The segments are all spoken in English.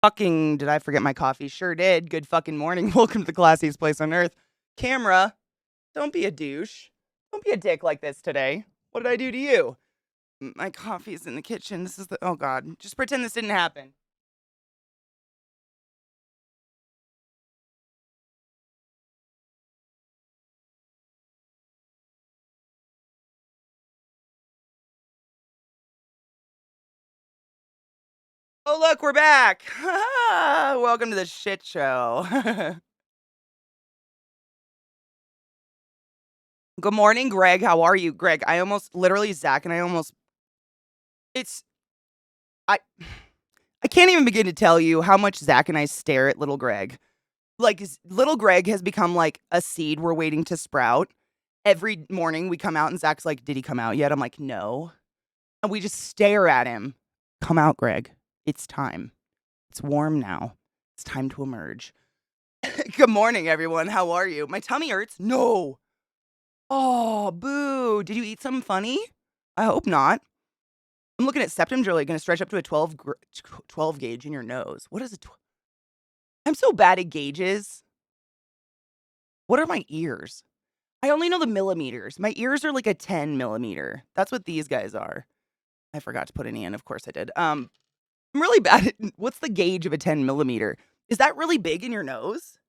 Fucking, did I forget my coffee? Sure did. Good fucking morning. Welcome to the classiest place on earth. Camera, don't be a douche. Don't be a dick like this today. What did I do to you? My coffee's in the kitchen. This is the, oh God. Just pretend this didn't happen. Oh, look, we're back. Welcome to the shit show. Good morning, Greg. How are you? Greg, I almost, literally, Zach and I almost, it's, I, I can't even begin to tell you how much Zach and I stare at little Greg. Like, little Greg has become like a seed we're waiting to sprout. Every morning we come out and Zach's like, "Did he come out yet?" I'm like, "No." And we just stare at him. Come out, Greg. It's time. It's warm now. It's time to emerge. Good morning, everyone. How are you? My tummy hurts. No. Oh, boo. Did you eat something funny? I hope not. I'm looking at septum really going to stretch up to a 12 gauge in your nose. What is it? I'm so bad at gauges. What are my ears? I only know the millimeters. My ears are like a 10 millimeter. That's what these guys are. I forgot to put any in. Of course I did. I'm really bad at what's the gauge of a 10 millimeter? Is that really big in your nose?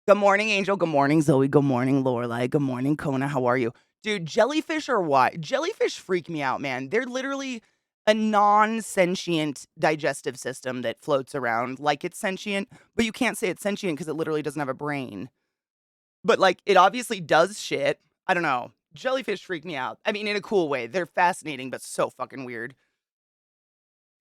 Good morning, Angel. Good morning, Zoe. Good morning, Lorelai. Good morning, Kona. How are you? Dude, jellyfish are what? Jellyfish freak me out, man. They're literally a non-sentient digestive system that floats around like it's sentient, but you can't say it's sentient because it literally doesn't have a brain. But, like, it obviously does shit. I don't know. Jellyfish freak me out. I mean, in a cool way. They're fascinating, but so fucking weird.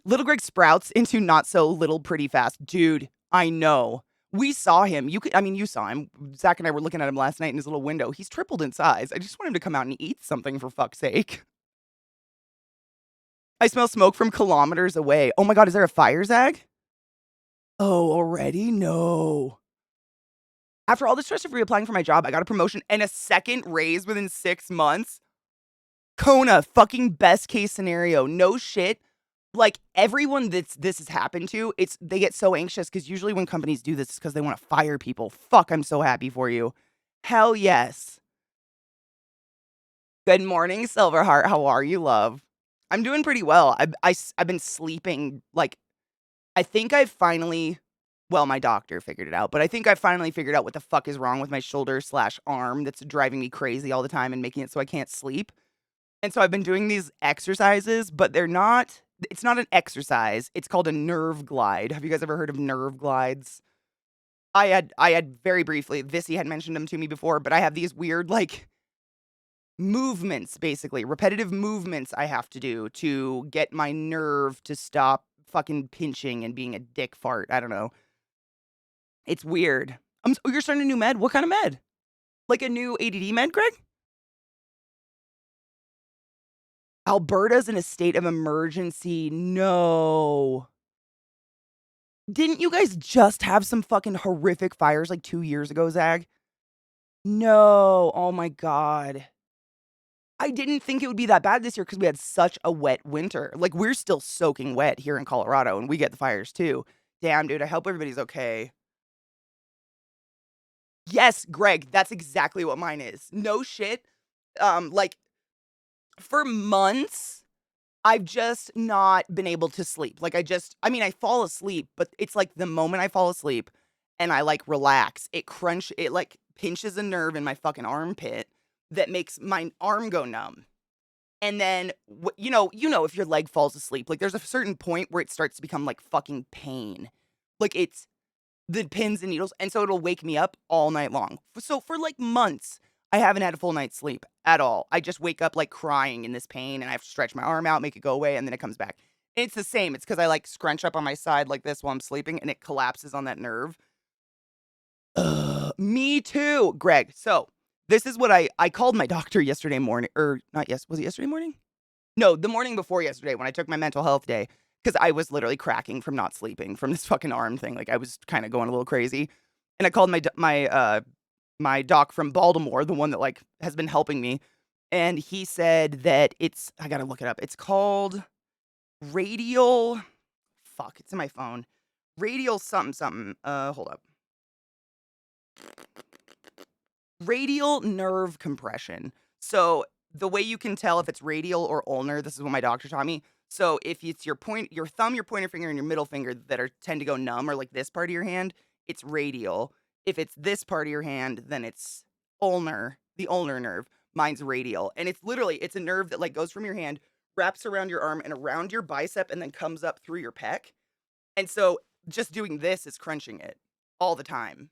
Little Greg sprouts into not so little pretty fast. Dude, I know. We saw him. You saw him. Zach and I were looking at him last night in his little window. He's tripled in size. I just want him to come out and eat something for fuck's sake. I smell smoke from kilometers away. Oh my God, is there a fire, Zach? Oh, already? No. After all the stress of reapplying for my job, I got a promotion and a second raise within 6 months. Kona, fucking best case scenario. No shit. Like, everyone this has happened to, they get so anxious because usually when companies do this, it's because they want to fire people. Fuck, I'm so happy for you. Hell yes. Good morning, Silverheart. How are you, love? I'm doing pretty well. I've been sleeping, like, I think I've finally, well, my doctor figured it out, but I think I finally figured out what the fuck is wrong with my shoulder/arm that's driving me crazy all the time and making it so I can't sleep. And so I've been doing these exercises, but it's not an exercise. It's called a nerve glide. Have you guys ever heard of nerve glides? I had very briefly, Vissy had mentioned them to me before, but I have these weird, like, movements, basically, repetitive movements I have to do to get my nerve to stop fucking pinching and being a dick fart. I don't know. It's weird. You're starting a new med? What kind of med? Like a new ADD med, Greg? Alberta's in a state of emergency. No. Didn't you guys just have some fucking horrific fires like 2 years ago, Zag? No. Oh my God. I didn't think it would be that bad this year because we had such a wet winter. Like, we're still soaking wet here in Colorado and we get the fires too. Damn, dude. I hope everybody's okay. Yes, Greg, that's exactly what mine is. No shit. Like, for months, I've just not been able to sleep. Like, I mean, I fall asleep, but it's like the moment I fall asleep and I like relax, it like pinches a nerve in my fucking armpit that makes my arm go numb. And then, if your leg falls asleep, like there's a certain point where it starts to become like fucking pain. Like it's the pins and needles. And so it'll wake me up all night long. So for like months, I haven't had a full night's sleep at all. I just wake up like crying in this pain and I have to stretch my arm out, make it go away, and then it comes back. And it's the same. It's because I like scrunch up on my side like this while I'm sleeping and it collapses on that nerve. Me too, Greg. So this is what I called my doctor yesterday morning, or not, yes, was it yesterday morning? No, the morning before yesterday when I took my mental health day, because I was literally cracking from not sleeping from this fucking arm thing. Like, I was kinda going a little crazy, and I called my doc from Baltimore, the one that, like, has been helping me, and he said that I gotta look it up. It's called radial fuck, it's in my phone. Radial something something. Hold up. Radial nerve compression. So the way you can tell if it's radial or ulnar, this is what my doctor taught me. So if it's your thumb, your pointer finger, and your middle finger that tend to go numb, or like this part of your hand, it's radial. If it's this part of your hand, then it's ulnar, the ulnar nerve. Mine's radial, and it's a nerve that like goes from your hand, wraps around your arm and around your bicep, and then comes up through your pec. And so just doing this is crunching it all the time.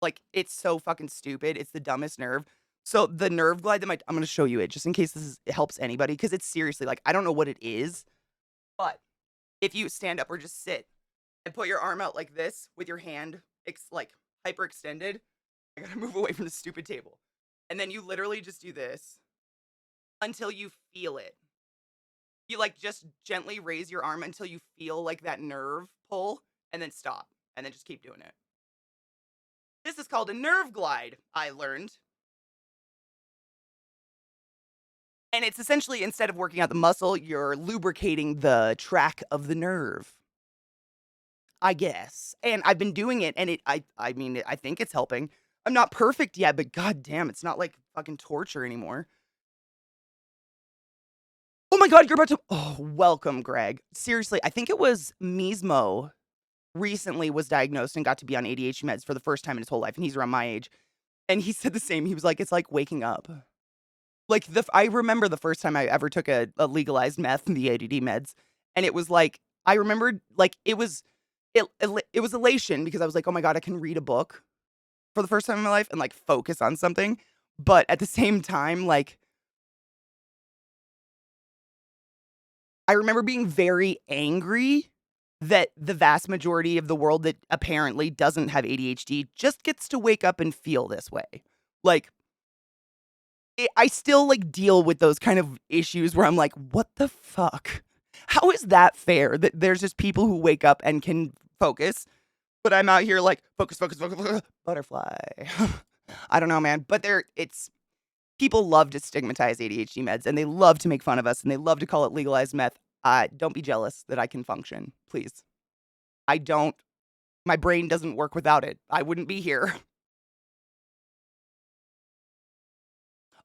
Like, it's so fucking stupid. It's the dumbest nerve. So the nerve glide that I'm gonna show you it just in case it helps anybody because it's seriously like I don't know what it is, but if you stand up or just sit and put your arm out like this with your hand like hyperextended, I gotta move away from the stupid table, and then you literally just do this until you feel it. You like just gently raise your arm until you feel like that nerve pull, and then stop, and then just keep doing it. This is called a nerve glide, I learned. And it's essentially instead of working out the muscle, you're lubricating the track of the nerve, I guess. And I've been doing it and I mean, I think it's helping. I'm not perfect yet, but goddamn, it's not like fucking torture anymore. Oh my god, you're about to Oh, welcome, Greg. Seriously, I think it was Mismo recently was diagnosed and got to be on ADHD meds for the first time in his whole life, and he's around my age. And he said the same. He was like, "It's like waking up." Like, I remember the first time I ever took a legalized meth and the ADD meds, and it was like I remembered, like, it was elation because I was like, "Oh my god, I can read a book for the first time in my life and, like, focus on something." But at the same time, like, I remember being very angry that the vast majority of the world that apparently doesn't have ADHD just gets to wake up and feel this way. Like, I still, like, deal with those kind of issues where I'm like, "What the fuck? How is that fair that there's just people who wake up and can focus, but I'm out here like, focus, focus, focus, focus, butterfly." I don't know, man, but it's people love to stigmatize ADHD meds, and they love to make fun of us, and they love to call it legalized meth. Don't be jealous that I can function, please. I don't my brain doesn't work without it. I wouldn't be here.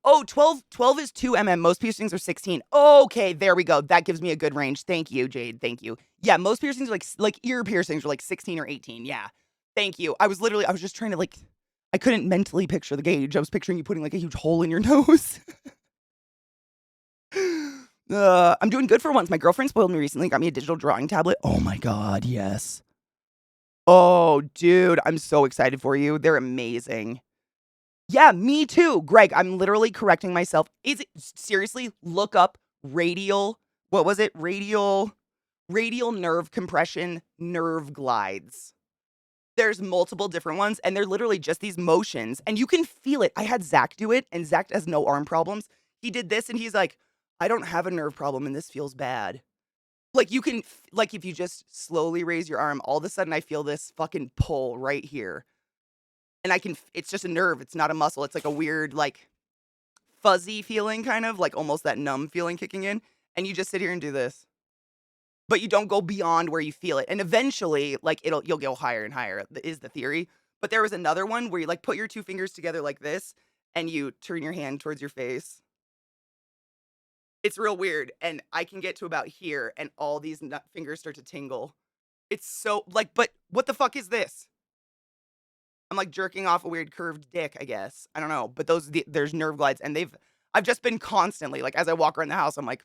Oh, 12 is 2 mm. Most piercings are 16. Okay, there we go. That gives me a good range. Thank you, Jade. Thank you. Yeah, most piercings are like ear piercings are like 16 or 18. Yeah. Thank you. I was just trying to like I couldn't mentally picture the gauge. I was picturing you putting like a huge hole in your nose. I'm doing good for once. My girlfriend spoiled me recently, got me a digital drawing tablet. Oh my god, yes. Oh, dude, I'm so excited for you. They're amazing. Yeah, me too. Greg, I'm literally correcting myself. Is it seriously look up radial, what was it? Radial nerve compression, nerve glides. There's multiple different ones, and they're literally just these motions, and you can feel it. I had Zach do it, and Zach has no arm problems. He did this, and he's like, I don't have a nerve problem, and this feels bad. Like, you can, like, if you just slowly raise your arm, all of a sudden I feel this fucking pull right here. And it's just a nerve. It's not a muscle. It's like a weird, like, fuzzy feeling, kind of like almost that numb feeling kicking in. And you just sit here and do this, but you don't go beyond where you feel it. And eventually, like, you'll go higher and higher, is the theory. But there was another one where you like put your two fingers together like this and you turn your hand towards your face. It's real weird. And I can get to about here and all these fingers start to tingle. It's so like, but what the fuck is this? I'm like jerking off a weird curved dick, I guess. I don't know, but there's nerve glides, and I've just been constantly like as I walk around the house, I'm like,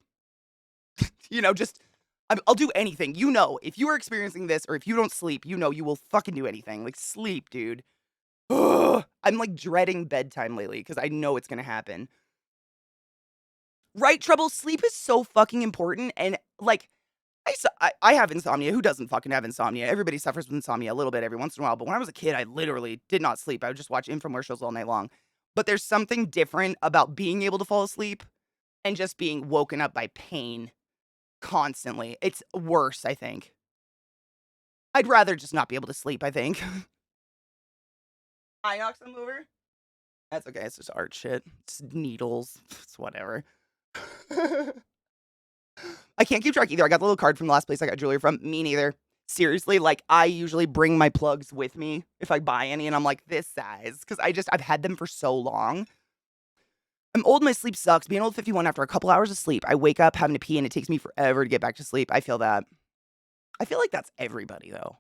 just I'll do anything. If you are experiencing this, or if you don't sleep, you will fucking do anything. Like sleep, dude. Ugh. I'm like dreading bedtime lately because I know it's gonna happen. Right, Trouble? Sleep is so fucking important, and like I have insomnia. Who doesn't fucking have insomnia? Everybody suffers with insomnia a little bit every once in a while. But when I was a kid, I literally did not sleep. I would just watch infomercials all night long. But there's something different about being able to fall asleep and just being woken up by pain constantly. It's worse, I think. I'd rather just not be able to sleep, I think. Inox mover? That's okay. It's just art shit. It's needles. It's whatever. I can't keep track either. I got the little card from the last place I got jewelry from. Me neither. Seriously, like, I usually bring my plugs with me if I buy any, and I'm like, "This size," 'cause I've had them for so long. I'm old, my sleep sucks. Being old 51 after a couple hours of sleep, I wake up having to pee, and it takes me forever to get back to sleep. I feel that. I feel like that's everybody, though.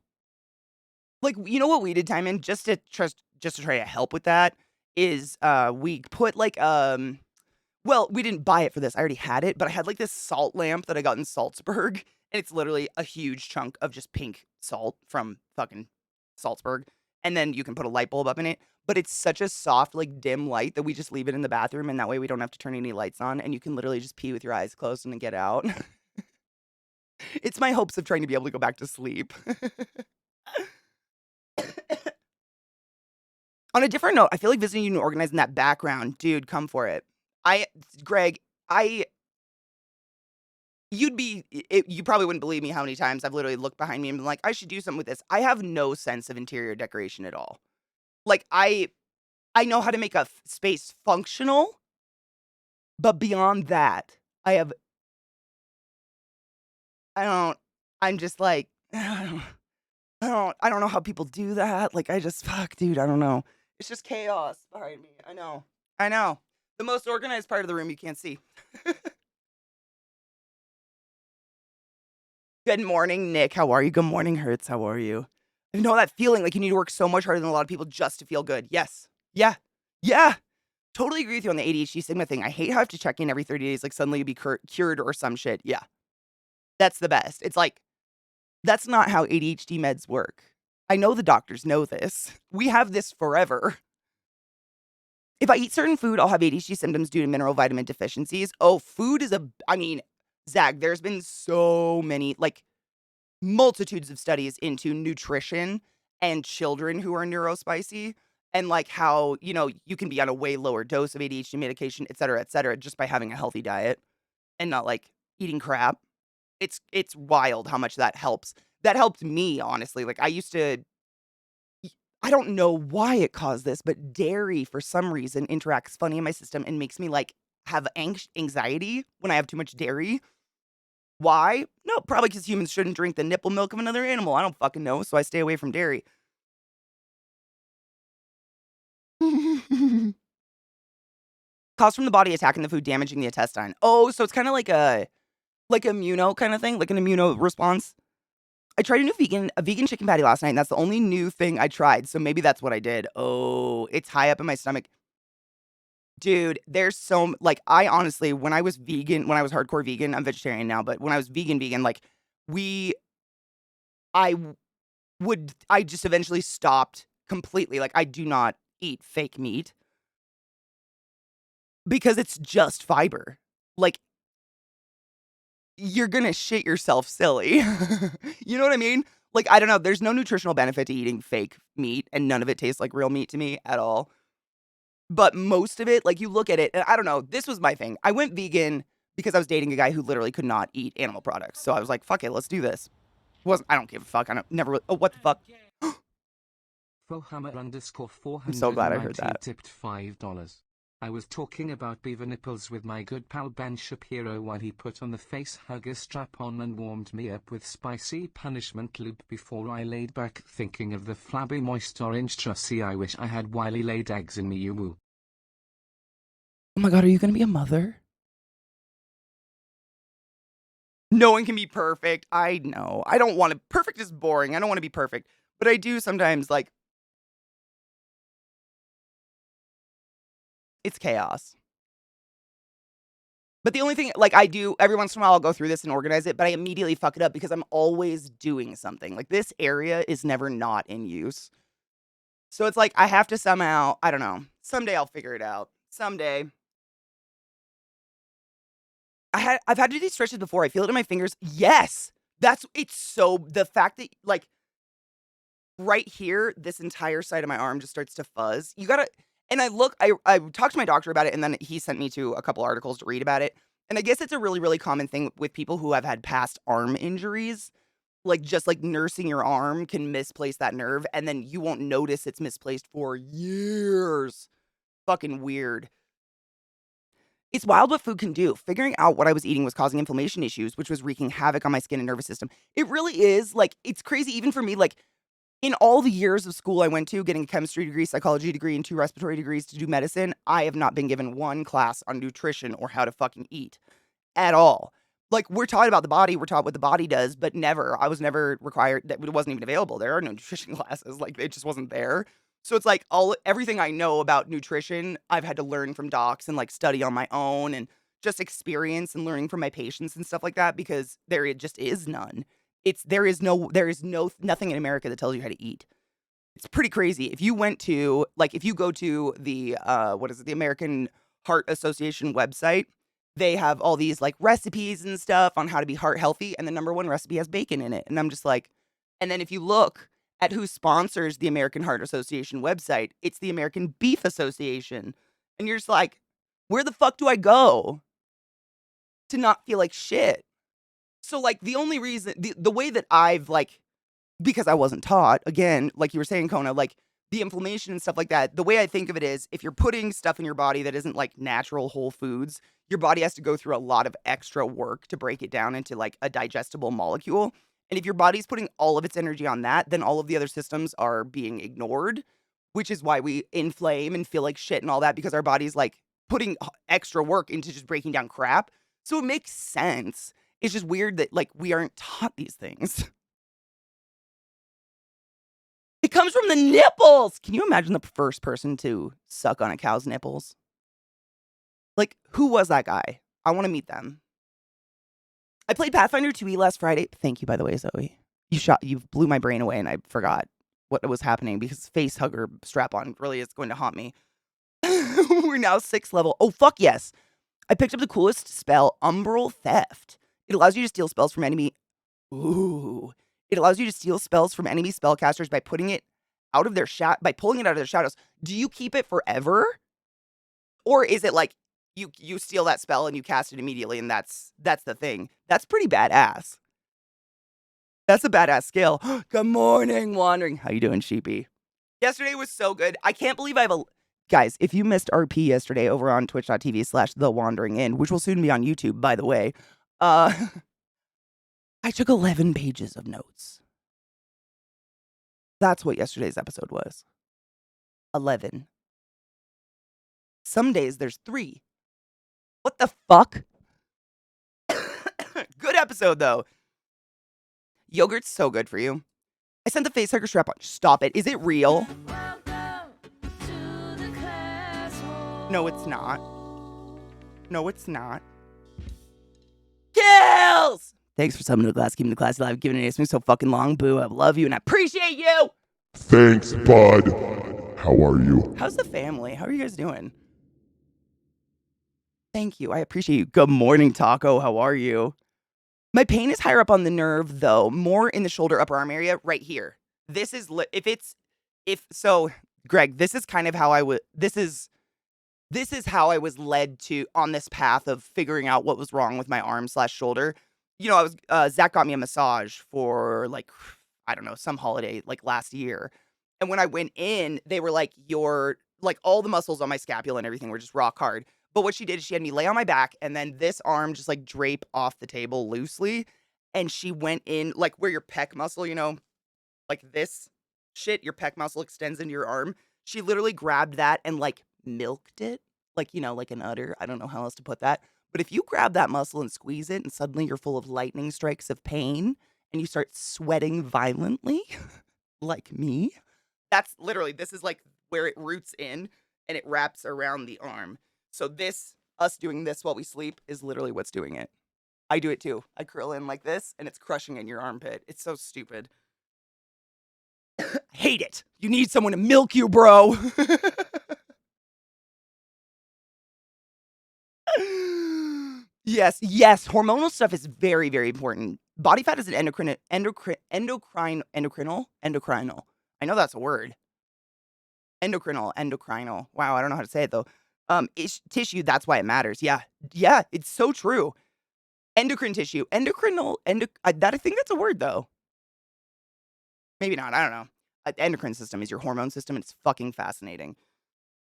Like, you know what we did time in just to try to help with that is, we put, like, well, we didn't buy it for this, I already had it, but I had, like, this salt lamp that I got in Salzburg, and it's literally a huge chunk of just pink salt from fucking Salzburg, and then you can put a light bulb up in it, but it's such a soft, like, dim light that we just leave it in the bathroom, and that way we don't have to turn any lights on, and you can literally just pee with your eyes closed and then get out. It's my hopes of trying to be able to go back to sleep. On a different note, I feel like visiting you and organizing that background, dude, come for it. I Greg, I you'd be you probably wouldn't believe me how many times I've literally looked behind me and been like, "I should do something with this." I have no sense of interior decoration at all. Like, I know how to make a space functional, but beyond that, I have I don't I'm just like, I don't know how people do that. Like, I just fuck, dude, I don't know. It's just chaos behind me. I know. I know. The most organized part of the room you can't see. Good morning, Nick. How are you? Good morning, Hertz. How are you? I know that feeling like you need to work so much harder than a lot of people just to feel good. Yes. Yeah. Yeah. Totally agree with you on the ADHD stigma thing. I hate how I have to check in every 30 days, like suddenly you'd be cured or some shit. Yeah. That's the best. It's like, that's not how ADHD meds work. I know the doctors know this. We have this forever. If I eat certain food, I'll have ADHD symptoms due to mineral vitamin deficiencies. Oh, food is I mean, Zach, there's been so many, like, multitudes of studies into nutrition and children who are neurospicy and, like, how, you can be on a way lower dose of ADHD medication, et cetera, just by having a healthy diet and not, like, eating crap. It's wild how much that helps. That helped me, honestly. Like, I don't know why it caused this, but dairy for some reason interacts funny in my system and makes me, like, have anxiety when I have too much dairy. Why? No, probably because humans shouldn't drink the nipple milk of another animal. I don't fucking know, so I stay away from dairy. Cause from the body attacking the food, damaging the intestine. Oh, so it's kinda like immuno kinda thing, like an immuno response? I tried a vegan chicken patty last night, and that's the only new thing I tried, so maybe that's what I did. Oh, it's high up in my stomach. Dude, there's like, I honestly, when I was hardcore vegan, I'm vegetarian now, but when I was vegan, like, we I w I just eventually stopped completely, like, I do not eat fake meat because it's just fiber. Like, you're gonna shit yourself silly. You know what I mean? Like, I don't know, there's no nutritional benefit to eating fake meat, and none of it tastes like real meat to me at all. But most of it, like, you look at it and I don't know, this was my thing. I went vegan because I was dating a guy who literally could not eat animal products, so I was like, "Fuck it, let's do this." I don't give a fuck, I don't never really oh, what the fuck? Fohammer underscore I'm so glad I heard 490 that. tipped $5. I was talking about beaver nipples with my good pal Ben Shapiro while he put on the face hugger strap on and warmed me up with spicy punishment lube before I laid back thinking of the flabby moist orange trussy I wish I had while he laid eggs in me you woo. Oh my god, are you gonna be a mother? No one can be perfect. I know. I don't wanna perfect is boring, I don't wanna be perfect, but I do sometimes, like it's chaos. But the only thing like, I do every once in a while, I'll go through this and organize it, but I immediately fuck it up because I'm always doing something. Like, this area is never not in use. So it's like, I have to somehow I don't know. Someday I'll figure it out. Someday. I've had to do these stretches before. I feel it in my fingers. Yes! It's so the fact that, like, right here, this entire side of my arm just starts to fuzz. You gotta and I talked to my doctor about it, and then he sent me to a couple articles to read about it. And I guess it's a really, really common thing with people who have had past arm injuries. Like, just, like, nursing your arm can misplace that nerve, and then you won't notice it's misplaced for years. Fucking weird. It's wild what food can do. Figuring out what I was eating was causing inflammation issues, which was wreaking havoc on my skin and nervous system. It really is, like, it's crazy even for me, like, in all the years of school I went to, getting a chemistry degree, psychology degree, and 2 respiratory degrees to do medicine, I have not been given one class on nutrition or how to fucking eat at all. Like, we're taught about the body, we're taught what the body does, but never I was never required that it wasn't even available. There are no nutrition classes, like, it just wasn't there. So it's like everything I know about nutrition, I've had to learn from docs and, like, study on my own and just experience and learning from my patients and stuff like that because there just is none. There is no nothing in America that tells you how to eat. It's pretty crazy. If you went to like, if you go to the, what is it? The American Heart Association website, they have all these, like, recipes and stuff on how to be heart healthy, and the number 1 recipe has bacon in it, and I'm just like and then if you look at who sponsors the American Heart Association website, it's the American Beef Association, and you're just like, "Where the fuck do I go to not feel like shit?" So, like, the only reason the way that I've, like because I wasn't taught, again, like you were saying, Kona, like, the inflammation and stuff like that, the way I think of it is, if you're putting stuff in your body that isn't, like, natural whole foods, your body has to go through a lot of extra work to break it down into, like, a digestible molecule, and if your body's putting all of its energy on that, then all of the other systems are being ignored, which is why we inflame and feel like shit and all that because our body's, like, putting extra work into just breaking down crap, so it makes sense. It's just weird that, like, we aren't taught these things. It comes from the nipples! Can you imagine the first person to suck on a cow's nipples? Like, who was that guy? I wanna meet them. I played Pathfinder 2e last Friday. Thank you, by the way, Zoe. You blew my brain away, and I forgot what was happening because face hugger strap-on really is going to haunt me. We're now 6th level. Oh, fuck yes! I picked up the coolest spell, Umbral Theft. It allows you to steal spells from enemy Ooh. It allows you to steal spells from enemy spellcasters by putting it out of their by pulling it out of their shadows. Do you keep it forever? Or is it like you steal that spell and you cast it immediately and that's the thing? That's pretty badass. That's a badass skill. Good morning, Wandering. How you doing, sheepy? Yesterday was so good. I can't believe I have a guys, if you missed RP yesterday over on twitch.tv/The Wandering Inn, which will soon be on YouTube, by the way, uh I took 11 pages of notes. That's what yesterday's episode was. 11. Some days there's 3. What the fuck? Good episode, though. Yogurt's so good for you. I sent the facehugger strap on. Stop it. Is it real? No, it's not. No, it's not. Kills! Thanks for summoning the class, keeping the class alive, giving it me so fucking long. Boo, I love you and I appreciate you! Thanks, bud. How are you? How's the family? How are you guys doing? Thank you. I appreciate you. Good morning, Taco. How are you? My pain is higher up on the nerve, though, more in the shoulder upper arm area, right here. This is Greg, this is kind of how I would. This is how I was led to on this path of figuring out what was wrong with my arm/shoulder. You know, Zach got me a massage for, like, I don't know, some holiday like last year, and when I went in, they were like, all the muscles on my scapula and everything were just rock hard. But what she did is she had me lay on my back and then this arm just, like, drape off the table loosely, and she went in, like, where your pec muscle, like this shit, your pec muscle extends into your arm. She literally grabbed that and, like, milked it, like, like an udder. I don't know how else to put that. But if you grab that muscle and squeeze it and suddenly you're full of lightning strikes of pain and you start sweating violently, like me, this is, like, where it roots in and it wraps around the arm. So us doing this while we sleep is literally what's doing it. I do it too. I curl in like this and it's crushing in your armpit. It's so stupid. Hate it. You need someone to milk you, bro. Yes. Hormonal stuff is very, very important. Body fat is an endocrinal. I know that's a word. Endocrinal. Wow, I don't know how to say it though. Tissue, that's why it matters. Yeah, it's so true. Endocrine tissue. I think that's a word though. Maybe not, I don't know. Endocrine system is your hormone system, and it's fucking fascinating.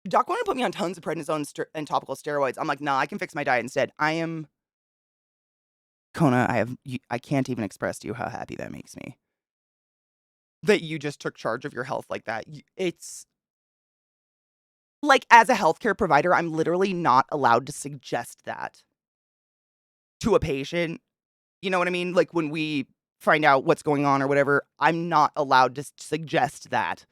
Doc wanted to put me on tons of prednisone and topical steroids. I'm like, nah, I can fix my diet instead. Kona, I can't even express to you how happy that makes me. That you just took charge of your health like that. It's like, as a healthcare provider, I'm literally not allowed to suggest that to a patient. You know what I mean? Like, when we find out what's going on or whatever, I'm not allowed to suggest that.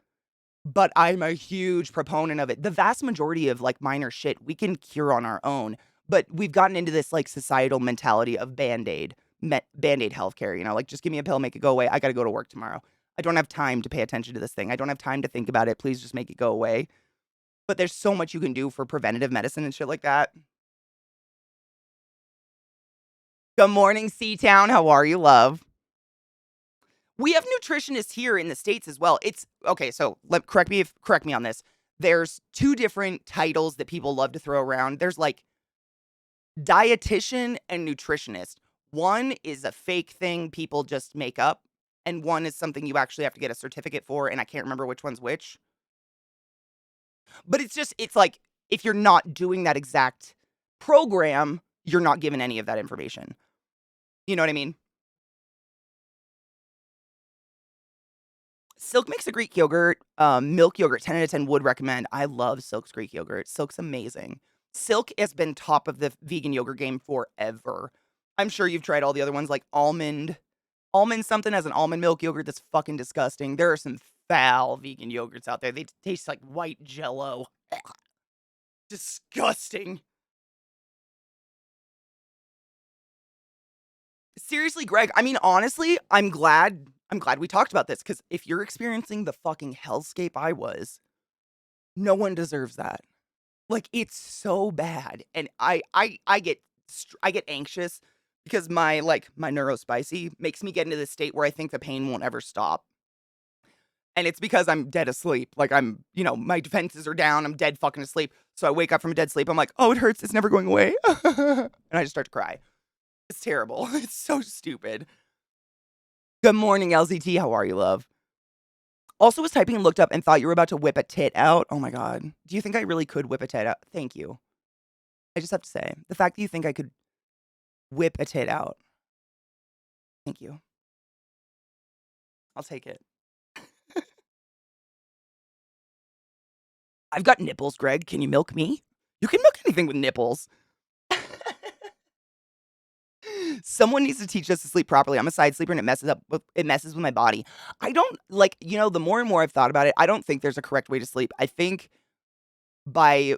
But I'm a huge proponent of it. The vast majority of, like, minor shit we can cure on our own, but we've gotten into this, like, societal mentality of Band-Aid healthcare, you know? Like, just give me a pill, make it go away. I gotta go to work tomorrow. I don't have time to pay attention to this thing. I don't have time to think about it. Please just make it go away. But there's so much you can do for preventative medicine and shit like that. Good morning, C-Town. How are you, love? We have nutritionists here in the States as well. It's okay, so correct me on this. There's two different titles that people love to throw around. There's like dietitian and nutritionist. One is a fake thing people just make up, and one is something you actually have to get a certificate for, and I can't remember which one's which. But it's like if you're not doing that exact program, you're not given any of that information. You know what I mean? Silk makes a Greek yogurt, milk yogurt, 10 out of 10 would recommend. I love Silk's Greek yogurt. Silk's amazing. Silk has been top of the vegan yogurt game forever. I'm sure you've tried all the other ones like almond something has an almond milk yogurt that's fucking disgusting. There are some foul vegan yogurts out there. They taste like white jello. Disgusting. Seriously, Greg, I mean, honestly, I'm glad we talked about this because if you're experiencing the fucking hellscape I was, no one deserves that. Like, it's so bad, and I get anxious because my neurospicy makes me get into this state where I think the pain won't ever stop, and it's because I'm dead asleep. Like, my defenses are down. I'm dead fucking asleep. So I wake up from a dead sleep. I'm like, oh, it hurts. It's never going away, and I just start to cry. It's terrible. It's so stupid. Good morning, LZT. How are you, love? Also was typing and looked up and thought you were about to whip a tit out. Oh my god. Do you think I really could whip a tit out? Thank you. I just have to say, the fact that you think I could whip a tit out. Thank you. I'll take it. I've got nipples, Greg. Can you milk me? You can milk anything with nipples. Someone needs to teach us to sleep properly. I'm a side sleeper and it messes with my body. I don't like, the more and more I've thought about it, I don't think there's a correct way to sleep. I think by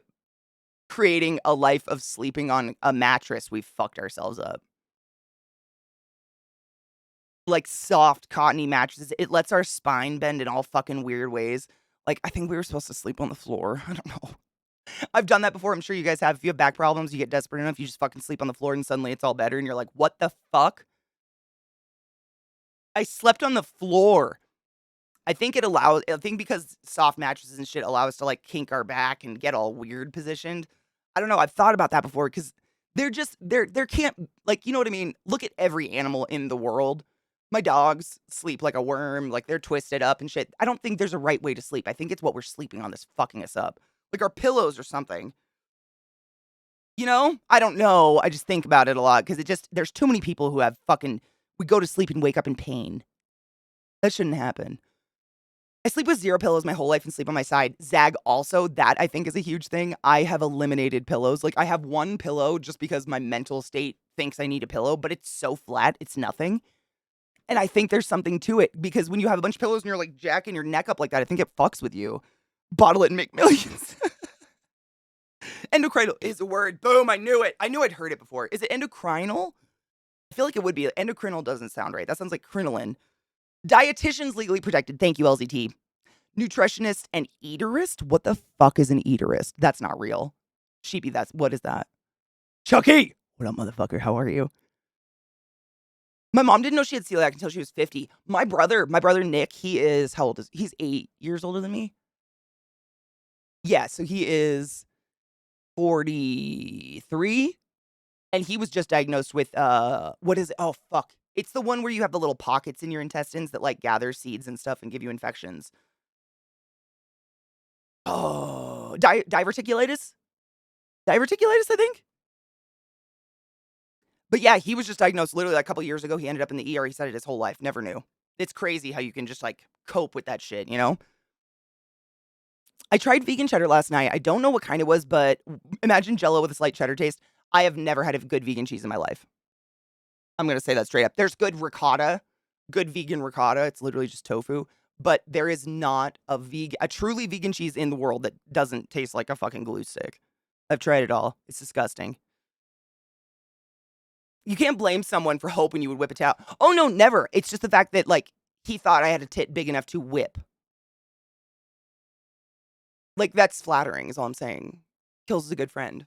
creating a life of sleeping on a mattress, we've fucked ourselves up. Like soft, cottony mattresses, it lets our spine bend in all fucking weird ways. Like, I think we were supposed to sleep on the floor. I don't know. I've done that before. I'm sure you guys have. If you have back problems, you get desperate enough, you just fucking sleep on the floor and suddenly it's all better. And you're like, what the fuck? I slept on the floor. I think because soft mattresses and shit allow us to like kink our back and get all weird positioned. I don't know. I've thought about that before because there can't, like, you know what I mean? Look at every animal in the world. My dogs sleep like a worm, like they're twisted up and shit. I don't think there's a right way to sleep. I think it's what we're sleeping on that's fucking us up. Like our pillows or something. You know? I don't know. I just think about it a lot because there's too many people who have we go to sleep and wake up in pain. That shouldn't happen. I sleep with 0 pillows my whole life and sleep on my side. Zag also, that I think is a huge thing. I have eliminated pillows. Like, I have one pillow just because my mental state thinks I need a pillow, but it's so flat, it's nothing. And I think there's something to it because when you have a bunch of pillows and you're like jacking your neck up like that, I think it fucks with you. Bottle it and make millions. Endocrinal is a word. Boom, I knew it. I knew I'd heard it before. Is it endocrinal? I feel like it would be. Endocrinal doesn't sound right. That sounds like crinoline. Dietitians legally protected. Thank you, LZT. Nutritionist and eaterist? What the fuck is an eaterist? That's not real. Sheepy, what is that? Chucky! What up, motherfucker? How are you? My mom didn't know she had celiac until she was 50. My brother Nick, he's 8 years older than me. Yeah, so he is 43. And he was just diagnosed with, what is it? Oh, fuck. It's the one where you have the little pockets in your intestines that, like, gather seeds and stuff and give you infections. Oh, diverticulitis? Diverticulitis, I think? But yeah, he was just diagnosed literally like a couple years ago. He ended up in the ER. He said it his whole life. Never knew. It's crazy how you can just like cope with that shit, you know? I tried vegan cheddar last night. I don't know what kind it was, but imagine Jello with a slight cheddar taste. I have never had a good vegan cheese in my life. I'm gonna say that straight up. There's good ricotta, good vegan ricotta. It's literally just tofu. But there is not a truly vegan cheese in the world that doesn't taste like a fucking glue stick. I've tried it all. It's disgusting. You can't blame someone for hoping you would whip it out. Oh no, never. It's just the fact that like he thought I had a tit big enough to whip. Like that's flattering, is all I'm saying. Kills is a good friend.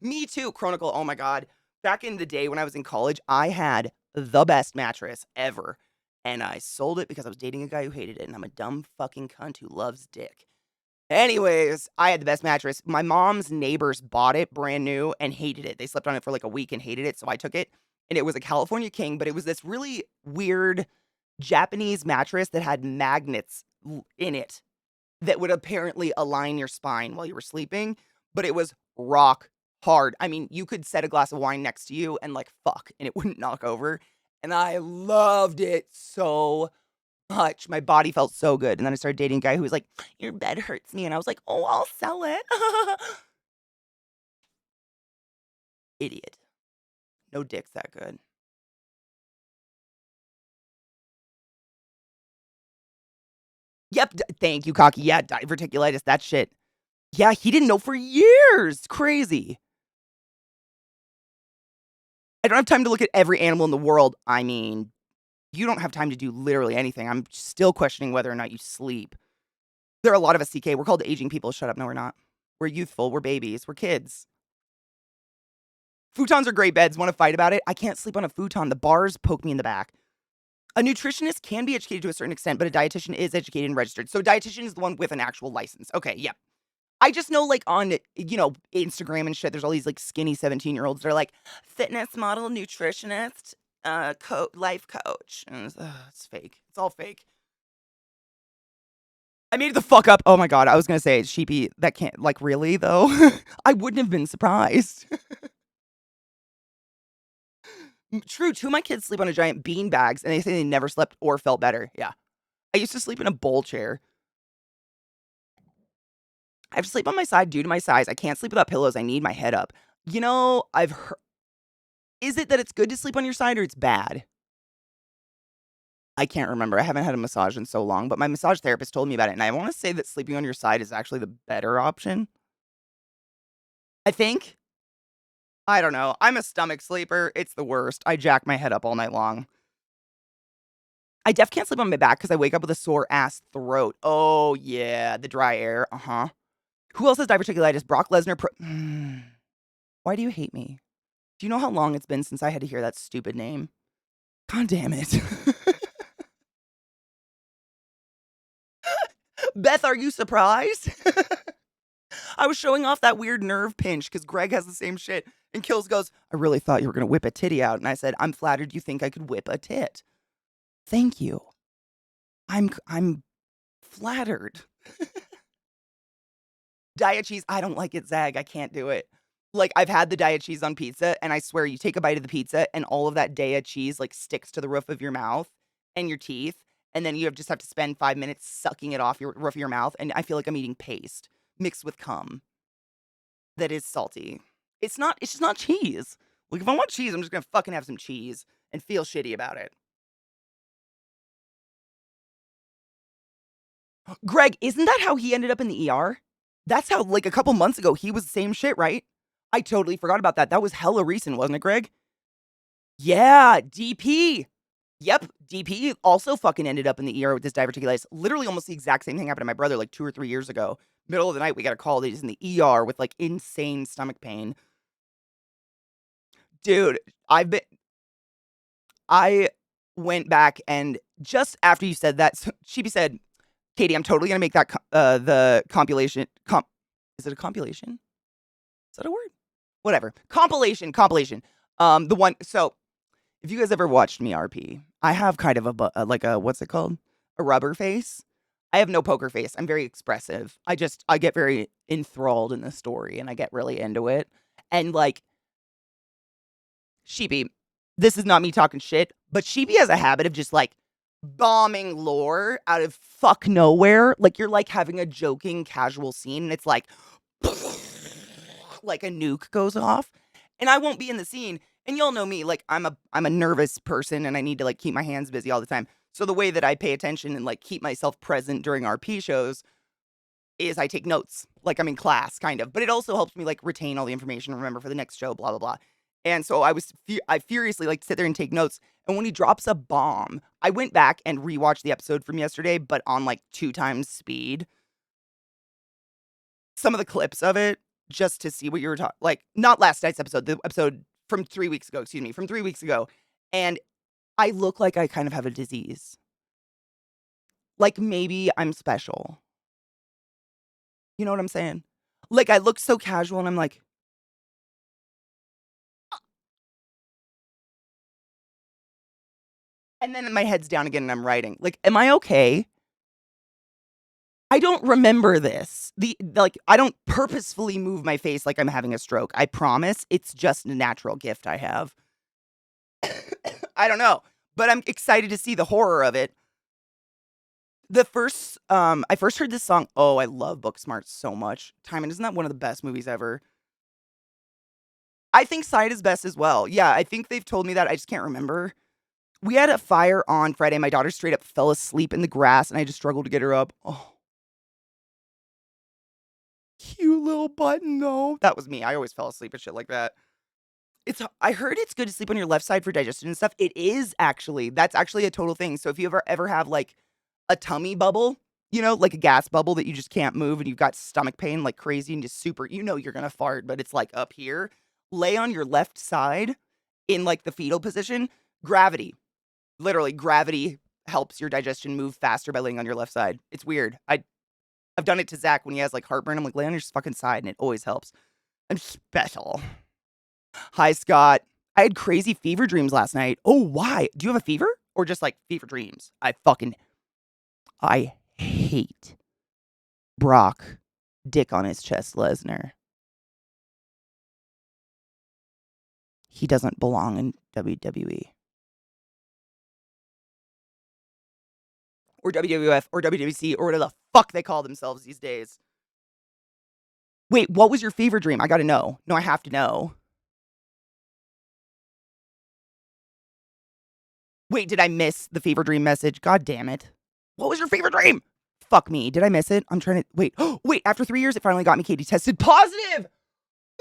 Me too, Chronicle. Oh my god. Back in the day when I was in college, I had the best mattress ever. And I sold it because I was dating a guy who hated it, and I'm a dumb fucking cunt who loves dick. Anyways, I had the best mattress. My mom's neighbors bought it brand new and hated it. They slept on it for like a week and hated it, so I took it. And it was a California King, but it was this really weird Japanese mattress that had magnets in it that would apparently align your spine while you were sleeping, but it was rock hard. I mean, you could set a glass of wine next to you and like fuck, and it wouldn't knock over. And I loved it so much. My body felt so good. And then I started dating a guy who was like, "Your bed hurts me." And I was like, "Oh, I'll sell it." Idiot. No dick's that good. Yep. Thank you, cocky. Yeah, diverticulitis. That shit. Yeah, he didn't know for years. Crazy. I don't have time to look at every animal in the world. I mean, you don't have time to do literally anything. I'm still questioning whether or not you sleep. There are a lot of us, CK. We're called aging people. Shut up. No, we're not. We're youthful. We're babies. We're kids. Futons are great beds. Want to fight about it? I can't sleep on a futon. The bars poke me in the back. A nutritionist can be educated to a certain extent, but a dietitian is educated and registered. So a dietitian is the one with an actual license. Okay, yeah. I just know, like, on, Instagram and shit, there's all these, like, skinny 17-year-olds that are like, fitness model, nutritionist, life coach. And it's fake. It's all fake. I made it the fuck up. Oh my god, I was gonna say, sheepy, that can't, like, really, though? I wouldn't have been surprised. True, two of my kids sleep on a giant bean bags, and they say they never slept or felt better. Yeah. I used to sleep in a bowl chair. I have to sleep on my side due to my size. I can't sleep without pillows. I need my head up. I've heard. Is it that it's good to sleep on your side or it's bad? I can't remember. I haven't had a massage in so long, but my massage therapist told me about it, and I want to say that sleeping on your side is actually the better option. I think. I don't know. I'm a stomach sleeper. It's the worst. I jack my head up all night long. I def can't sleep on my back because I wake up with a sore ass throat. Oh, yeah. The dry air. Uh huh. Who else has diverticulitis? Brock Lesnar. Why do you hate me? Do you know how long it's been since I had to hear that stupid name? God damn it. Beth, are you surprised? I was showing off that weird nerve pinch because Greg has the same shit. And Kills goes, "I really thought you were going to whip a titty out." And I said, "I'm flattered you think I could whip a tit." Thank you. I'm flattered. Diet cheese, I don't like it, Zag. I can't do it. Like, I've had the diet cheese on pizza, and I swear you take a bite of the pizza, and all of that diet cheese, like, sticks to the roof of your mouth and your teeth, and then you just have to spend 5 minutes sucking it off your roof of your mouth, and I feel like I'm eating paste mixed with cum that is salty. It's just not cheese. Like, if I want cheese, I'm just gonna fucking have some cheese and feel shitty about it. Greg, isn't that how he ended up in the ER? That's how, like, a couple months ago, he was the same shit, right? I totally forgot about that. That was hella recent, wasn't it, Greg? Yeah, DP. Yep, DP also fucking ended up in the ER with this diverticulitis. Literally almost the exact same thing happened to my brother like 2 or 3 years ago. Middle of the night, we got a call that he's in the ER with, like, insane stomach pain. Dude, I went back and just after you said that, Chibi said, "Katie, I'm totally gonna make that the compilation is it a compilation? Is that a word? Whatever. Compilation. The one so if you guys ever watched me RP, I have kind of like a what's it called? A rubber face. I have no poker face. I'm very expressive. I get very enthralled in the story and I get really into it. And like Sheepy, this is not me talking shit, but Sheepy has a habit of just like bombing lore out of fuck nowhere. Like you're like having a joking casual scene and it's like a nuke goes off and I won't be in the scene. And y'all know me, like I'm a nervous person and I need to like keep my hands busy all the time. So the way that I pay attention and like keep myself present during RP shows is I take notes, like I'm in class, kind of. But it also helps me like retain all the information, remember for the next show, blah blah blah. And so I furiously like sit there and take notes. And when he drops a bomb, I went back and rewatched the episode from yesterday, but on like 2 times speed. Some of the clips of it, just to see what you were talking, like not last night's episode, the episode from 3 weeks ago. Excuse me, from 3 weeks ago. And I look like I kind of have a disease. Like maybe I'm special. You know what I'm saying? Like, I look so casual and I'm like, and then my head's down again and I'm writing. Like, am I okay? I don't remember this. Like, I don't purposefully move my face like I'm having a stroke. I promise. It's just a natural gift I have. I don't know, but I'm excited to see the horror of it. I first heard this song. Oh, I love Booksmart so much. Timon, isn't that one of the best movies ever? I think Side is best as well. Yeah, I think they've told me that. I just can't remember. We had a fire on Friday. My daughter straight up fell asleep in the grass, and I just struggled to get her up. Oh, cute little button, though. That was me. I always fell asleep at shit like that. I heard it's good to sleep on your left side for digestion and stuff. It is actually. That's actually a total thing. So if you ever have like a tummy bubble, like a gas bubble that you just can't move and you've got stomach pain like crazy and just super, you're gonna fart, but it's like up here. Lay on your left side in like the fetal position. Gravity. Literally, gravity helps your digestion move faster by laying on your left side. It's weird. I've done it to Zach when he has like heartburn. I'm like, lay on your fucking side, and it always helps. I'm special. Hi, Scott. I had crazy fever dreams last night. Oh, why? Do you have a fever or just like fever dreams? I hate Brock, dick on his chest, Lesnar. He doesn't belong in WWE. Or WWF or WWC or whatever the fuck they call themselves these days. Wait, what was your fever dream? I gotta know. No, I have to know. Wait, did I miss the fever dream message? God damn it. What was your fever dream? Fuck me. Did I miss it? I'm trying to wait. Wait, after 3 years, it finally got me. Katie tested positive.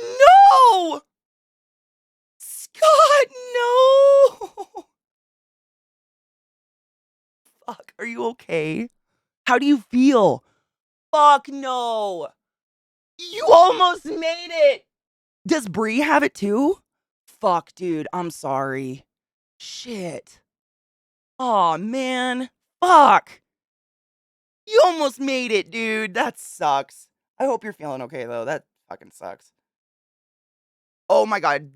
No! Scott, no! Fuck, are you okay? How do you feel? Fuck no. You almost made it. Does Bree have it too? Fuck, dude. I'm sorry. Shit. Aw, man. Fuck. You almost made it, dude. That sucks. I hope you're feeling okay, though. That fucking sucks. Oh my god.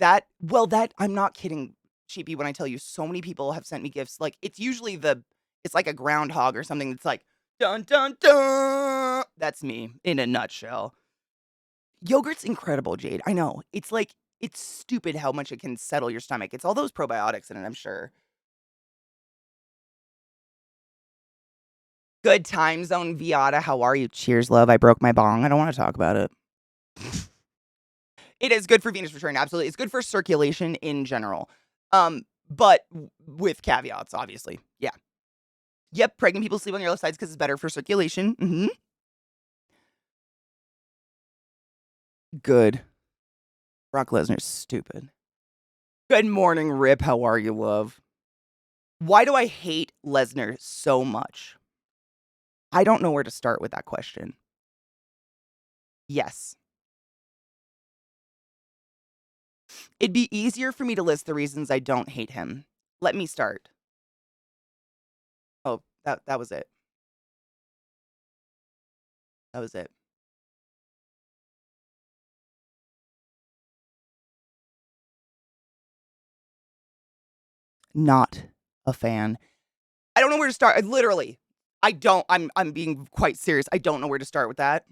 I'm not kidding, Cheapy, when I tell you so many people have sent me gifts. Like, it's like a groundhog or something that's like, dun dun dun. That's me in a nutshell. Yogurt's incredible, Jade. I know. It's stupid how much it can settle your stomach. It's all those probiotics in it, I'm sure. Good time zone, Viata. How are you? Cheers, love. I broke my bong. I don't want to talk about it. It is good for Venus return. Absolutely. It's good for circulation in general. But with caveats, obviously. Yeah. Yep. Pregnant people sleep on your left sides because it's better for circulation. Mm-hmm. Good. Brock Lesnar's stupid. Good morning, Rip. How are you, love? Why do I hate Lesnar so much? I don't know where to start with that question. Yes. It'd be easier for me to list the reasons I don't hate him. Let me start. Oh, that was it. That was it. Not a fan. I don't know where to start. Literally, I'm being quite serious. I don't know where to start with that.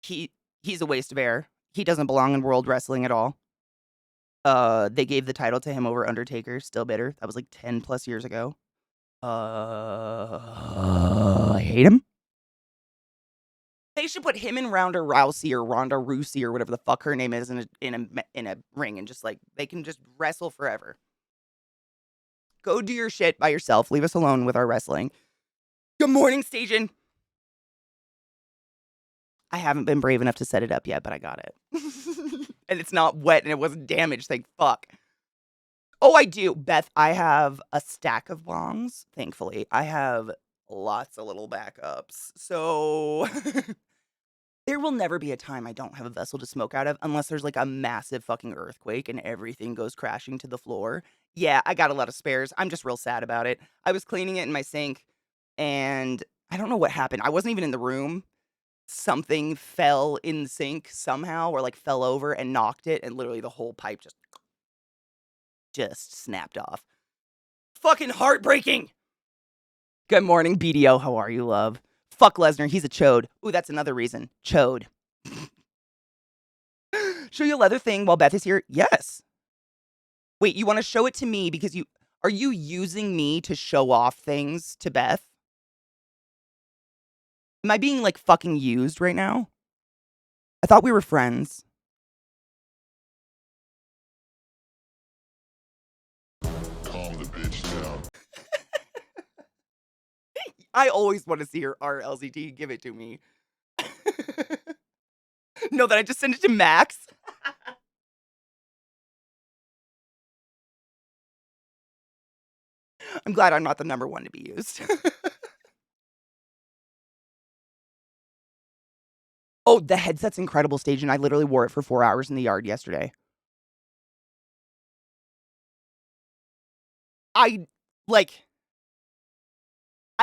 He's a waste of air. He doesn't belong in world wrestling at all. They gave the title to him over Undertaker. Still bitter. That was like 10 plus years ago. I hate him. They should put him and Ronda Rousey or Ronda Rousey or whatever the fuck her name is in a ring and just like they can just wrestle forever. Go do your shit by yourself. Leave us alone with our wrestling. Good morning, station. I haven't been brave enough to set it up yet, but I got it. And it's not wet and it wasn't damaged. Thank fuck. Oh, I do. Beth, I have a stack of bongs. Thankfully, I have lots of little backups. So there will never be a time I don't have a vessel to smoke out of unless there's like a massive fucking earthquake and everything goes crashing to the floor. Yeah, I got a lot of spares. I'm just real sad about it. I was cleaning it in my sink and I don't know what happened. I wasn't even in the room. Something fell in the sink somehow or like fell over and knocked it and literally the whole pipe just snapped off. Fucking heartbreaking. Good morning, BDO. How are you, love? Fuck Lesnar. He's a chode. Ooh, that's another reason. Chode. Show you a leather thing while Beth is here? Yes. Wait, you want to show it to me because are you using me to show off things to Beth? Am I being like fucking used right now? I thought we were friends. Calm the bitch down. I always want to see our LCT. Give it to me. No, that I just sent it to Max. I'm glad I'm not the number one to be used. Oh, the headset's incredible, Stage, and I literally wore it for 4 hours in the yard yesterday. I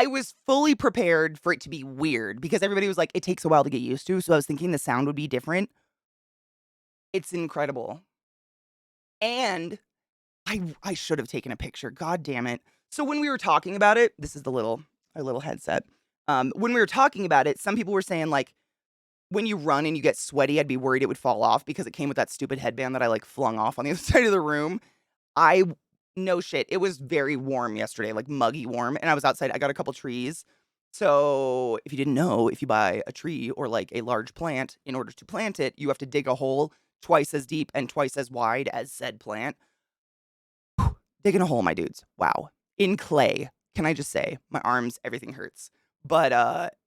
was fully prepared for it to be weird because everybody was like, it takes a while to get used to. So I was thinking the sound would be different. It's incredible. And I should have taken a picture. God damn it. So when we were talking about it, this is our little headset. When we were talking about it, some people were saying like, when you run and you get sweaty, I'd be worried it would fall off because it came with that stupid headband that I like flung off on the other side of the room. No shit. It was very warm yesterday, like muggy warm. And I was outside. I got a couple trees. So if you didn't know, if you buy a tree or like a large plant, in order to plant it, you have to dig a hole twice as deep and twice as wide as said plant. Digging a hole, my dudes. Wow. In clay. Can I just say, my arms, everything hurts. But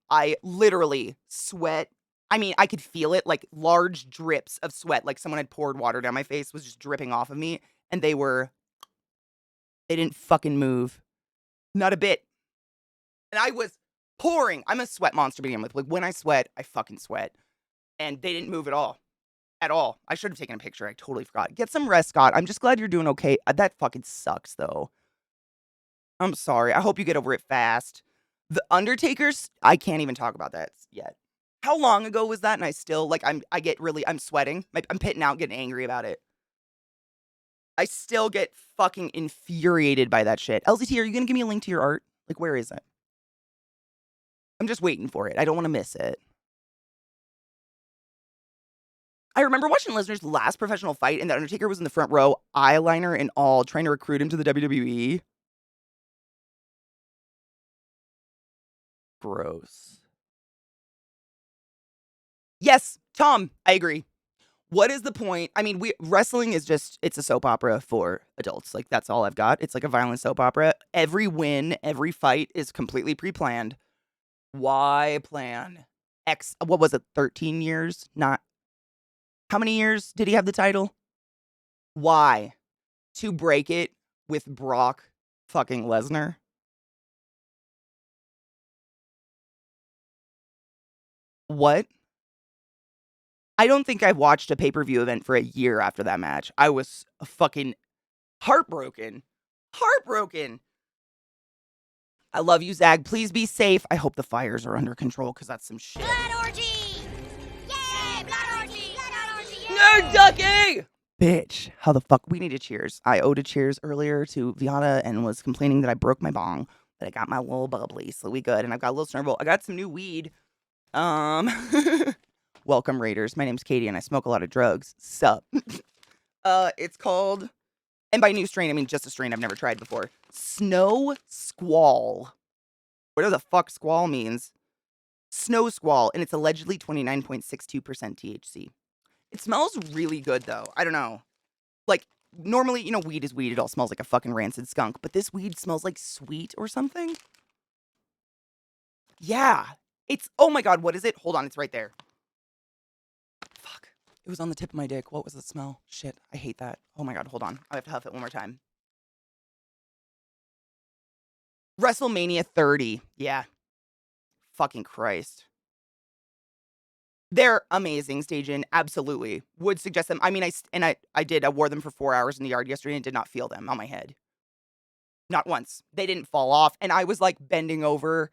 I literally sweat. I mean, I could feel it, like large drips of sweat, like someone had poured water down my face, was just dripping off of me. And they didn't fucking move. Not a bit. And I was pouring. I'm a sweat monster to begin with. Like when I sweat, I fucking sweat. And they didn't move at all. At all. I should have taken a picture. I totally forgot. Get some rest, Scott. I'm just glad you're doing okay. That fucking sucks, though. I'm sorry. I hope you get over it fast. The Undertaker's, I can't even talk about that yet. How long ago was that? And I still, like, I'm sweating. I'm pitting out, getting angry about it. I still get fucking infuriated by that shit. LZT, are you going to give me a link to your art? Like, where is it? I'm just waiting for it. I don't want to miss it. I remember watching Lesnar's last professional fight, and the Undertaker was in the front row, eyeliner and all, trying to recruit him to the WWE. Gross. Yes, Tom, I agree. What is the point? I mean, wrestling is just, it's a soap opera for adults. Like, that's all I've got. It's like a violent soap opera. Every win, every fight is completely pre-planned. Why plan? What was it, 13 years? Not, how many years did he have the title? Why? To break it with Brock fucking Lesnar? What? I don't think I've watched a pay-per-view event for a year after that match. I was fucking heartbroken. Heartbroken. I love you, Zag. Please be safe. I hope the fires are under control because that's some shit. Blood orgy! Yay! Blood orgy! Blood orgy! Yay! Nerd ducky! Bitch. How the fuck? We need a cheers. I owed a cheers earlier to Viana and was complaining that I broke my bong. But I got my little bubbly, so we good. And I've got a little snurble. I got some new weed. Welcome, Raiders. My name's Katie, and I smoke a lot of drugs. Sup? It's called, and by new strain, I mean just a strain I've never tried before. Snow Squall. Whatever the fuck squall means. Snow Squall, and it's allegedly 29.62% THC. It smells really good, though. I don't know. Like, normally, you know, weed is weed. It all smells like a fucking rancid skunk. But this weed smells like sweet or something. Yeah. It's, oh my god, what is it? Hold on, it's right there. Fuck. It was on the tip of my dick. What was the smell? Shit, I hate that. Oh my god, hold on. I have to huff it one more time. WrestleMania 30. Yeah. Fucking Christ. They're amazing, Stajan. Absolutely. Would suggest them. I mean, I did. I wore them for 4 hours in the yard yesterday and did not feel them on my head. Not once. They didn't fall off. And I was like bending over,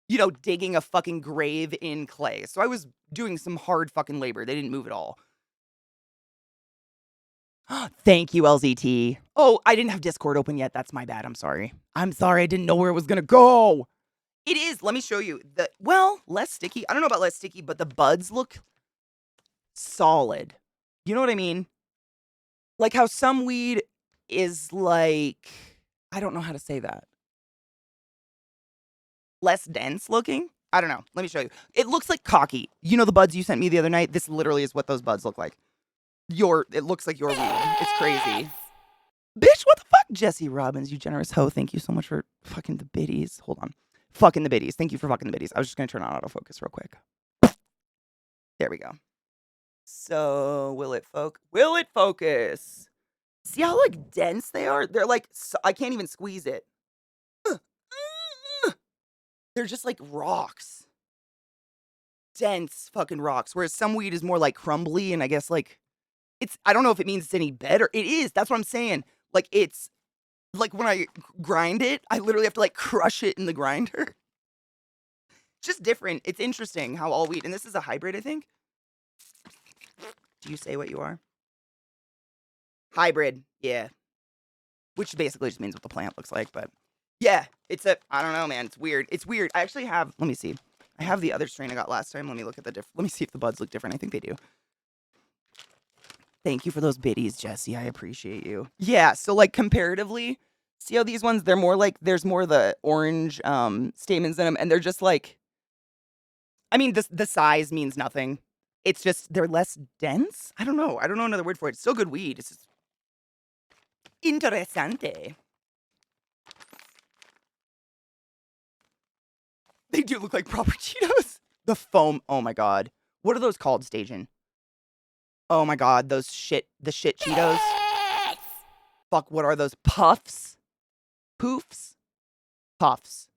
you know, digging a fucking grave in clay. So I was doing some hard fucking labor. They didn't move at all. Thank you, LZT. Oh, I didn't have Discord open yet. That's my bad. I'm sorry. I'm sorry. I didn't know where it was going to go. It is. Let me show you. Well, less sticky. I don't know about less sticky, but the buds look solid. You know what I mean? Like how some weed is like, I don't know how to say that. Less dense looking? I don't know. Let me show you. It looks like cocky. You know the buds you sent me the other night? This literally is what those buds look like. It looks like your weed. It's crazy. Bitch, what the fuck? Jesse Robbins, you generous hoe. Thank you so much for fucking the biddies. Hold on. Fucking the biddies. Thank you for fucking the biddies. I was just going to turn on autofocus real quick. There we go. So, will it focus? See how, like, dense they are? They're, like, I can't even squeeze it. They're just, like, rocks. Dense fucking rocks. Whereas some weed is more, like, crumbly, and I guess, like, I don't know if it means it's any better. It is. That's what I'm saying. Like, it's, like, when I grind it, I literally have to, like, crush it in the grinder. Just different. It's interesting how all weed, and this is a hybrid, I think. Do you say what you are? Hybrid, yeah. Which basically just means what the plant looks like, but yeah, I don't know, man. It's weird. It's weird. I actually have, let me see. I have the other strain I got last time. Let me look at let me see if the buds look different. I think they do. Thank you for those biddies, Jesse. I appreciate you. Yeah, so like comparatively, see how these ones, they're more like, there's more of the orange stamens in them, and they're just like, I mean, the size means nothing. It's just, they're less dense? I don't know. I don't know another word for it. It's still good weed. It's just interessante. They do look like proper Cheetos. The foam. Oh my god. What are those called, Stajan? Oh my god, the shit Cheetos. Fuck, what are those? Puffs? Poofs? Puffs.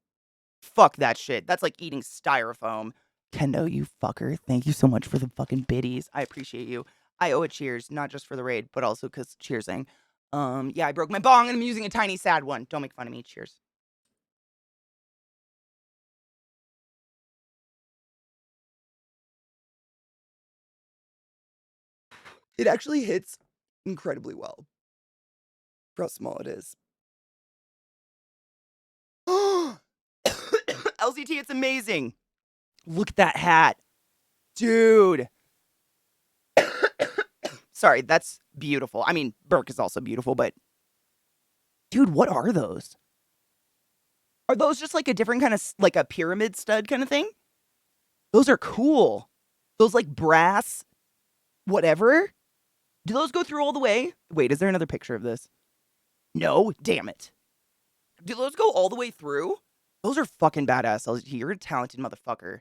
Fuck that shit. That's like eating styrofoam. Kendo, you fucker. Thank you so much for the fucking biddies. I appreciate you. I owe a cheers, not just for the raid, but also because cheersing. Yeah, I broke my bong and I'm using a tiny sad one. Don't make fun of me. Cheers. It actually hits incredibly well for how small it is. LCT, it's amazing. Look at that hat. Dude. Sorry, that's beautiful. I mean, Burke is also beautiful, but dude, what are those? Are those just like a different kind of, like a pyramid stud kind of thing? Those are cool. Those like brass, whatever. Do those go through all the way? Wait, is there another picture of this? No, damn it. Do those go all the way through? Those are fucking badass, LZT. You're a talented motherfucker.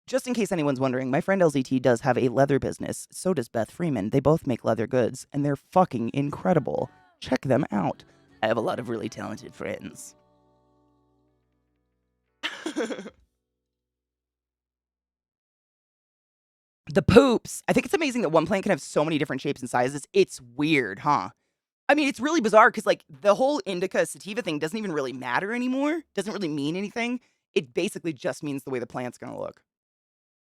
Just in case anyone's wondering, my friend LZT does have a leather business. So does Beth Freeman. They both make leather goods, and they're fucking incredible. Check them out. I have a lot of really talented friends. The poops. I think it's amazing that one plant can have so many different shapes and sizes. It's weird, huh? I mean, it's really bizarre because, like, the whole indica sativa thing doesn't even really matter anymore. Doesn't really mean anything. It basically just means the way the plant's going to look.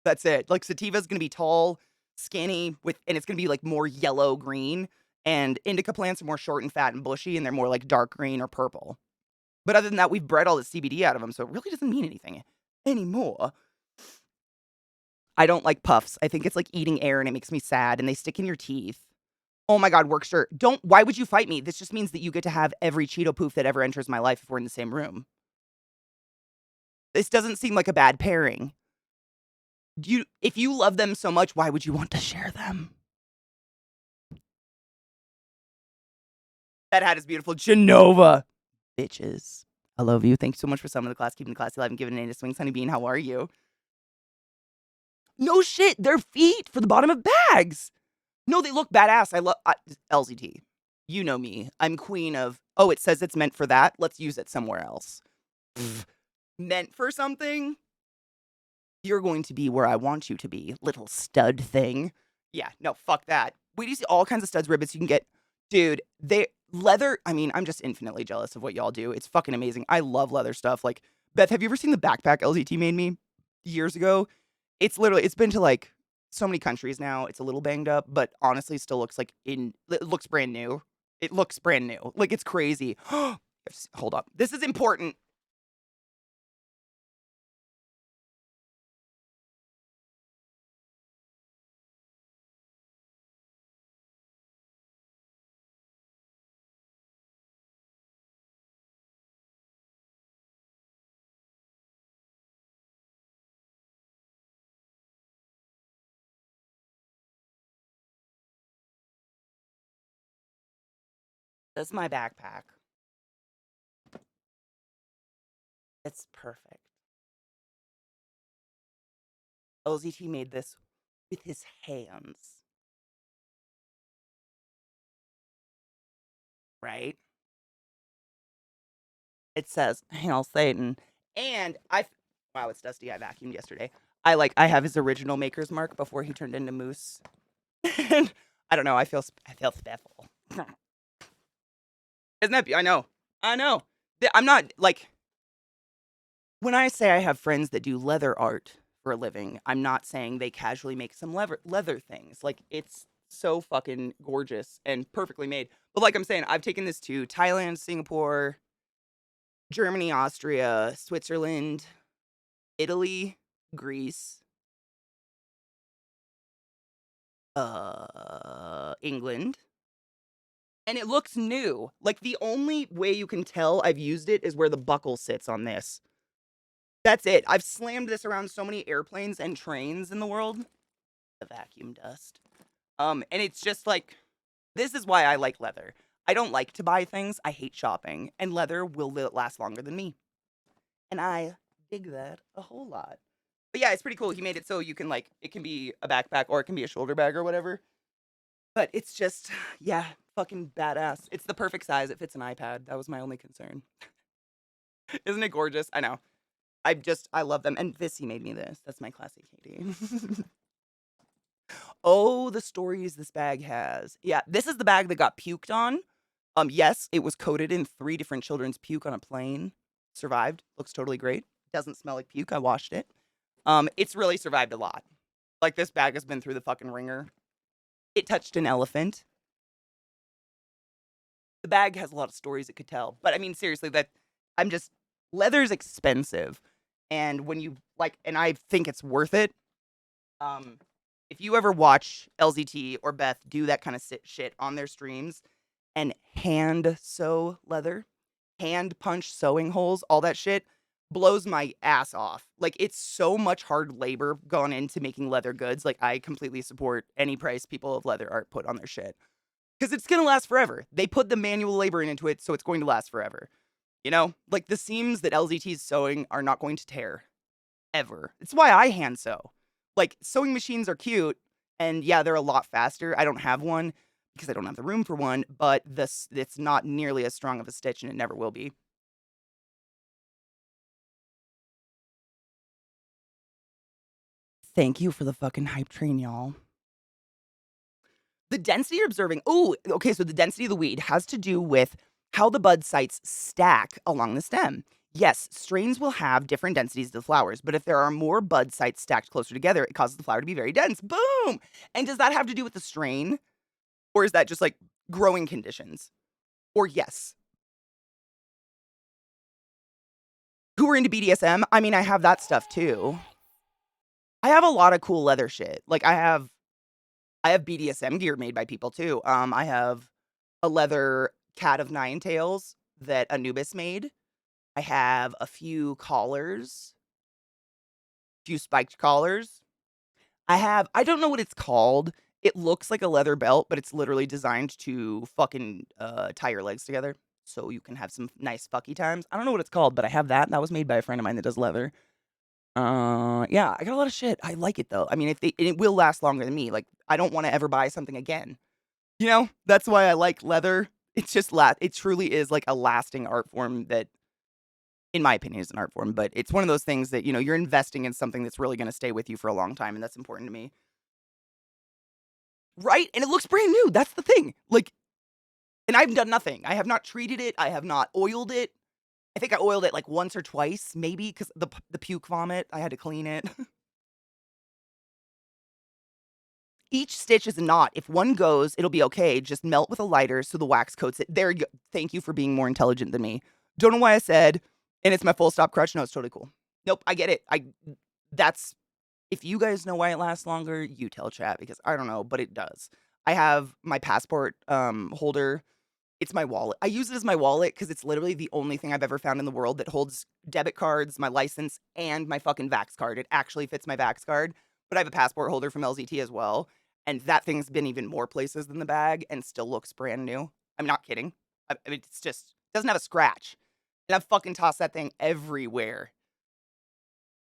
That's it. Like, sativa's going to be tall, skinny, and it's going to be, like, more yellow-green. And indica plants are more short and fat and bushy, and they're more, like, dark green or purple. But other than that, we've bred all the CBD out of them, so it really doesn't mean anything anymore. I don't like puffs. I think it's like eating air and it makes me sad and they stick in your teeth. Oh my God, Workster. Why would you fight me? This just means that you get to have every Cheeto poof that ever enters my life if we're in the same room. This doesn't seem like a bad pairing. If you love them so much, why would you want to share them? That hat is beautiful. Genova. Bitches. I love you. Thank you so much for some of the class, keeping the class alive and giving it a swing. Sunny Bean, how are you? No shit. They're feet for the bottom of bags. No, they look badass. I love LZT. You know me. I'm queen of, oh, it says it's meant for that. Let's use it somewhere else. Meant for something? You're going to be where I want you to be, little stud thing. Yeah, no, fuck that. We do see all kinds of studs ribbons you can get. Dude, leather, I mean, I'm just infinitely jealous of what y'all do. It's fucking amazing. I love leather stuff. Like, Beth, have you ever seen the backpack LZT made me years ago? It's been to like so many countries now. It's a little banged up, but honestly still looks like it looks brand new. It looks brand new. Like, it's crazy. Hold up. This is important. That's my backpack. It's perfect. LZT made this with his hands. Right? It says, Hail Satan. And wow, it's dusty. I vacuumed yesterday. I have his original maker's mark before he turned into Moose. And I don't know. I feel special. Isn't that, I know. I'm not, like, when I say I have friends that do leather art for a living, I'm not saying they casually make some leather things. Like, it's so fucking gorgeous and perfectly made. But like I'm saying, I've taken this to Thailand, Singapore, Germany, Austria, Switzerland, Italy, Greece, England. And it looks new. Like, the only way you can tell I've used it is where the buckle sits on this. That's it. I've slammed this around so many airplanes and trains in the world. The vacuum dust. And it's just like, this is why I like leather. I don't like to buy things. I hate shopping. And leather will last longer than me. And I dig that a whole lot. But yeah, it's pretty cool. He made it so you can, like, it can be a backpack or it can be a shoulder bag or whatever. But it's just, yeah, fucking badass. It's the perfect size. It fits an iPad. That was my only concern. Isn't it gorgeous? I know. I love them. And Vissy made me this. That's my ClassyKatie. Oh, the stories this bag has. Yeah, this is the bag that got puked on. Yes, it was coated in 3 different children's puke on a plane. Survived. Looks totally great. Doesn't smell like puke. I washed it. It's really survived a lot. Like, this bag has been through the fucking ringer. It touched an elephant. The bag has a lot of stories it could tell. But I mean, seriously, leather's expensive. And when you, like, and I think it's worth it. If you ever watch LZT or Beth do that kind of shit on their streams and hand sew leather, hand punch sewing holes, all that shit blows my ass off. Like, it's so much hard labor gone into making leather goods. Like, I completely support any price people of leather art put on their shit. Because it's going to last forever. They put the manual labor into it, so it's going to last forever. You know? Like, the seams that LZT is sewing are not going to tear. Ever. It's why I hand sew. Like, sewing machines are cute, and yeah, they're a lot faster. I don't have one because I don't have the room for one, but it's not nearly as strong of a stitch, and it never will be. Thank you for the fucking hype train, y'all. The density you're observing. Oh, okay, so the density of the weed has to do with how the bud sites stack along the stem. Yes, strains will have different densities of the flowers, but if there are more bud sites stacked closer together, it causes the flower to be very dense. Boom! And does that have to do with the strain? Or is that just like growing conditions? Or yes? who are into BDSM, I mean, I have that stuff too. I have a lot of cool leather shit. Like I have BDSM gear made by people too. I have a leather cat of nine tails that Anubis made. I have a few collars, few spiked collars. I don't know what it's called. It looks like a leather belt, but it's literally designed to fucking tie your legs together so you can have some nice fucky times. I don't know what it's called, but I have that. That was made by a friend of mine that does leather. Yeah, I got a lot of shit. I like it though. I mean, it will last longer than me. Like, I don't want to ever buy something again. You know, that's why I like leather. It's just it truly is like a lasting art form that, in my opinion, is an art form. But it's one of those things that, you know, you're investing in something that's really going to stay with you for a long time, and that's important to me. Right? And it looks brand new. That's the thing. Like, and I've done nothing. I have not treated it. I have not oiled it. I think I oiled it like once or twice, maybe, because the puke vomit. I had to clean it. Each stitch is a knot. If one goes, it'll be okay. Just melt with a lighter so the wax coats it. There you go. Thank you for being more intelligent than me. Don't know why I said, and it's my full stop crutch. No, it's totally cool. Nope, I get it. That's, if you guys know why it lasts longer, you tell chat because I don't know, but it does. I have my passport holder. It's my wallet. I use it as my wallet because it's literally the only thing I've ever found in the world that holds debit cards, my license, and my fucking Vax card. It actually fits my Vax card, but I have a passport holder from LZT as well. And that thing's been even more places than the bag and still looks brand new. I'm not kidding. I mean, it's just, doesn't have a scratch. And I've fucking tossed that thing everywhere.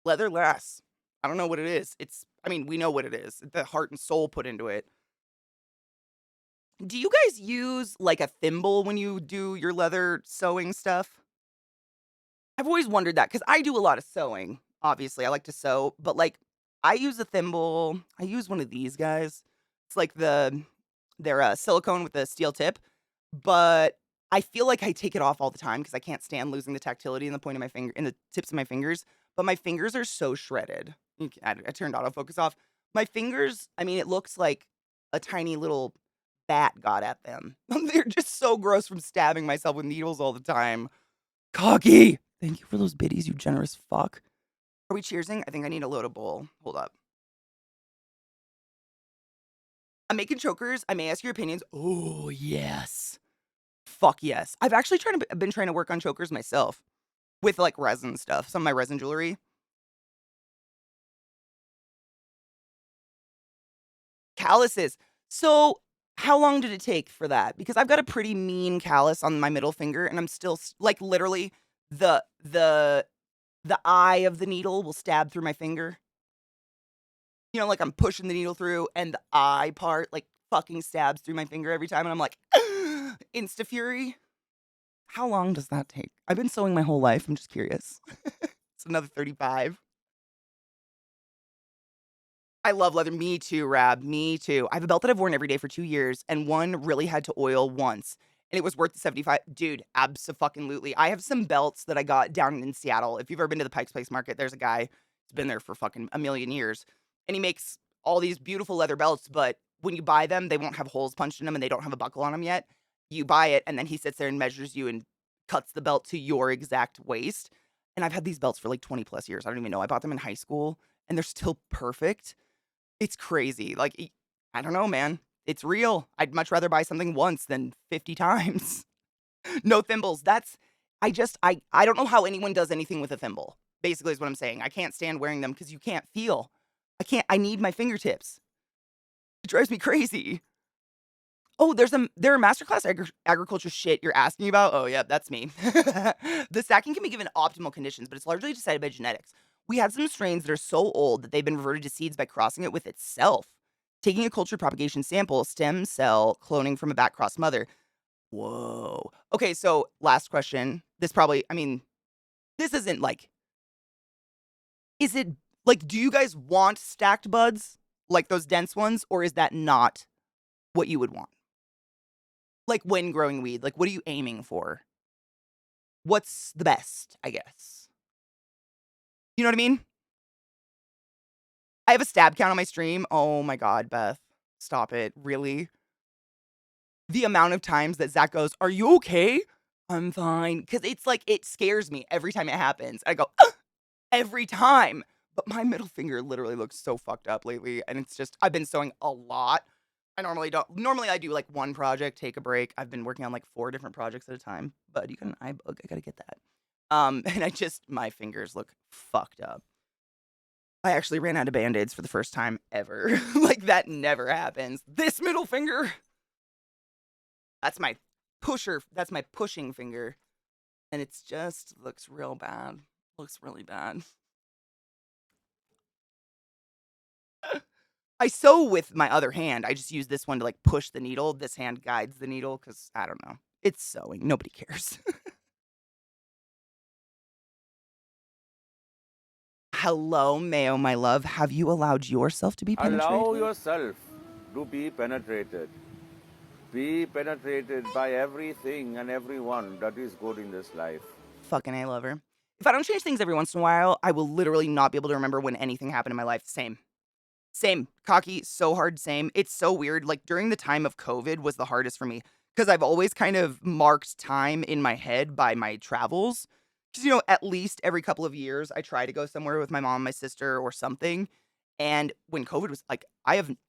Leather lasts. I don't know what it is. I mean, we know what it is. The heart and soul put into it. Do you guys use like a thimble when you do your leather sewing stuff? I've always wondered that because I do a lot of sewing. Obviously, I like to sew, but like I use a thimble. I use one of these guys. It's like they're silicone with a steel tip, but I feel like I take it off all the time because I can't stand losing the tactility in the point of my finger, in the tips of my fingers. But my fingers are so shredded. I turned autofocus off. My fingers. I mean, it looks like a tiny little bat got at them. They're just so gross from stabbing myself with needles all the time. Cocky! Thank you for those biddies, you generous fuck. Are we cheersing? I think I need to load a bowl. Hold up. I'm making chokers. I may ask your opinions. Oh, yes. Fuck yes. I've actually been trying to work on chokers myself with like resin stuff, some of my resin jewelry. Calluses. So, how long did it take for that? Because I've got a pretty mean callus on my middle finger, and I'm still like literally the the the eye of the needle will stab through my finger. You know, like I'm pushing the needle through, and the eye part like fucking stabs through my finger every time, and I'm like, insta fury. How long does that take? I've been sewing my whole life. I'm just curious. It's another 35. I love leather. Me too, Rab. Me too. I have a belt that I've worn every day for 2 years, and one really had to oil once, and it was worth the 75. Dude, abso-fucking-lutely. I have some belts that I got down in Seattle. If you've ever been to the Pike's Place Market, there's a guy who's been there for fucking a million years, and he makes all these beautiful leather belts, but when you buy them, they won't have holes punched in them, and they don't have a buckle on them yet. You buy it, and then he sits there and measures you and cuts the belt to your exact waist, and I've had these belts for like 20 plus years. I don't even know. I bought them in high school, and they're still perfect. It's crazy. Like, I don't know, man. It's real. I'd much rather buy something once than 50 times. No thimbles. I don't know how anyone does anything with a thimble. Basically is what I'm saying. I can't stand wearing them because you can't feel. I need my fingertips. It drives me crazy. Oh, there are masterclass agriculture shit you're asking about. Oh, yeah, that's me. The stacking can be given optimal conditions, but it's largely decided by genetics. We had some strains that are so old that they've been reverted to seeds by crossing it with itself. Taking a culture propagation sample, stem cell cloning from a back cross mother. Whoa. Okay, so last question. This isn't like, is it like, do you guys want stacked buds like those dense ones, or is that not what you would want? Like when growing weed, like what are you aiming for? What's the best, I guess? You know what I mean? I have a stab count on my stream. Oh my god, Beth. Stop it. Really? The amount of times that Zach goes, "Are you okay?" I'm fine. Because it's like, it scares me every time it happens. I go, "Ugh," every time. But my middle finger literally looks so fucked up lately. And it's just, I've been sewing a lot. I normally don't. Normally, I do like one project, take a break. I've been working on like 4 different projects at a time. But you got an eye bug. I got to get that. And my fingers look fucked up. I actually ran out of Band-Aids for the first time ever. Like, that never happens. This middle finger, that's my that's my pushing finger. And it's just looks real bad. Looks really bad. I sew with my other hand. I just use this one to like push the needle. This hand guides the needle because I don't know. It's sewing. Nobody cares. Hello, Mayo, my love. Have you allowed yourself to be penetrated? Allow yourself to be penetrated. Be penetrated by everything and everyone that is good in this life. Fucking I love her. If I don't change things every once in a while, I will literally not be able to remember when anything happened in my life. Same. Cocky, so hard, same. It's so weird. Like, during the time of COVID was the hardest for me because I've always kind of marked time in my head by my travels. Because, at least every couple of years, I try to go somewhere with my mom, my sister, or something. And when COVID was like,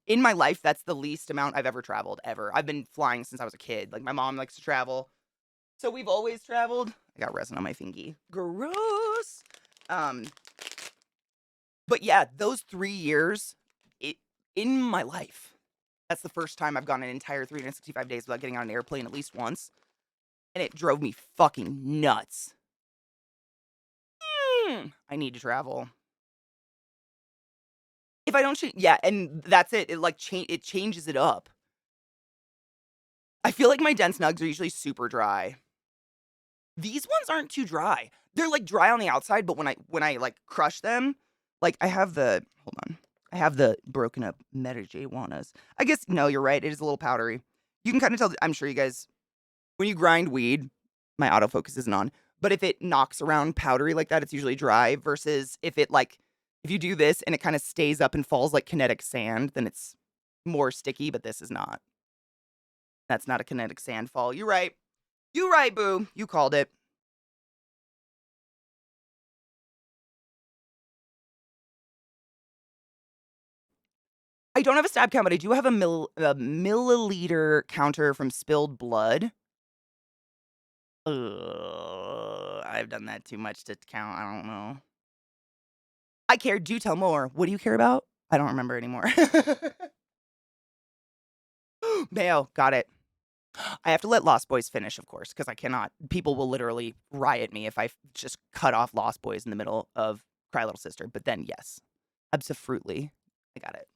in my life, that's the least amount I've ever traveled, ever. I've been flying since I was a kid. Like, my mom likes to travel. So we've always traveled. I got resin on my fingy. Gross. But yeah, those 3 years in my life, that's the first time I've gone an entire 365 days without getting on an airplane at least once. And it drove me fucking nuts. I need to travel. If I don't change, yeah, and that's it. It like it changes it up. I feel like my dense nugs are usually super dry. These ones aren't too dry. They're like dry on the outside, but when I like crush them, like I have the broken up marijuanas. I guess no, you're right. It is a little powdery. You can kind of tell. I'm sure you guys, when you grind weed, my autofocus isn't on. But if it knocks around powdery like that, it's usually dry. Versus if you do this and it kind of stays up and falls like kinetic sand, then it's more sticky. But this is not. That's not a kinetic sand fall. You're right. You're right, boo. You called it. I don't have a stab count, but I do have a milliliter counter from spilled blood. I've done that too much to count. I don't know. I care. Do tell more. What do you care about? I don't remember anymore. Mayo, got it. I have to let Lost Boys finish, of course, because I cannot. People will literally riot me if I just cut off Lost Boys in the middle of Cry Little Sister. But then, yes, absolutely, I got it.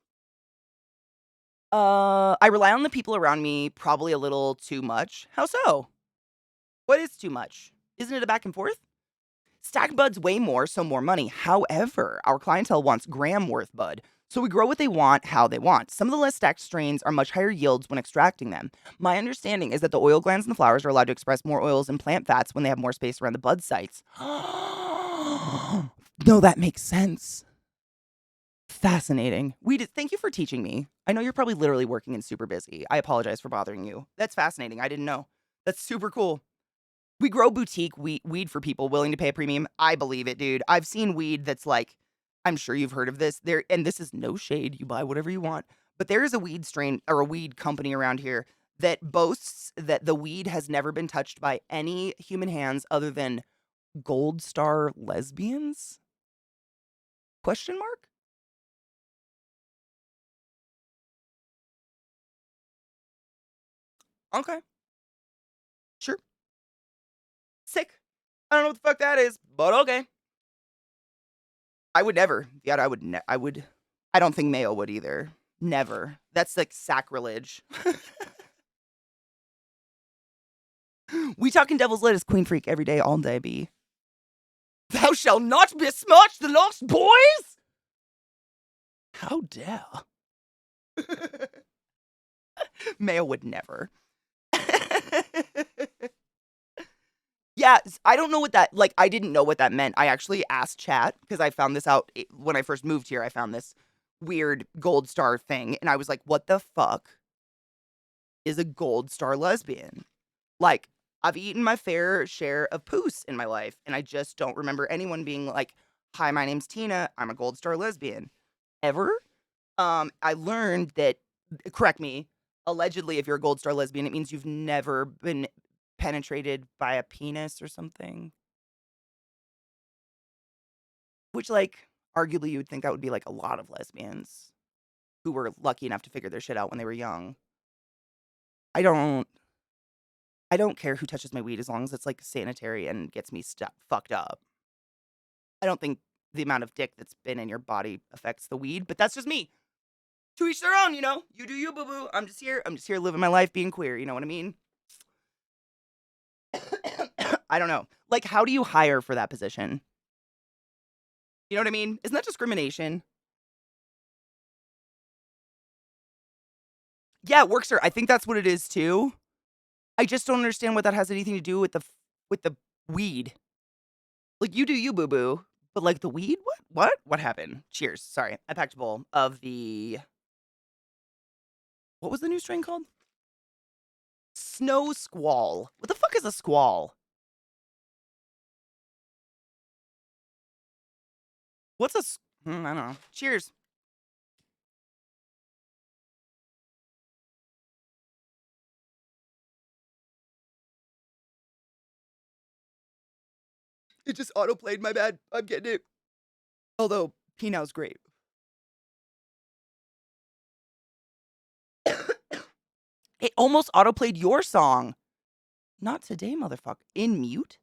I rely on the people around me probably a little too much. How so? What is too much? Isn't it a back and forth? Stack buds way more, so more money. However, our clientele wants gram worth bud, so we grow what they want, how they want. Some of the less stacked strains are much higher yields when extracting them. My understanding is that the oil glands in the flowers are allowed to express more oils and plant fats when they have more space around the bud sites. No, that makes sense. Fascinating. Thank you for teaching me. I know you're probably literally working and super busy. I apologize for bothering you. That's fascinating. I didn't know. That's super cool. We grow boutique weed for people willing to pay a premium. I believe it, dude. I've seen weed that's like, I'm sure you've heard of this. And this is no shade. You buy whatever you want. But there is a weed strain or a weed company around here that boasts that the weed has never been touched by any human hands other than Gold Star lesbians? Question mark? Okay. Sure. Sick. I don't know what the fuck that is, but okay. I would never. Yeah, I don't think Mayo would either. Never. That's like sacrilege. We talking Devil's Lettuce Queen Freak every day, all day, B. Thou shalt not besmirch the Lost Boys? How dare. Mayo would never. Yeah, I don't know what that, like, I didn't know what that meant. I actually asked chat, because I found this out when I first moved here. I found this weird Gold Star thing, and I was like, what the fuck is a Gold Star lesbian? Like, I've eaten my fair share of poos in my life, and I just don't remember anyone being like, "Hi, my name's Tina. I'm a Gold Star lesbian." Ever. I learned that, correct me, allegedly, if you're a Gold Star lesbian, it means you've never been penetrated by a penis or something. Which, like, arguably, you would think that would be like a lot of lesbians who were lucky enough to figure their shit out when they were young. I don't I don't care who touches my weed as long as it's, like, sanitary and gets me fucked up. I don't think the amount of dick that's been in your body affects the weed, but that's just me. To each their own, you know? You do you, boo-boo. I'm just here living my life being queer, you know what I mean? I don't know. Like, how do you hire for that position? You know what I mean? Isn't that discrimination? Yeah, workster. I think that's what it is too. I just don't understand what that has anything to do with the weed. Like, you do you, boo boo, but like the weed, what? What happened? Cheers. Sorry, I packed a bowl of the what was the new strain called? Snow Squall. What the fuck is a squall? What's I don't know. Cheers. It just auto-played, my bad. I'm getting it. Although, Pinot's great. It almost auto-played your song. Not today, motherfucker. In mute?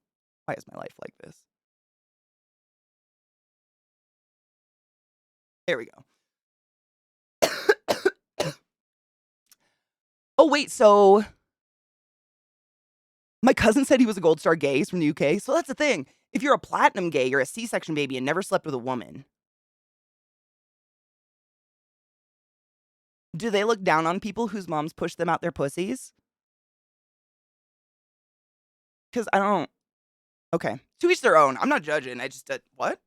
Why is my life like this? There we go. Oh, wait, so my cousin said he was a Gold Star gay. He's from the UK. So that's the thing. If you're a platinum gay, you're a C-section baby and never slept with a woman. Do they look down on people whose moms push them out their pussies? Because I don't. Okay. To each their own. I'm not judging. I just. What?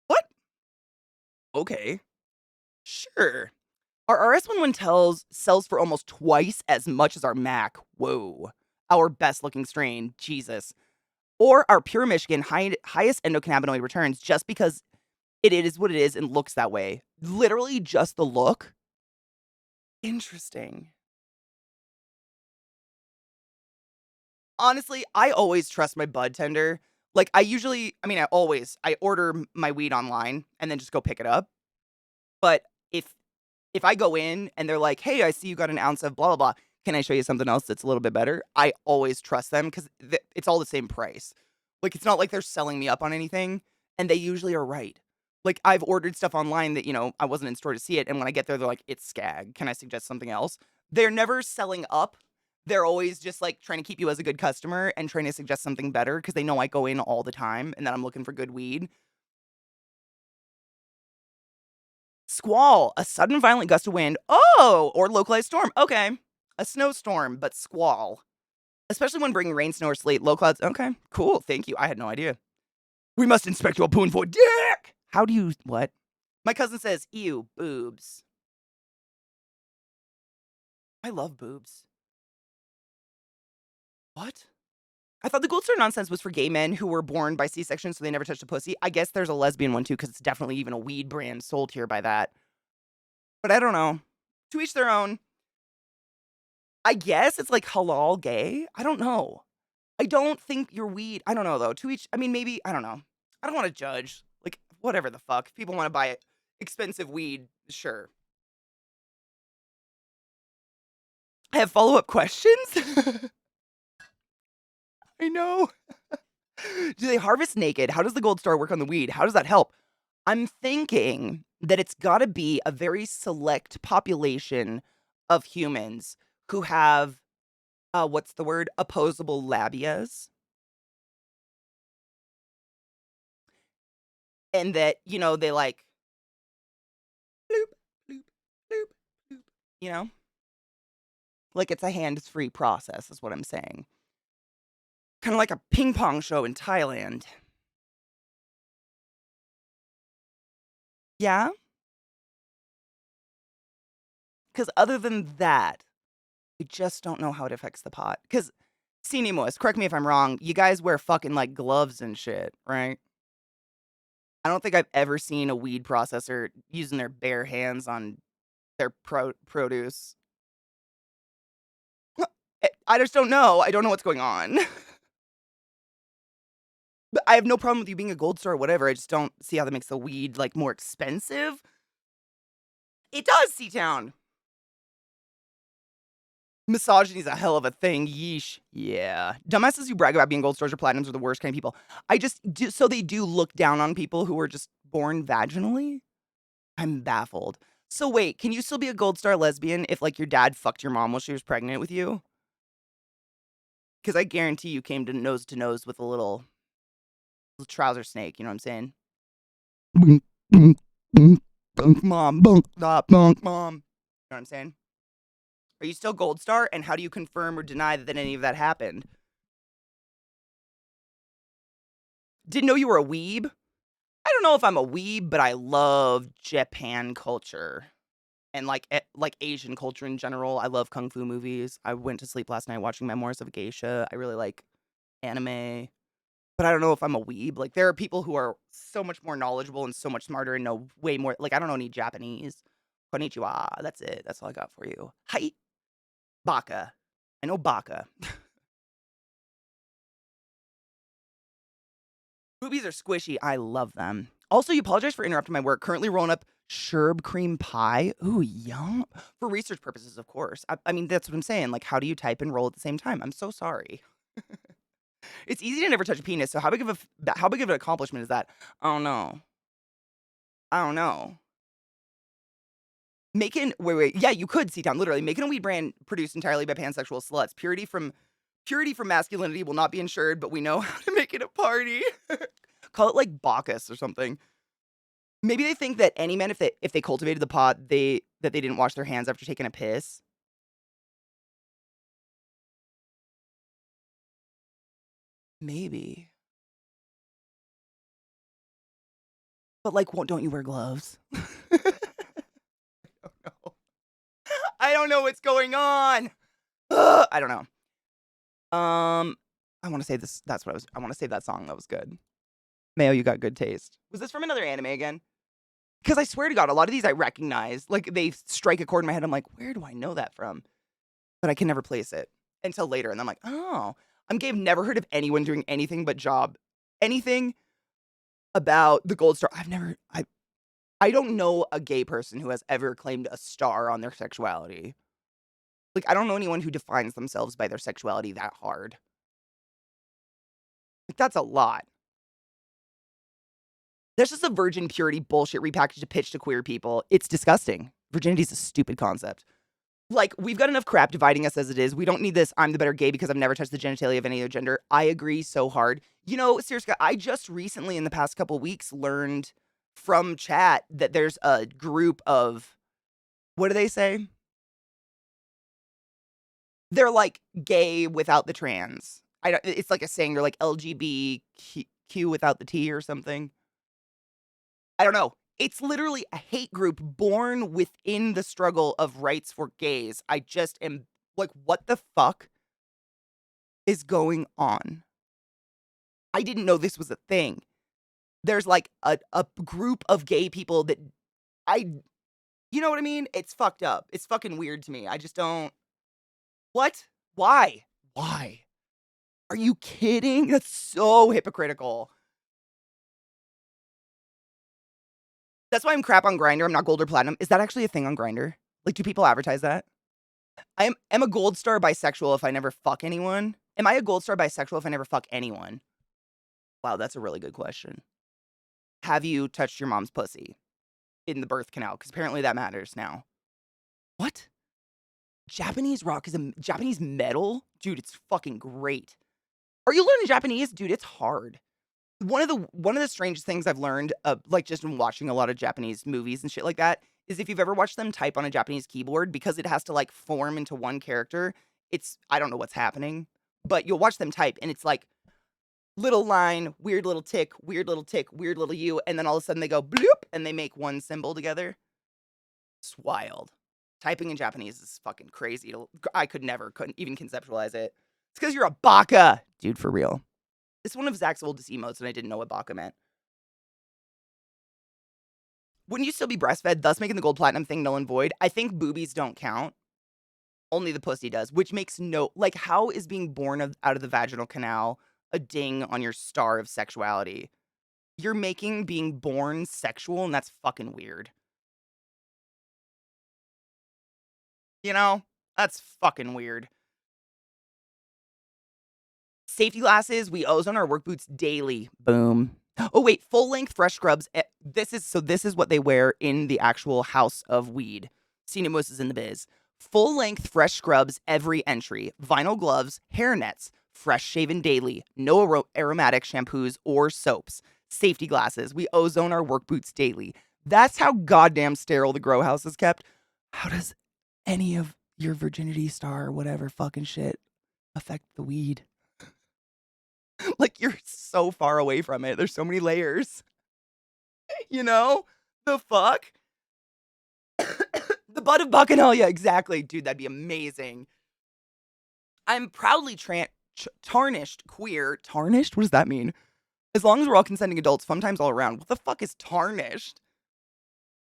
What? Okay. Sure. Our RS11 sells for almost twice as much as our Mac. Whoa. Our best looking strain. Jesus. Or our Pure Michigan highest endocannabinoid returns just because it is what it is and looks that way. Literally just the look. Interesting. Honestly, I always trust my bud tender. Like, I order my weed online and then just go pick it up. But if I go in and they're like, "Hey, I see you got an ounce of blah, blah, blah. Can I show you something else that's a little bit better?" I always trust them because it's all the same price. Like, it's not like they're selling me up on anything, and they usually are right. Like, I've ordered stuff online that, I wasn't in store to see it, and when I get there, they're like, "It's skag. Can I suggest something else?" They're never selling up. They're always just, like, trying to keep you as a good customer and trying to suggest something better because they know I go in all the time and that I'm looking for good weed. Squall, a sudden violent gust of wind. Oh, or localized storm. Okay. A snowstorm, but squall. Especially when bringing rain, snow, or sleet. Low clouds. Okay, cool. Thank you. I had no idea. We must inspect your poon for dick. How do you, what? My cousin says, ew, boobs. I love boobs. What? I thought the Gold Star nonsense was for gay men who were born by C-section so they never touched a pussy. I guess there's a lesbian one too because it's definitely even a weed brand sold here by that. But I don't know. To each their own. I guess it's like halal gay. I don't know. I don't think your weed. I don't know though. To each. I mean, maybe. I don't know. I don't want to judge. Like whatever the fuck. If people want to buy expensive weed, sure. I have follow-up questions. I know. Do they harvest naked? How does the Gold Star work on the weed? How does that help? I'm thinking that it's got to be a very select population of humans who have what's the word? Opposable labias. And that, they like bloop, bloop, bloop, bloop, you know? Like it's a hands-free process is what I'm saying. Kind of like a ping pong show in Thailand. Yeah? Because other than that, I just don't know how it affects the pot. Because Sinimos, correct me if I'm wrong. You guys wear fucking like gloves and shit, right? I don't think I've ever seen a weed processor using their bare hands on their produce. I just don't know. I don't know what's going on. But I have no problem with you being a gold star or whatever. I just don't see how that makes the weed like more expensive. It does, C-Town. Misogyny is a hell of a thing. Yeesh. Yeah. Dumbasses who brag about being gold stars or platinums are the worst kind of people. I just do, so they do look down on people who are just born vaginally? I'm baffled. So wait, can you still be a gold star lesbian if like your dad fucked your mom while she was pregnant with you? Because I guarantee you came to nose with a little trouser snake, you know what I'm saying? Bunk, bunk, bunk, bunk, mom, bunk, bunk, mom. You know what I'm saying? Are you still gold star? And how do you confirm or deny that any of that happened? Didn't know you were a weeb? I don't know if I'm a weeb, but I love Japan culture. And like Asian culture in general. I love kung fu movies. I went to sleep last night watching Memoirs of a Geisha. I really like anime. But I don't know if I'm a weeb. Like, there are people who are so much more knowledgeable and so much smarter and know way more. Like, I don't know any Japanese. Konnichiwa. That's it. That's all I got for you. Hi. Baka. I know Baka. Boobies are squishy. I love them. Also, you apologize for interrupting my work. Currently rolling up sherb cream pie. Ooh, yum. For research purposes, of course. I mean, that's what I'm saying. Like, how do you type and roll at the same time? I'm so sorry. It's easy to never touch a penis, so how big of an accomplishment is that? I don't know. I don't know. Wait. Yeah, you could, C-Town, literally. Making a weed brand produced entirely by pansexual sluts. Purity from masculinity will not be ensured, but we know how to make it a party. Call it like Bacchus or something. Maybe they think that any men, if they cultivated the pot, that they didn't wash their hands after taking a piss. Maybe. But like, don't you wear gloves? I don't know what's going on. I don't know. I want to say this. I want to say that song. That was good. Mayo, you got good taste. Was this from another anime again? Because I swear to God, a lot of these I recognize. Like, they strike a chord in my head. I'm like, where do I know that from? But I can never place it until later. And I'm like, oh. I'm gay. I've never heard of anyone doing anything but job. Anything about the gold star. I don't know a gay person who has ever claimed a star on their sexuality. Like, I don't know anyone who defines themselves by their sexuality that hard. Like, that's a lot. That's just a virgin purity bullshit repackaged to pitch to queer people. It's disgusting. Virginity's a stupid concept. Like, we've got enough crap dividing us as it is. We don't need this, I'm the better gay because I've never touched the genitalia of any other gender. I agree so hard. You know, seriously, I just recently in the past couple weeks learned from chat that there's a group of, what do they say? They're like gay without the trans. It's like a saying, they're like LGBTQ without the T or something. I don't know. It's literally a hate group born within the struggle of rights for gays. I just am like, what the fuck is going on? I didn't know this was a thing. There's like a group of gay people that you know what I mean? It's fucked up. It's fucking weird to me. I just don't. What? Why? Why? Are you kidding? That's so hypocritical. That's why I'm crap on Grindr. I'm not gold or platinum. Is that actually a thing on Grindr? Like, do people advertise that? I am a gold star bisexual if I never fuck anyone. Am I a gold star bisexual if I never fuck anyone? Wow, that's a really good question. Have you touched your mom's pussy in the birth canal? Because apparently that matters now. What? Japanese rock is Japanese metal? Dude, it's fucking great. Are you learning Japanese? Dude, it's hard. One of the strangest things I've learned, like just in watching a lot of Japanese movies and shit like that, is if you've ever watched them type on a Japanese keyboard, because it has to like form into one character, I don't know what's happening, but you'll watch them type and it's like little line, weird little tick, weird little tick, weird little U, and then all of a sudden they go bloop and they make one symbol together. It's wild. Typing in Japanese is fucking crazy. I couldn't even conceptualize it. It's because you're a baka. Dude, for real. It's one of Zach's oldest emotes, and I didn't know what baka meant. Wouldn't you still be breastfed, thus making the gold platinum thing null and void? I think boobies don't count. Only the pussy does, which makes no... Like, how is being born out of the vaginal canal a ding on your star of sexuality? You're making being born sexual, and that's fucking weird. You know? That's fucking weird. Safety glasses, we ozone our work boots daily. Boom. Oh, wait, full-length fresh scrubs. This is what they wear in the actual House of Weed. Cinemus is in the biz. Full-length fresh scrubs every entry. Vinyl gloves, hair nets, fresh shaven daily. No aromatic shampoos or soaps. Safety glasses, we ozone our work boots daily. That's how goddamn sterile the grow house is kept. How does any of your virginity star or whatever fucking shit affect the weed? Like, you're so far away from it. There's so many layers. You know? The fuck? The bud of Bacchanalia, exactly. Dude, that'd be amazing. I'm proudly tarnished queer. Tarnished? What does that mean? As long as we're all consenting adults, fun times all around. What the fuck is tarnished?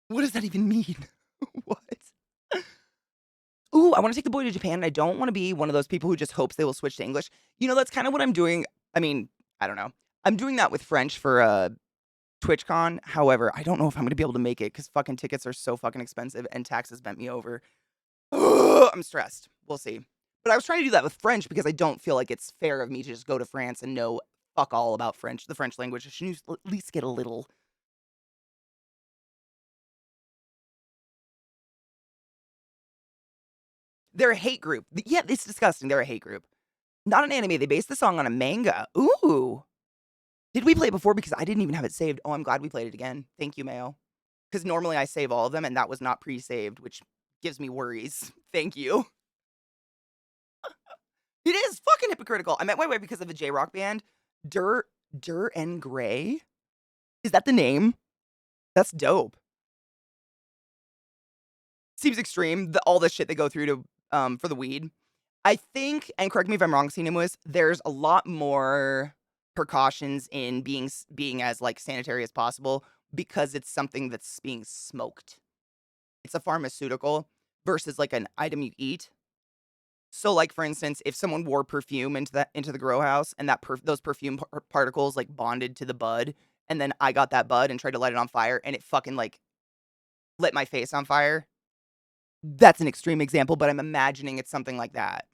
What does that even mean? What? Ooh, I want to take the boy to Japan, and I don't want to be one of those people who just hopes they will switch to English. You know, that's kind of what I'm doing. I mean, I don't know. I'm doing that with French for TwitchCon. However, I don't know if I'm going to be able to make it because fucking tickets are so fucking expensive and taxes bent me over. Ugh, I'm stressed. We'll see. But I was trying to do that with French because I don't feel like it's fair of me to just go to France and know fuck all about French, the French language. I should at least get a little. They're a hate group. Yeah, it's disgusting. They're a hate group. Not an anime. They based the song on a manga. Ooh. Did we play it before? Because I didn't even have it saved. Oh, I'm glad we played it again. Thank you, Mayo. Because normally I save all of them, and that was not pre-saved, which gives me worries. Thank you. It is fucking hypocritical. I met my way because of a J-rock band. Dur and Gray? Is that the name? That's dope. Seems extreme, all the shit they go through to for the weed. I think, and correct me if I'm wrong, Cinemus, there's a lot more precautions in being as, like, sanitary as possible because it's something that's being smoked. It's a pharmaceutical versus, like, an item you eat. So, like, for instance, if someone wore perfume into the grow house and those perfume particles, like, bonded to the bud, and then I got that bud and tried to light it on fire and it fucking, like, lit my face on fire. That's an extreme example, but I'm imagining it's something like that.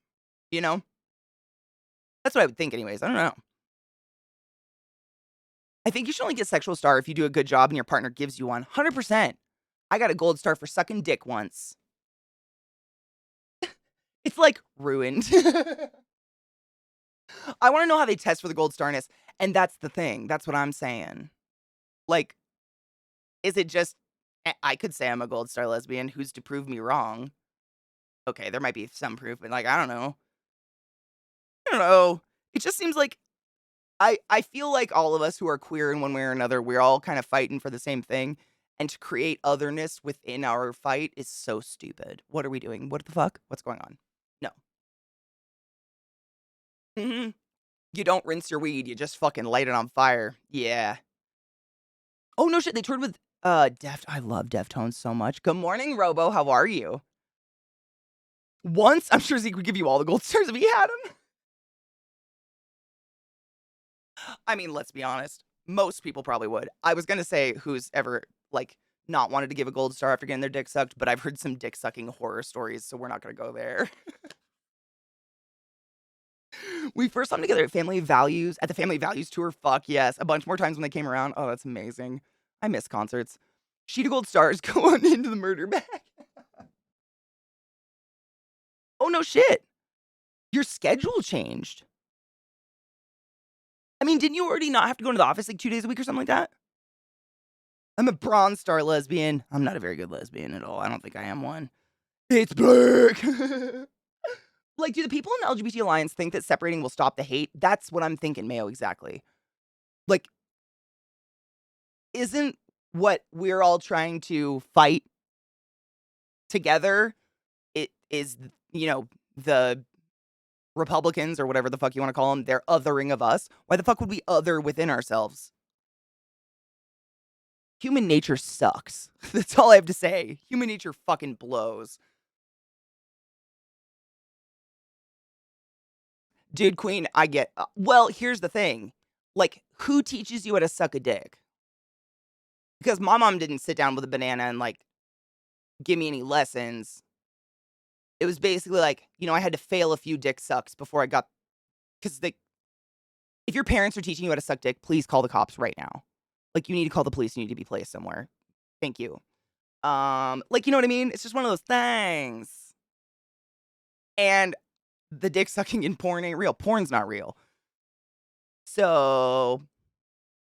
You know? That's what I would think anyways. I don't know. I think you should only get sexual star if you do a good job and your partner gives you one. 100%. I got a gold star for sucking dick once. It's, like, ruined. I wanna know how they test for the gold starness, and that's the thing. That's what I'm saying. Like, is it just I could say I'm a gold star lesbian. Who's to prove me wrong? Okay, there might be some proof, but, like, I don't know. I don't know. It just seems like I feel like all of us who are queer in one way or another, we're all kind of fighting for the same thing, and to create otherness within our fight is so stupid. What are we doing? What the fuck? What's going on? No. Mhm. You don't rinse your weed, you just fucking light it on fire. Yeah. Oh, no shit, they toured with, I love Deftones so much. Good morning, Robo, how are you? Once? I'm sure Zeke would give you all the gold stars if he had them. I mean, let's be honest. Most people probably would. I was gonna say who's ever, like, not wanted to give a gold star after getting their dick sucked, but I've heard some dick-sucking horror stories, so we're not gonna go there. We first saw them together at the Family Values tour. Fuck yes. A bunch more times when they came around. Oh, that's amazing. I miss concerts. Sheet of gold stars go on into the murder bag. Oh, no shit. Your schedule changed. I mean, didn't you already not have to go into the office like 2 days a week or something like that? I'm a bronze star lesbian. I'm not a very good lesbian at all. I don't think I am one. It's black. Like, do the people in the LGBT Alliance think that separating will stop the hate? That's what I'm thinking, Mayo, exactly. Like, isn't what we're all trying to fight together, it is, you know, the Republicans or whatever the fuck you want to call them, they're othering of us. Why the fuck would we other within ourselves? Human nature sucks. That's all I have to say. Human nature fucking blows. Dude, Queen, I get. Well, here's the thing. Like, who teaches you how to suck a dick? Because my mom didn't sit down with a banana and, like, give me any lessons. It was basically like, I had to fail a few dick sucks before I got. Because if your parents are teaching you how to suck dick, please call the cops right now. Like, you need to call the police. You need to be placed somewhere. Thank you. Like, you know what I mean? It's just one of those things. And the dick sucking in porn ain't real. Porn's not real. So,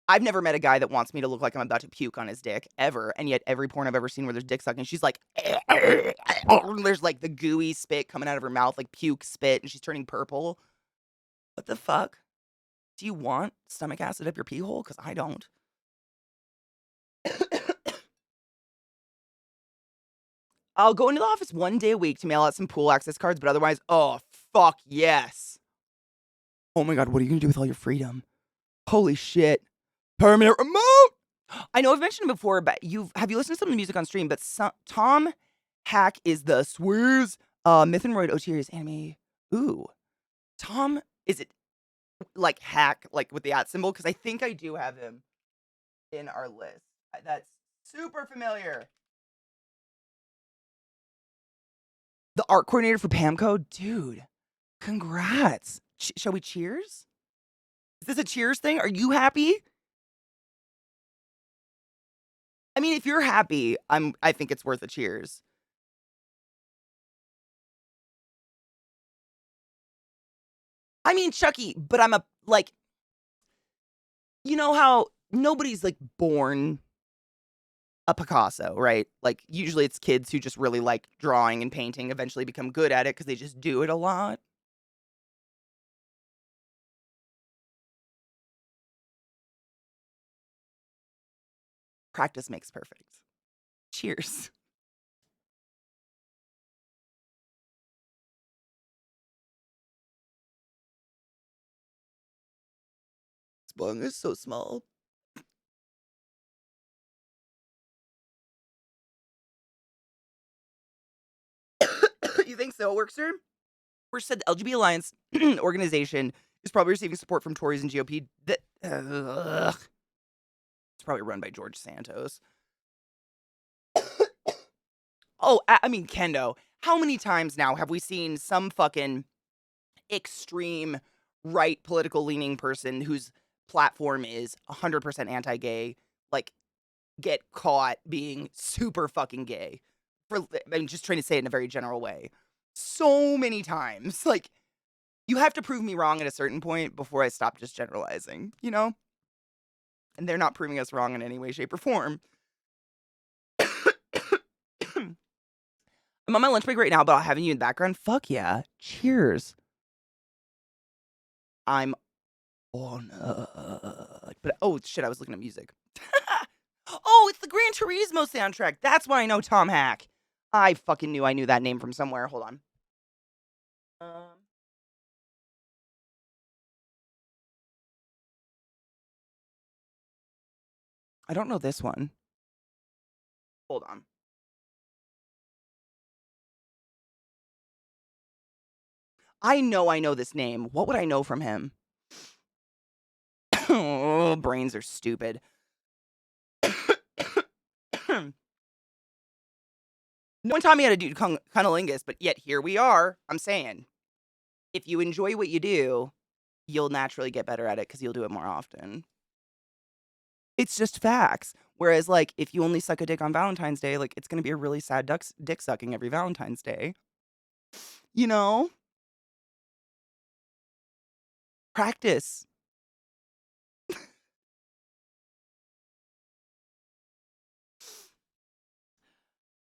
I've never met a guy that wants me to look like I'm about to puke on his dick, ever. And yet, every porn I've ever seen where there's dick sucking, she's like, there's like the gooey spit coming out of her mouth, like puke spit, and she's turning purple. What the fuck? Do you want stomach acid up your pee hole? Because I don't. I'll go into the office one day a week to mail out some pool access cards, but otherwise, oh, fuck yes. Oh my God, what are you going to do with all your freedom? Holy shit. Permanent remote! I know I've mentioned it before, but have you listened to some of the music on stream? But Tom Hack is the Swears Myth and Roid OTRs anime. Ooh. Tom, is it like Hack, like with the @ symbol? Because I think I do have him in our list. That's super familiar. The art coordinator for Pamco? Dude, congrats. Shall we cheers? Is this a cheers thing? Are you happy? I mean, if you're happy, I think it's worth a cheers. I mean, Chucky, but I'm you know how nobody's like born a Picasso, right? Like, usually it's kids who just really like drawing and painting eventually become good at it because they just do it a lot. Practice makes perfect. Cheers. This bong is so small. You think so, Workster? Workster said the LGBT Alliance organization is probably receiving support from Tories and GOP. It's probably run by George Santos. Oh, I mean, Kendo, how many times now have we seen some fucking extreme right political leaning person whose platform is 100% anti-gay, like, get caught being super fucking gay? I'm just trying to say it in a very general way. So many times. Like, you have to prove me wrong at a certain point before I stop just generalizing, you know? And they're not proving us wrong in any way, shape, or form. I'm on my lunch break right now, but I'll have you in the background. Fuck yeah. Cheers. I'm on. But oh shit, I was looking at music. Oh, it's the Gran Turismo soundtrack. That's why I know Tom Hack. I fucking knew I knew that name from somewhere. Hold on. I don't know this one. Hold on. I know this name. What would I know from him? Oh, brains are stupid. No one taught me how to do cunnilingus, but yet here we are. I'm saying, if you enjoy what you do, you'll naturally get better at it because you'll do it more often. It's just facts. Whereas, like, if you only suck a dick on Valentine's Day, like, it's going to be a really sad dick sucking every Valentine's Day. You know? Practice.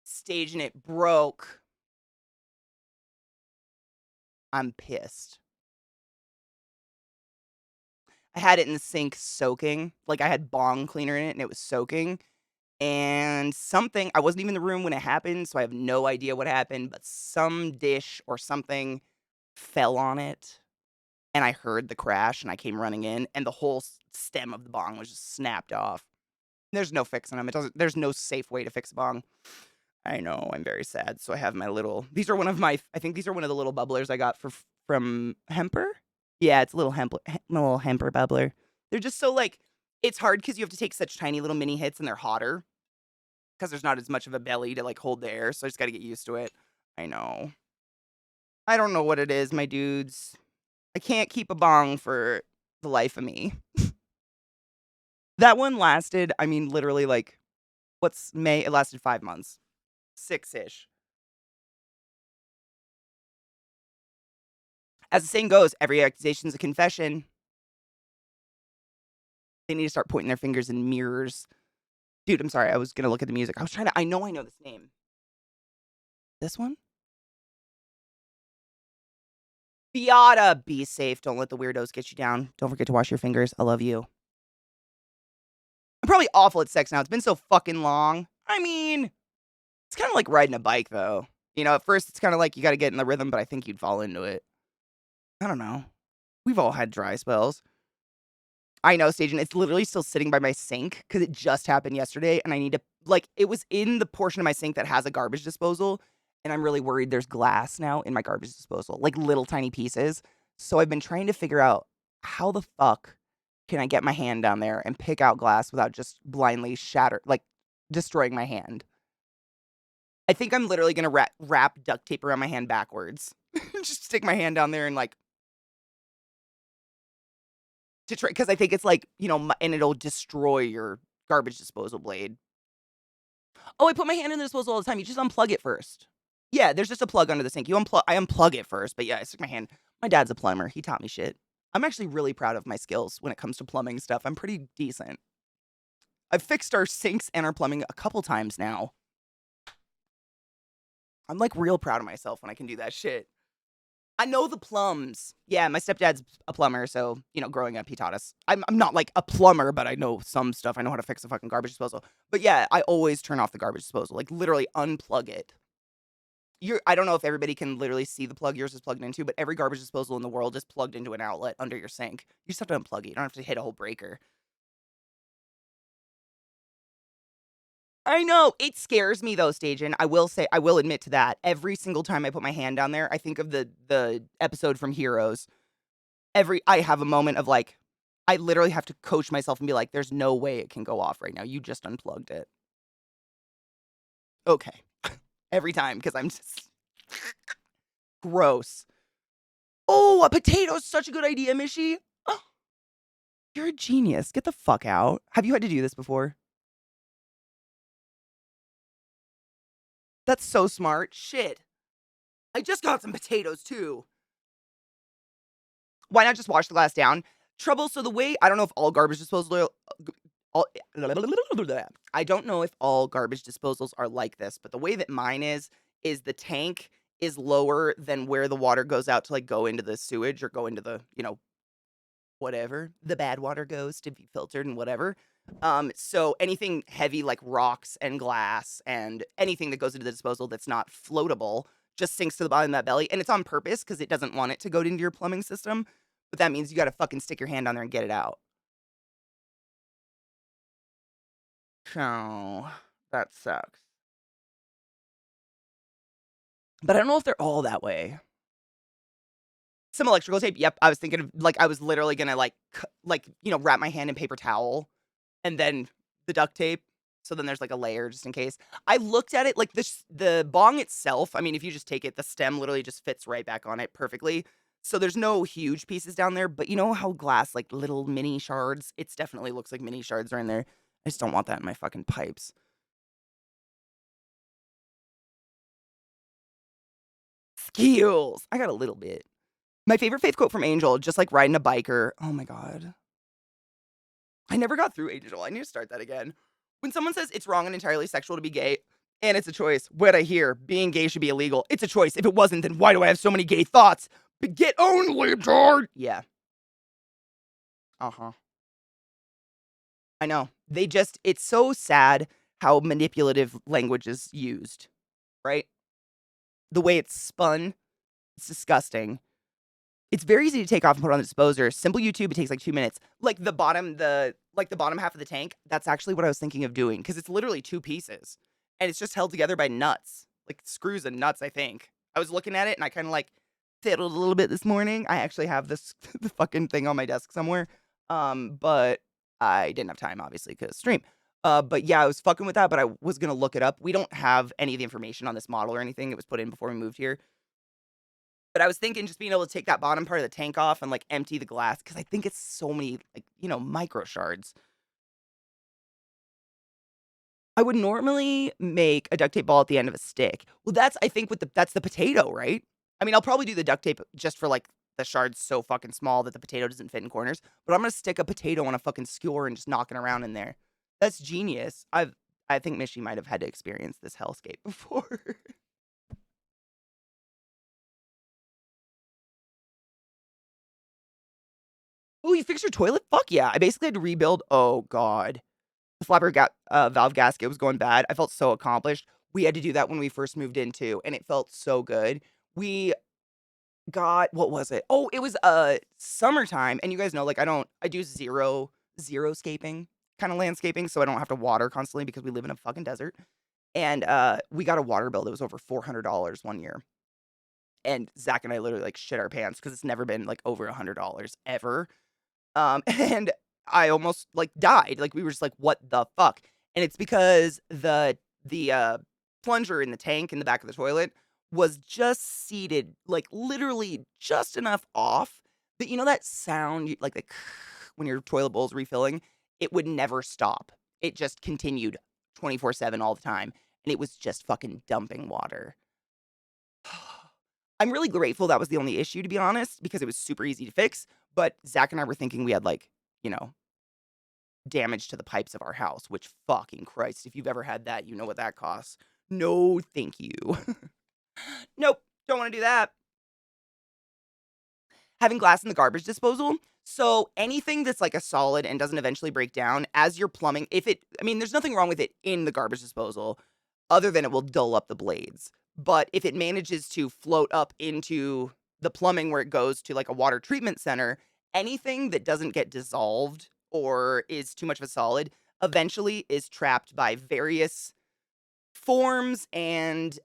Staging it broke. I'm pissed. I had it in the sink soaking. Like, I had bong cleaner in it and it was soaking. And something, I wasn't even in the room when it happened, so I have no idea what happened, but some dish or something fell on it, and I heard the crash, and I came running in, and the whole stem of the bong was just snapped off. There's no fixing them. There's no safe way to fix a bong. I know, I'm very sad. So I have my little. These are one of my. I think these are one of the little bubblers I got from Hemper. Yeah, it's a little little Hemper bubbler. They're just so like. It's hard because you have to take such tiny little mini hits, and they're hotter because there's not as much of a belly to like hold the air. So I just got to get used to it. I know. I don't know what it is, my dudes. I can't keep a bong for the life of me. That one lasted. I mean, literally like. What's May? It lasted 5 months. 6-ish. As the saying goes, every accusation's a confession. They need to start pointing their fingers in mirrors. Dude, I'm sorry. I was going to look at the music. I know this name. This one? Beata. Be safe. Don't let the weirdos get you down. Don't forget to wash your fingers. I love you. I'm probably awful at sex now. It's been so fucking long. I mean, it's kind of like riding a bike, though. You know, at first it's kind of like you got to get in the rhythm, but I think you'd fall into it. I don't know. We've all had dry spells. I know, Stajan. It's literally still sitting by my sink because it just happened yesterday, and I need to, like, it was in the portion of my sink that has a garbage disposal, and I'm really worried there's glass now in my garbage disposal, like little tiny pieces. So I've been trying to figure out how the fuck can I get my hand down there and pick out glass without just blindly destroying my hand. I think I'm literally going to wrap duct tape around my hand backwards. Just stick my hand down there and like, to try, because I think it's like, you know, and it'll destroy your garbage disposal blade. Oh, I put my hand in the disposal all the time. You just unplug it first. Yeah, there's just a plug under the sink. I unplug it first, but yeah, I stick my hand. My dad's a plumber. He taught me shit. I'm actually really proud of my skills when it comes to plumbing stuff. I'm pretty decent. I've fixed our sinks and our plumbing a couple times now. I'm like real proud of myself when I can do that shit. I know the plums. Yeah, my stepdad's a plumber, so, you know, growing up, he taught us. I'm not like a plumber, but I know some stuff. I know how to fix a fucking garbage disposal. But yeah, I always turn off the garbage disposal. Like, literally unplug it. I don't know if everybody can literally see the plug yours is plugged into, but every garbage disposal in the world is plugged into an outlet under your sink. You just have to unplug it. You don't have to hit a whole breaker. I know. It scares me though, Stajan. I will admit to that. Every single time I put my hand down there, I think of the episode from Heroes. I have a moment of like, I literally have to coach myself and be like, there's no way it can go off right now. You just unplugged it. Okay. Every time, because I'm just gross. Oh, a potato is such a good idea, Mishy. Oh, you're a genius. Get the fuck out. Have you had to do this before? That's so smart. Shit. I just got some potatoes too. Why not just wash the glass down? Trouble, so the way, I don't know if all garbage disposal, I don't know if all garbage disposals are like this, but the way that mine is the tank is lower than where the water goes out to like go into the sewage or go into the, you know, whatever the bad water goes to be filtered and whatever. So anything heavy like rocks and glass and anything that goes into the disposal that's not floatable just sinks to the bottom of that belly. And it's on purpose because it doesn't want it to go into your plumbing system. But that means you got to fucking stick your hand on there and get it out. Oh, that sucks. But I don't know if they're all that way. Some electrical tape. Yep. I was thinking of like, I was literally going to you know, wrap my hand in paper towel and then the duct tape. So then there's like a layer just in case. I looked at it like the bong itself. I mean, if you just take it, the stem literally just fits right back on it perfectly. So there's no huge pieces down there, but you know how glass, like little mini shards, it definitely looks like mini shards are in there. I just don't want that in my fucking pipes. Skills. I got a little bit. My favorite faith quote from Angel, just like riding a biker. Oh my God. I never got through Angel. I need to start that again. When someone says it's wrong and entirely sexual to be gay, and it's a choice, what I hear, being gay should be illegal. It's a choice. If it wasn't, then why do I have so many gay thoughts? But get only, George. Yeah. Uh-huh. I know. It's so sad how manipulative language is used, right? The way it's spun, it's disgusting. It's very easy to take off and put on the disposer. Simple YouTube, it takes like 2 minutes. Like the bottom half of the tank, that's actually what I was thinking of doing because it's literally 2 pieces and it's just held together by nuts, like screws and nuts, I think. I was looking at it and I kind of like fiddled a little bit this morning. I actually have this the fucking thing on my desk somewhere. But I didn't have time obviously cuz stream. But yeah, I was fucking with that, but I was going to look it up. We don't have any of the information on this model or anything. It was put in before we moved here. But I was thinking just being able to take that bottom part of the tank off and, like, empty the glass because I think it's so many, like, micro shards. I would normally make a duct tape ball at the end of a stick. Well, that's I think that's the potato, right? I mean, I'll probably do the duct tape just for, like, the shards so fucking small that the potato doesn't fit in corners, but I'm gonna stick a potato on a fucking skewer and just knock it around in there. That's genius. I think Mishy might have had to experience this hellscape before. Oh, you fixed your toilet? Fuck yeah. I basically had to rebuild oh god. The valve gasket was going bad. I felt so accomplished. We had to do that when we first moved in too, and it felt so good. We got what was it? Oh, it was, summertime, and you guys know, like, I do zero scaping kinda landscaping, so I don't have to water constantly because we live in a fucking desert, and, we got a water bill that was over $400 one year, and Zach and I literally, like, shit our pants because it's never been, like, over $100 ever. And I almost, like, died, like, we were just like, "What the fuck?" And it's because the plunger in the tank in the back of the toilet was just seated, like, literally just enough off that you know that sound, like, the when your toilet bowl's refilling? It would never stop. It just continued 24/7 all the time, and it was just fucking dumping water. I'm really grateful that was the only issue, to be honest, because it was super easy to fix, but Zach and I were thinking we had, like, you know, damage to the pipes of our house, which fucking Christ, if you've ever had that, you know what that costs. No, thank you. Nope, don't wanna do that. Having glass in the garbage disposal. So anything that's like a solid and doesn't eventually break down as you're plumbing, I mean, there's nothing wrong with it in the garbage disposal other than it will dull up the blades. But if it manages to float up into the plumbing where it goes to like a water treatment center, anything that doesn't get dissolved or is too much of a solid eventually is trapped by various forms and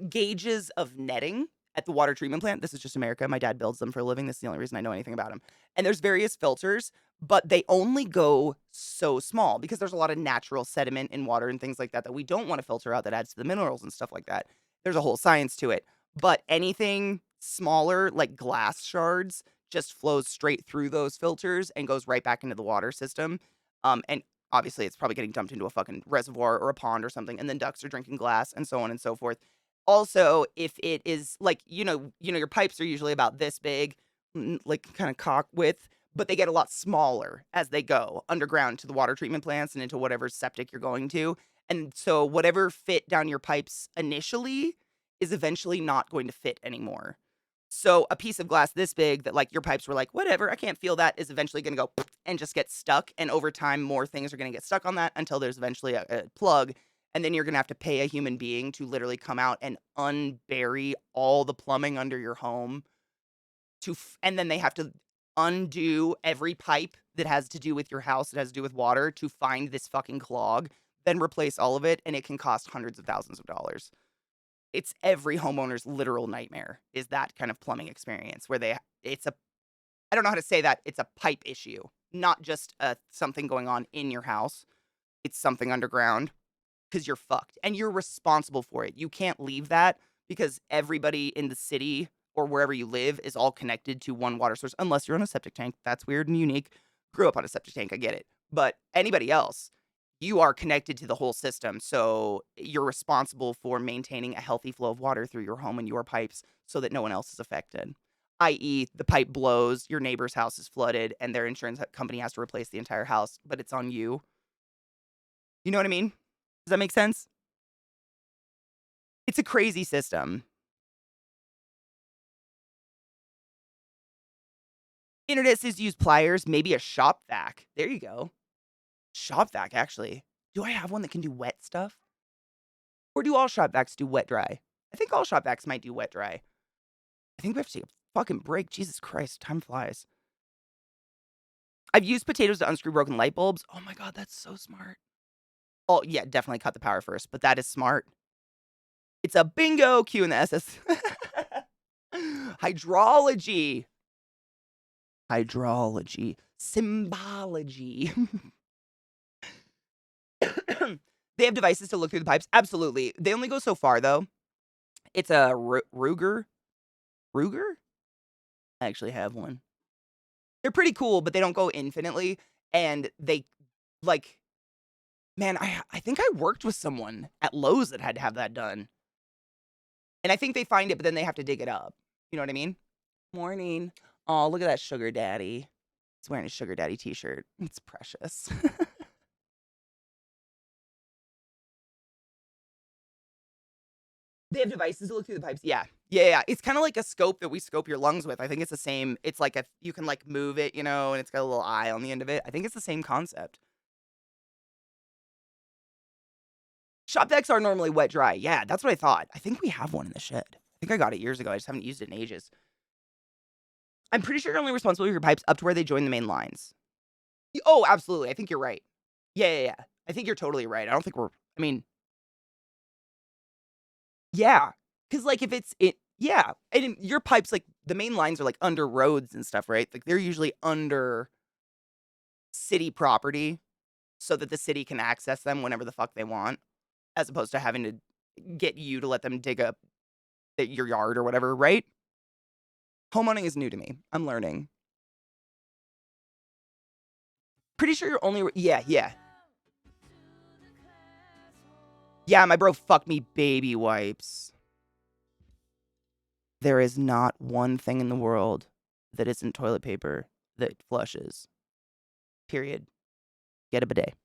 gauges of netting at the water treatment plant. This is just America. My dad builds them for a living. This is the only reason I know anything about him. And there's various filters, but they only go so small because there's a lot of natural sediment in water and things like that that we don't want to filter out that adds to the minerals and stuff like that. There's a whole science to it. But anything smaller, like glass shards, just flows straight through those filters and goes right back into the water system. And obviously, it's probably getting dumped into a fucking reservoir or a pond or something, and then ducks are drinking glass and so on and so forth. Also, if it is like, your pipes are usually about this big, like kind of cock width, but they get a lot smaller as they go underground to the water treatment plants and into whatever septic you're going to. And so whatever fit down your pipes initially is eventually not going to fit anymore. So a piece of glass this big that like your pipes were like, whatever, I can't feel that is eventually going to go and just get stuck. And over time, more things are going to get stuck on that until there's eventually a plug. And then you're going to have to pay a human being to literally come out and unbury all the plumbing under your home and then they have to undo every pipe that has to do with your house, that has to do with water to find this fucking clog, then replace all of it. And it can cost hundreds of thousands of dollars. It's every homeowner's literal nightmare is that kind of plumbing experience where I don't know how to say that, it's a pipe issue, not just something going on in your house. It's something underground because you're fucked and you're responsible for it. You can't leave that because everybody in the city or wherever you live is all connected to one water source, unless you're on a septic tank. That's weird and unique. Grew up on a septic tank, I get it. But anybody else, you are connected to the whole system. So you're responsible for maintaining a healthy flow of water through your home and your pipes so that no one else is affected. I.e., the pipe blows, your neighbor's house is flooded, and their insurance company has to replace the entire house, but it's on you. You know what I mean? Does that make sense? It's a crazy system. Internet says use pliers, maybe a shop vac. There you go. Shop vac, actually. Do I have one that can do wet stuff? Or do all shop vacs do wet dry? I think all shop vacs might do wet dry. I think we have to take a fucking break. Jesus Christ, time flies. I've used potatoes to unscrew broken light bulbs. Oh my god, that's so smart. Oh, yeah, definitely cut the power first, but that is smart. It's a bingo Q in the SS. Hydrology. Hydrology. Symbology. They have devices to look through the pipes. Absolutely. They only go so far, though. It's a Ruger. Ruger? I actually have one. They're pretty cool, but they don't go infinitely. And they, like, man, I think I worked with someone at Lowe's that had to have that done. And I think they find it, but then they have to dig it up. You know what I mean? Morning. Oh, look at that sugar daddy. He's wearing a sugar daddy t-shirt. It's precious. They have devices to look through the pipes. Yeah. Yeah. It's kind of like a scope that we scope your lungs with. I think it's the same. It's like you can like move it, and it's got a little eye on the end of it. I think it's the same concept. Shop decks are normally wet dry. Yeah, that's what I thought. I think we have one in the shed. I think I got it years ago. I just haven't used it in ages. I'm pretty sure you're only responsible for your pipes up to where they join the main lines. Oh, absolutely. I think you're right. Yeah. I think you're totally right. I don't think I mean, yeah. Because, like, if yeah. And your pipes, like, the main lines are, like, under roads and stuff, right? Like, they're usually under city property so that the city can access them whenever the fuck they want, as opposed to having to get you to let them dig up your yard or whatever, right? Homeowning is new to me. I'm learning. Pretty sure you're only... Yeah. Yeah, my bro fucked me baby wipes. There is not one thing in the world that isn't toilet paper that flushes. Period. Get a bidet.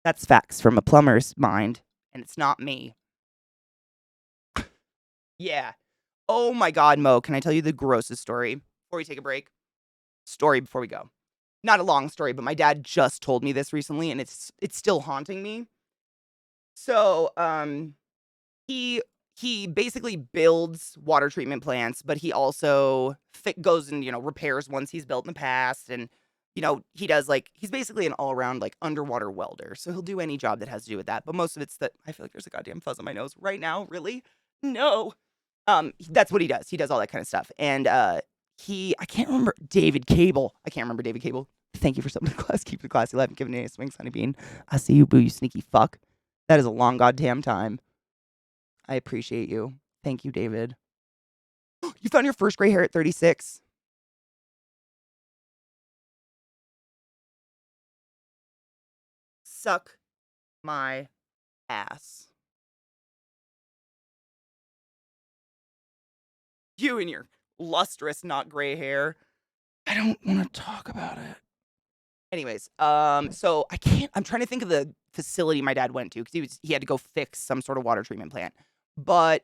That's facts from a plumber's mind, and it's not me. Yeah. Oh my god, Mo, can I tell you the grossest story before we take a break? Story before we go. Not a long story, but my dad just told me this recently, and it's still haunting me. So, he basically builds water treatment plants, but he also goes and, repairs ones he's built in the past. And, he does he's basically an all around underwater welder. So he'll do any job that has to do with that. But most of it's that I feel like there's a goddamn fuzz on my nose right now. Really? No. That's what he does. He does all that kind of stuff. And, I can't remember David Cable. I can't remember David Cable. Thank you for something to class. Keep the class 11. Giving me a swing, Sunny Bean. I see you, boo, you sneaky fuck. That is a long goddamn time. I appreciate you. Thank you, David. You found your first gray hair at 36. Suck my ass. You and your lustrous, not gray hair. I don't want to talk about it. Anyways, so I'm trying to think of the facility my dad went to because he had to go fix some sort of water treatment plant. But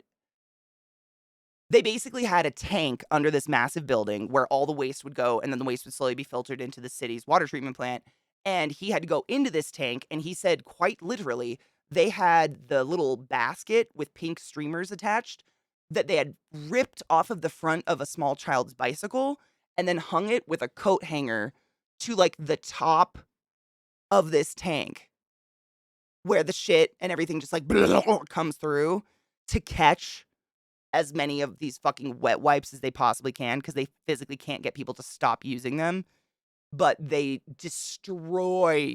they basically had a tank under this massive building where all the waste would go, and then the waste would slowly be filtered into the city's water treatment plant. And he had to go into this tank, and he said quite literally, they had the little basket with pink streamers attached that they had ripped off of the front of a small child's bicycle and then hung it with a coat hanger to the top of this tank where the shit and everything just comes through to catch as many of these fucking wet wipes as they possibly can because they physically can't get people to stop using them. But they destroy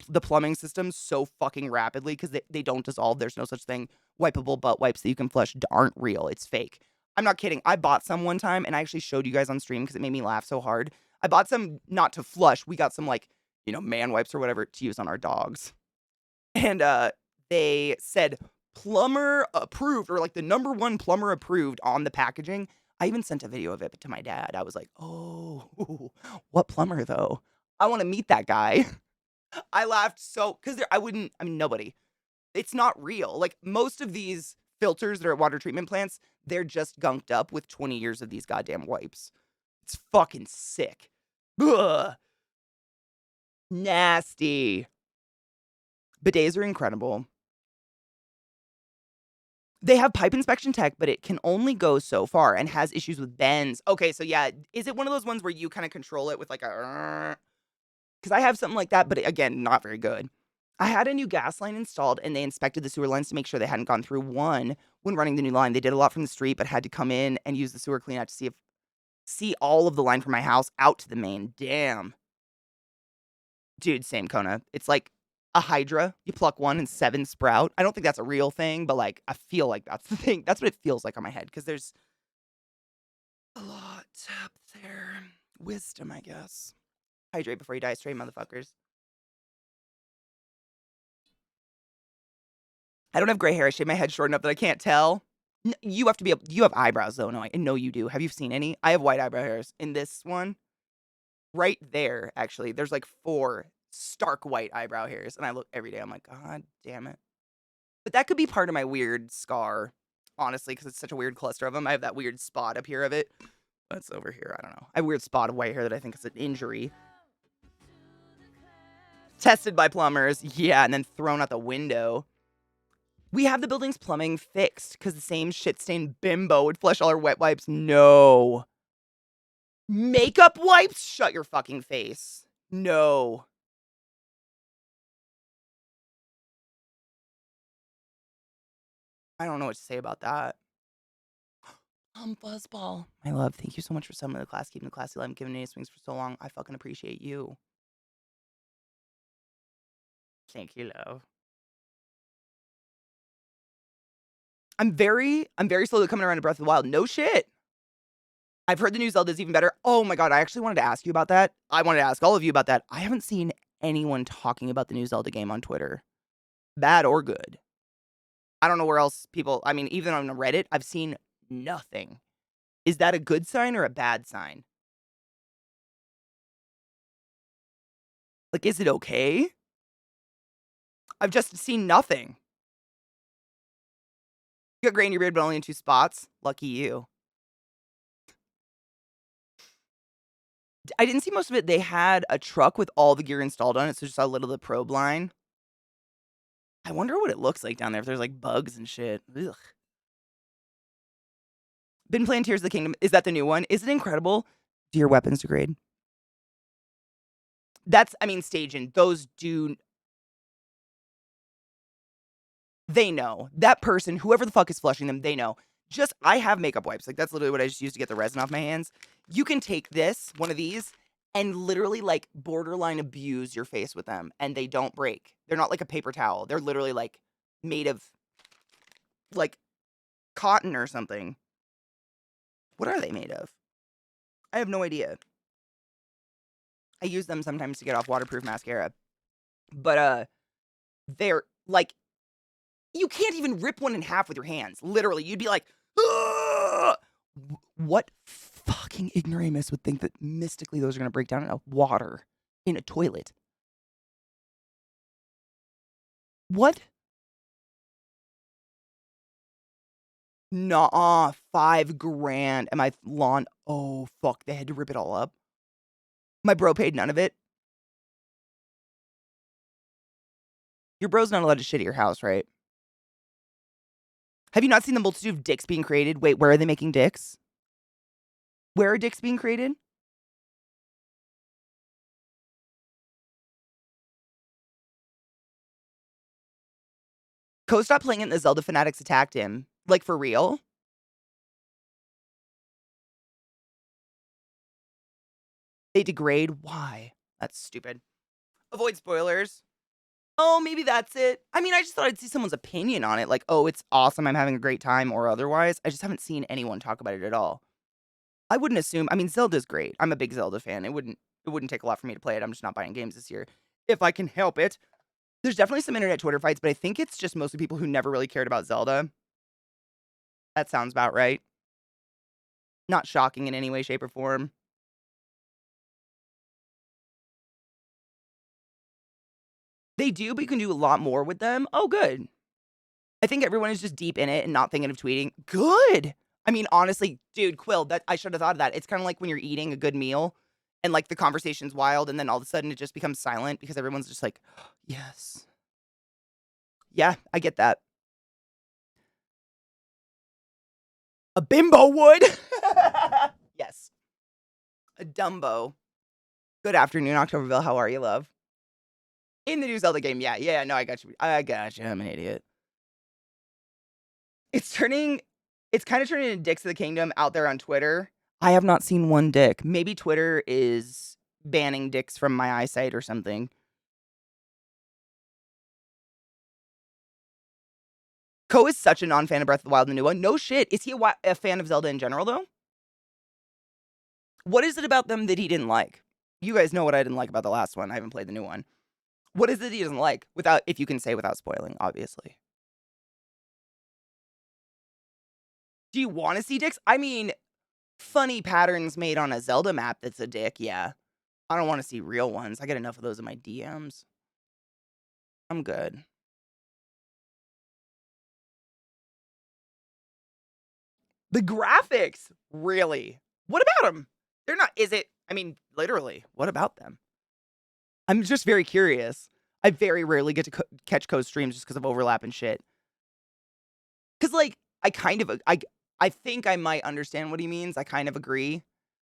the plumbing system so fucking rapidly because they don't dissolve. There's no such thing. Wipeable butt wipes that you can flush aren't real. It's fake. I'm not kidding. I bought some one time and I actually showed you guys on stream because it made me laugh so hard. I bought some not to flush. We got some man wipes or whatever to use on our dogs. And they said plumber approved or the number one plumber approved on the packaging. I even sent a video of it to my dad. I was like, oh, what plumber though? I want to meet that guy. I laughed because nobody. It's not real. Most of these filters that are at water treatment plants, they're just gunked up with 20 years of these goddamn wipes. It's fucking sick. Ugh. Nasty. Bidets are incredible. They have pipe inspection tech, but it can only go so far and has issues with bends. Okay, so yeah, is it one of those ones where you kind of control it with like a... Because I have something like that, but again, not very good. I had a new gas line installed, and they inspected the sewer lines to make sure they hadn't gone through one when running the new line. They did a lot from the street, but had to come in and use the sewer cleanout to see all of the line from my house out to the main. Damn. Dude, same Kona. It's like a hydra. You pluck one and 7 sprout. I don't think that's a real thing, but like I feel like that's the thing. That's what it feels like on my head because there's a lot up there. Wisdom, I guess. Hydrate before you die, straight motherfuckers. I don't have gray hair. I shave my head short enough that I can't tell. You have to be. You have eyebrows though. No, I know you do. Have you seen any? I have white eyebrow hairs in this one. Right there, actually. There's like 4 stark white eyebrow hairs, and I look every day. I'm like, God damn it. But that could be part of my weird scar, honestly, because it's such a weird cluster of them. I have that weird spot up here of it. That's over here. I don't know. I have a weird spot of white hair that I think is an injury. Tested by plumbers. Yeah, and then thrown out the window. We have the building's plumbing fixed because the same shit-stained bimbo would flush all our wet wipes. No. Makeup wipes? Shut your fucking face. No. I don't know what to say about that. Fuzzball. My love, thank you so much for summoning the class, keeping the classy alive, giving me swings for so long. I fucking appreciate you. Thank you, love. I'm very slowly coming around to Breath of the Wild. No shit. I've heard the new Zelda's even better. Oh my god, I actually wanted to ask you about that. I wanted to ask all of you about that. I haven't seen anyone talking about the new Zelda game on Twitter. Bad or good. I don't know where else people... I mean, even on Reddit, I've seen nothing. Is that a good sign or a bad sign? Like, is it okay? I've just seen nothing. You got gray in your beard, but only in 2 spots. Lucky you. I didn't see most of it. They had a truck with all the gear installed on it, so just a little of the probe line. I wonder what it looks like down there, if there's, like, bugs and shit. Ugh. Been playing Tears of the Kingdom. Is that the new one? Is it incredible? Do your weapons degrade? That's, I mean, staging. Those do... They know. That person, whoever the fuck is flushing them, they know. Just, I have makeup wipes. Like, that's literally what I just use to get the resin off my hands. You can take this, one of these, and literally, like, borderline abuse your face with them, and they don't break. They're not like a paper towel. They're literally, like, made of, like, cotton or something. What are they made of? I have no idea. I use them sometimes to get off waterproof mascara. But, they're, like, you can't even rip one in half with your hands. Literally, you'd be like, "Ugh!" What fucking ignoramus would think that mystically those are going to break down in a water in a toilet? What? Nah, $5,000. And my lawn. Oh, fuck. They had to rip it all up. My bro paid none of it. Your bro's not allowed to shit at your house, right? Have you not seen the multitude of dicks being created? Wait, where are they making dicks? Where are dicks being created? Co stopped playing it and the Zelda fanatics attacked him. Like, for real? They degrade? Why? That's stupid. Avoid spoilers. Oh, maybe that's it. I mean, I just thought I'd see someone's opinion on it. Like, oh, it's awesome, I'm having a great time, or otherwise. I just haven't seen anyone talk about it at all. I wouldn't assume... I mean, Zelda's great. I'm a big Zelda fan. It wouldn't take a lot for me to play it. I'm just not buying games this year. If I can help it. There's definitely some internet Twitter fights, but I think it's just mostly people who never really cared about Zelda. That sounds about right. Not shocking in any way, shape, or form. They do, but you can do a lot more with them. Oh, good. I think everyone is just deep in it and not thinking of tweeting. Good. I mean, honestly, dude, Quill, that I should have thought of that. It's kind of like when you're eating a good meal and like the conversation's wild and then all of a sudden it just becomes silent because everyone's just like, yes. Yeah, I get that. A bimbo would. Yes. A Dumbo. Good afternoon, Octoberville. How are you, love? In the new Zelda game, yeah, no, I got you. I'm an idiot. It's kind of turning into Dicks of the Kingdom out there on Twitter. I have not seen one dick. Maybe Twitter is banning dicks from my eyesight or something. Ko is such a non-fan of Breath of the Wild, the new one. No shit. Is he a fan of Zelda in general, though? What is it about them that he didn't like? You guys know what I didn't like about the last one. I haven't played the new one. What is it he doesn't like? If you can say without spoiling, obviously. Do you want to see dicks? I mean, funny patterns made on a Zelda map that's a dick, yeah. I don't want to see real ones. I get enough of those in my DMs. I'm good. The graphics, really? What about them? They're not, literally, what about them? I'm just very curious. I very rarely get to catch Co's streams just because of overlap and shit. Because, I think I might understand what he means. I kind of agree.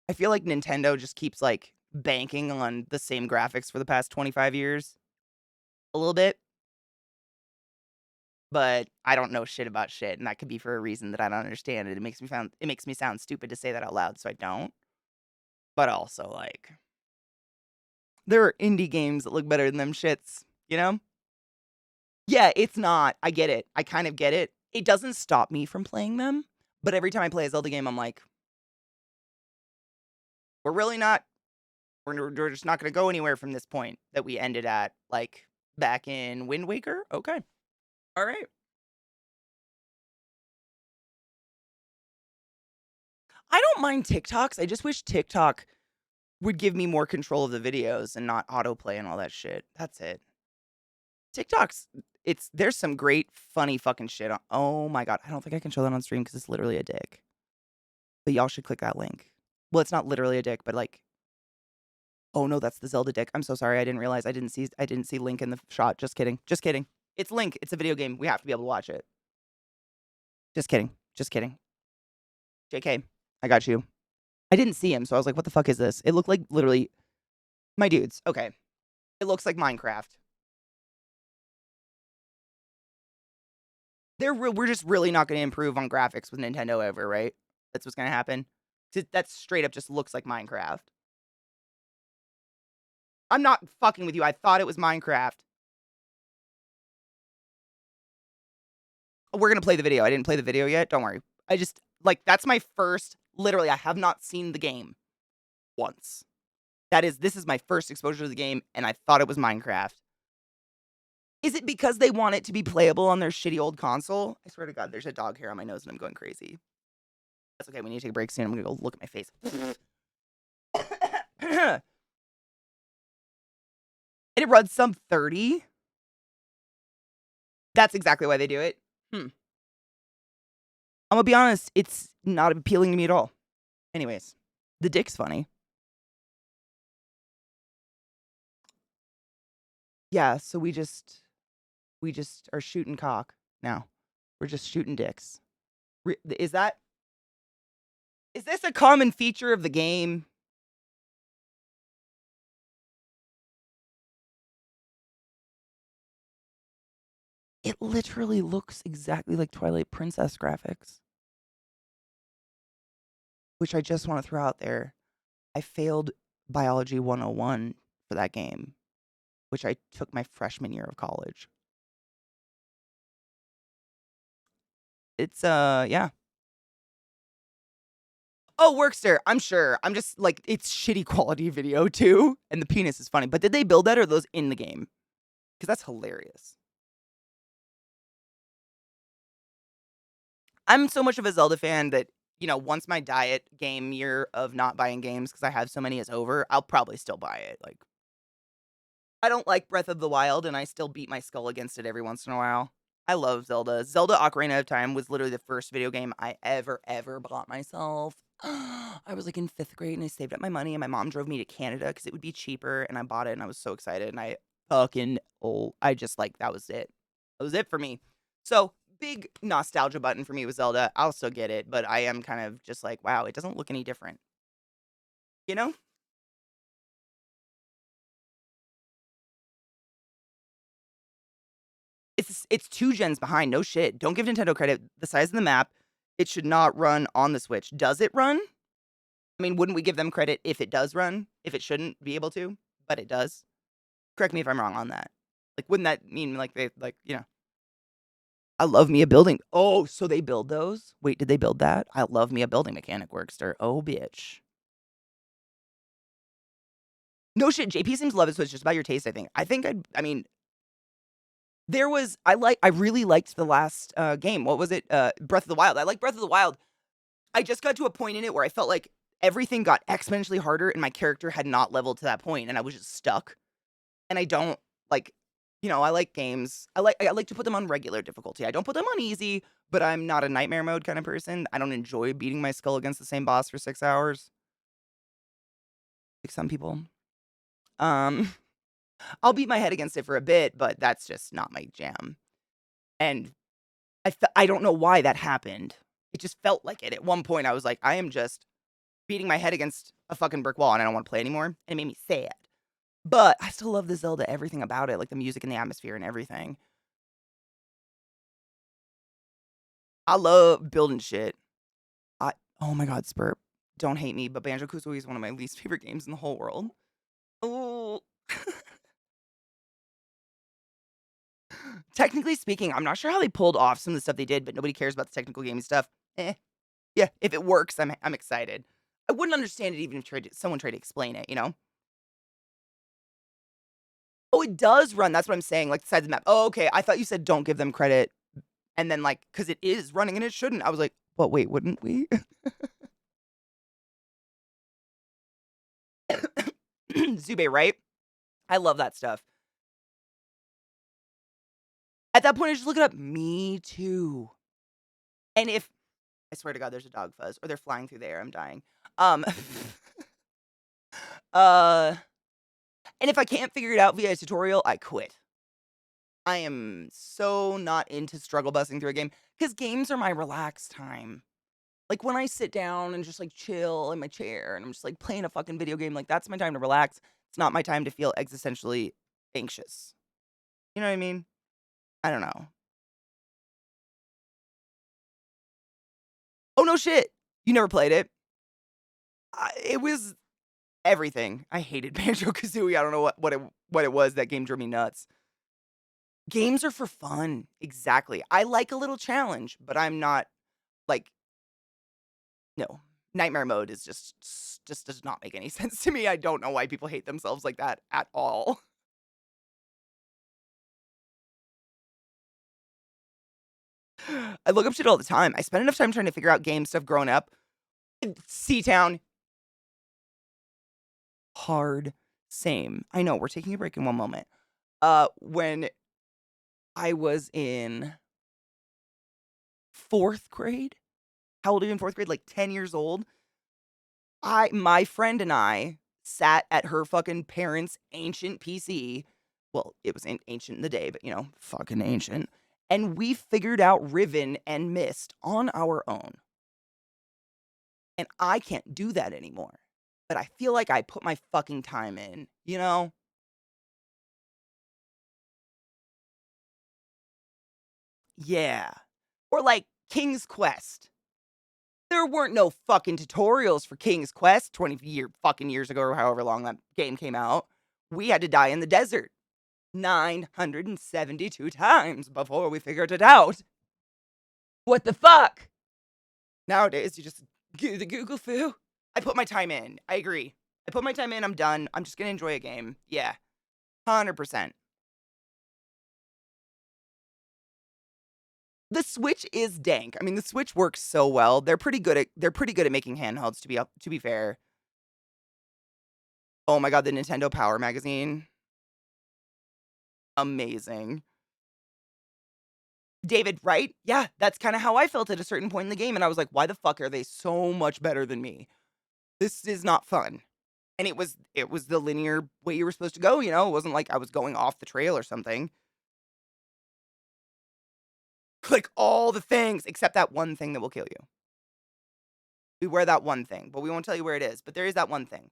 I feel like Nintendo just keeps, banking on the same graphics for the past 25 years. A little bit. But I don't know shit about shit, and that could be for a reason that I don't understand it. It makes me sound stupid to say that out loud, so I don't. But also, there are indie games that look better than them shits, you know? Yeah, it's not. I get it. I kind of get it. It doesn't stop me from playing them, but every time I play a Zelda game, I'm like, we're just not going to go anywhere from this point that we ended at, back in Wind Waker? Okay. All right. I don't mind TikToks. I just wish TikTok would give me more control of the videos and not autoplay and all that shit. That's it. TikToks, there's some great, funny fucking shit on. Oh my God. I don't think I can show that on stream because it's literally a dick. But y'all should click that link. Well, it's not literally a dick, but oh no, that's the Zelda dick. I'm so sorry. I didn't realize I didn't see Link in the shot. Just kidding. Just kidding. It's Link. It's a video game. We have to be able to watch it. Just kidding. Just kidding. JK, I got you. I didn't see him, so I was like, what the fuck is this? It looked like literally my dudes. Okay. It looks like Minecraft. We're just really not going to improve on graphics with Nintendo ever, right? That's what's going to happen. That straight up just looks like Minecraft. I'm not fucking with you. I thought it was Minecraft. We're going to play the video. I didn't play the video yet. Don't worry. I just, that's my first, literally, I have not seen the game once. This is my first exposure to the game, and I thought it was Minecraft. Is it because they want it to be playable on their shitty old console? I swear to God, there's a dog hair on my nose and I'm going crazy. That's okay. We need to take a break soon. I'm going to go look at my face. And it runs some 30. That's exactly why they do it. I'm going to be honest. It's not appealing to me at all. Anyways, the dick's funny. Yeah, so we just are shooting cock now. We're just shooting dicks. Is this a common feature of the game? It literally looks exactly like Twilight Princess graphics. Which I just want to throw out there. I failed Biology 101 for that game, which I took my freshman year of college. It's, yeah. Oh, Workster, I'm sure. I'm just, it's shitty quality video, too. And the penis is funny. But did they build that, or are those in the game? Because that's hilarious. I'm so much of a Zelda fan that, once my diet game year of not buying games, because I have so many, is over, I'll probably still buy it. I don't like Breath of the Wild, and I still beat my skull against it every once in a while. I love Zelda. Zelda Ocarina of Time was literally the first video game I ever bought myself. I was in 5th grade, and I saved up my money, and my mom drove me to Canada because it would be cheaper, and I bought it, and I was so excited, and I just, that was it. That was it for me. So, big nostalgia button for me with Zelda. I'll still get it, but I am kind of just like, wow, it doesn't look any different. You know? It's 2 gens behind, no shit. Don't give Nintendo credit. The size of the map, it should not run on the Switch. Does it run? I mean, wouldn't we give them credit if it does run? If it shouldn't be able to, but it does? Correct me if I'm wrong on that. Like, wouldn't that mean, like, they, like, you know? I love me a building. Oh, so they build those? Wait, did they build that? I love me a building mechanic workster. Oh, bitch. No shit, JP seems to love it, so it's just about your taste, I think. I mean, I really liked the last, game. What was it? Breath of the Wild. I like Breath of the Wild. I just got to a point in it where I felt like everything got exponentially harder and my character had not leveled to that point and I was just stuck. And I don't like, I like games. I like to put them on regular difficulty. I don't put them on easy, but I'm not a nightmare mode kind of person. I don't enjoy beating my skull against the same boss for 6 hours. Like some people. I'll beat my head against it for a bit, but that's just not my jam. And I don't know why that happened. It just felt like it. At one point, I was like, I am just beating my head against a fucking brick wall and I don't want to play anymore. And it made me sad. But I still love the Zelda, everything about it, like the music and the atmosphere and everything. I love building shit. Oh my god, Spurp. Don't hate me, but Banjo-Kazooie is one of my least favorite games in the whole world. Oh. Technically speaking, I'm not sure how they pulled off some of the stuff they did, but nobody cares about the technical gaming stuff. Yeah, if it works, I'm excited. I wouldn't understand it even if someone tried to explain it, you know? Oh, it does run. That's what I'm saying. Like the size of the map. Oh, okay. I thought you said don't give them credit. And then like, because it is running and it shouldn't. I was like, but wait, wouldn't we? Zube, right? I love that stuff. At that point, I just look it up. Me too. And if I swear to God, there's a dog fuzz or they're flying through the air, I'm dying. Uh, and if I can't figure it out via a tutorial, I quit. I am so not into struggle busting through a game because games are my relaxed time. Like when I sit down and just like chill in my chair and I'm just like playing a fucking video game, like that's my time to relax. It's not my time to feel existentially anxious. You know what I mean? I don't know. Oh no shit. You never played it. It was everything. I hated Banjo-Kazooie. I don't know what it was. That game drove me nuts. Games are for fun. Exactly. I like a little challenge, but I'm not like no. Nightmare mode is just does not make any sense to me. I don't know why people hate themselves like that at all. I look up shit all the time. I spend enough time trying to figure out game stuff growing up. C-Town. Hard. Same. I know, we're taking a break in one moment. When I was in 4th grade? How old are you in 4th grade? Like 10 years old? My friend and I sat at her fucking parents' ancient PC. Well, it was ancient in the day, but fucking ancient. And we figured out Riven and Myst on our own. And I can't do that anymore. But I feel like I put my fucking time in, you know? Yeah. Or like King's Quest. There weren't no fucking tutorials for King's Quest 20 fucking years ago or however long that game came out. We had to die in the desert 972 times before we figured it out. What the fuck? Nowadays, you just do the Google foo. I put my time in. I agree. I put my time in. I'm done. I'm just going to enjoy a game. Yeah. 100%. The Switch is dank. I mean, the Switch works so well. They're pretty good at making handhelds to be fair. Oh my god, the Nintendo Power magazine. Amazing. David, right? Yeah, that's kind of how I felt at a certain point in the game and I was like, why the fuck are they so much better than me? This is not fun. And it was the linear way you were supposed to go, It wasn't like I was going off the trail or something. Click all the things except that one thing that will kill you. We wear that one thing, but we won't tell you where it is. But there is that one thing.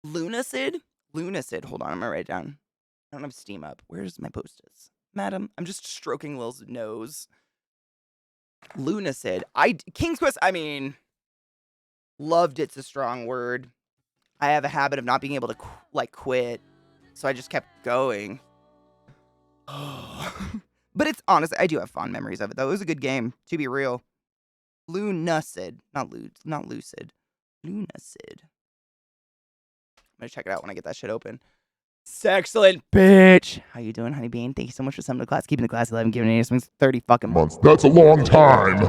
Lunacid? Lunacid. Hold on, I'm gonna write it down. I don't have Steam up. Where's my post-its? Madam, I'm just stroking Lil's nose. Lunacid. King's Quest, I mean, loved it's a strong word. I have a habit of not being able to, quit. So I just kept going. But it's honestly, I do have fond memories of it, though. It was a good game, to be real. Lunacid. Not Lucid. Lunacid. I'm gonna check it out when I get that shit open. Excellent, bitch. How you doing, Honey Bean? Thank you so much for coming to class. Keeping the class alive and giving it 30 fucking months. That's a long time.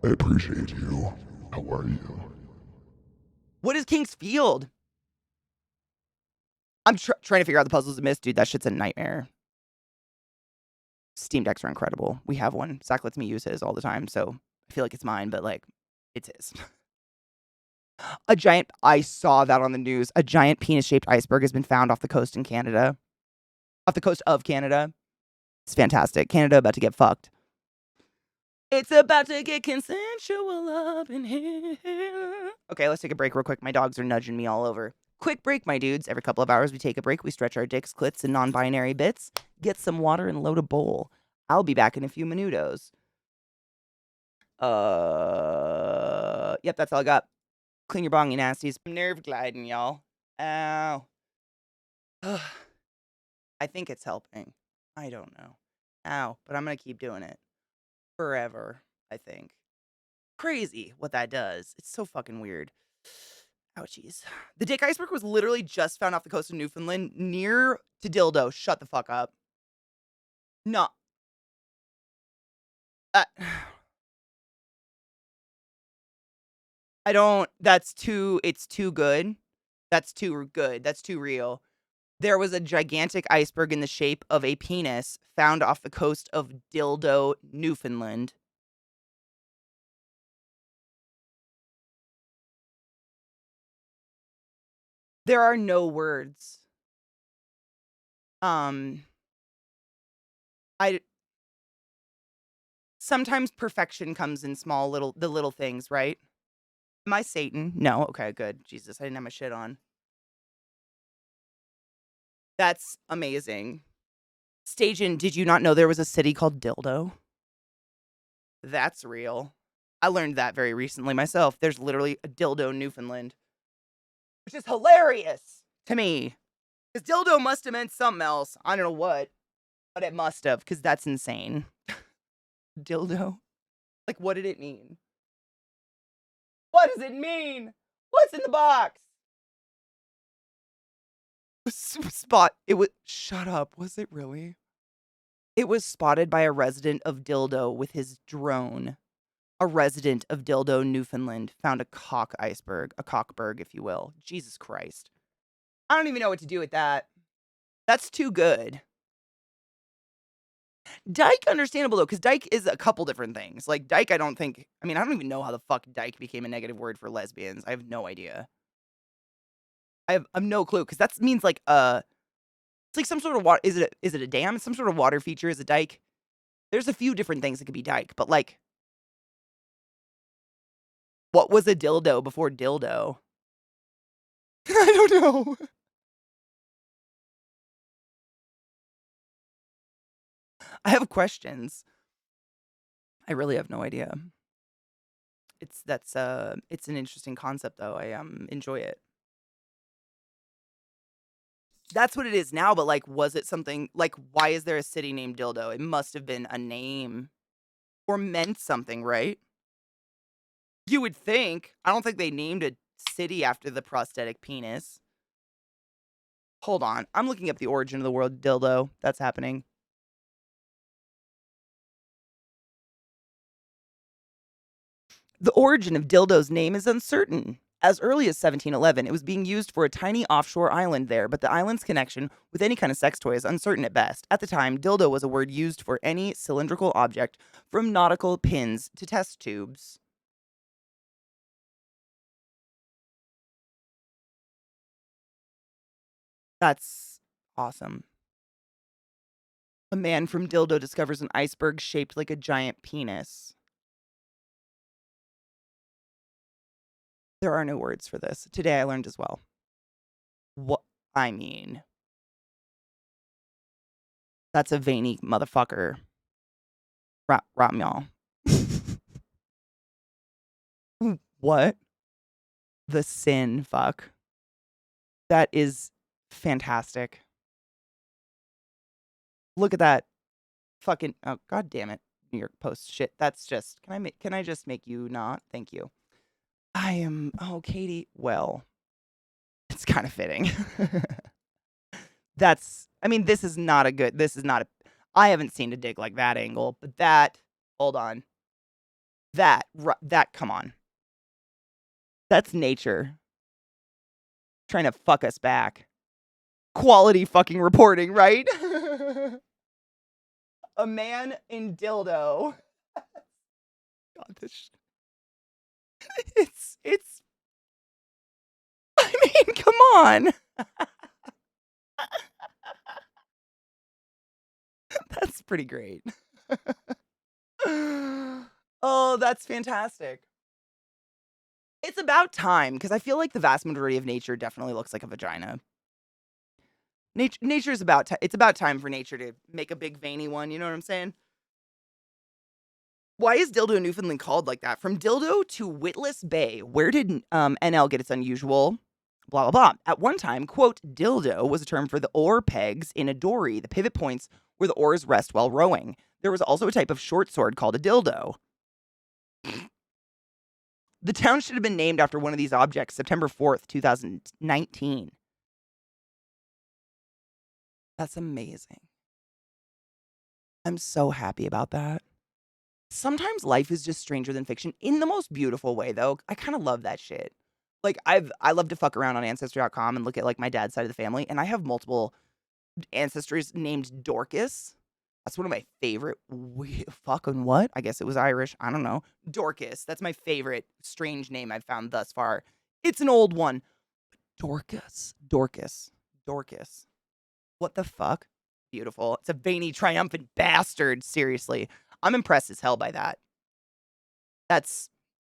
I appreciate you. How are you? What is King's Field? I'm trying to figure out the puzzles I missed. Dude, that shit's a nightmare. Steam Decks are incredible. We have one. Zach lets me use his all the time, so I feel like it's mine, but, like, it's his. I saw that on the news. A giant penis-shaped iceberg has been found off the coast in Canada. Off the coast of Canada. It's fantastic. Canada about to get fucked. It's about to get consensual up in here. Okay, let's take a break real quick. My dogs are nudging me all over. Quick break, my dudes. Every couple of hours, we take a break. We stretch our dicks, clits, and non-binary bits. Get some water and load a bowl. I'll be back in a few minutos. Yep, that's all I got. Clean your bong, you nasties. I'm nerve gliding, y'all. Ow. I think it's helping. I don't know. Ow, but I'm gonna keep doing it. Forever, I think. Crazy what that does. It's so fucking weird. Ouchies. The dick iceberg was literally just found off the coast of Newfoundland near to Dildo. Shut the fuck up. No. I don't, it's too good. That's too good. That's too real. There was a gigantic iceberg in the shape of a penis found off the coast of Dildo, Newfoundland. There are no words. Sometimes perfection comes in the little things, right? Am I Satan? No. Okay, good. Jesus, I didn't have my shit on. That's amazing. Stajan, did you not know there was a city called Dildo? That's real. I learned that very recently myself. There's literally a Dildo, Newfoundland. Which is hilarious to me. Because dildo must have meant something else. I don't know what. But it must have, because that's insane. Dildo? Like, what did it mean? What does it mean? What's in the box? Shut up. Was it really? It was spotted by a resident of Dildo with his drone. A resident of Dildo, Newfoundland, found a cock iceberg. A cockberg, if you will. Jesus Christ. I don't even know what to do with that. That's too good. Dyke, understandable, though, because dyke is a couple different things. Like, dyke, I don't even know how the fuck dyke became a negative word for lesbians. I have no idea. I have no clue, because that means, like, it's like some sort of water. Is it a dam? Some sort of water feature is a dyke. There's a few different things that could be dyke, but, like, what was a dildo before dildo? I don't know. I have questions. I really have no idea. It's an interesting concept, though. I enjoy it. That's what it is now, but, like, was it something, like, why is there a city named Dildo? It must have been a name or meant something, right? You would think. I don't think they named a city after the prosthetic penis. Hold on. I'm looking up the origin of the word dildo. That's happening. The origin of dildo's name is uncertain. As early as 1711, it was being used for a tiny offshore island there, but the island's connection with any kind of sex toy is uncertain at best. At the time, dildo was a word used for any cylindrical object, from nautical pins to test tubes. That's awesome. A man from Dildo discovers an iceberg shaped like a giant penis. There are no words for this. Today I learned as well. What I mean. That's a veiny motherfucker. Ram y'all. What? The sin fuck. That is fantastic. Look at that. Fucking oh god damn it. New York Post shit. That's just can I just make you not? Thank you. I am Katie. Well, it's kind of fitting. This is not a I haven't seen a dig like that angle, but hold on. That come on. That's nature. Trying to fuck us back. Quality fucking reporting, right? A man in dildo. God, this it's I mean, come on. That's pretty great. Oh, that's fantastic. It's about time, because I feel like the vast majority of nature definitely looks like a vagina. Nature's it's about time for nature to make a big veiny one, you know what I'm saying? Why is dildo Newfoundland called like that? From dildo to Witless Bay, where did NL get its unusual blah, blah, blah? At one time, quote, dildo was a term for the oar pegs in a dory, the pivot points where the oars rest while rowing. There was also a type of short sword called a dildo. The town should have been named after one of these objects, September 4th, 2019. That's amazing. I'm so happy about that. Sometimes life is just stranger than fiction in the most beautiful way, though. I kind of love that shit. Like, I love to fuck around on Ancestry.com and look at, like, my dad's side of the family, and I have multiple ancestors named Dorcas. That's one of my favorite. Fucking what? I guess it was Irish. I don't know. Dorcas. That's my favorite strange name I've found thus far. It's an old one. Dorcas. What the fuck? Beautiful. It's a veiny, triumphant bastard. Seriously. I'm impressed as hell by that.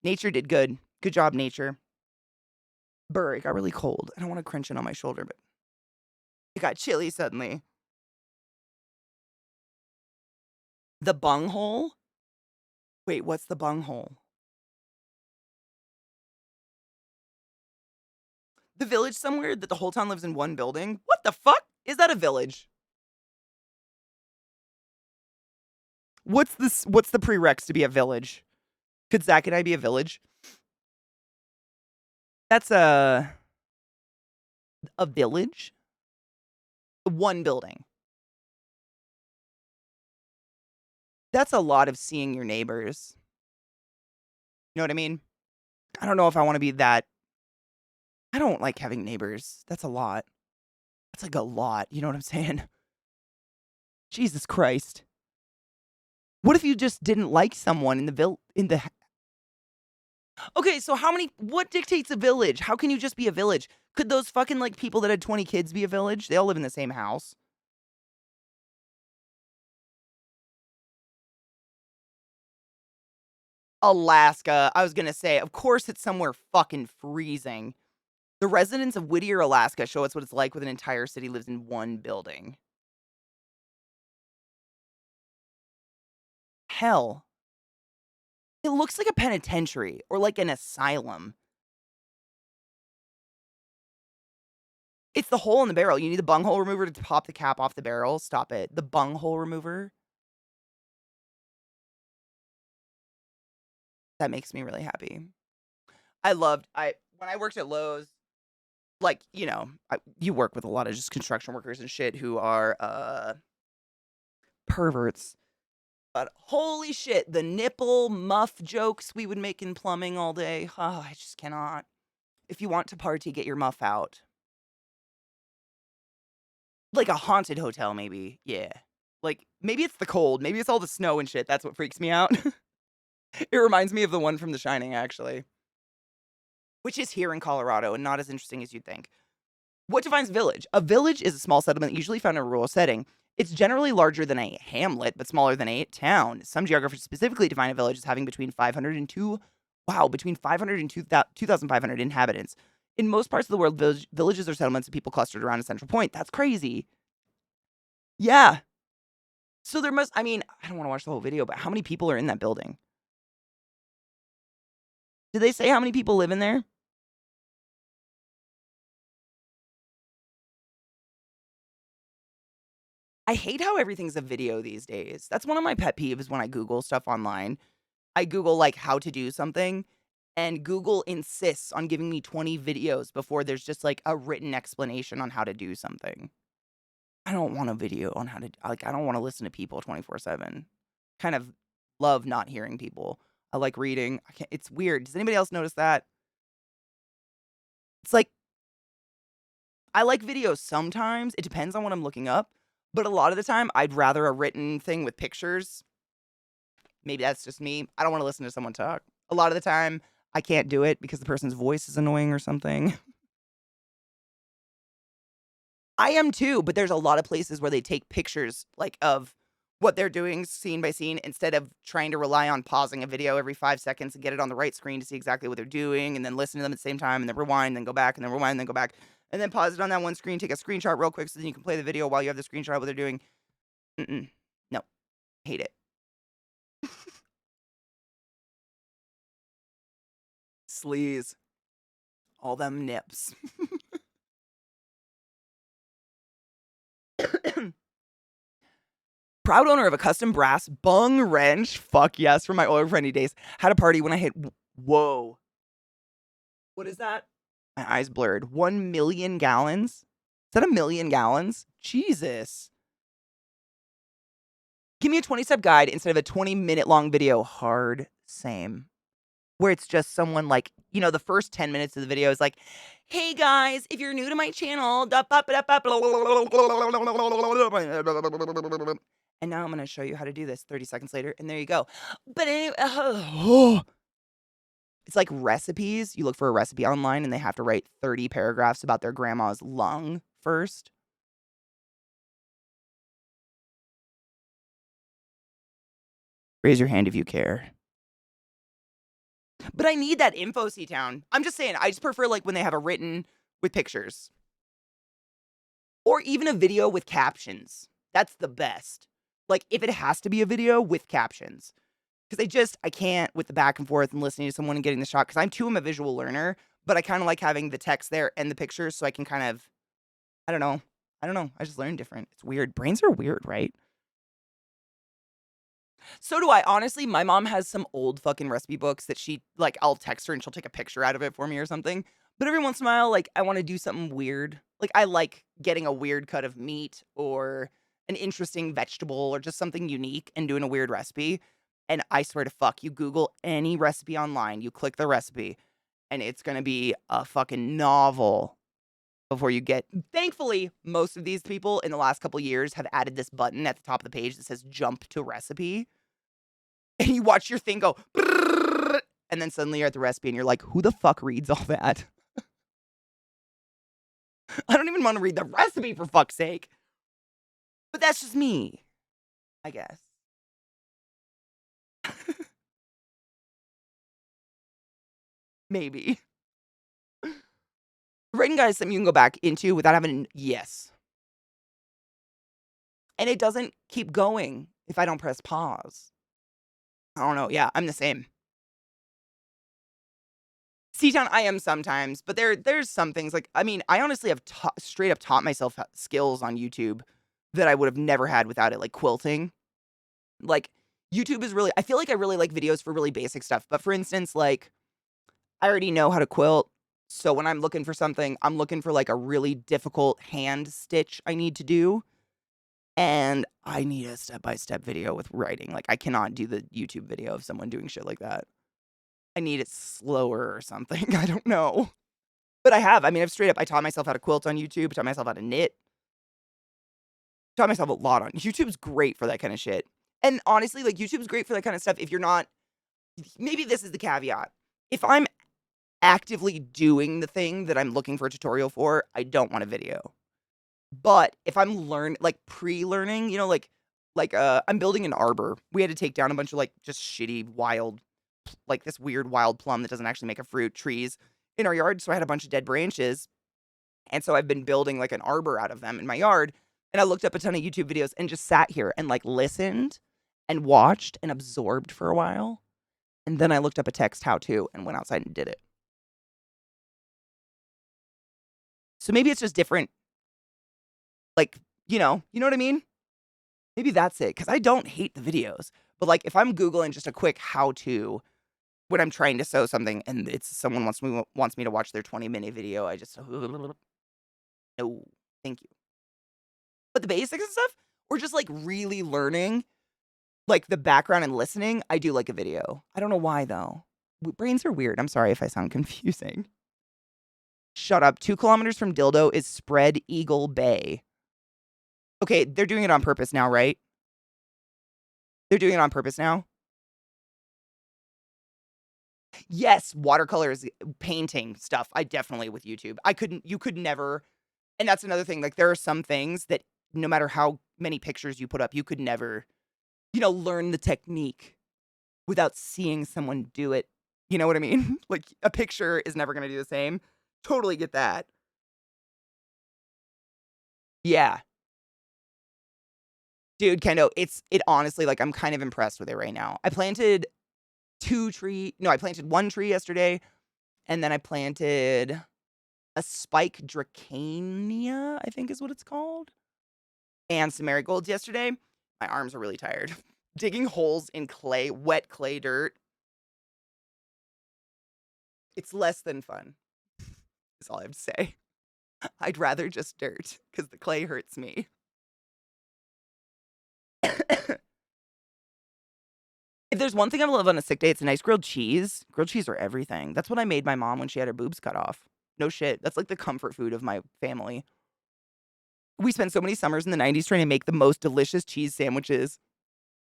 Nature did good. Good job, nature. Brr, it got really cold. I don't want to crunch it on my shoulder, but it got chilly suddenly. The bunghole? Wait, what's the bunghole? The village somewhere that the whole town lives in one building? What the fuck? Is that a village? What's the prereqs to be a village? Could Zach and I be a village? That's a village? One building. That's a lot of seeing your neighbors. You know what I mean? I don't know if I want to be that. I don't like having neighbors. That's a lot. That's like a lot. You know what I'm saying? Jesus Christ. What if you just didn't like someone in the Okay, so what dictates a village? How can you just be a village? Could those fucking, like, people that had 20 kids be a village? They all live in the same house. Alaska. I was gonna say, of course it's somewhere fucking freezing. The residents of Whittier, Alaska show us what it's like when an entire city lives in one building. Hell. It looks like a penitentiary or like an asylum. It's the hole in the barrel. You need the bunghole remover to pop the cap off the barrel. Stop it. The bunghole remover. That makes me really happy. When I worked at Lowe's, like, you know, you work with a lot of just construction workers and shit who are perverts. But holy shit, the nipple muff jokes we would make in plumbing all day. Oh, I just cannot. If you want to party, get your muff out. Like a haunted hotel, maybe. Yeah. Like, maybe it's the cold. Maybe it's all the snow and shit. That's what freaks me out. It reminds me of the one from The Shining, actually. Which is here in Colorado and not as interesting as you'd think. What defines a village? A village is a small settlement usually found in a rural setting. It's generally larger than a hamlet, but smaller than a town. Some geographers specifically define a village as having between 500 and 2,500 inhabitants. In most parts of the world, villages are settlements of people clustered around a central point. That's crazy. Yeah. So there must, I mean, I don't want to watch the whole video, but how many people are in that building? Did they say how many people live in there? I hate how everything's a video these days. That's one of my pet peeves when I Google stuff online. I Google like how to do something, and Google insists on giving me 20 videos before there's just like a written explanation on how to do something. I don't want a video on how to, like, I don't want to listen to people 24/7. Kind of love not hearing people. I like reading. I can't, it's weird. Does anybody else notice that? It's like, I like videos sometimes. It depends on what I'm looking up. But a lot of the time, I'd rather a written thing with pictures. Maybe that's just me. I don't want to listen to someone talk. A lot of the time, I can't do it because the person's voice is annoying or something. I am too, but there's a lot of places where they take pictures like of what they're doing scene by scene instead of trying to rely on pausing a video every 5 seconds and get it on the right screen to see exactly what they're doing and then listen to them at the same time and then rewind, then go back and then rewind, and then go back and then pause it on that one screen, take a screenshot real quick so then you can play the video while you have the screenshot of what they're doing. No, hate it. Sleaze. All them nips. Proud owner of a custom brass bung wrench. Fuck yes, from my old friendly days. Had a party when I hit. Whoa. What is that? My eyes blurred. 1 million gallons? Is that 1 million gallons? Jesus. Give me a 20-step guide instead of a 20-minute long video. Hard. Same. Where it's just someone like, you know, the first 10 minutes of the video is like, hey guys, if you're new to my channel, and now I'm going to show you how to do this 30 seconds later, and there you go. But anyway, it's like recipes. You look for a recipe online, and they have to write 30 paragraphs about their grandma's lung first. Raise your hand if you care. But I need that info, C-Town. I'm just saying, I just prefer like when they have a written with pictures. Or even a video with captions. That's the best. Like, if it has to be a video with captions. Because I can't with the back and forth and listening to someone and getting the shot. Because I'm a visual learner. But I kind of like having the text there and the pictures so I can kind of, I don't know. I just learn different. It's weird. Brains are weird, right? So do I. Honestly, my mom has some old fucking recipe books that she, like, I'll text her and she'll take a picture out of it for me or something. But every once in a while, like, I want to do something weird. Like, I like getting a weird cut of meat or an interesting vegetable or just something unique and doing a weird recipe. And I swear to fuck, you Google any recipe online, you click the recipe, and it's going to be a fucking novel before you get. Thankfully, most of these people in the last couple years have added this button at the top of the page that says jump to recipe. And you watch your thing go, and then suddenly you're at the recipe and you're like, who the fuck reads all that? I don't even want to read the recipe for fuck's sake. But that's just me, I guess. Maybe. Writing guide is something you can go back into without having, yes. And it doesn't keep going if I don't press pause. I don't know. Yeah, I'm the same. C-Town, I am sometimes, but there's some things like, I mean, I honestly have straight up taught myself skills on YouTube that I would have never had without it, like quilting. Like, YouTube is really, I feel like I really like videos for really basic stuff. But for instance, like, I already know how to quilt. So when I'm looking for something, I'm looking for like a really difficult hand stitch I need to do. And I need a step-by-step video with writing. Like, I cannot do the YouTube video of someone doing shit like that. I need it slower or something. I don't know. But I have. I mean, I've straight up, I taught myself how to quilt on YouTube. Taught myself how to knit. Taught myself a lot on YouTube's great for that kind of shit. And honestly, like, YouTube's great for that kind of stuff if you're not, maybe this is the caveat. If I'm actively doing the thing that I'm looking for a tutorial for, I don't want a video. But if I'm pre-learning, I'm building an arbor. We had to take down a bunch of like just shitty wild, like this weird wild plum that doesn't actually make a fruit trees in our yard. So I had a bunch of dead branches, and so I've been building like an arbor out of them in my yard. And I looked up a ton of YouTube videos and just sat here and like listened and watched and absorbed for a while. And then I looked up a text how to and went outside and did it. So maybe it's just different. Like, you know what I mean? Maybe that's it. Cause I don't hate the videos. But like if I'm Googling just a quick how to when I'm trying to sew something and it's someone wants me to watch their 20-minute video, I just no, thank you. But the basics and stuff, or just like really learning like the background and listening, I do like a video. I don't know why though. Brains are weird. I'm sorry if I sound confusing. Shut up. 2 kilometers from Dildo is Spread Eagle Bay. Okay, they're doing it on purpose now, right? They're doing it on purpose now? Yes, watercolors, painting stuff. I definitely with YouTube. You could never, and that's another thing. Like there are some things that no matter how many pictures you put up, you could never, learn the technique without seeing someone do it. You know what I mean? Like a picture is never going to do the same. Totally get that. Yeah. Dude, Kendo, it honestly, like, I'm kind of impressed with it right now. I planted I planted 1 tree yesterday, and then I planted a spike dracania, I think is what it's called, and some marigolds yesterday. My arms are really tired. Digging holes in clay, wet clay dirt. It's less than fun, is all I have to say. I'd rather just dirt, because the clay hurts me. If there's one thing I love on a sick day, it's a nice grilled cheese. Grilled cheese are everything. That's what I made my mom when she had her boobs cut off. No shit. That's like the comfort food of my family. We spent so many summers in the 90s trying to make the most delicious cheese sandwiches.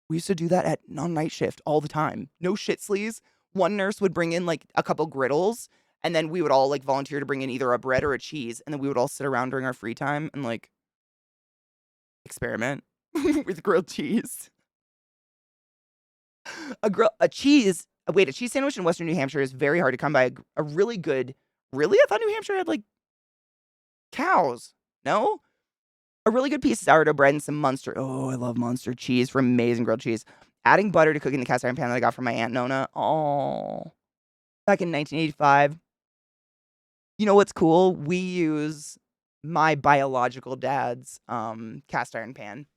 We used to do that on night shift all the time. No shit sleaze. One nurse would bring in like a couple griddles, and then we would all like volunteer to bring in either a bread or a cheese, and then we would all sit around during our free time and like experiment with grilled cheese. A cheese sandwich in Western New Hampshire is very hard to come by. A really good, really? I thought New Hampshire had like cows. No? A really good piece of sourdough bread and some Munster. Oh, I love Munster cheese for amazing grilled cheese. Adding butter to cooking the cast iron pan that I got from my Aunt Nona. Oh, back in 1985. You know what's cool? We use my biological dad's cast iron pan.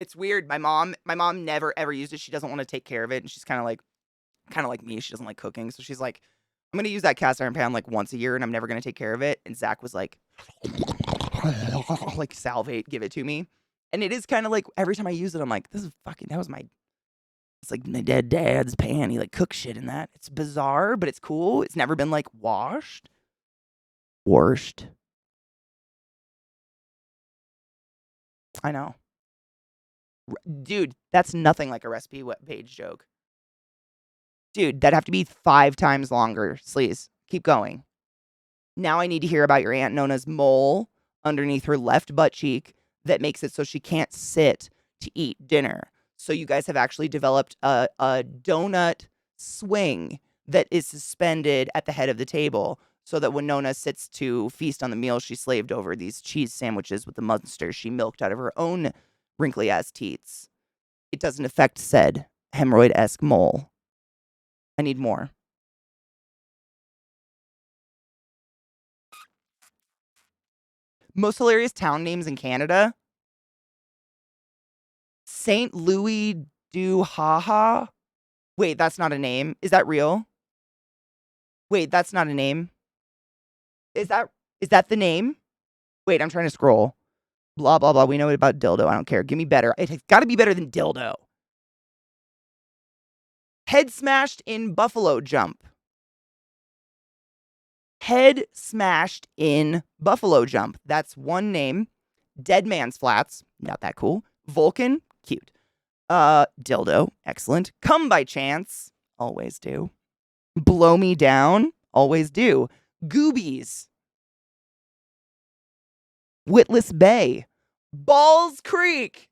It's weird. My mom never ever used it. She doesn't want to take care of it, and she's kind of like me. She doesn't like cooking, so she's like, I'm gonna use that cast iron pan like once a year, and I'm never gonna take care of it. And Zach was like, like salivate, give it to me. And it is kind of like every time I use it, I'm like, it's like my dead dad's pan. He like cooks shit in that. It's bizarre, but it's cool. It's never been like washed. I know. Dude, that's nothing like a recipe page joke. Dude, that'd have to be 5 times longer. Please, keep going. Now I need to hear about your Aunt Nona's mole underneath her left butt cheek that makes it so she can't sit to eat dinner. So you guys have actually developed a donut swing that is suspended at the head of the table so that when Nona sits to feast on the meal she slaved over, these cheese sandwiches with the Munster she milked out of her own wrinkly-ass teats, it doesn't affect said hemorrhoid-esque mole. I need more. Most hilarious town names in Canada? St. Louis du Haha? Wait, that's not a name. Is that real? Wait, that's not a name. Is that the name? Wait, I'm trying to scroll. Blah, blah, blah. We know about dildo. I don't care. Give me better. It has got to be better than dildo. Head smashed in Buffalo Jump. Head smashed in Buffalo Jump. That's one name. Dead Man's Flats. Not that cool. Vulcan. Cute. Dildo. Excellent. Come by Chance. Always do. Blow Me Down. Always do. Goobies. Witless Bay. Balls Creek.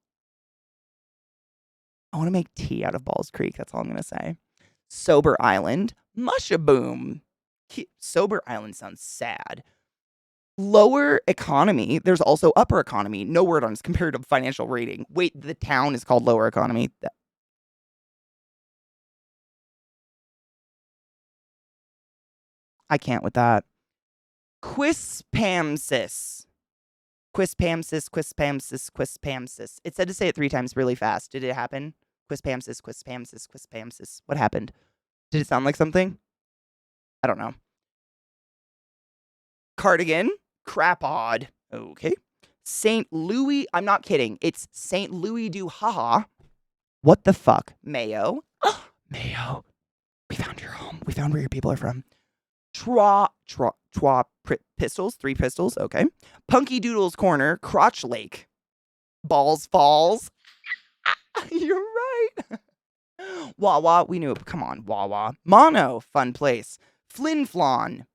I want to make tea out of Balls Creek. That's all I'm going to say. Sober Island. Mushaboom. Sober Island sounds sad. Lower economy. There's also upper economy. No word on its comparative financial rating. Wait, the town is called lower economy. I can't with that. Quispamsis. Quispamsis, Quispamsis, Quispamsis. It said to say it 3 times really fast. Did it happen? Quispamsis, Quispamsis, Quispamsis. What happened? Did it sound like something? I don't know. Cardigan. Crapod. Okay. St. Louis. I'm not kidding. It's St. Louis du Haha. What the fuck? Mayo. Mayo. We found your home. We found where your people are from. Pistols. 3 pistols. Okay. Punky Doodle's Corner. Crotch Lake. Balls Falls. You're right. Wawa. We knew it. Come on, Wawa. Mono. Fun place. Flin Flon.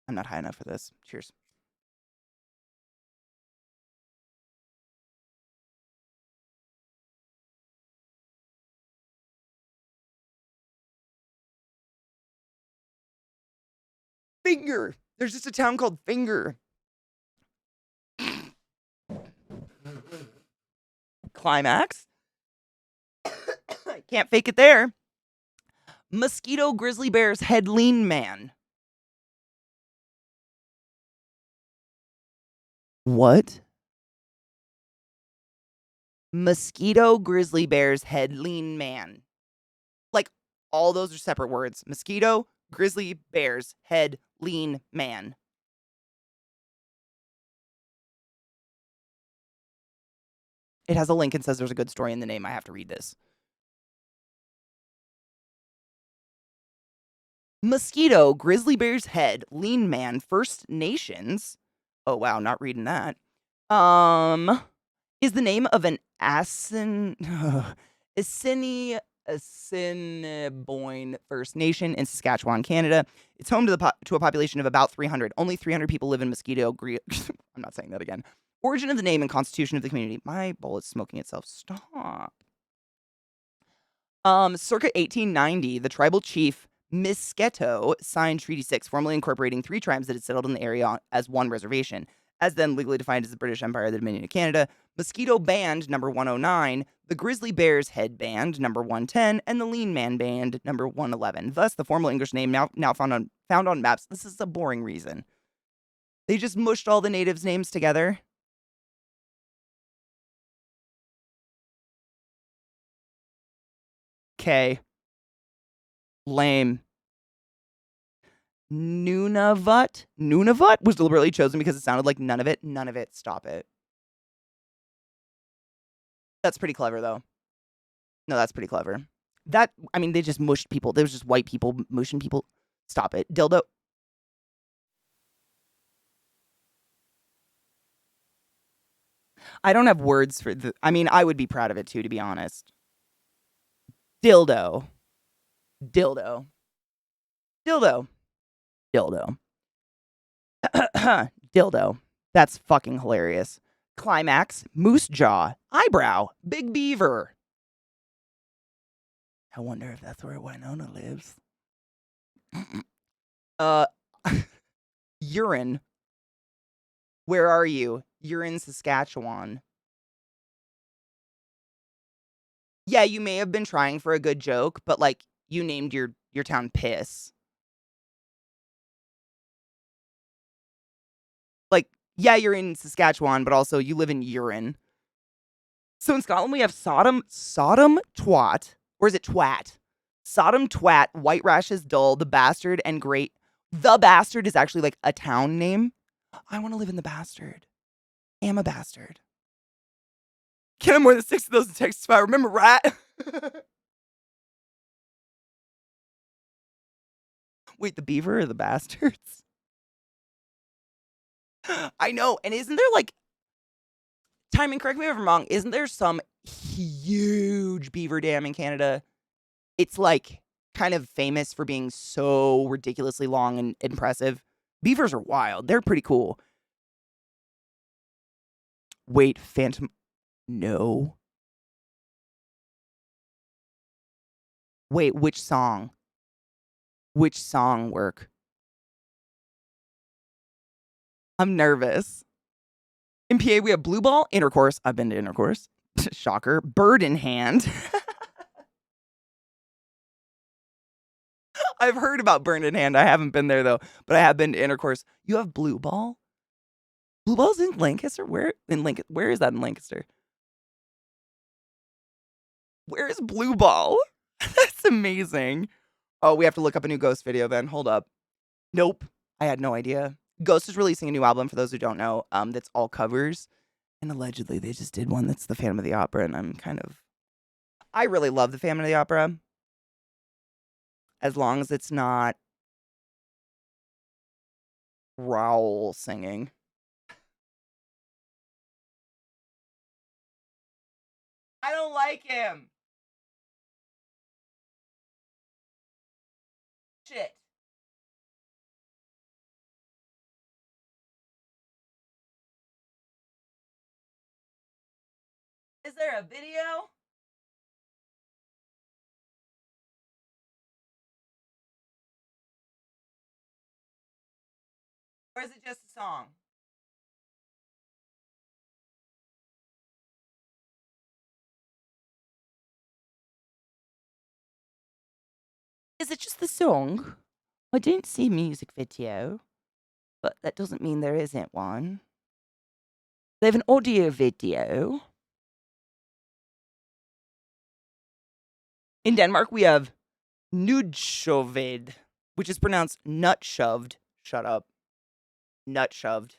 I'm not high enough for this. Cheers. Finger. There's just a town called Finger. Climax. Can't fake it there. Mosquito Grizzly Bear's Head Lean Man. What? Mosquito Grizzly Bear's Head Lean Man. Like, all those are separate words. Mosquito, Grizzly Bear's Head Lean Man. It has a link and says there's a good story in the name. I have to read this. Mosquito, Grizzly Bear's Head, Lean Man, First Nations. Oh, wow, not reading that. Is the name of an Assiniboine First Nation in Saskatchewan, Canada. It's home to a population of about 300. Only 300 people live in Mosquito. I'm not saying that again. Origin of the name and constitution of the community. My bowl is smoking itself. Stop. Circa 1890, the tribal chief Misketo signed Treaty 6, formally incorporating 3 tribes that had settled in the area as one reservation. As then legally defined as the British Empire, the Dominion of Canada, Mosquito Band, number 109, the Grizzly Bear's Head Band, number 110, and the Lean Man Band, number 111. Thus, the formal English name now found on maps. This is a boring reason. They just mushed all the natives' names together. Okay. Lame. Nunavut was deliberately chosen because it sounded like none of it. None of it. Stop it. That's pretty clever, though. No, that's pretty clever. They just mushed people. There was just white people mushing people. Stop it. Dildo. I don't have words for I would be proud of it too, to be honest. Dildo. Dildo. Dildo. Dildo. Dildo. That's fucking hilarious. Climax. Moose jaw. Eyebrow. Big beaver. I wonder if that's where Winona lives. Urine. Where are you? You're in Saskatchewan. Yeah, you may have been trying for a good joke, but like you named your town Piss. Like, yeah, you're in Saskatchewan, but also you live in Urine. So in Scotland we have Sodom Twat, or is it Twat? Sodom Twat, White Rashes Dull, The Bastard, and Great. The Bastard is actually like a town name. I want to live in The Bastard. Am a bastard. Can have more than 6 of those in Texas Fire. Remember, rat? Wait, the beaver or the bastards? I know. And isn't there like, timing, correct me if I'm wrong, isn't there some huge beaver dam in Canada? It's like kind of famous for being so ridiculously long and impressive. Beavers are wild. They're pretty cool. Wait, Phantom. No. Wait, which song? Which song work? I'm nervous. In PA, we have blue ball, intercourse. I've been to intercourse. Shocker. Bird in hand. I've heard about bird in hand. I haven't been there though, but I have been to intercourse. You have blue ball? Blue ball's in Lancaster? Where is that in Lancaster? Where is blue ball? That's amazing. Oh, we have to look up a new Ghost video then. Hold up. Nope. I had no idea. Ghost is releasing a new album, for those who don't know, that's all covers. And allegedly they just did one that's the Phantom of the Opera, and I really love the Phantom of the Opera. As long as it's not Raoul singing. I don't like him. Shit. Is there a video? Or is it just a song? Is it just the song? I don't see a music video, but that doesn't mean there isn't one. They have an audio video. In Denmark, we have nudshoved, which is pronounced nut shoved. Shut up. Nut shoved.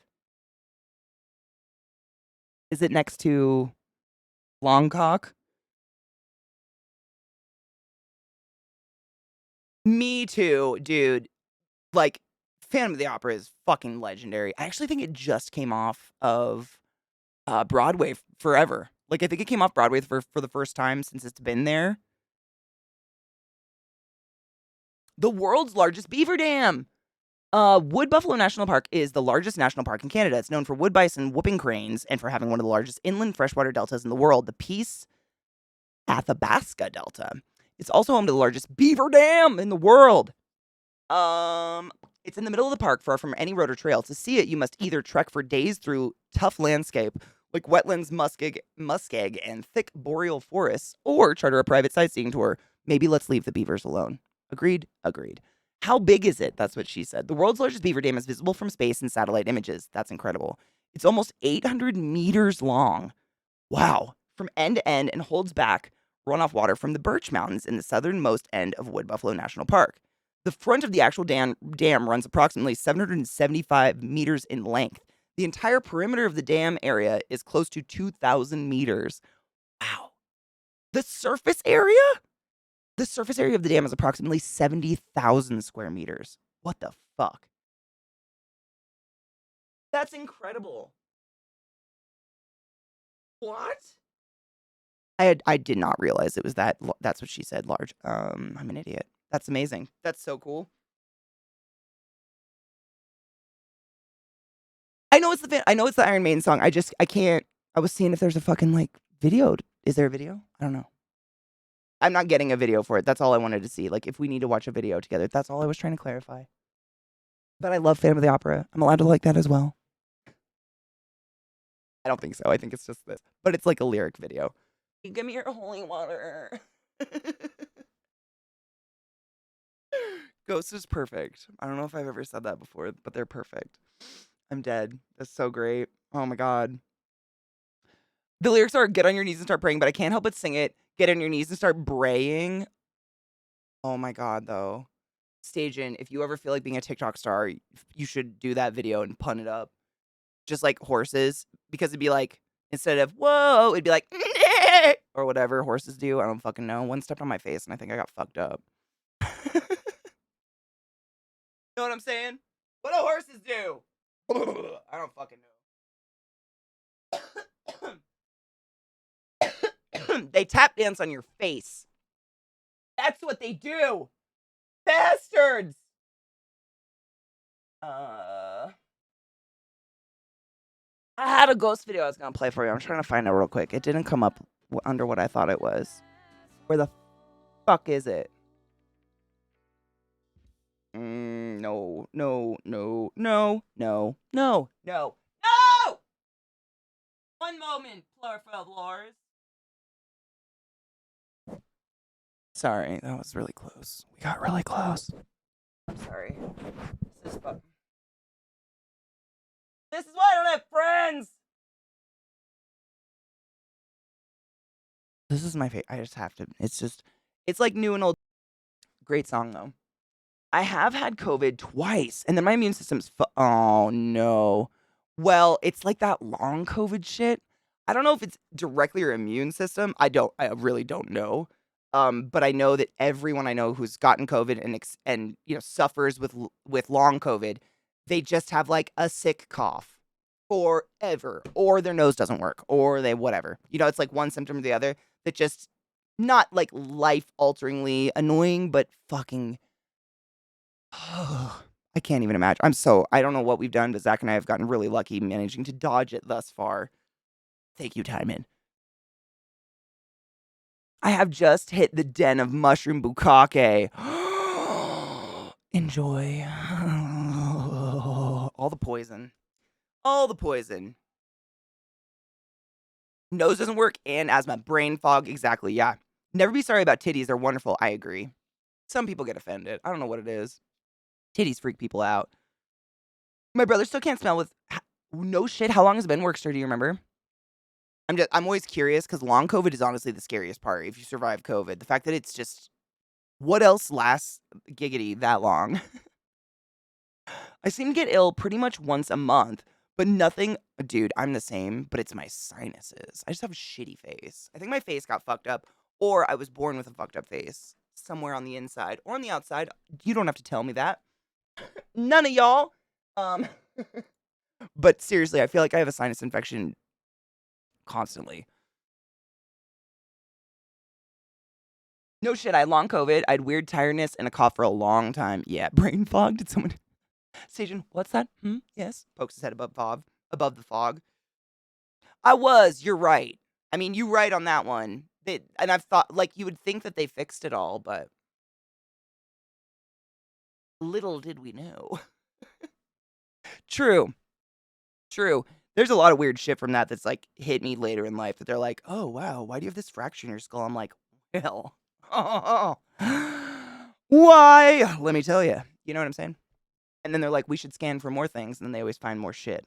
Is it next to long cock? Me too, dude. Like, Phantom of the Opera is fucking legendary. I actually think it just came off of Broadway forever. Like, I think it came off Broadway for the first time since it's been there. The world's largest beaver dam. Wood Buffalo National Park is the largest national park in Canada. It's known for wood bison, whooping cranes, and for having one of the largest inland freshwater deltas in the world, the Peace Athabasca Delta. It's also home to the largest beaver dam in the world. It's in the middle of the park, far from any road or trail. To see it, you must either trek for days through tough landscape, like wetlands, muskeg, and thick boreal forests, or charter a private sightseeing tour. Maybe let's leave the beavers alone. Agreed? Agreed. How big is it? That's what she said. The world's largest beaver dam is visible from space in satellite images. That's incredible. It's almost 800 meters long. Wow. From end to end, and holds back runoff water from the Birch Mountains in the southernmost end of Wood Buffalo National Park. The front of the actual dam runs approximately 775 meters in length. The entire perimeter of the dam area is close to 2,000 meters. Wow. The surface area? The surface area of the dam is approximately 70,000 square meters. What the fuck? That's incredible. What? I did not realize it was that. That's what she said. Large. I'm an idiot. That's amazing. That's so cool. I know it's the Iron Maiden song. I can't. I was seeing if there's a fucking like video. Is there a video? I don't know. I'm not getting a video for it. That's all I wanted to see. Like, if we need to watch a video together, that's all I was trying to clarify. But I love Phantom of the Opera. I'm allowed to like that as well. I don't think so. I think it's just this. But it's like a lyric video. Give me your holy water. Ghost is perfect. I don't know if I've ever said that before, but they're perfect. I'm dead. That's so great. Oh my God. The lyrics are get on your knees and start praying, but I can't help but sing it. Get on your knees and start braying. Oh my God, though. Stajan, if you ever feel like being a TikTok star, you should do that video and pun it up. Just like horses, because it'd be like, instead of whoa, it'd be like, or whatever horses do. I don't fucking know. One stepped on my face and I think I got fucked up. You know what I'm saying? What do horses do? I don't fucking know. They tap dance on your face. That's what they do. Bastards! I had a ghost video I was gonna play for you. I'm trying to find it real quick. It didn't come up under what I thought it was. Where the fuck is it? No, no, no, no, no, no, no, no! One moment, Florflors. Sorry, that was really close. We got really close. I'm sorry. This is fun. This is why I don't have friends! This is my favorite. I just have to. It's like new and old. Great song, though. I have had COVID twice, and then my immune system's. Oh, no. Well, it's like that long COVID shit. I don't know if it's directly your immune system. I really don't know. But I know that everyone I know who's gotten COVID and suffers with long COVID, they just have like a sick cough forever, or their nose doesn't work, or they whatever. It's like one symptom or the other that just not like life alteringly annoying, but fucking. I can't even imagine. I don't know what we've done, but Zach and I have gotten really lucky managing to dodge it thus far. Thank you, Timon. I have just hit the den of mushroom bukkake. Enjoy. All the poison. All the poison. Nose doesn't work and asthma. Brain fog. Exactly. Yeah. Never be sorry about titties. They're wonderful. I agree. Some people get offended. I don't know what it is. Titties freak people out. My brother still can't smell with. No shit. How long has it been, Workster? Do you remember? I'm always curious because long COVID is honestly the scariest part. If you survive COVID, the fact that it's just what else lasts giggity that long. I seem to get ill pretty much once a month, but nothing. Dude, I'm the same, but it's my sinuses. I just have a shitty face. I think my face got fucked up, or I was born with a fucked up face somewhere on the inside or on the outside. You don't have to tell me that. None of y'all. But seriously, I feel like I have a sinus infection constantly. No shit, I had long COVID. I had weird tiredness and a cough for a long time. Yeah, brain fog. Did someone... Stajan, what's that? Yes. Pokes his head above the fog. I was. You're right. I mean, you're right on that one. And I've thought, like, you would think that they fixed it all, but little did we know. True. There's a lot of weird shit from that's like hit me later in life that they're like, oh, wow, why do you have this fracture in your skull? I'm like, well, why? Let me tell you. You know what I'm saying? And then they're like, we should scan for more things. And then they always find more shit.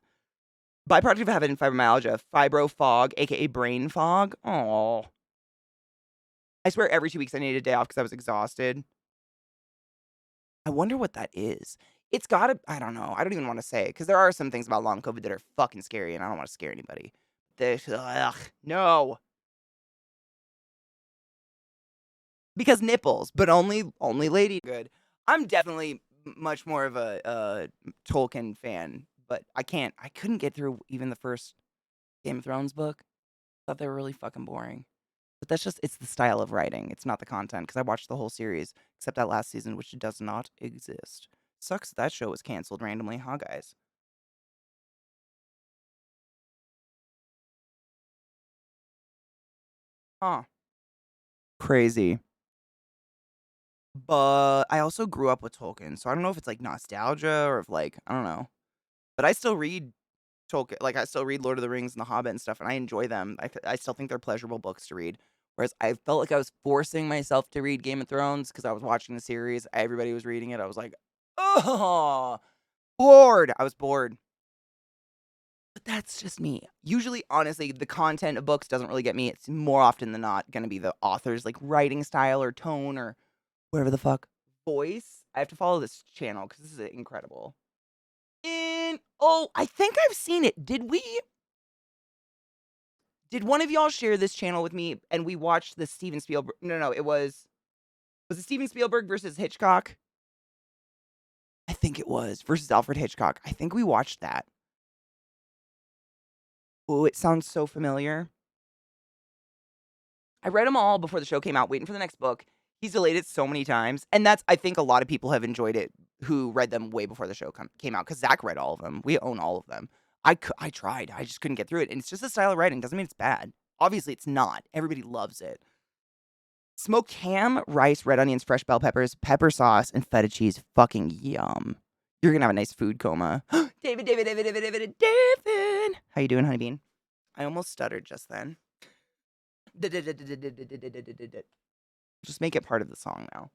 Byproduct of having fibromyalgia, fibro fog, aka brain fog. Oh. I swear every 2 weeks I needed a day off because I was exhausted. I wonder what that is. It's gotta, I don't know. I don't even want to say because there are some things about long COVID that are fucking scary and I don't want to scare anybody. No. Because nipples, but only lady good. I'm definitely much more of a Tolkien fan, but I couldn't get through even the first Game of Thrones book. Thought they were really fucking boring. But it's the style of writing. It's not the content, because I watched the whole series, except that last season, which does not exist. Sucks that show was canceled randomly, huh, guys? Huh. Crazy. But I also grew up with Tolkien, so I don't know if it's like nostalgia or if like, I don't know. But I still read Tolkien, like I still read Lord of the Rings and The Hobbit and stuff, and I enjoy them. I still think they're pleasurable books to read. Whereas I felt like I was forcing myself to read Game of Thrones because I was watching the series. Everybody was reading it. I was like, oh, bored. I was bored. But that's just me. Usually, honestly, the content of books doesn't really get me. It's more often than not going to be the author's like writing style or tone or whatever the fuck voice. I have to follow this channel because this is incredible. I think I've seen it. Did one of y'all share this channel with me and we watched the Steven Spielberg? No, was it Steven Spielberg versus Hitchcock? I think it was versus Alfred Hitchcock. I think we watched that. Oh, it sounds so familiar. I read them all before the show came out, waiting for the next book. He's delayed it so many times, and that's I think a lot of people have enjoyed it who read them way before the show came out because Zach read all of them. We own all of them. I tried. I just couldn't get through it, and it's just a style of writing. Doesn't mean it's bad. Obviously, it's not. Everybody loves it. Smoked ham, rice, red onions, fresh bell peppers, pepper sauce, and feta cheese. Fucking yum. You're gonna have a nice food coma. David. How you doing, honeybean? I almost stuttered just then. Just make it part of the song now.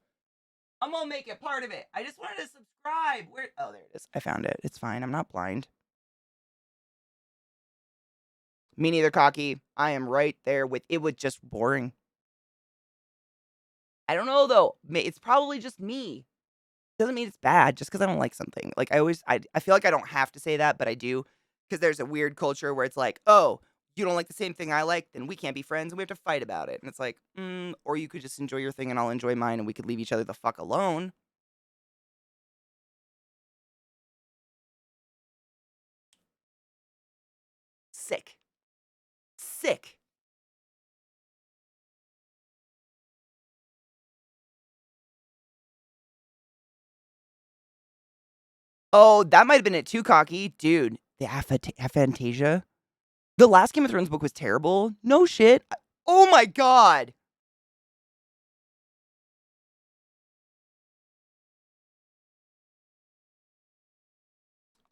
I'm gonna make it part of it. I just wanted to subscribe. Where? Oh, there it is. I found it. It's fine. I'm not blind. Me neither, Cocky. I am right there with it. Was just boring. I don't know though. It's probably just me. Doesn't mean it's bad just because I don't like something. Like I feel like I don't have to say that, but I do because there's a weird culture where it's like, oh, you don't like the same thing I like, then we can't be friends and we have to fight about it. And it's like, or you could just enjoy your thing and I'll enjoy mine and we could leave each other the fuck alone. Sick. Oh, that might have been it too, Cocky. Dude, the Aphantasia. The last Game of Thrones book was terrible. No shit. Oh my god.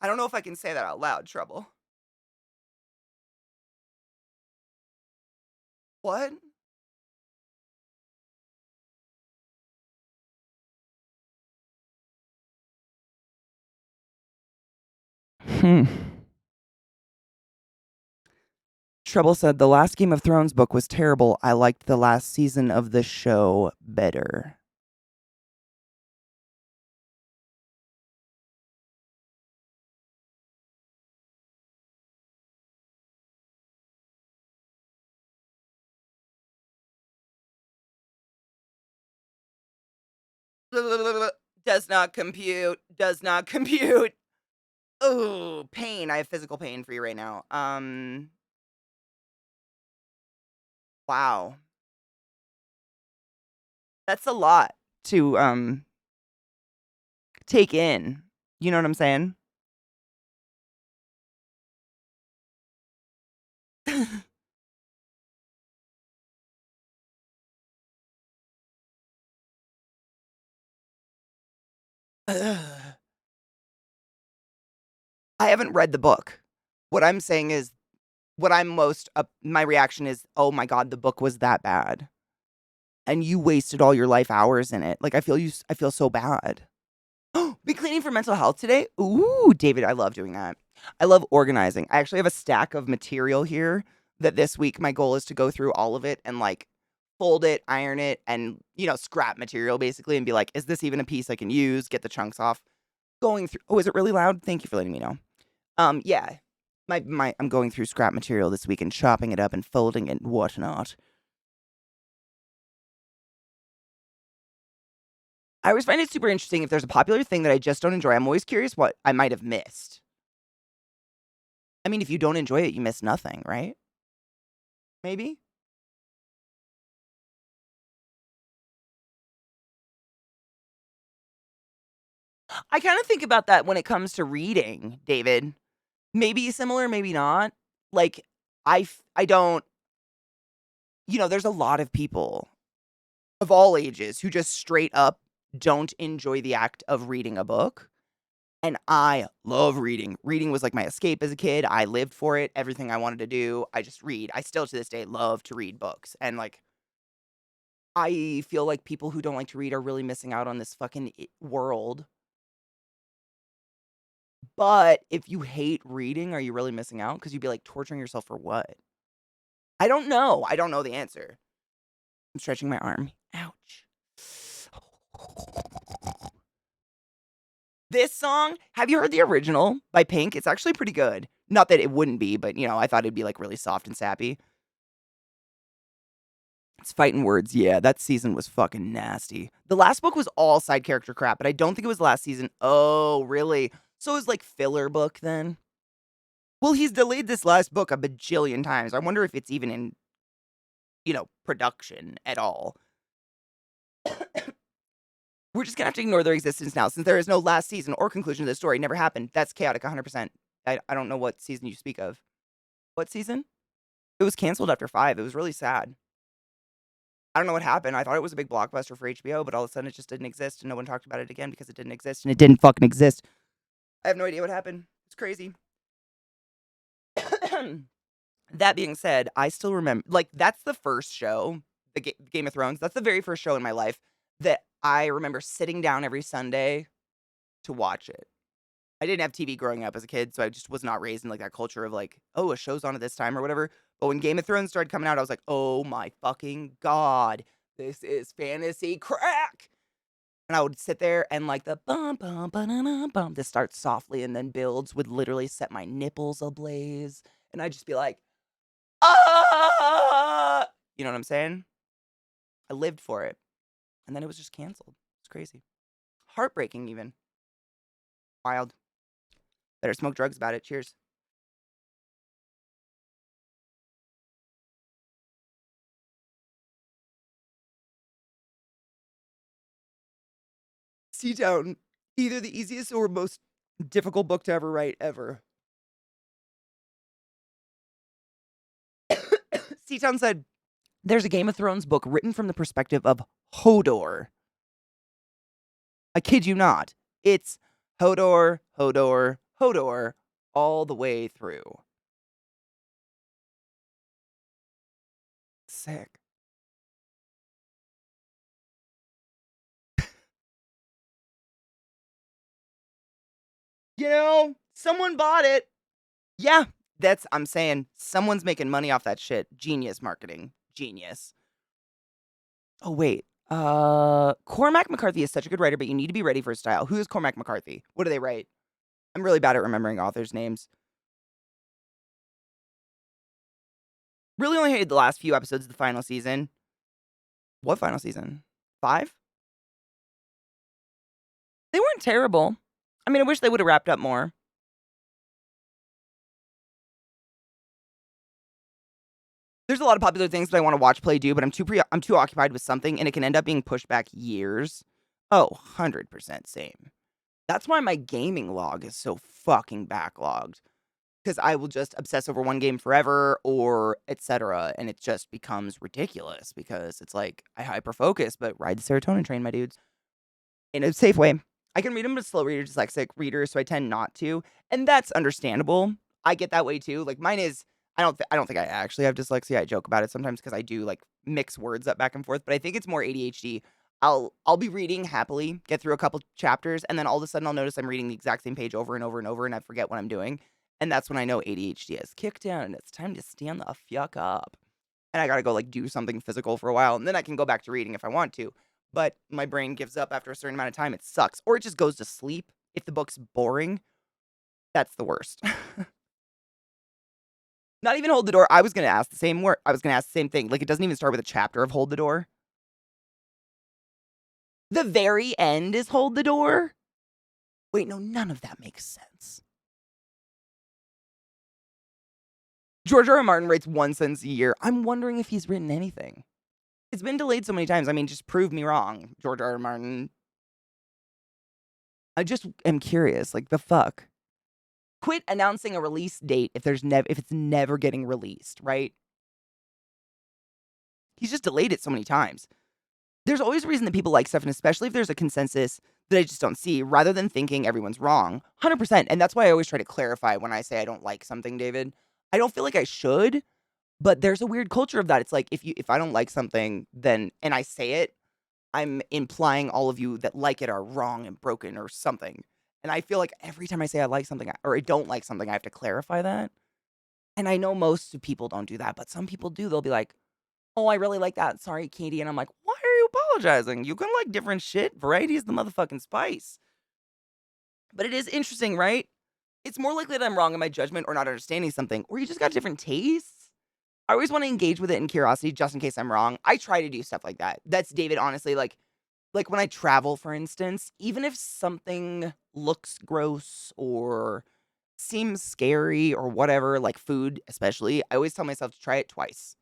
I don't know if I can say that out loud, Trouble. What? Trouble said the last Game of Thrones book was terrible. I liked the last season of the show better. Does not compute. Does not compute. Oh, pain. I have physical pain for you right now. Wow. That's a lot to take in. You know what I'm saying? I haven't read the book. What I'm saying is what I'm most my reaction is, "Oh my god, the book was that bad." And you wasted all your life hours in it. Like I feel so bad. Be cleaning for mental health today? Ooh, David, I love doing that. I love organizing. I actually have a stack of material here that this week my goal is to go through all of it and like fold it, iron it, and scrap material basically and be like, is this even a piece I can use? Get the chunks off. Going through is it really loud? Thank you for letting me know. Yeah. I'm going through scrap material this week and chopping it up and folding it and whatnot. I always find it super interesting if there's a popular thing that I just don't enjoy. I'm always curious what I might have missed. I mean, if you don't enjoy it, you miss nothing, right? Maybe? I kind of think about that when it comes to reading, David. Maybe similar, maybe not. Like, I don't, there's a lot of people of all ages who just straight up don't enjoy the act of reading a book. And I love reading. Reading was like my escape as a kid. I lived for it. Everything I wanted to do, I just read. I still to this day love to read books. And like, I feel like people who don't like to read are really missing out on this fucking world. But if you hate reading, are you really missing out? Because you'd be like torturing yourself for what? I don't know. I don't know the answer. I'm stretching my arm. Ouch. This song, have you heard the original by Pink? It's actually pretty good. Not that it wouldn't be, but I thought it'd be like really soft and sappy. It's fighting words. Yeah, that season was fucking nasty. The last book was all side character crap, but I don't think it was last season. Oh, really? So it was like filler book then? Well, he's delayed this last book a bajillion times. I wonder if it's even in, production at all. We're just gonna have to ignore their existence now, since there is no last season or conclusion to the story. It never happened. That's chaotic 100%. I don't know what season you speak of. What season? It was canceled after 5. It was really sad. I don't know what happened. I thought it was a big blockbuster for HBO, but all of a sudden it just didn't exist, and no one talked about it again because it didn't exist, and it didn't fucking exist. I have no idea what happened. It's crazy. That being said, I still remember, like, that's the first show, Game of Thrones. That's the very first show in my life that I remember sitting down every Sunday to watch it. I didn't have TV growing up as a kid, so I just was not raised in, like, that culture of, like, oh, a show's on at this time or whatever. But when Game of Thrones started coming out, I was like, oh my fucking God, this is fantasy crack. And I would sit there and, like, the bum, bum, ba-da-da, bum, this starts softly and then builds, would literally set my nipples ablaze. And I'd just be like, ah! You know what I'm saying? I lived for it. And then it was just canceled. It's crazy. Heartbreaking, even. Wild. Better smoke drugs about it. Cheers. Seatown, either the easiest or most difficult book to ever write, ever. Seatown said, there's a Game of Thrones book written from the perspective of Hodor. I kid you not. It's Hodor, Hodor, Hodor, all the way through. Sick. You know, someone bought it. Yeah, I'm saying, someone's making money off that shit. Genius marketing. Genius. Oh, wait. Cormac McCarthy is such a good writer, but you need to be ready for his style. Who is Cormac McCarthy? What do they write? I'm really bad at remembering authors' names. Really only hated the last few episodes of the final season. What final season? 5? They weren't terrible. I mean, I wish they would have wrapped up more. There's a lot of popular things that I want to watch, play, do, but I'm too occupied with something, and it can end up being pushed back years. Oh, 100% same. That's why my gaming log is so fucking backlogged. Because I will just obsess over one game forever, or etc., and it just becomes ridiculous because it's like, I hyper-focus, but ride the serotonin train, my dudes. In a safe way. I can read them as slow reader, dyslexic reader, so I tend not to, and that's understandable. I get that way too. Like, mine is, I don't think I actually have dyslexia. I joke about it sometimes because I do, like, mix words up back and forth, but I think it's more ADHD. I'll be reading happily, get through a couple chapters, and then all of a sudden I'll notice I'm reading the exact same page over and over and over, and I forget what I'm doing. And that's when I know ADHD has kicked in, and it's time to stand the fuck up. And I gotta go, like, do something physical for a while, and then I can go back to reading if I want to. But my brain gives up after a certain amount of time. It sucks. Or it just goes to sleep. If the book's boring, that's the worst. Not even Hold the Door. I was gonna ask the same thing. Like, it doesn't even start with a chapter of Hold the Door. The very end is Hold the Door? Wait, no, none of that makes sense. George R. R. Martin writes one sentence a year. I'm wondering if he's written anything. It's been delayed so many times. I mean, just prove me wrong, George R. R. Martin. I just am curious. Like, the fuck? Quit announcing a release date if it's never getting released, right? He's just delayed it so many times. There's always a reason that people like stuff, and especially if there's a consensus that I just don't see, rather than thinking everyone's wrong. 100%. And that's why I always try to clarify when I say I don't like something, David. I don't feel like I should, but there's a weird culture of that. It's like, if I don't like something, then, and I say it, I'm implying all of you that like it are wrong and broken or something. And I feel like every time I say I like something or I don't like something, I have to clarify that. And I know most people don't do that, but some people do. They'll be like, oh, I really like that. Sorry, Katie. And I'm like, why are you apologizing? You can like different shit. Variety is the motherfucking spice. But it is interesting, right? It's more likely that I'm wrong in my judgment or not understanding something, or you just got different tastes. I always want to engage with it in curiosity just in case I'm wrong. I try to do stuff like that. That's David, honestly, like when I travel, for instance, even if something looks gross or seems scary or whatever, like food especially, I always tell myself to try it twice.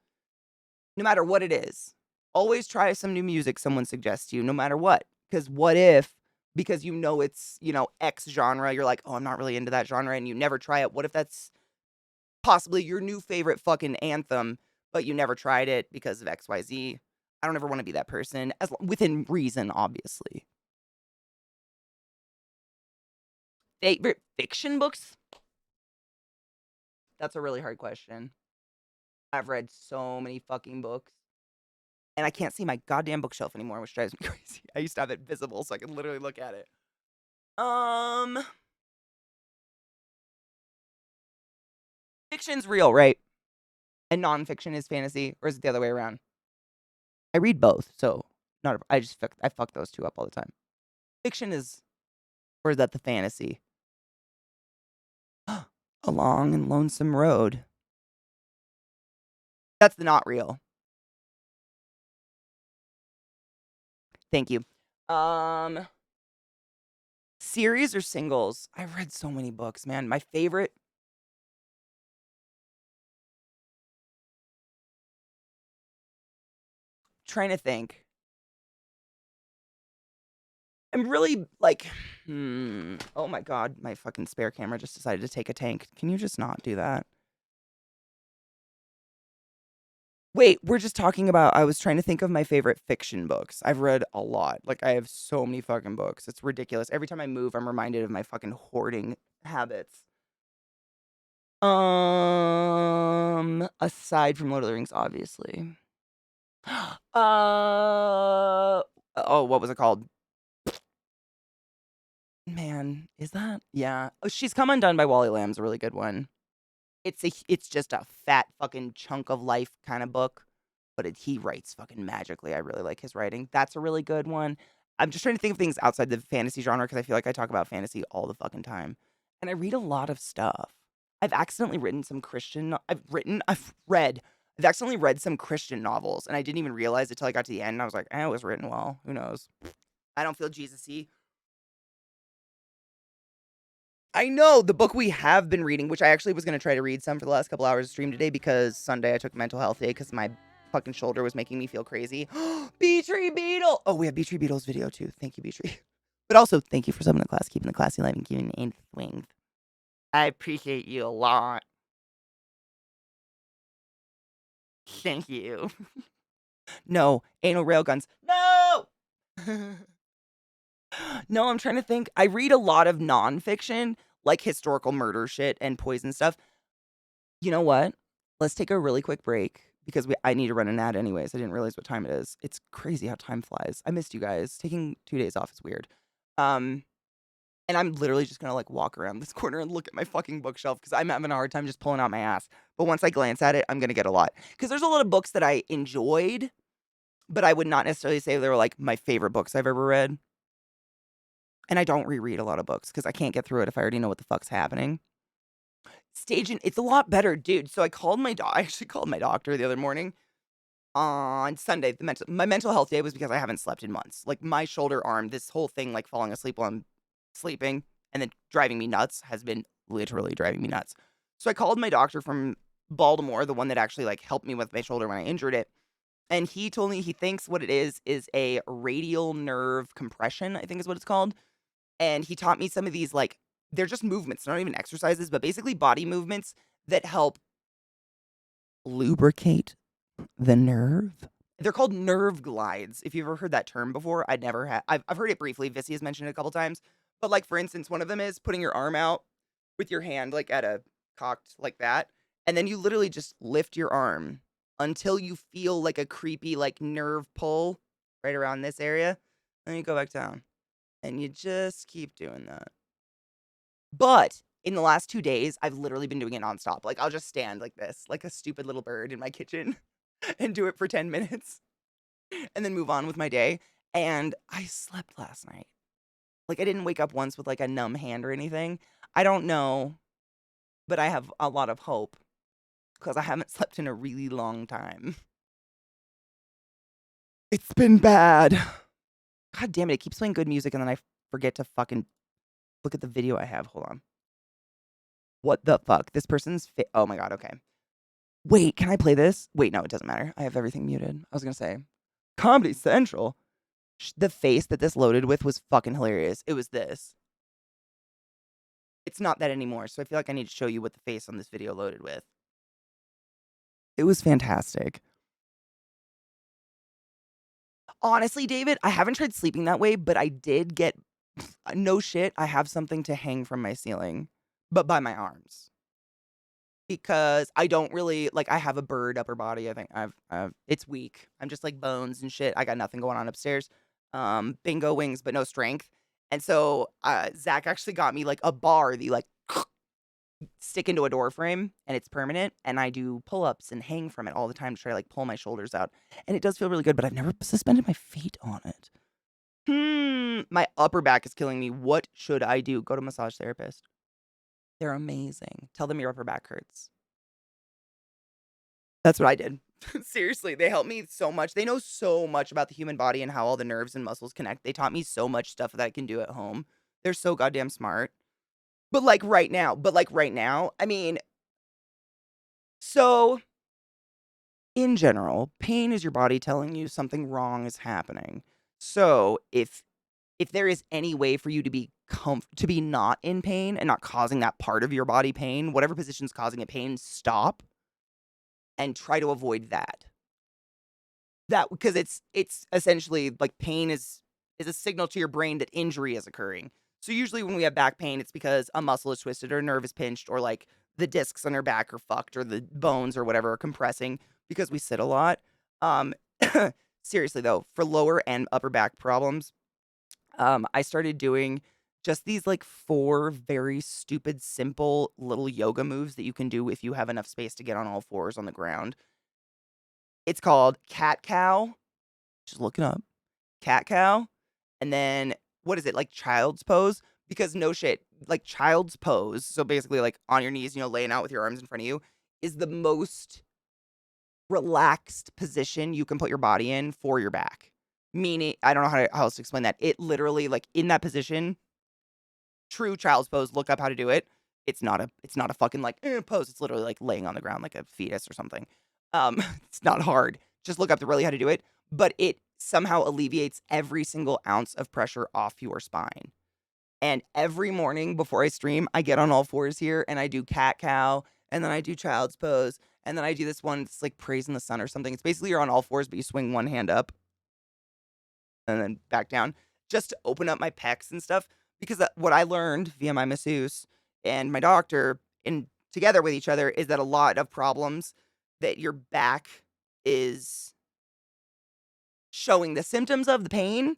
No matter what it is. Always try some new music someone suggests to you, no matter what. Because what if, because you know it's, X genre, you're like, oh, I'm not really into that genre, and you never try it. What if that's possibly your new favorite fucking anthem, but you never tried it because of XYZ? I don't ever want to be that person, within reason, obviously. Favorite fiction books? That's a really hard question. I've read so many fucking books. And I can't see my goddamn bookshelf anymore, which drives me crazy. I used to have it visible so I could literally look at it. Fiction's real, right? And nonfiction is fantasy, or is it the other way around? I read both, so I fuck those two up all the time. Fiction is, or is that the fantasy? A long and lonesome road. That's the not real. Thank you. Series or singles? I've read so many books, man. My favorite. Trying to think. I'm really like, oh my god, my fucking spare camera just decided to take a tank. Can you just not do that? Wait, we're just talking about, I was trying to think of my favorite fiction books. I've read a lot. Like, I have so many fucking books. It's ridiculous. Every time I move, I'm reminded of my fucking hoarding habits. Aside from Lord of the Rings, obviously. Oh, what was it called? Man, is that? Yeah. Oh, She's Come Undone by Wally Lamb's a really good one. It's just a fat fucking chunk of life kind of book, but he writes fucking magically. I really like his writing. That's a really good one. I'm just trying to think of things outside the fantasy genre because I feel like I talk about fantasy all the fucking time. And I read a lot of stuff. I've accidentally written some Christian I've accidentally read some Christian novels, and I didn't even realize it till I got to the end, and I was like, it was written well. Who knows? I don't feel Jesus-y. I know the book we have been reading, which I actually was going to try to read some for the last couple hours of stream today because Sunday I took mental health day because my fucking shoulder was making me feel crazy. Bee-Tree Beetle! Oh, we have Bee-Tree Beetle's video too. Thank you, Bee-Tree. But also, thank you for subbing to class, keeping the classy life and keeping the ain't swings. I appreciate you a lot. Thank you. No, anal railguns. No! No, I'm trying to think. I read a lot of nonfiction, like historical murder shit and poison stuff. You know what? Let's take a really quick break because I need to run an ad anyways. I didn't realize what time it is. It's crazy how time flies. I missed you guys. Taking 2 days off is weird. And I'm literally just gonna like walk around this corner and look at my fucking bookshelf because I'm having a hard time just pulling out my ass. But once I glance at it, I'm gonna get a lot. Because there's a lot of books that I enjoyed, but I would not necessarily say they were like my favorite books I've ever read. And I don't reread a lot of books because I can't get through it if I already know what the fuck's happening. It's a lot better, dude. So I actually called my doctor the other morning on Sunday. My mental health day was because I haven't slept in months. Like my shoulder arm, this whole thing, like falling asleep while I'm sleeping and then driving me nuts has been literally driving me nuts. So I called my doctor from Baltimore, the one that actually like helped me with my shoulder when I injured it. And he told me he thinks what it is a radial nerve compression, I think is what it's called. And he taught me some of these, like, they're just movements, not even exercises, but basically body movements that help lubricate the nerve. They're called nerve glides. If you've ever heard that term before, I've heard it briefly. Vissy has mentioned it a couple times. But, like, for instance, one of them is putting your arm out with your hand, like, at a cocked like that. And then you literally just lift your arm until you feel like a creepy, like, nerve pull right around this area. And you go back down. And you just keep doing that. But in the last 2 days, I've literally been doing it nonstop. Like, I'll just stand like this, like a stupid little bird in my kitchen and do it for 10 minutes and then move on with my day. And I slept last night. Like, I didn't wake up once with like a numb hand or anything. I don't know, but I have a lot of hope because I haven't slept in a really long time. It's been bad. God damn it, it keeps playing good music and then I forget to fucking look at the video I have. Hold on. What the fuck? This person's oh my god, okay. Wait, can I play this? Wait, no, it doesn't matter. I have everything muted. I was gonna say, Comedy Central. The face that this loaded with was fucking hilarious. It was this. It's not that anymore, so I feel like I need to show you what the face on this video loaded with. It was fantastic. Honestly, David, I haven't tried sleeping that way, but I did get no shit, I have something to hang from my ceiling, but by my arms. Because I don't really like I have a bird upper body. I think I've it's weak. I'm just like bones and shit. I got nothing going on upstairs. Bingo wings, but no strength. And so Zach actually got me like a bar that you like stick into a door frame and it's permanent. And I do pull-ups and hang from it all the time to try to like pull my shoulders out. And it does feel really good, but I've never suspended my feet on it. My upper back is killing me. What should I do? Go to a massage therapist. They're amazing. Tell them your upper back hurts. That's what I did. Seriously, they helped me so much. They know so much about the human body and how all the nerves and muscles connect. They taught me so much stuff that I can do at home. They're so goddamn smart. But like right now, I mean, so in general, pain is your body telling you something wrong is happening. So if there is any way for you to be not in pain and not causing that part of your body pain, whatever position's causing it pain, stop and try to avoid that. Because it's essentially like pain is a signal to your brain that injury is occurring. So usually when we have back pain, it's because a muscle is twisted or a nerve is pinched or like the discs on our back are fucked or the bones or whatever are compressing because we sit a lot. Seriously though, for lower and upper back problems, I started doing just these like 4 very stupid, simple little yoga moves that you can do if you have enough space to get on all fours on the ground. It's called cat cow. Just look it up. Cat cow. And then what is it? Like child's pose? Because no shit, like child's pose, so basically like on your knees, laying out with your arms in front of you, is the most relaxed position you can put your body in for your back. Meaning, I don't know how else to explain that. It literally, like in that position, true child's pose, look up how to do it. It's not a fucking like pose. It's literally like laying on the ground like a fetus or something. It's not hard. Just look up really how to do it. But it somehow alleviates every single ounce of pressure off your spine. And every morning before I stream, I get on all fours here and I do cat cow and then I do child's pose and then I do this one. It's like praising the sun or something. It's basically you're on all fours, but you swing one hand up and then back down just to open up my pecs and stuff. Because what I learned via my masseuse and my doctor and together with each other is that a lot of problems that your back is showing the symptoms of the pain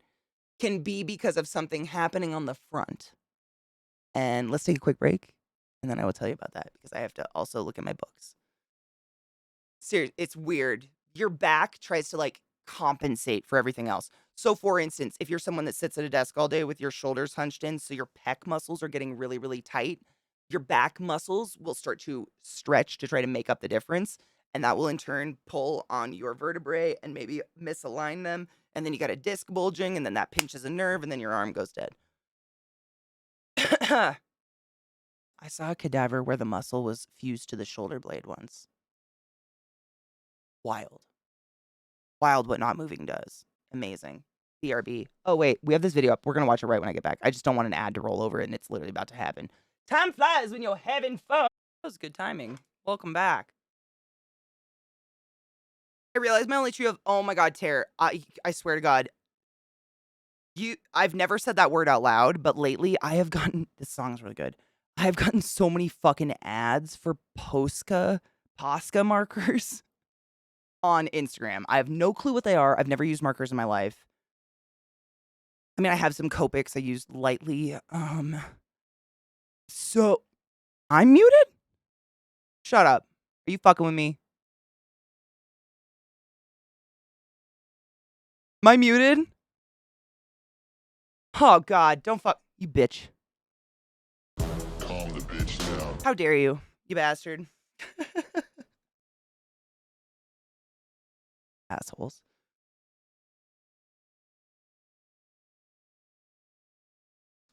can be because of something happening on the front. And let's take a quick break, and then I will tell you about that because I have to also look at my books. Seriously, it's weird. Your back tries to like compensate for everything else. So for instance, if you're someone that sits at a desk all day with your shoulders hunched in, so your pec muscles are getting really, really tight, your back muscles will start to stretch to try to make up the difference. And that will in turn pull on your vertebrae and maybe misalign them. And then you got a disc bulging, and then that pinches a nerve, and then your arm goes dead. I saw a cadaver where the muscle was fused to the shoulder blade once. Wild. Wild what not moving does. Amazing. BRB. Oh, wait. We have this video up. We're going to watch it right when I get back. I just don't want an ad to roll over it, and it's literally about to happen. Time flies when you're having fun. That was good timing. Welcome back. I realized my only true of, oh my God, Tara, I swear to God, I've never said that word out loud, but lately I have gotten, this song's really good. I have gotten so many fucking ads for Posca markers on Instagram. I have no clue what they are. I've never used markers in my life. I mean, I have some Copics I used lightly. So I'm muted? Shut up. Are you fucking with me? Am I muted? Oh God, don't fuck you, bitch. Calm the bitch down. How dare you, you bastard. Assholes.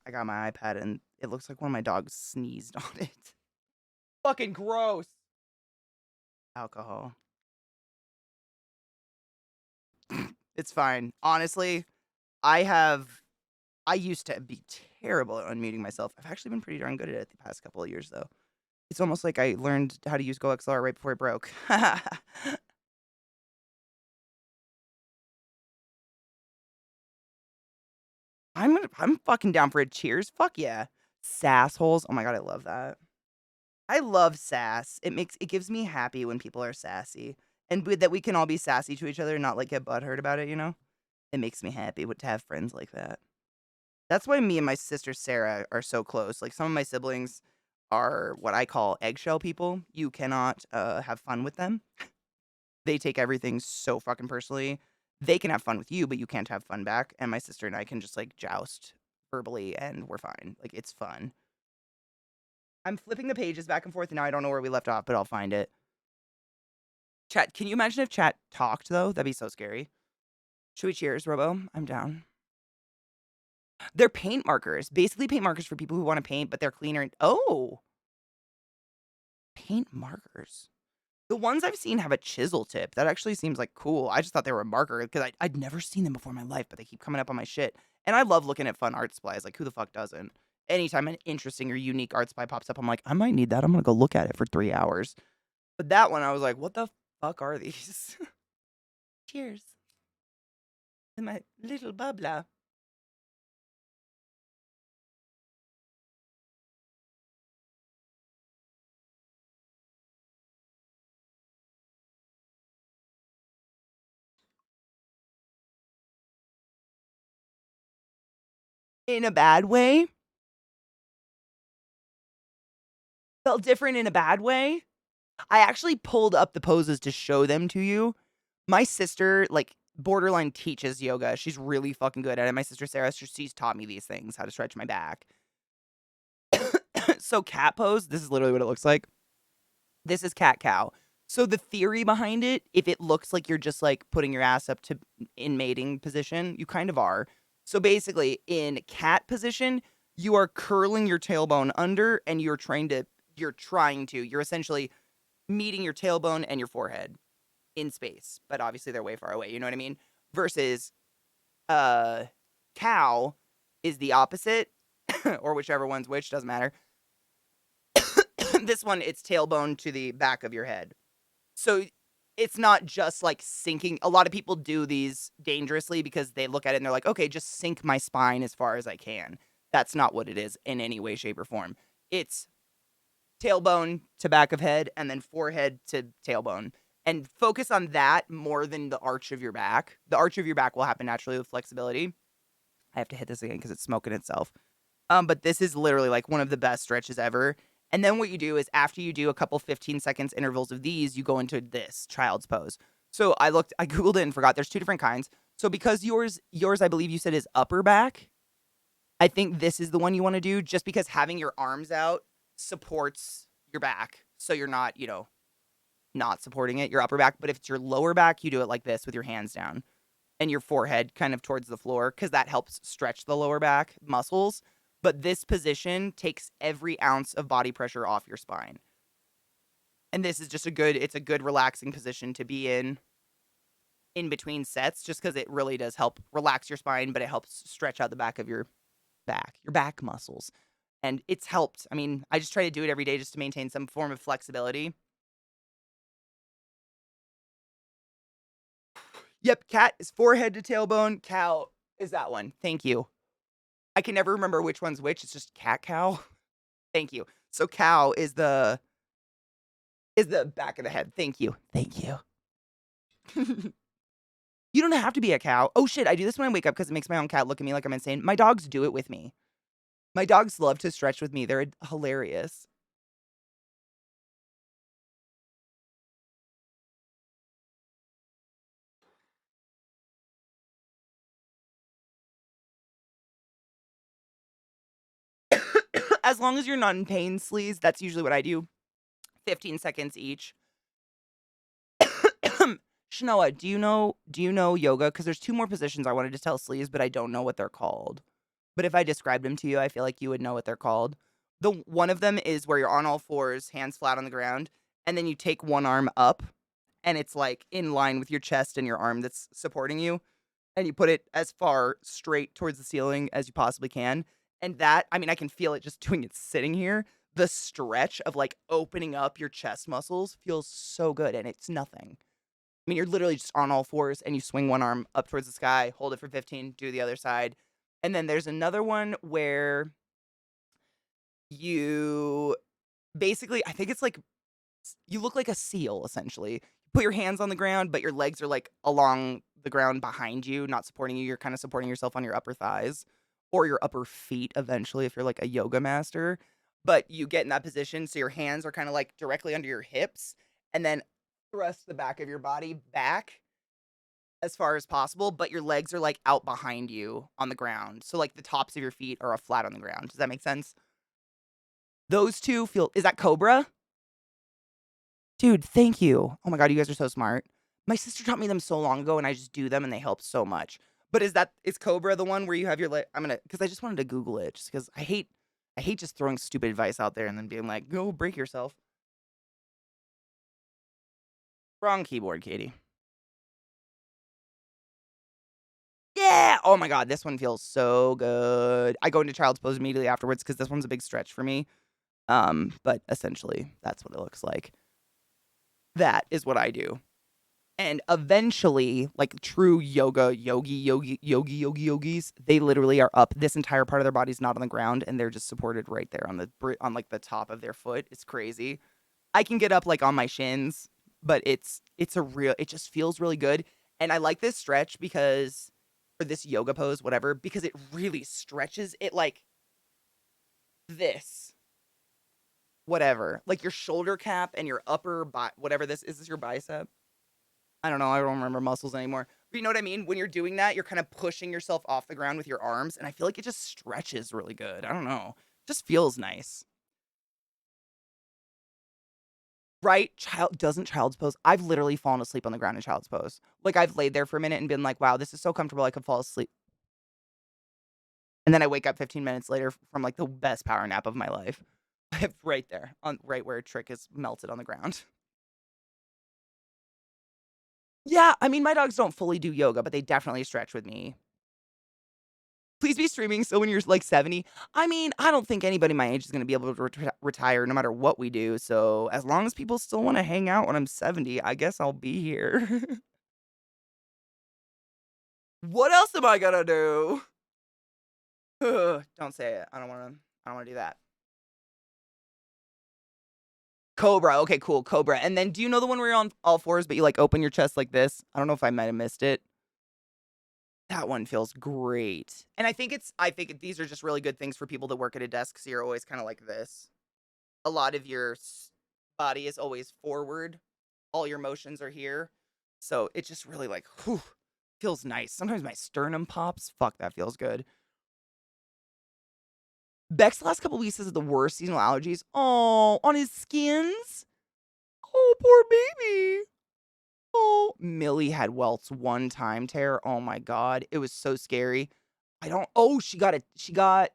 I got my iPad and it looks like one of my dogs sneezed on it. Fucking gross. Alcohol. It's fine. Honestly, I used to be terrible at unmuting myself. I've actually been pretty darn good at it the past couple of years, though. It's almost like I learned how to use GoXLR right before it broke. I'm fucking down for a cheers. Fuck yeah. Sassholes. Oh my god, I love that. I love sass. It gives me happy when people are sassy. And that we can all be sassy to each other and not like get butthurt about it, you know? It makes me happy to have friends like that. That's why me and my sister Sarah are so close. Like some of my siblings are what I call eggshell people. You cannot have fun with them. They take everything so fucking personally. They can have fun with you, but you can't have fun back. And my sister and I can just like joust verbally and we're fine. Like it's fun. I'm flipping the pages back and forth and now I don't know where we left off, but I'll find it. Chat, can you imagine if chat talked though? That'd be so scary. Should we cheers, Robo? I'm down. They're paint markers. Basically paint markers for people who want to paint, but they're cleaner. Oh! Paint markers. The ones I've seen have a chisel tip. That actually seems like cool. I just thought they were a marker because I'd never seen them before in my life, but they keep coming up on my shit. And I love looking at fun art supplies. Like, who the fuck doesn't? Anytime an interesting or unique art supply pops up, I'm like, I might need that. I'm going to go look at it for 3 hours. But that one, I was like, what the fuck are these? Cheers. In my little bubbler. In a bad way? Felt different in a bad way? I actually pulled up the poses to show them to you. My sister, like, borderline teaches yoga. She's really fucking good at it. My sister Sarah, she's taught me these things, how to stretch my back. So cat pose, this is literally what it looks like. This is cat cow. So the theory behind it, if it looks like you're just like putting your ass up to in mating position, you kind of are. So basically, in cat position, you are curling your tailbone under and you're essentially meeting your tailbone and your forehead in space, but obviously they're way far away, you know what I mean? Versus cow is the opposite, or whichever one's which, doesn't matter. This one, it's tailbone to the back of your head. So it's not just like sinking. A lot of people do these dangerously because they look at it and they're like, okay, just sink my spine as far as I can. That's not what it is in any way, shape, or form. It's tailbone to back of head and then forehead to tailbone. And focus on that more than the arch of your back. The arch of your back will happen naturally with flexibility. I have to hit this again because it's smoking itself. But this is literally like one of the best stretches ever. And then what you do is after you do a couple 15 seconds intervals of these, you go into this child's pose. So I Googled it and forgot there's 2 different kinds. So because yours, I believe you said is upper back. I think this is the one you want to do just because having your arms out supports your back. So you're not, not supporting it, your upper back. But if it's your lower back, you do it like this with your hands down and your forehead kind of towards the floor because that helps stretch the lower back muscles. But this position takes every ounce of body pressure off your spine. And this is just it's a good relaxing position to be in between sets just because it really does help relax your spine, but it helps stretch out the back of your back muscles. And it's helped. I mean, I just try to do it every day just to maintain some form of flexibility. Yep, cat is forehead to tailbone. Cow is that one. Thank you. I can never remember which one's which. It's just cat cow. Thank you. So cow is the back of the head. Thank you. Thank you. You don't have to be a cow. Oh shit, I do this when I wake up because it makes my own cat look at me like I'm insane. My dogs do it with me. My dogs love to stretch with me. They're hilarious. As long as you're not in pain, sleaze, that's usually what I do. 15 seconds each. Shanoa, do you know yoga? Because there's 2 more positions I wanted to tell sleaze, but I don't know what they're called. But if I described them to you, I feel like you would know what they're called. One of them is where you're on all fours, hands flat on the ground, and then you take one arm up, and it's like in line with your chest and your arm that's supporting you. and you put it as far straight towards the ceiling as you possibly can. And that, I mean, I can feel it just doing it sitting here. The stretch of like opening up your chest muscles feels so good, and it's nothing. I mean, you're literally just on all fours and you swing one arm up towards the sky, hold it for 15, do the other side. And then there's another one where you basically, I think it's like you look like a seal essentially. You put your hands on the ground, but your legs are like along the ground behind you, not supporting you. You're kind of supporting yourself on your upper thighs or your upper feet eventually if you're like a yoga master. But you get in that position so your hands are kind of like directly under your hips and then thrust the back of your body back as far as possible, but your legs are like out behind you on the ground. So like the tops of your feet are flat on the ground. Does that make sense? Those two feel, is that Cobra? Dude, thank you. Oh my God, you guys are so smart. My sister taught me them so long ago and I just do them and they help so much. But is Cobra the one where you have your leg? Because I just wanted to Google it just because I hate just throwing stupid advice out there and then being like, go break yourself. Wrong keyboard, Katie. Yeah. Oh my God, this one feels so good. I go into child's pose immediately afterwards because this one's a big stretch for me. But essentially, that's what it looks like. That is what I do. And eventually, like true yogis, they literally are up. This entire part of their body's not on the ground, and they're just supported right there on like the top of their foot. It's crazy. I can get up like on my shins, but it just feels really good. And I like this stretch because, or this yoga pose, whatever, because it really stretches it like this. Whatever. Like your shoulder cap and your upper, whatever this is. This your bicep? I don't know. I don't remember muscles anymore. But you know what I mean? When you're doing that, you're kind of pushing yourself off the ground with your arms. And I feel like it just stretches really good. I don't know. Just feels nice. Right? Child's pose. I've literally fallen asleep on the ground in child's pose. Like I've laid there for a minute and been like, wow, this is so comfortable. I could fall asleep. And then I wake up 15 minutes later from like the best power nap of my life. Right there, right where a trick is melted on the ground. Yeah, I mean, my dogs don't fully do yoga, but they definitely stretch with me. Please be streaming so when you're like 70. I mean, I don't think anybody my age is going to be able to retire no matter what we do. So as long as people still want to hang out when I'm 70, I guess I'll be here. What else am I going to do? Don't say it. I don't want to do that. Cobra. Okay, cool. Cobra. And then do you know the one where you're on all fours, but you like open your chest like this? I don't know if I might have missed it. That one feels great. And I think these are just really good things for people that work at a desk. So you're always kind of like this. A lot of your body is always forward. All your motions are here. So it just really like, whew, feels nice. Sometimes my sternum pops. Fuck, that feels good. Beck's last couple weeks has the worst seasonal allergies. Oh, on his skins? Oh, poor baby. Oh, Millie had welts one time, Tara. Oh my God. It was so scary. She got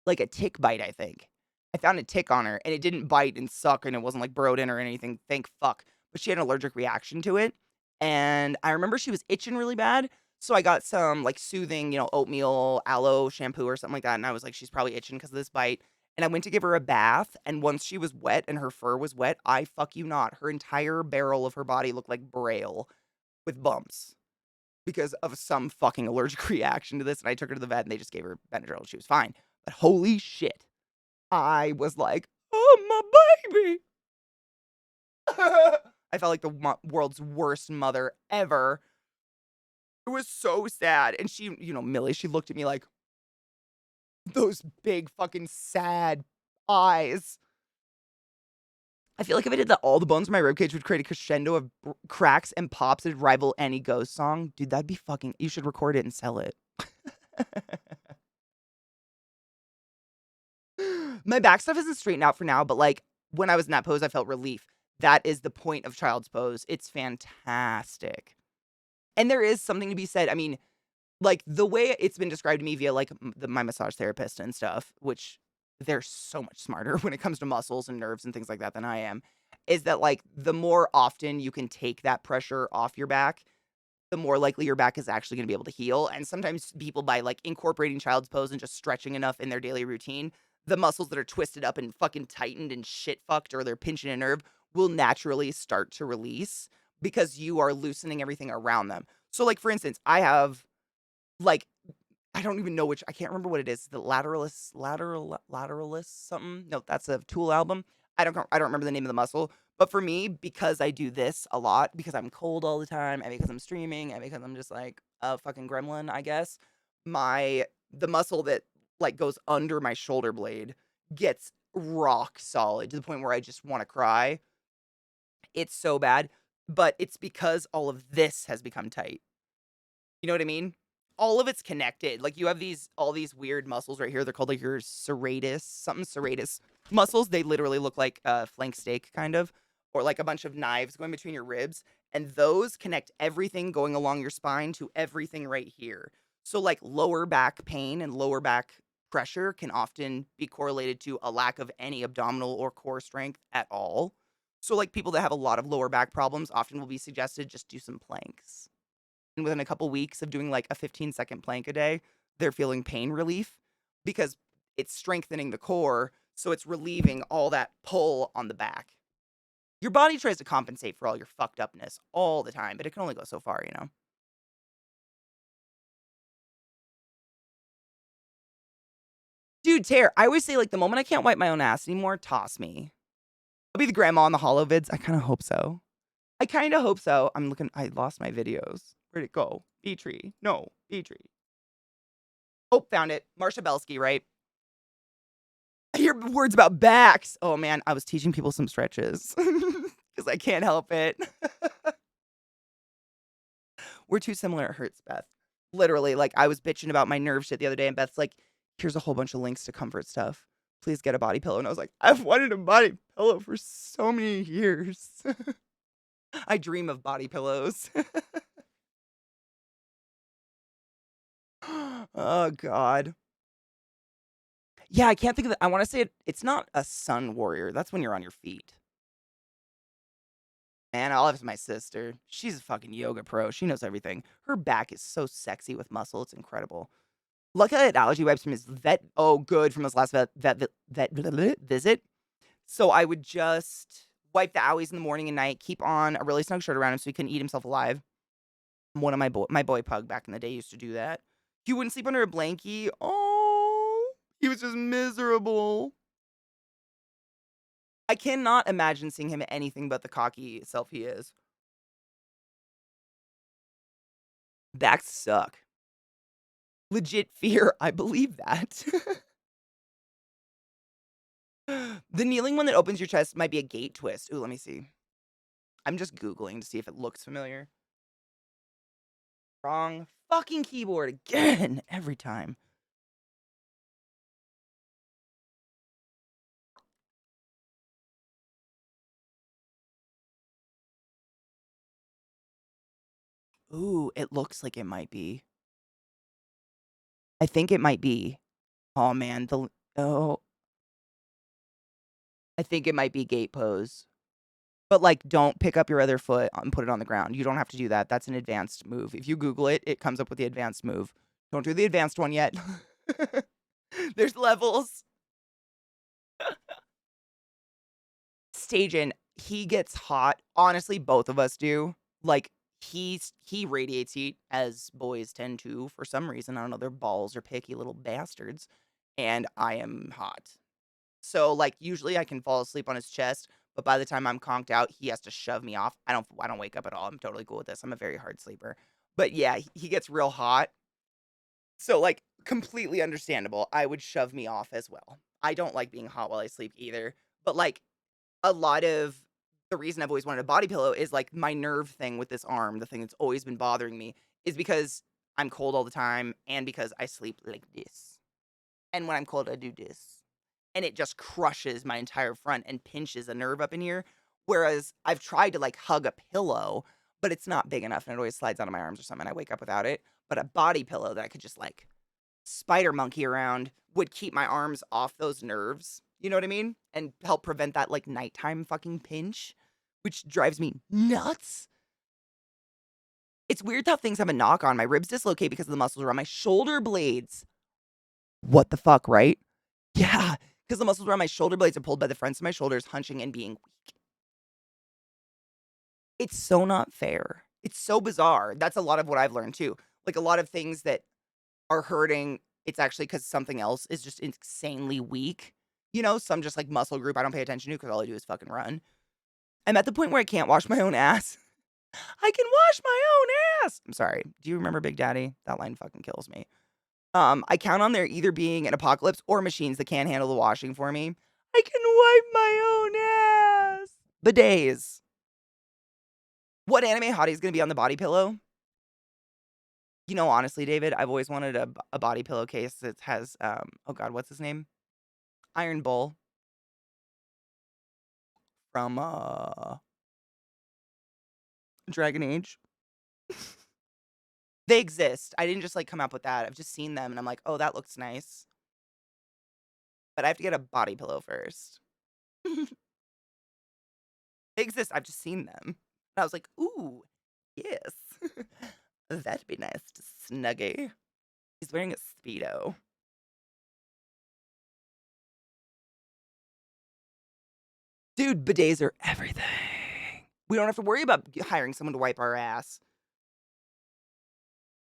like a tick bite, I think. I found a tick on her and it didn't bite and suck and it wasn't like burrowed in or anything. Thank fuck. But she had an allergic reaction to it. And I remember she was itching really bad. So I got some like soothing, oatmeal aloe shampoo or something like that. And I was like, she's probably itching because of this bite. And I went to give her a bath. And once she was wet and her fur was wet, I fuck you not. Her entire barrel of her body looked like braille with bumps because of some fucking allergic reaction to this. And I took her to the vet and they just gave her Benadryl and she was fine. But holy shit. I was like, oh, my baby. I felt like the world's worst mother ever. It was so sad. And she, Millie, she looked at me like those big fucking sad eyes. I feel like if I did that, all the bones in my ribcage would create a crescendo of cracks and pops. It'd rival any Ghost song. Dude, that'd be fucking, you should record it and sell it. My back stuff isn't straightened out for now, but like when I was in that pose, I felt relief. That is the point of child's pose. It's fantastic. And there is something to be said. I mean, like the way it's been described to me via like my massage therapist and stuff, which they're so much smarter when it comes to muscles and nerves and things like that than I am, is that like the more often you can take that pressure off your back, the more likely your back is actually going to be able to heal. And sometimes people, by like incorporating child's pose and just stretching enough in their daily routine, the muscles that are twisted up and fucking tightened and shit fucked, or they're pinching a nerve, will naturally start to release because you are loosening everything around them. So, like, for instance, I have like, I don't even know which, I can't remember what it is. The lateralis something. No, that's a Tool album. I don't remember the name of the muscle. But for me, because I do this a lot, because I'm cold all the time, and because I'm streaming, and because I'm just like a fucking gremlin, I guess, the muscle that like goes under my shoulder blade gets rock solid to the point where I just want to cry. It's so bad, but it's because all of this has become tight. You know what I mean? All of it's connected. Like, you have all these weird muscles right here. They're called like your serratus muscles. They literally look like a flank steak kind of, or like a bunch of knives going between your ribs. And those connect everything going along your spine to everything right here. So like lower back pain and lower back pressure can often be correlated to a lack of any abdominal or core strength at all. So like people that have a lot of lower back problems often will be suggested just do some planks. And within a couple weeks of doing like a 15-second plank a day, they're feeling pain relief because it's strengthening the core, so it's relieving all that pull on the back. Your body tries to compensate for all your fucked upness all the time, but it can only go so far, you know? Dude, Tare, I always say, like, the moment I can't wipe my own ass anymore, toss me. I'll be the grandma on the hollow vids. I kind of hope so. I lost my videos. Where'd it go? B-Tree. No, B-Tree. Oh, found it. Marsha Belsky, right? I hear words about backs. Oh, man, I was teaching people some stretches because I can't help it. We're too similar. It hurts, Beth. Literally, like, I was bitching about my nerve shit the other day, and Beth's like, here's a whole bunch of links to comfort stuff. Please get a body pillow. And I was like, I've wanted a body pillow for so many years. I dream of body pillows. Oh, God. Yeah, I can't think of it. I want to say it's not a sun warrior. That's when you're on your feet. Man, I'll have my sister. She's a fucking yoga pro. She knows everything. Her back is so sexy with muscle. It's incredible. Luckily, I had allergy wipes from his vet. Oh, good, from his last vet visit. So I would just wipe the owies in the morning and night, keep on a really snug shirt around him so he couldn't eat himself alive. One of my boy pug back in the day used to do that. He wouldn't sleep under a blankie. Oh, he was just miserable. I cannot imagine seeing him anything but the cocky self he is. Backs suck. Legit fear. I believe that. The kneeling one that opens your chest might be a gate twist. Ooh, let me see. I'm just Googling to see if it looks familiar. Wrong fucking keyboard again. Every time. Ooh, it looks like it might be. I think it might be. Oh, man. I think it might be gate pose. But, like, don't pick up your other foot and put it on the ground. You don't have to do that. That's an advanced move. If you Google it, it comes up with the advanced move. Don't do the advanced one yet. There's levels. Stajan, he gets hot. Honestly, both of us do. Like, he radiates heat, as boys tend to for some reason. I don't know. Their balls are picky little bastards. And I am hot. So, like, usually I can fall asleep on his chest, but by the time I'm conked out, he has to shove me off. I don't wake up at all. I'm totally cool with this. I'm a very hard sleeper. But yeah, he gets real hot. So, like, completely understandable. I would shove me off as well. I don't like being hot while I sleep either. But, like, a lot of the reason I've always wanted a body pillow is, like, my nerve thing with this arm, the thing that's always been bothering me, is because I'm cold all the time and because I sleep like this. And when I'm cold, I do this. And it just crushes my entire front and pinches a nerve up in here. Whereas I've tried to like hug a pillow, but it's not big enough and it always slides out of my arms or something. I wake up without it. But a body pillow that I could just like spider monkey around would keep my arms off those nerves. You know what I mean? And help prevent that like nighttime fucking pinch, which drives me nuts. It's weird how things have a knock on. My ribs dislocate because of the muscles around my shoulder blades. What the fuck, right? Yeah, because the muscles around my shoulder blades are pulled by the fronts of my shoulders, hunching and being weak. It's so not fair. It's so bizarre. That's a lot of what I've learned too. Like a lot of things that are hurting, it's actually because something else is just insanely weak. You know, some just like muscle group I don't pay attention to because all I do is fucking run. I'm at the point where I can't wash my own ass. I can wash my own ass. I'm sorry. Do you remember Big Daddy? That line fucking kills me. I count on there either being an apocalypse or machines that can't handle the washing for me. I can wipe my own ass. Bidets. What anime hottie is going to be on the body pillow? You know, honestly, David, I've always wanted a body pillowcase that has, oh God, what's his name? Iron Bull. From, Dragon Age. They exist. I didn't just, like, come up with that. I've just seen them, and I'm like, "Oh, that looks nice." But I have to get a body pillow first. They exist. I've just seen them. And I was like, "Ooh, yes. That'd be nice to snuggie." He's wearing a Speedo. Dude, bidets are everything. We don't have to worry about hiring someone to wipe our ass.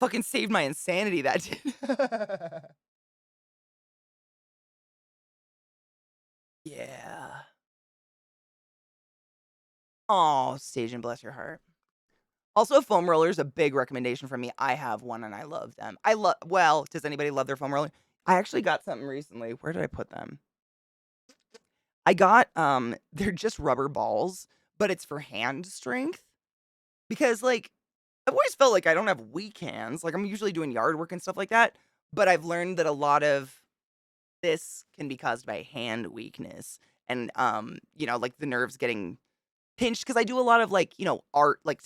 Fucking saved my insanity, that did. Yeah. Oh, Stajan, bless your heart. Also, foam rollers, a big recommendation from me. I have one and I love them. Well, does anybody love their foam roller? I actually got something recently. Where did I put them? I got, they're just rubber balls, but it's for hand strength. Because, like, I've always felt like I don't have weak hands. Like, I'm usually doing yard work and stuff like that. But I've learned that a lot of this can be caused by hand weakness. And, you know, like the nerves getting pinched. Because I do a lot of, like, you know, art, like,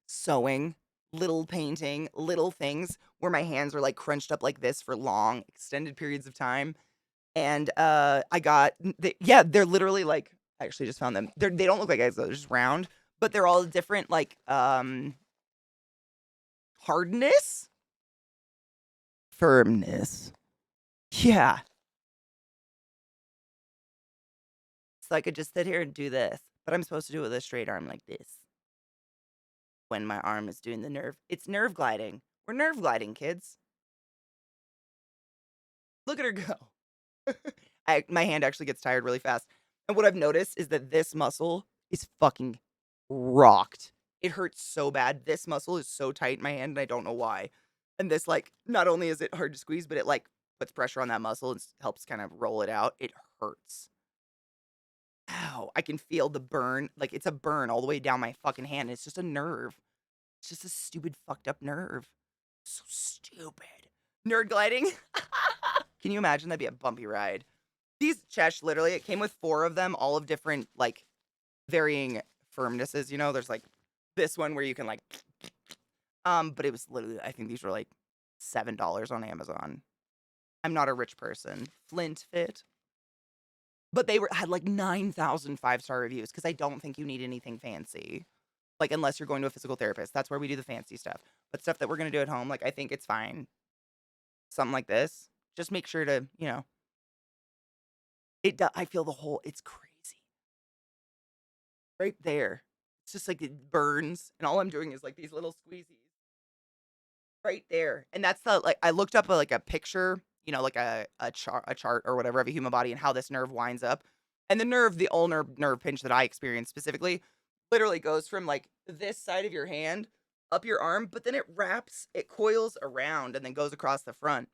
sewing, little painting, little things where my hands are, like, crunched up like this for long, extended periods of time. And, I got, they're literally, like, I actually just found them. They don't look like eggs, though. They're just round. But they're all different, like, hardness? Firmness. Yeah. So I could just sit here and do this. But I'm supposed to do it with a straight arm like this. When my arm is doing the nerve. It's nerve gliding. We're nerve gliding, kids. Look at her go. My hand actually gets tired really fast. And what I've noticed is that this muscle is fucking rocked. It hurts so bad. This muscle is so tight in my hand, and I don't know why. And this, like, not only is it hard to squeeze, but it, like, puts pressure on that muscle and helps kind of roll it out. It hurts. Ow. I can feel the burn. Like, it's a burn all the way down my fucking hand. It's just a nerve. It's just a stupid, fucked up nerve. So stupid. Nerd gliding? Can you imagine? That'd be a bumpy ride. These chesh, literally, it came with 4 of them, all of different, like, varying firmnesses, you know? There's, like, this one where you can, like, but it was literally, I think these were, like, $7 on Amazon. I'm not a rich person. Flint fit. But they had, like, 9,000 5-star reviews, because I don't think you need anything fancy. Like, unless you're going to a physical therapist. That's where we do the fancy stuff. But stuff that we're going to do at home, like, I think it's fine. Something like this. Just make sure to, you know. I feel the whole, it's crazy. Right there. It's just like it burns. And all I'm doing is like these little squeezies. Right there. And that's the, like, I looked up like a picture, you know, like a chart or whatever of a human body and how this nerve winds up. And the nerve, the ulnar nerve pinch that I experienced specifically, literally goes from like this side of your hand up your arm, but then it wraps, it coils around and then goes across the front.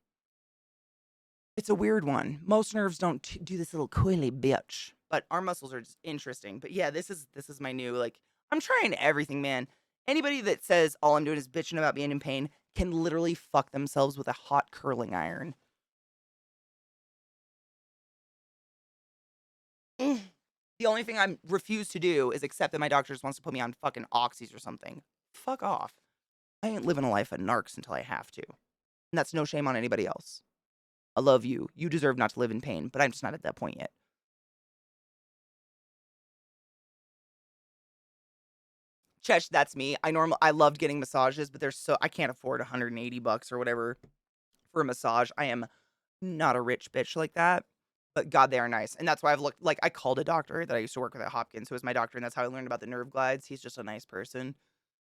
It's a weird one. Most nerves don't do this little coily bitch, but our muscles are just interesting. But yeah, this is my new, like, I'm trying everything, man. Anybody that says all I'm doing is bitching about being in pain can literally fuck themselves with a hot curling iron. The only thing I refuse to do is accept that my doctor just wants to put me on fucking oxys or something. Fuck off. I ain't living a life of narcs until I have to. And that's no shame on anybody else. I love you. You deserve not to live in pain, but I'm just not at that point yet. Chesh, that's me. I loved getting massages, but I can't afford $180 or whatever for a massage. I am not a rich bitch like that. But God, they are nice. And that's why I've looked like I called a doctor that I used to work with at Hopkins, who was my doctor, and that's how I learned about the nerve glides. He's just a nice person.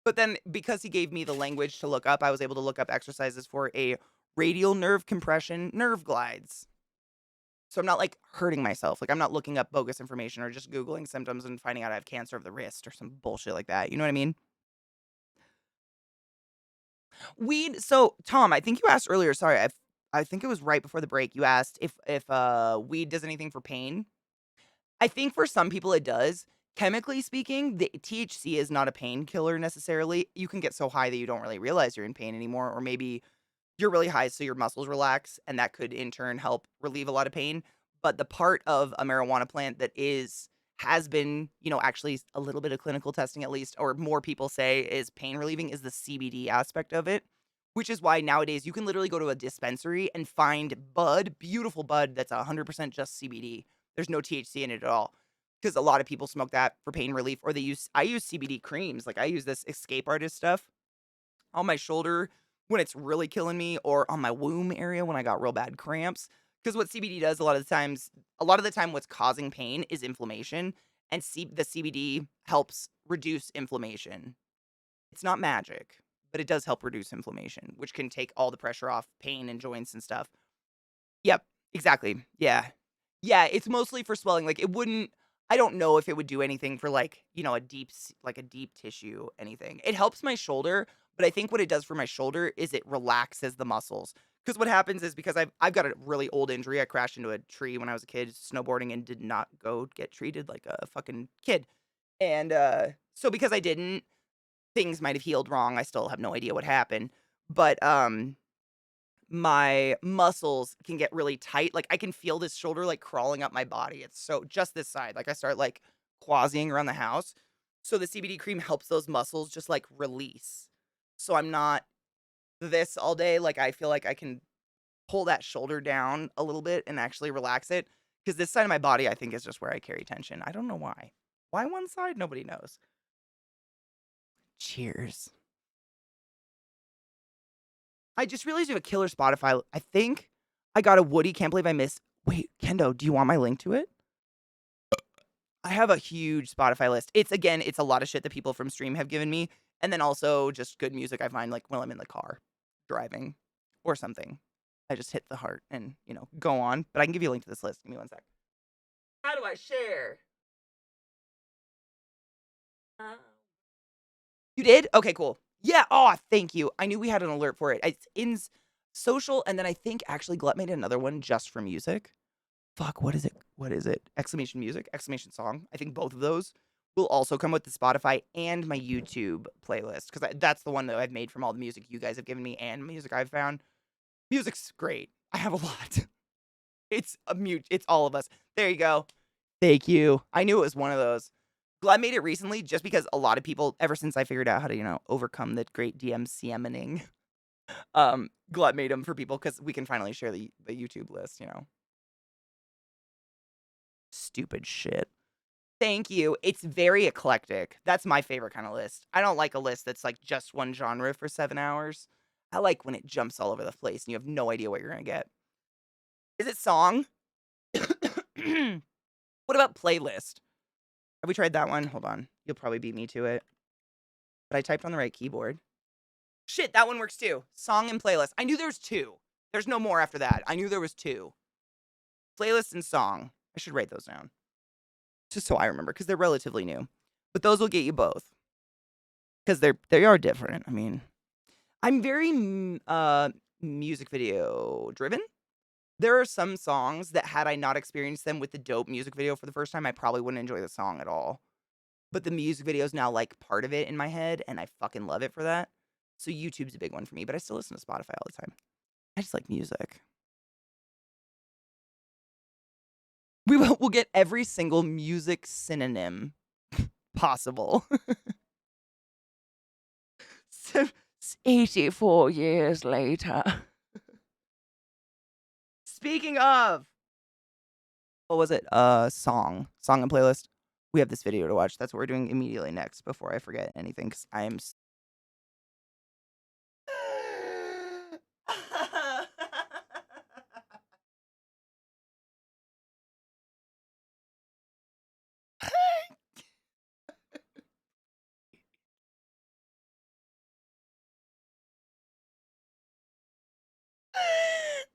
But then because he gave me the language to look up, I was able to look up exercises for a radial nerve compression nerve glides. So I'm not like hurting myself. Like I'm not looking up bogus information or just Googling symptoms and finding out I have cancer of the wrist or some bullshit like that. You know what I mean? Weed. So Tom, I think you asked earlier. Sorry, I think it was right before the break. You asked if weed does anything for pain. I think for some people it does. Chemically speaking, the THC is not a painkiller necessarily. You can get so high that you don't really realize you're in pain anymore, or maybe you're really high so your muscles relax, and that could in turn help relieve a lot of pain. But the part of a marijuana plant that has been, actually a little bit of clinical testing at least, or more people say is pain relieving is the CBD aspect of it, which is why nowadays you can literally go to a dispensary and find beautiful bud that's 100% just CBD. There's no THC in it at all. Because a lot of people smoke that for pain relief, or I use CBD creams. Like I use this Escape Artist stuff on my shoulder when it's really killing me, or on my womb area when I got real bad cramps. Because what CBD does a lot of the time, what's causing pain is inflammation, and the CBD helps reduce inflammation. It's not magic, but it does help reduce inflammation, which can take all the pressure off pain and joints and stuff. Yep, exactly. Yeah. Yeah, it's mostly for swelling. Like I don't know if it would do anything for like, a deep tissue anything. It helps my shoulder, but I think what it does for my shoulder is it relaxes the muscles. Because what happens is because I've got a really old injury. I crashed into a tree when I was a kid snowboarding and did not go get treated like a fucking kid. And so because I didn't, things might have healed wrong. I still have no idea what happened. But my muscles can get really tight. Like I can feel this shoulder like crawling up my body. It's so just this side. Like I start like quassying around the house. So the CBD cream helps those muscles just like release. So I'm not this all day. Like I feel like I can pull that shoulder down a little bit and actually relax it. Because this side of my body, I think, is just where I carry tension. I don't know why. Why one side? Nobody knows. Cheers. I just realized you have a killer Spotify. I think I got a Woody. Can't believe I missed. Wait, Kendo, do you want my link to it? I have a huge Spotify list. It's a lot of shit that people from Stream have given me. And then also just good music I find like while I'm in the car driving or something. I just hit the heart and, go on. But I can give you a link to this list. Give me one sec. How do I share? You did? Okay, cool. Yeah. Oh, thank you. I knew we had an alert for it. It's in social, and then I think actually Glut made another one just for music. Fuck, what is it? What is it? Exclamation music, exclamation song. I think both of those will also come with the Spotify and my YouTube playlist, because that's the one that I've made from all the music you guys have given me and music I've found. Music's great. I have a lot. It's all of us. There you go. Thank you. I knew it was one of those. Glad I made it recently just because a lot of people, ever since I figured out how to, overcome the great DMCMing, Glut made them for people because we can finally share the YouTube list, Stupid shit. Thank you. It's very eclectic. That's my favorite kind of list. I don't like a list that's like just one genre for 7 hours. I like when it jumps all over the place and you have no idea what you're going to get. Is it song? What about playlist? Have we tried that one? Hold on. You'll probably beat me to it. But I typed on the right keyboard. Shit, that one works too. Song and playlist. I knew there was 2. There's no more after that. I knew there was 2. Playlist and song. I should write those down. Just so I remember, because they're relatively new. But those will get you both. Because they are different. I mean, I'm very music video driven. There are some songs that had I not experienced them with the dope music video for the first time, I probably wouldn't enjoy the song at all. But the music video is now like part of it in my head, and I fucking love it for that. So YouTube's a big one for me, but I still listen to Spotify all the time. I just like music. We'll get every single music synonym possible. 84 years later. Speaking of, what was it? Song and playlist. We have this video to watch. That's what we're doing immediately next before I forget anything, because I am.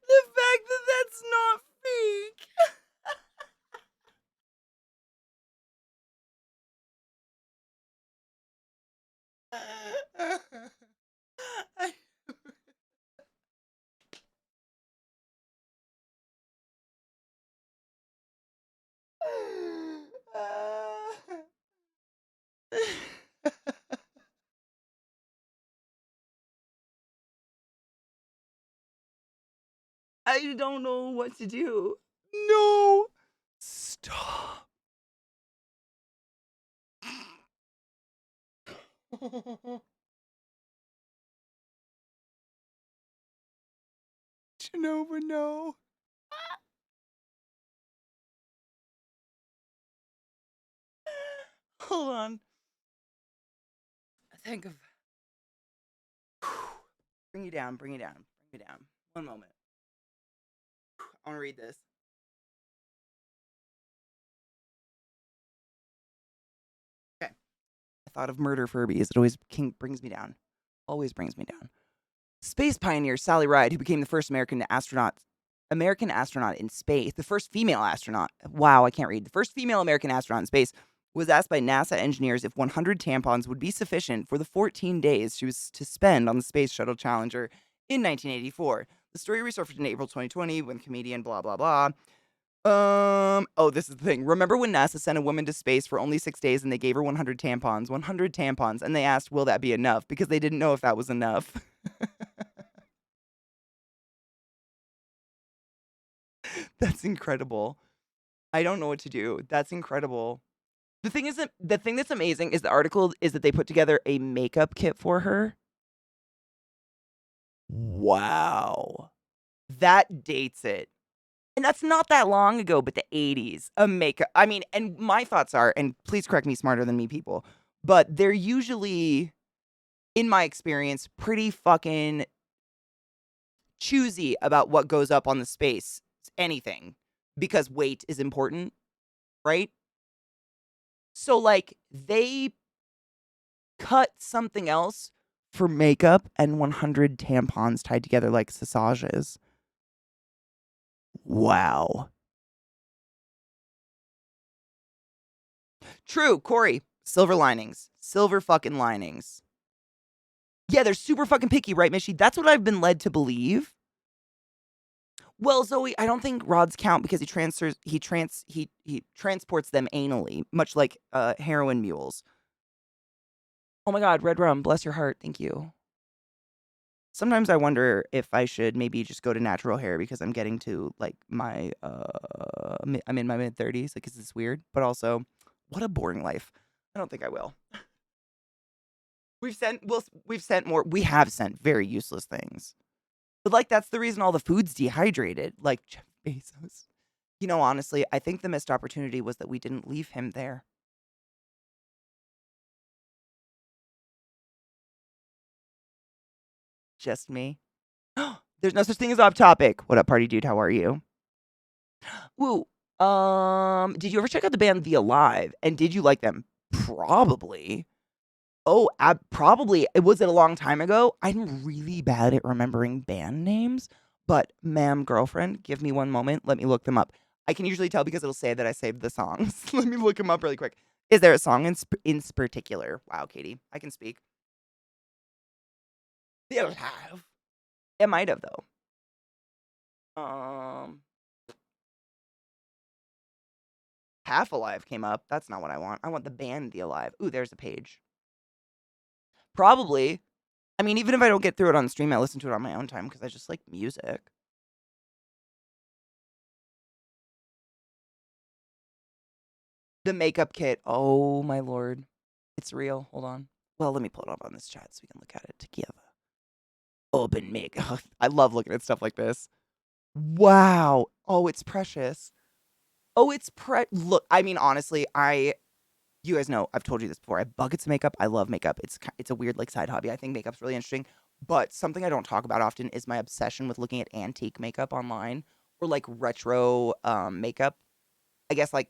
The fact that that's not fake. I, I don't know what to do. No. Stop. Genova, no. Hold on. Think of. Bring you down, bring you down, bring you down. One moment. I want to read this. Okay. I thought of murder Furbies. It always brings me down. Always brings me down. Space pioneer Sally Ride, who became the first American astronaut in space, the first female astronaut. Wow, I can't read. The first female American astronaut in space was asked by NASA engineers if 100 tampons would be sufficient for the 14 days she was to spend on the Space Shuttle Challenger in 1984. The story resurfaced in April 2020 when comedian blah blah blah. Oh, this is the thing. Remember when NASA sent a woman to space for only 6 days and they gave her 100 tampons? 100 tampons, and they asked, "Will that be enough?" Because they didn't know if that was enough. That's incredible. I don't know what to do. That's incredible. The thing that's amazing is the article is that they put together a makeup kit for her. Wow. That dates it. And that's not that long ago, but the 80s. A makeup. I mean, and my thoughts are, and please correct me smarter than me, people, but they're usually, in my experience, pretty fucking choosy about what goes up on the space. Anything. Because weight is important, right? So, like, they cut something else for makeup and 100 tampons tied together like sausages. Wow. True, Corey. Silver linings. Silver fucking linings. Yeah, they're super fucking picky, right, Mishy? That's what I've been led to believe. Well, Zoe, I don't think rods count because he transports them anally, much like heroin mules. Oh my God, Red Rum, bless your heart, thank you. Sometimes I wonder if I should maybe just go to natural hair because I'm getting to like my I'm in my mid-30s, like it's weird, but also what a boring life. I don't think I will. We have sent very useless things. But like that's the reason all the food's dehydrated, like Jeff Bezos. You know, honestly, I think the missed opportunity was that we didn't leave him there. Just me. There's no such thing as off topic. What up, party dude? How are you? Woo. Did you ever check out the band The Alive? And did you like them? Probably. Oh, probably. Was it a long time ago? I'm really bad at remembering band names. But, ma'am, girlfriend, give me one moment. Let me look them up. I can usually tell because it'll say that I saved the songs. Let me look them up really quick. Is there a song in particular? Wow, Katie, I can speak. The Alive. It might have though. Half Alive came up. That's not what I want. I want the band The Alive. Ooh, there's a page. Probably. I mean, even if I don't get through it on stream, I listen to it on my own time because I just like music. The makeup kit. Oh my lord. It's real. Hold on. Well, let me pull it up on this chat so we can look at it together. Open makeup. I love looking at stuff like this. Wow. Oh, it's precious. Oh, it's look, I mean, honestly, You guys know I've told you this before. I have buckets of makeup. I love makeup. It's a weird like side hobby. I think makeup's really interesting. But something I don't talk about often is my obsession with looking at antique makeup online or like retro makeup. I guess like,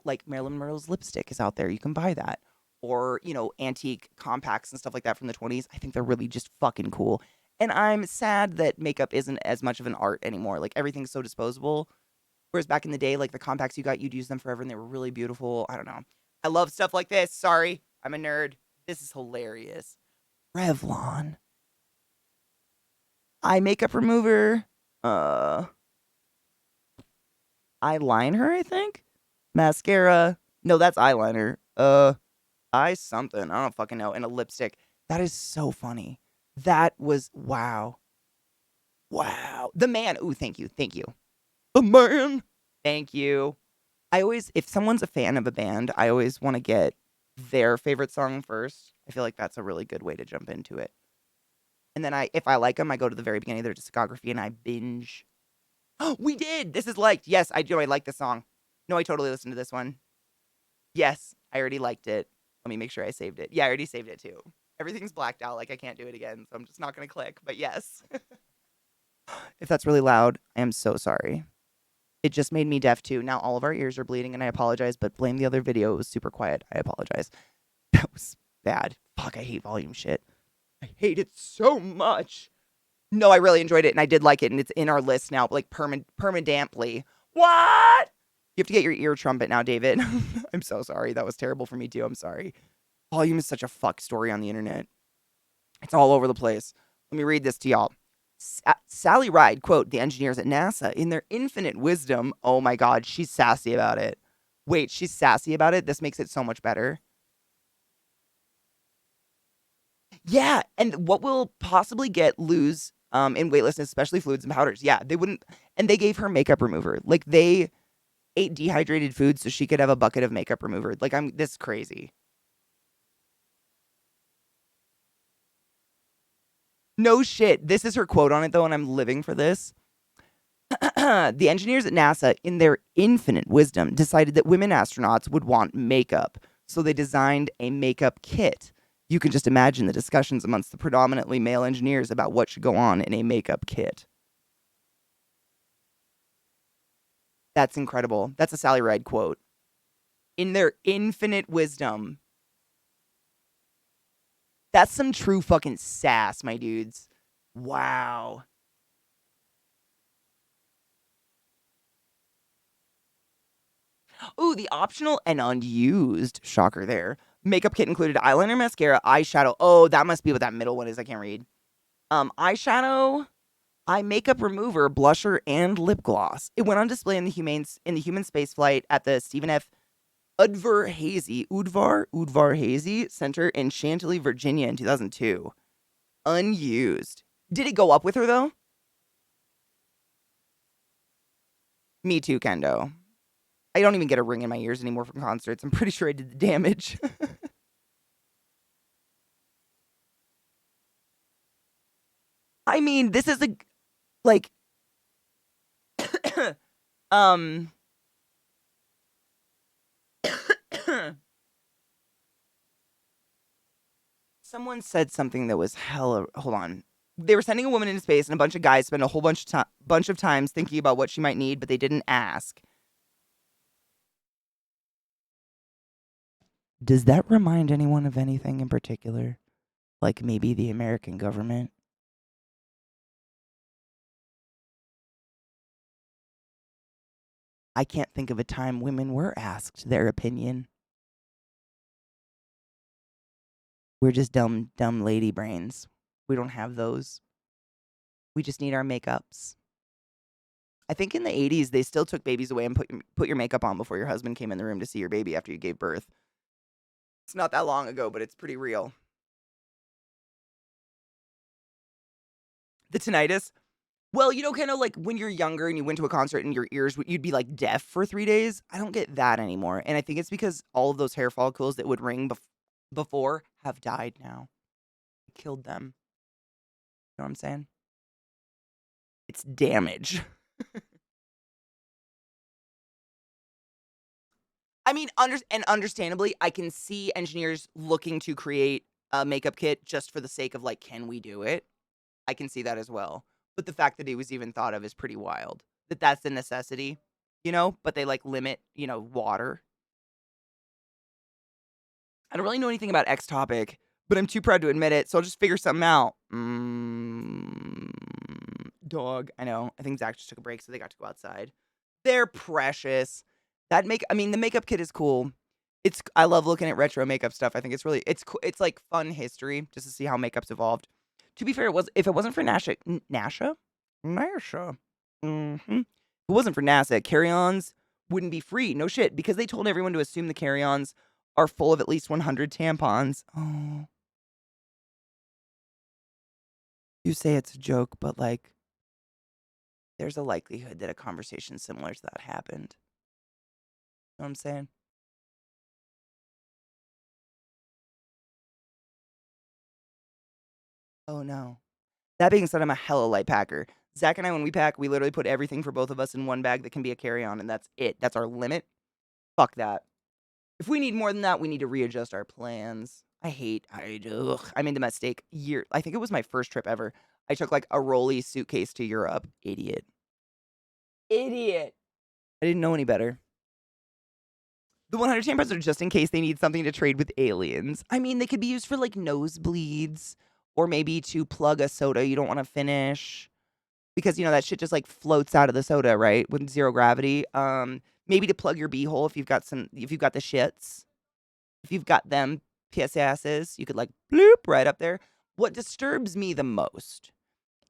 like Marilyn Monroe's lipstick is out there. You can buy that. Or, antique compacts and stuff like that from the 20s. I think they're really just fucking cool. And I'm sad that makeup isn't as much of an art anymore. Like everything's so disposable. Whereas back in the day, like the compacts you got, you'd use them forever and they were really beautiful. I don't know. I love stuff like this. Sorry, I'm a nerd. This is hilarious. Revlon. Eye makeup remover. Eyeliner, I think. Mascara. No, that's eyeliner. Eye something. I don't fucking know. And a lipstick. That is so funny. That was wow. Wow. The man. Ooh, thank you. Thank you. The man. Thank you. If someone's a fan of a band, I always want to get their favorite song first. I feel like that's a really good way to jump into it. And then if I like them, I go to the very beginning of their discography and I binge. Oh, we did. This is liked. Yes, I do. I like the song. No, I totally listened to this one. Yes, I already liked it. Let me make sure I saved it. Yeah, I already saved it too. Everything's blacked out. Like I can't do it again. So I'm just not going to click. But yes. If that's really loud, I am so sorry. It just made me deaf too. Now all of our ears are bleeding and I apologize, but blame the other video. It was super quiet. I apologize. That was bad. Fuck, I hate volume shit. I hate it so much. No, I really enjoyed it and I did like it and it's in our list now, like permanently. What? You have to get your ear trumpet now, David. I'm so sorry. That was terrible for me too. I'm sorry. Volume is such a fuck story on the internet. It's all over the place. Let me read this to y'all. Sally Ride, quote, the engineers at NASA, in their infinite wisdom, oh my God, she's sassy about it. Wait, she's sassy about it? This makes it so much better. Yeah, and what will possibly lose in weightlessness, especially fluids and powders. Yeah, they wouldn't, and they gave her makeup remover. Like, they ate dehydrated food so she could have a bucket of makeup remover. Like, this is crazy. No shit. This is her quote on it, though, and I'm living for this. The engineers at NASA, in their infinite wisdom, decided that women astronauts would want makeup. So they designed a makeup kit. You can just imagine the discussions amongst the predominantly male engineers about what should go on in a makeup kit. That's incredible. That's a Sally Ride quote. In their infinite wisdom. That's some true fucking sass, my dudes. Wow. Ooh, the optional and unused, shocker there. Makeup kit included eyeliner, mascara, eyeshadow. Oh, that must be what that middle one is. I can't read. Eyeshadow, eye makeup remover, blusher, and lip gloss. It went on display in the human space flight at the Stephen F. Udvar-Hazy Center in Chantilly, Virginia in 2002. Unused. Did it go up with her, though? Me too, Kendo. I don't even get a ring in my ears anymore from concerts. I'm pretty sure I did the damage. I mean, this is like, someone said something that was hella, hold on. They were sending a woman into space and a bunch of guys spent a whole bunch of times thinking about what she might need, but they didn't ask. Does that remind anyone of anything in particular? Like maybe the American government? I can't think of a time women were asked their opinion. We're just dumb lady brains. We don't have those. We just need our makeups. I think in the 80s, they still took babies away and put your makeup on before your husband came in the room to see your baby after you gave birth. It's not that long ago, but it's pretty real. The tinnitus. Well, kind of like when you're younger and you went to a concert and your ears, you'd be like deaf for 3 days. I don't get that anymore. And I think it's because all of those hair follicles that would ring before have died now. Killed them. You know what I'm saying? It's damage. I mean, understandably, I can see engineers looking to create a makeup kit just for the sake of like, can we do it? I can see that as well. But the fact that it was even thought of is pretty wild. That's the necessity, but they like limit, water. I don't really know anything about X topic, but I'm too proud to admit it, so I'll just figure something out. Dog. I know. I think Zach just took a break, so they got to go outside. They're precious. The makeup kit is cool. I love looking at retro makeup stuff. I think it's cool. It's like fun history just to see how makeup's evolved. To be fair, if it wasn't for NASA. If it wasn't for NASA, carry-ons wouldn't be free. No shit, because they told everyone to assume the carry-ons are full of at least 100 tampons. Oh. You say it's a joke, but like, there's a likelihood that a conversation similar to that happened. Know what I'm saying? Oh no. That being said, I'm a hella light packer. Zach and I, when we pack, we literally put everything for both of us in one bag that can be a carry-on, and that's it. That's our limit. Fuck that. If we need more than that, we need to readjust our plans. I made the mistake I think it was my first trip ever. I took like a rolly suitcase to Europe. Idiot. Idiot. I didn't know any better. The 100 tampons are just in case they need something to trade with aliens. I mean, they could be used for like nosebleeds or maybe to plug a soda you don't want to finish because that shit just like floats out of the soda, right? With zero gravity. Maybe to plug your beehole if you've got the shits. If you've got them piss asses, you could like bloop right up there. What disturbs me the most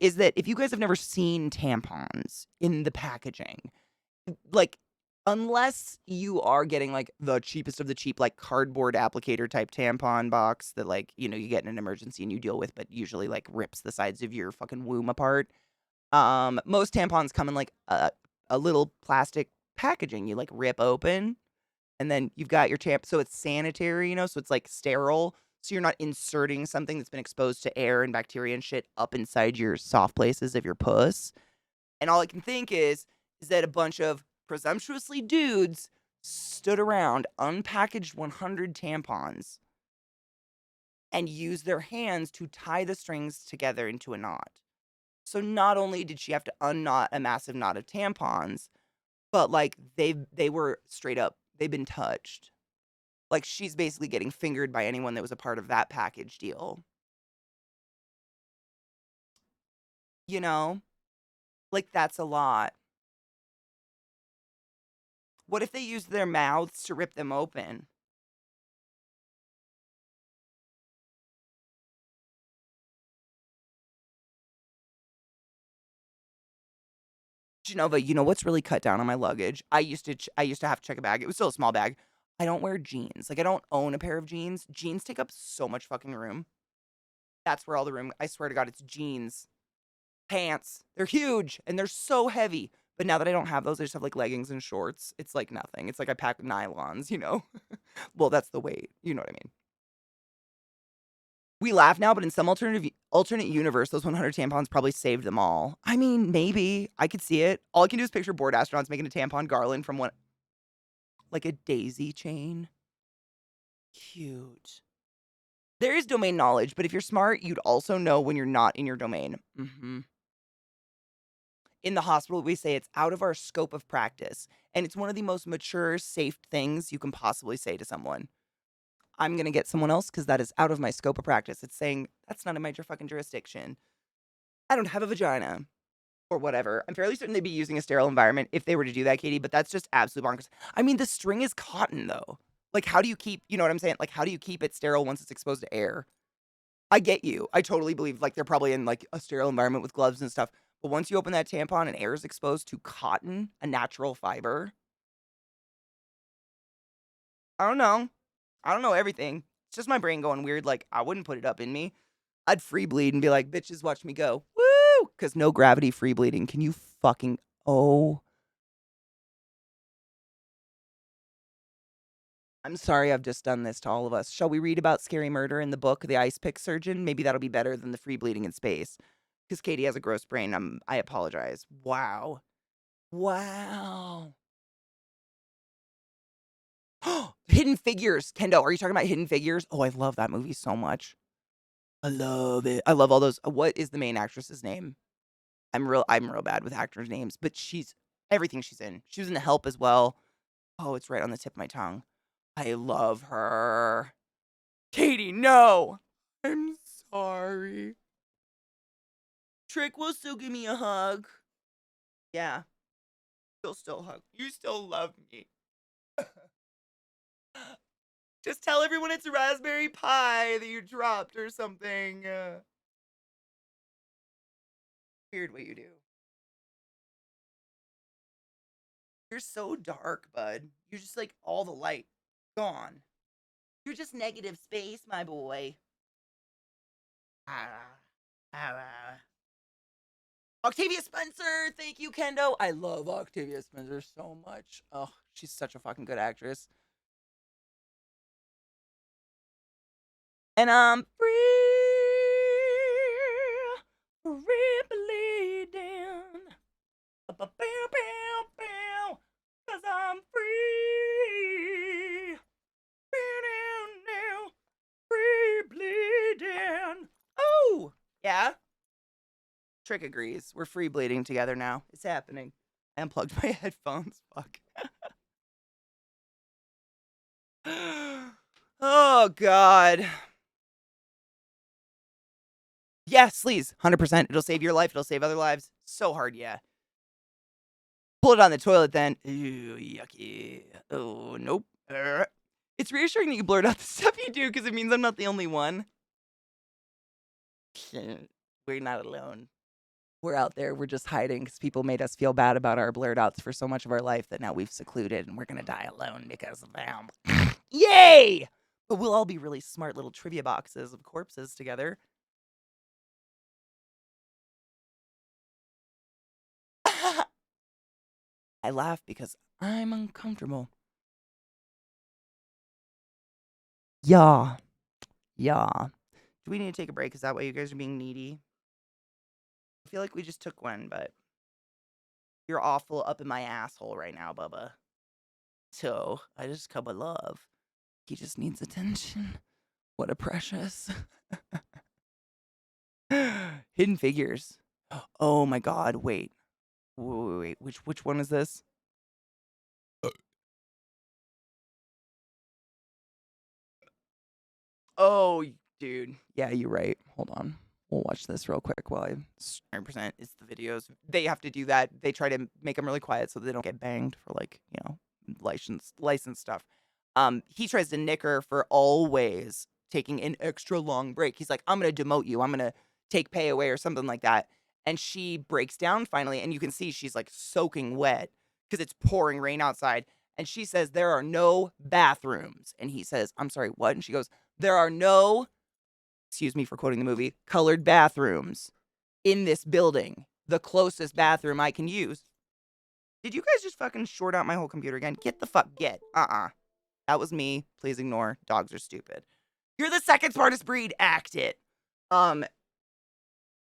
is that if you guys have never seen tampons in the packaging, like, unless you are getting like the cheapest of the cheap, like cardboard applicator type tampon box that like, you get in an emergency and you deal with, but usually like rips the sides of your fucking womb apart. Most tampons come in like a little plastic packaging you like rip open. And then you've got your so it's sanitary, so it's like sterile. So you're not inserting something that's been exposed to air and bacteria and shit up inside your soft places of your puss. And all I can think is that a bunch of presumptuously dudes stood around, unpackaged 100 tampons, and used their hands to tie the strings together into a knot. So not only did she have to unknot a massive knot of tampons, but like they were straight up, they've been touched. Like she's basically getting fingered by anyone that was a part of that package deal. Like that's a lot. What if they used their mouths to rip them open? Genova, you know what's really cut down on my luggage? I used to have to check a bag. It was still a small bag. I don't wear jeans. Like I don't own a pair of jeans. Jeans take up so much fucking room. That's where all the room. I swear to God, it's jeans, pants. They're huge and they're so heavy. But now that I don't have those, I just have like leggings and shorts. It's like nothing. It's like I pack nylons. Well, that's the weight. You know what I mean? We laugh now, but in some alternate universe, those 100 tampons probably saved them all. I mean, maybe. I could see it. All I can do is picture bored astronauts making a tampon garland from like a daisy chain. Cute. There is domain knowledge, but if you're smart, you'd also know when you're not in your domain. In the hospital, we say it's out of our scope of practice, and it's one of the most mature, safe things you can possibly say to someone. I'm going to get someone else because that is out of my scope of practice. It's saying, that's not in my fucking jurisdiction. I don't have a vagina. Or whatever. I'm fairly certain they'd be using a sterile environment if they were to do that, Katie, but that's just absolute bonkers. I mean, the string is cotton, though. Like, how do you keep, you know what I'm saying? Like, how do you keep it sterile once it's exposed to air? I get you. I totally believe, like, they're probably in, like, a sterile environment with gloves and stuff. But once you open that tampon and air is exposed to cotton, a natural fiber, I don't know. I don't know everything. It's just my brain going weird. Like, I wouldn't put it up in me. I'd free bleed and be like, bitches, watch me go. Woo! Because no gravity free bleeding. Can you fucking, oh. I'm sorry I've just done this to all of us. Shall we read about scary murder in the book, The Ice Pick Surgeon? Maybe that'll be better than the free bleeding in space. Because Katie has a gross brain. I apologize. Wow. Wow. Hidden Figures. Kendo, are you talking about Hidden Figures? Oh, I love that movie so much. I love it. I love all those. What is the main actress's name? I'm real bad with actors' names, but she's everything she's in. She was in The Help as well. Oh, it's right on the tip of my tongue. I love her. Katie, no. I'm sorry. Trick will still give me a hug. Yeah. She'll still hug. You still love me. Just tell everyone it's a raspberry pie that you dropped or something. Weird what you do. You're so dark, bud. You're just like all the light gone. You're just negative space, my boy. Ah, Octavia Spencer, thank you, Kendo. I love Octavia Spencer so much. Oh, she's such a fucking good actress. And I'm free bleeding. Cause I'm free. Free bleeding. Oh, yeah. Trick agrees. We're free bleeding together now. It's happening. I unplugged my headphones. Fuck. Oh, God. Yes, please. 100%. It'll save your life. It'll save other lives. So hard, yeah. Pull it on the toilet then. Ew, yucky. Oh, nope. It's reassuring that you blurt out the stuff you do because it means I'm not the only one. We're not alone. We're out there. We're just hiding because people made us feel bad about our blurt outs for so much of our life that now we've secluded and we're going to die alone because of them. Yay! But we'll all be really smart little trivia boxes of corpses together. I laugh because I'm uncomfortable. Yeah. Yeah. Do we need to take a break? Is that why you guys are being needy? I feel like we just took one, but you're awful up in my asshole right now, Bubba. So I just come with love. He just needs attention. What a precious. Hidden Figures. Oh my God. Wait. Which one is this? Oh, dude. Yeah, you're right. Hold on. We'll watch this real quick while I 100% it's the videos. They have to do that. They try to make them really quiet so they don't get banged for license stuff. He tries to nick her for always taking an extra long break. He's like, I'm gonna demote you. I'm gonna take pay away or something like that. And she breaks down finally, and you can see she's like soaking wet because it's pouring rain outside. And she says, there are no bathrooms. And he says, I'm sorry, what? And she goes, there are no, excuse me for quoting the movie, colored bathrooms in this building. The closest bathroom I can use. Did you guys just fucking short out my whole computer again? Get the fuck, get. That was me. Please ignore. Dogs are stupid. You're the second smartest breed. Act it.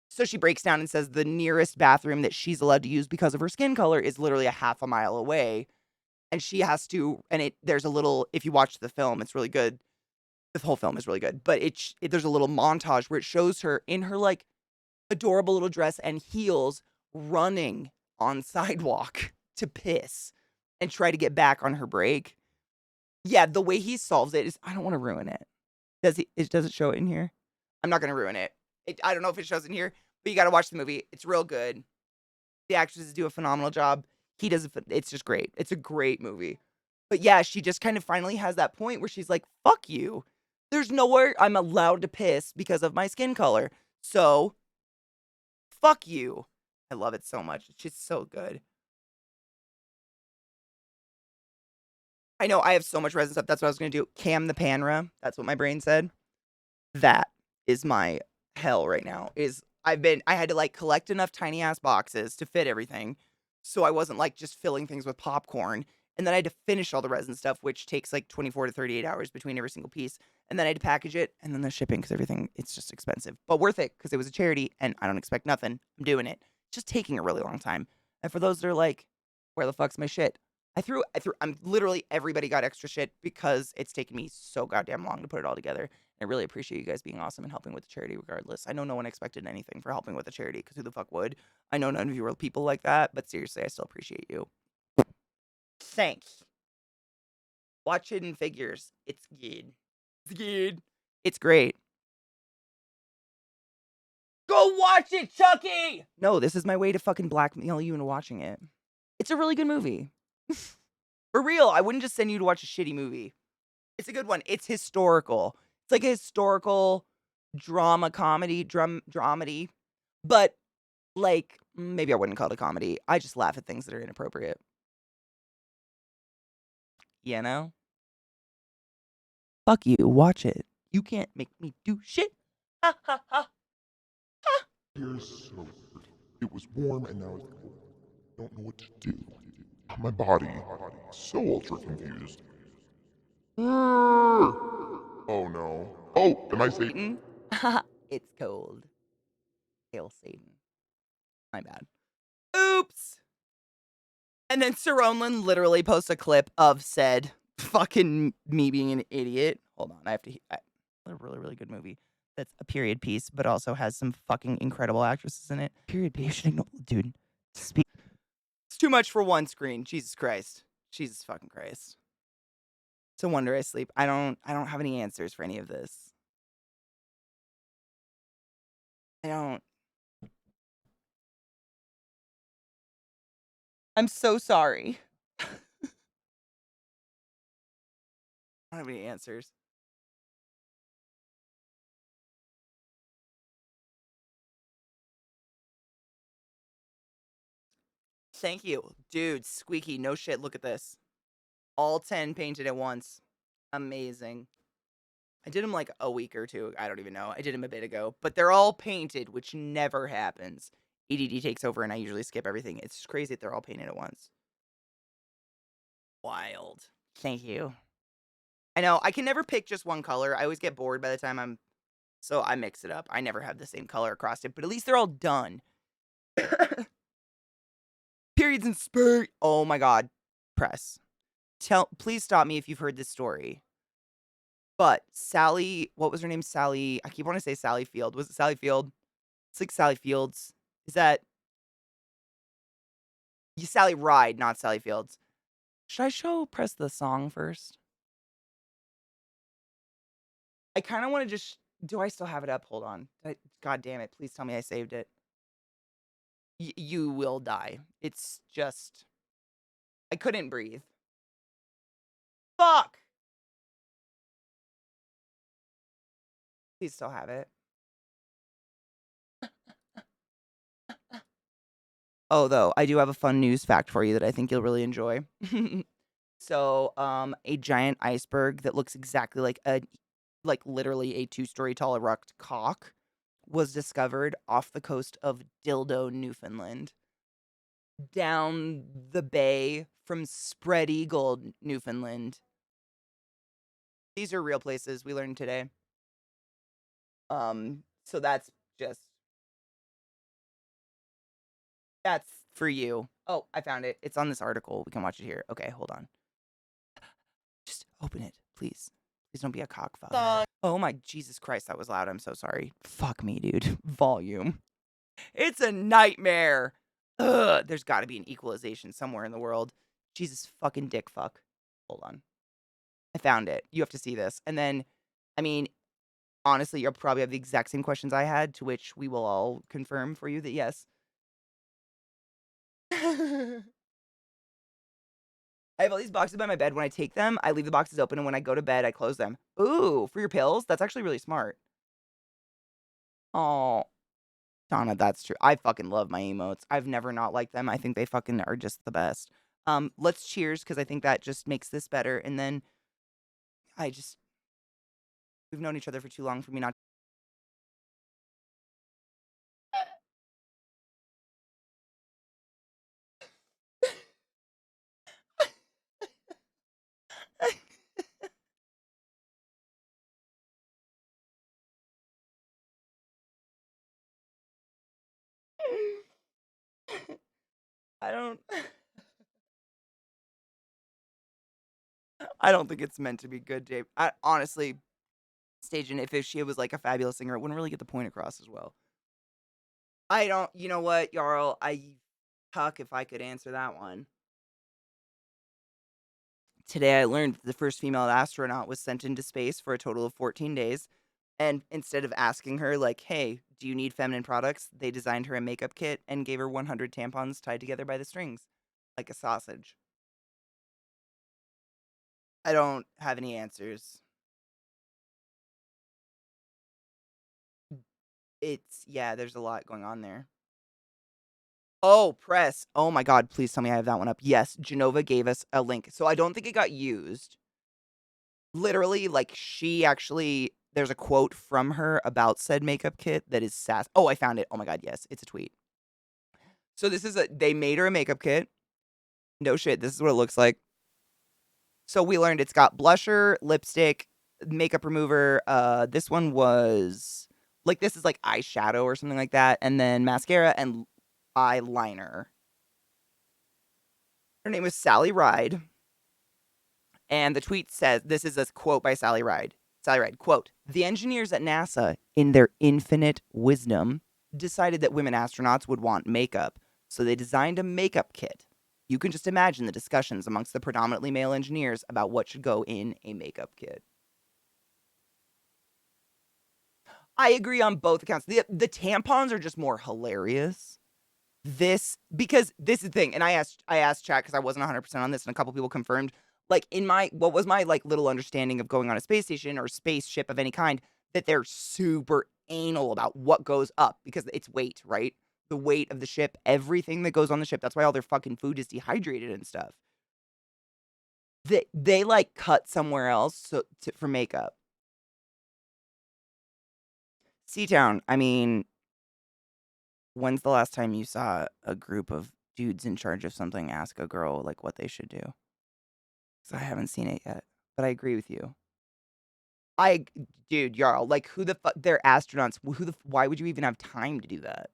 So she breaks down and says the nearest bathroom that she's allowed to use because of her skin color is literally a half a mile away. And she has to, and there's a little, if you watch the film, it's really good. The whole film is really good. But there's a little montage where it shows her in her like adorable little dress and heels running on sidewalk to piss and try to get back on her break. Yeah, the way he solves it is, I don't want to ruin it. Does it show it in here? I'm not going to ruin it. I don't know if it shows in here, but you got to watch the movie. It's real good. The actresses do a phenomenal job. He does. It's just great. It's a great movie. But yeah, she just kind of finally has that point where she's like, fuck you. There's nowhere I'm allowed to piss because of my skin color. So, fuck you. I love it so much. It's just so good. I know I have so much resin stuff. That's what I was going to do. Cam the Panra. That's what my brain said. That is my hell right now. I had to like collect enough tiny ass boxes to fit everything. So I wasn't like just filling things with popcorn. And then I had to finish all the resin stuff, which takes like 24 to 38 hours between every single piece. And then I had to package it and then the shipping because everything, it's just expensive. But worth it because it was a charity and I don't expect nothing. I'm doing it. It's just taking a really long time. And for those that are like, where the fuck's my shit? I'm literally everybody got extra shit because it's taken me so goddamn long to put it all together. I really appreciate you guys being awesome and helping with the charity regardless. I know no one expected anything for helping with the charity because who the fuck would? I know none of you are people like that, but seriously, I still appreciate you. Thanks. Watch Hidden Figures. It's good. It's good. It's great. Go watch it, Chucky! No, this is my way to fucking blackmail you into watching it. It's a really good movie. For real, I wouldn't just send you to watch a shitty movie. It's a good one. It's historical. It's like a historical drama comedy, dramedy. But like maybe I wouldn't call it a comedy. I just laugh at things that are inappropriate. You know? Fuck you, watch it. You can't make me do shit. Ha ha ha. Here's so weird. It was warm and now it's cold. I don't know what to do. My body so ultra confused. Oh no. Oh, am I safe? Satan. It's cold. Hail Satan. My bad. Oops. And then Sir Onlin literally posts a clip of said fucking me being an idiot. Hold on, I have to. A really, really good movie. That's a period piece, but also has some fucking incredible actresses in it. Period piece. You should ignore, dude. It's too much for one screen. Jesus Christ. Jesus fucking Christ. It's a wonder I sleep. I don't have any answers for any of this. I don't. I'm so sorry. I don't have any answers. Thank you. Dude, Squeaky, no shit, look at this. All 10 painted at once. Amazing. I did them like a week or two. I don't even know. I did them a bit ago. But they're all painted, which never happens. EDD takes over and I usually skip everything. It's just crazy that they're all painted at once. Wild. Thank you. I know. I can never pick just one color. I always get bored by the time I'm... So I mix it up. I never have the same color across it. But at least they're all done. Periods and spurt. Oh my god. Press. Please stop me if you've heard this story. But Sally, what was her name? Sally. I keep wanting to say Sally Field. Was it Sally Field? It's like Sally Fields. Is that Sally Ride, not Sally Fields? Should I press the song first? I kind of want to just. Do I still have it up? Hold on. God damn it! Please tell me I saved it. You will die. It's just. I couldn't breathe. Fuck! Please still have it. Oh, though, I do have a fun news fact for you that I think you'll really enjoy. So, a giant iceberg that looks exactly like literally a 2-story tall erect cock was discovered off the coast of Dildo, Newfoundland. Down the bay from Spread Eagle, Newfoundland. These are real places we learned today. So that's for you. Oh, I found it. It's on this article. We can watch it here. Okay, hold on. Just open it, please. Please don't be a cockfucker. Oh my Jesus Christ, that was loud. I'm so sorry. Fuck me, dude. Volume. It's a nightmare. Ugh, there's got to be an equalization somewhere in the world. Jesus fucking dick fuck. Hold on. I found it. You have to see this. And then, I mean, honestly, you'll probably have the exact same questions I had, to which we will all confirm for you that yes. I have all these boxes by my bed. When I take them, I leave the boxes open, and when I go to bed, I close them. Ooh, for your pills? That's actually really smart. Oh, Donna, that's true. I fucking love my emotes. I've never not liked them. I think they fucking are just the best. Let's cheers, because I think that just makes this better. And then we've known each other for too long for me not. I don't. I don't think it's meant to be good, Dave. Honestly, Stajan, if she was like a fabulous singer, it wouldn't really get the point across as well. I don't, you know what, Jarl? Huck, if I could answer that one. Today I learned that the first female astronaut was sent into space for a total of 14 days. And instead of asking her, like, hey, do you need feminine products? They designed her a makeup kit and gave her 100 tampons tied together by the strings, like a sausage. I don't have any answers. Yeah, there's a lot going on there. Oh, press. Oh my God, please tell me I have that one up. Yes, Genova gave us a link. So I don't think it got used. Literally, like, there's a quote from her about said makeup kit that is sass. Oh, I found it. Oh my God, yes, it's a tweet. So they made her a makeup kit. No shit, this is what it looks like. So we learned it's got blusher, lipstick, makeup remover. This one was, like, this is like eyeshadow or something like that. And then mascara and eyeliner. Her name was Sally Ride. And the tweet says, this is a quote by Sally Ride. Sally Ride, quote, "The engineers at NASA, in their infinite wisdom, decided that women astronauts would want makeup, so they designed a makeup kit. You can just imagine the discussions amongst the predominantly male engineers about what should go in a makeup kit." I agree on both accounts. The tampons are just more hilarious. Because this is the thing, and I asked chat because I wasn't 100% on this, and a couple people confirmed. Like, what was my like little understanding of going on a space station or spaceship of any kind, that they're super anal about what goes up because it's weight, right? The weight of the ship, everything that goes on the ship. That's why all their fucking food is dehydrated and stuff. They like cut somewhere else for makeup. Seatown, I mean, when's the last time you saw a group of dudes in charge of something ask a girl like what they should do? Because I haven't seen it yet, but I agree with you. Dude, Jarl, like, who the fuck? They're astronauts. Why would you even have time to do that?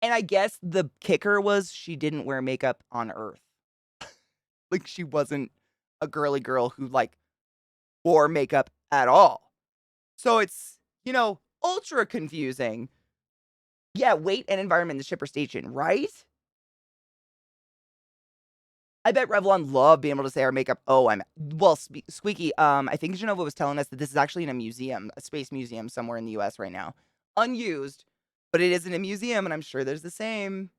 And I guess the kicker was she didn't wear makeup on Earth. Like, she wasn't a girly girl who, like, wore makeup at all. So it's, ultra confusing. Yeah, weight and environment in the ship or station, right? I bet Revlon loved being able to say our makeup. Oh, Squeaky, I think Genova was telling us that this is actually in a museum, a space museum somewhere in the US right now. Unused, but it is in a museum, and I'm sure there's the same.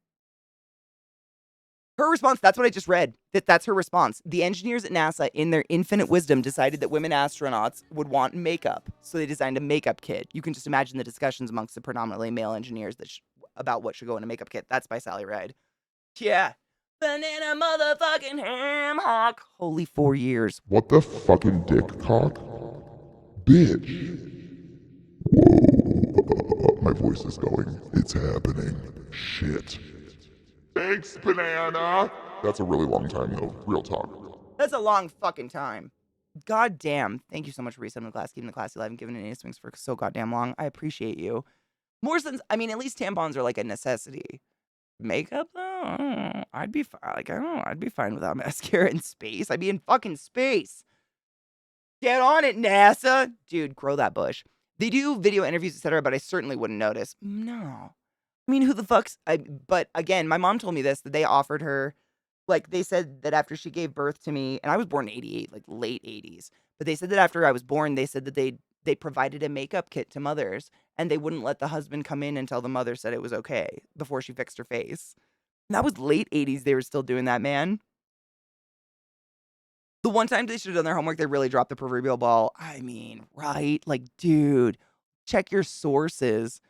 Her response, that's what I just read. That's her response. The engineers at NASA, in their infinite wisdom, decided that women astronauts would want makeup, so they designed a makeup kit. You can just imagine the discussions amongst the predominantly male engineers about what should go in a makeup kit. That's by Sally Ride. Yeah. Banana motherfucking ham hock. Holy 4 years. What the fucking dick cock? Bitch. Whoa. My voice is going. It's happening. Shit. Thanks, banana. That's a really long time though. Real talk. That's a long fucking time. God damn. Thank you so much for resetting the class, keeping the class alive, and giving it Ace Wings for so goddamn long. I appreciate you. More since, I mean, at least tampons are like a necessity. Makeup though, I'd be fine without mascara in space. I'd be in fucking space. Get on it, NASA, dude. Grow that bush. They do video interviews, etc., but I certainly wouldn't notice. No, I mean, who the fuck's? But again, my mom told me this, that they offered her, like, they said that after she gave birth to me, and I was born in '88, like late '80s, but they said that after I was born, they said that they provided a makeup kit to mothers, and they wouldn't let the husband come in until the mother said it was okay before she fixed her face. And that was late '80s. They were still doing that, man. The one time they should have done their homework, they really dropped the proverbial ball. I mean, right? Like, dude, check your sources.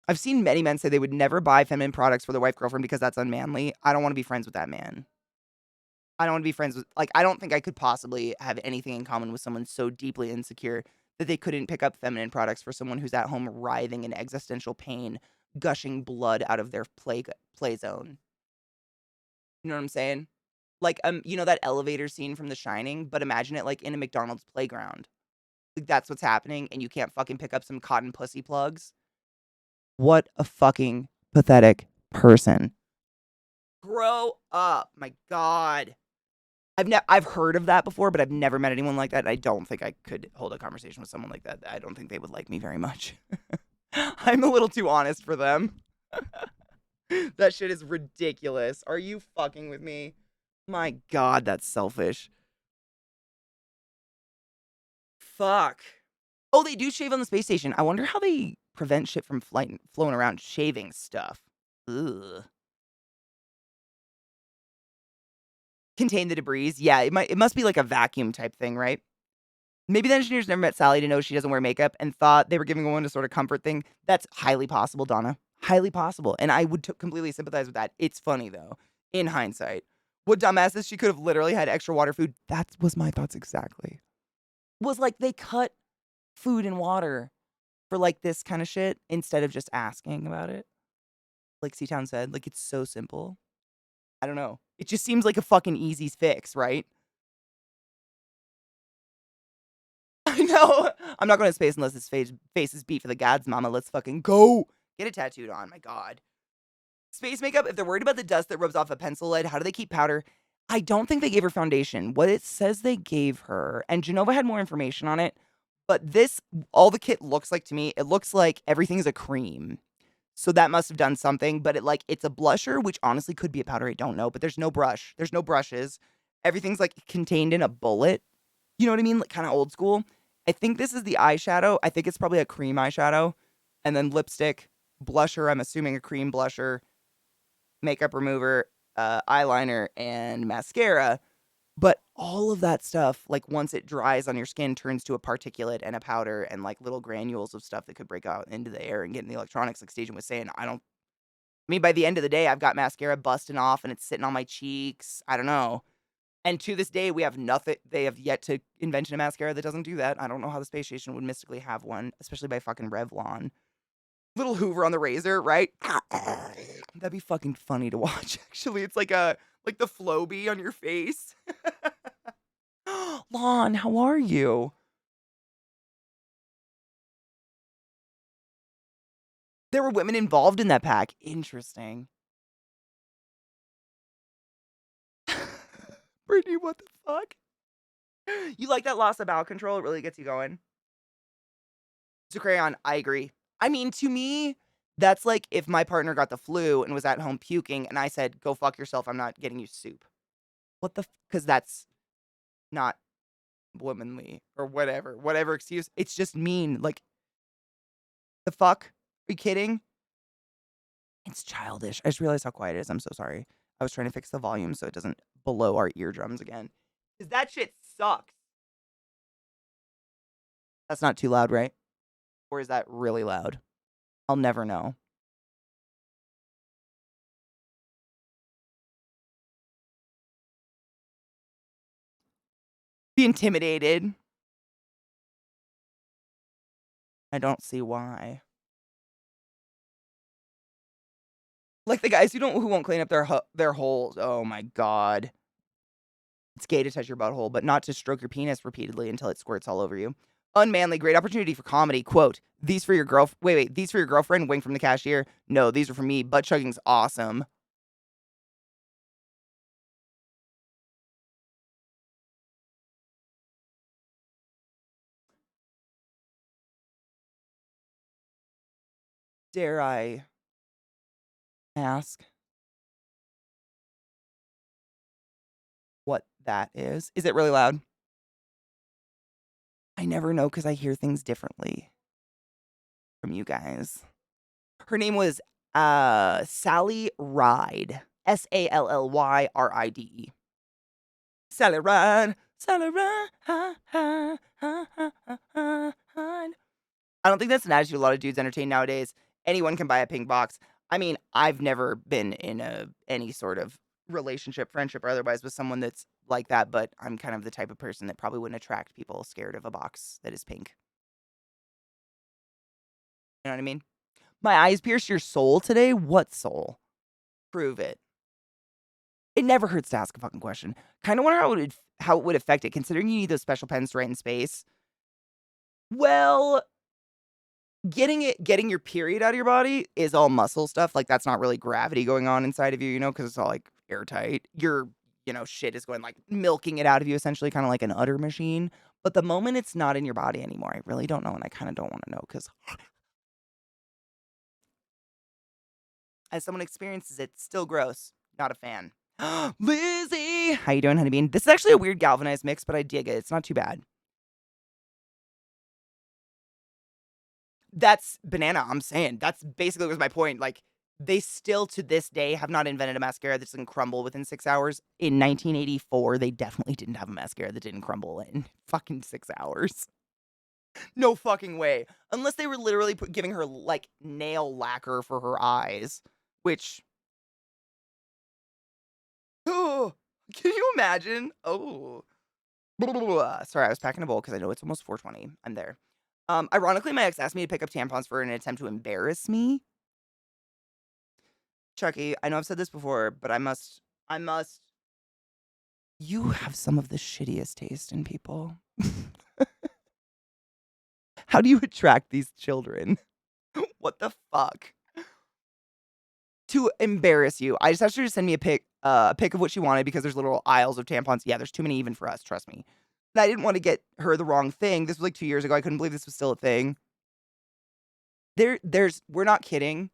I've seen many men say they would never buy feminine products for their wife, girlfriend because that's unmanly. I don't want to be friends with that man. I don't want to be friends with, like, I don't think I could possibly have anything in common with someone so deeply insecure that they couldn't pick up feminine products for someone who's at home writhing in existential pain, gushing blood out of their play zone. You know what I'm saying? Like, that elevator scene from The Shining, but imagine it like in a McDonald's playground. Like, that's what's happening, and you can't fucking pick up some cotton pussy plugs. What a fucking pathetic person. Grow up. My God. I've heard of that before, but I've never met anyone like that. I don't think I could hold a conversation with someone like that. I don't think they would like me very much. I'm a little too honest for them. That shit is ridiculous. Are you fucking with me? My God, that's selfish. Fuck. Oh, they do shave on the space station. I wonder how they prevent shit from flowing around shaving stuff. Ugh. Contain the debris. Yeah, it must be like a vacuum type thing, right? Maybe the engineers never met Sally to know she doesn't wear makeup and thought they were giving one a sort of comfort thing. That's highly possible, Donna. Highly possible. And I would completely sympathize with that. It's funny, though, in hindsight. What dumbasses, she could have literally had extra water food. That was my thoughts exactly. Was like they cut food and water for like this kind of shit instead of just asking about it. Like C-Town said, like it's so simple. I don't know. It just seems like a fucking easy fix, right? I know. I'm not going to space unless his face is beat for the gods, mama. Let's fucking go. Get it tattooed on, my God. Space makeup, if they're worried about the dust that rubs off a pencil lid, how do they keep powder? I don't think they gave her foundation. What it says they gave her, and Genova had more information on it, but this, all the kit looks like to me, it looks like everything's a cream. So that must have done something, but it's a blusher, which honestly could be a powder, I don't know, but there's no brush. There's no brushes. Everything's like contained in a bullet. You know what I mean? Like kind of old school. I think this is the eyeshadow. I think it's probably a cream eyeshadow. And then lipstick, blusher, I'm assuming a cream blusher, makeup remover, eyeliner, and mascara. But all of that stuff, like once it dries on your skin, turns to a particulate and a powder and like little granules of stuff that could break out into the air and get in the electronics, like Stajan was saying. I mean, by the end of the day, I've got mascara busting off and it's sitting on my cheeks. I don't know. And to this day, we have nothing. They have yet to invent a mascara that doesn't do that. I don't know how the space station would mystically have one, especially by fucking Revlon. Little Hoover on the razor, right? That'd be fucking funny to watch, actually. It's like the Flowbee on your face. Lon, how are you? There were women involved in that pack. Interesting. Brittany, what the fuck? You like that loss of bowel control? It really gets you going. So crayon, I agree. I mean, to me, that's like if my partner got the flu and was at home puking and I said, go fuck yourself, I'm not getting you soup. What the because that's not womanly or whatever excuse. It's just mean. Like, the fuck? Are you kidding? It's childish. I just realized how quiet it is. I'm so sorry. I was trying to fix the volume so it doesn't blow our eardrums again. Because that shit sucks. That's not too loud, right? Or is that really loud? I'll never know. Be intimidated. I don't see why. Like the guys who won't clean up their holes. Oh my God. It's gay to touch your butthole, but not to stroke your penis repeatedly until it squirts all over you. Unmanly, great opportunity for comedy. Quote, these for your these for your girlfriend, wink from the cashier. No, these are for me. Butt chugging's awesome. Dare I ask what that is? Is it really loud? I never know because I hear things differently from you guys. Her name was Sally Ride. SALLYRIDE. Sally Ride. Sally Ride. I don't think that's an attitude a lot of dudes entertain nowadays. Anyone can buy a pink box. I mean, I've never been in any sort of relationship, friendship, or otherwise with someone that's like that, but I'm kind of the type of person that probably wouldn't attract people scared of a box that is pink. You know what I mean? My eyes pierced your soul today? What soul? Prove it. It never hurts to ask a fucking question. Kind of wonder how it would affect it, considering you need those special pens to write in space. Well, getting your period out of your body is all muscle stuff. Like, that's not really gravity going on inside of you, you know, because it's all like airtight. Your shit is going, like, milking it out of you essentially, kinda like an udder machine. But the moment it's not in your body anymore, I really don't know, and I kinda don't wanna know because as someone experiences it, still gross. Not a fan. Lizzie! How you doing, honey bean? This is actually a weird galvanized mix, but I dig it. It's not too bad. That's banana, I'm saying. That's basically was my point. Like, they still to this day have not invented a mascara that doesn't crumble within 6 hours. In 1984, they definitely didn't have a mascara that didn't crumble in fucking 6 hours. No fucking way. Unless they were literally giving her, like, nail lacquer for her eyes, which oh, can you imagine? Oh. Sorry, I was packing a bowl because I know it's almost 4:20. I'm there. Ironically, my ex asked me to pick up tampons for an attempt to embarrass me. Chucky, I know I've said this before, but I must. You have some of the shittiest taste in people. How do you attract these children? What the fuck? To embarrass you. I just asked her to send me a pic of what she wanted because there's little aisles of tampons. Yeah, there's too many even for us, trust me. And I didn't want to get her the wrong thing. This was like 2 years ago. I couldn't believe this was still a thing. We're not kidding.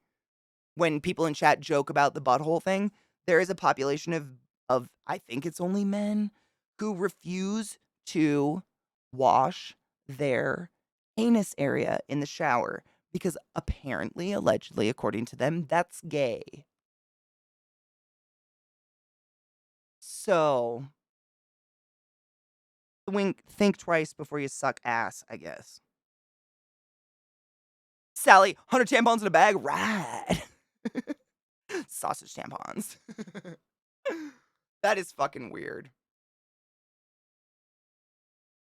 When people in chat joke about the butthole thing, there is a population of I think it's only men who refuse to wash their anus area in the shower because apparently, allegedly, according to them, that's gay. So, think twice before you suck ass, I guess. Sally, 100 tampons in a bag, right? Sausage tampons. That is fucking weird.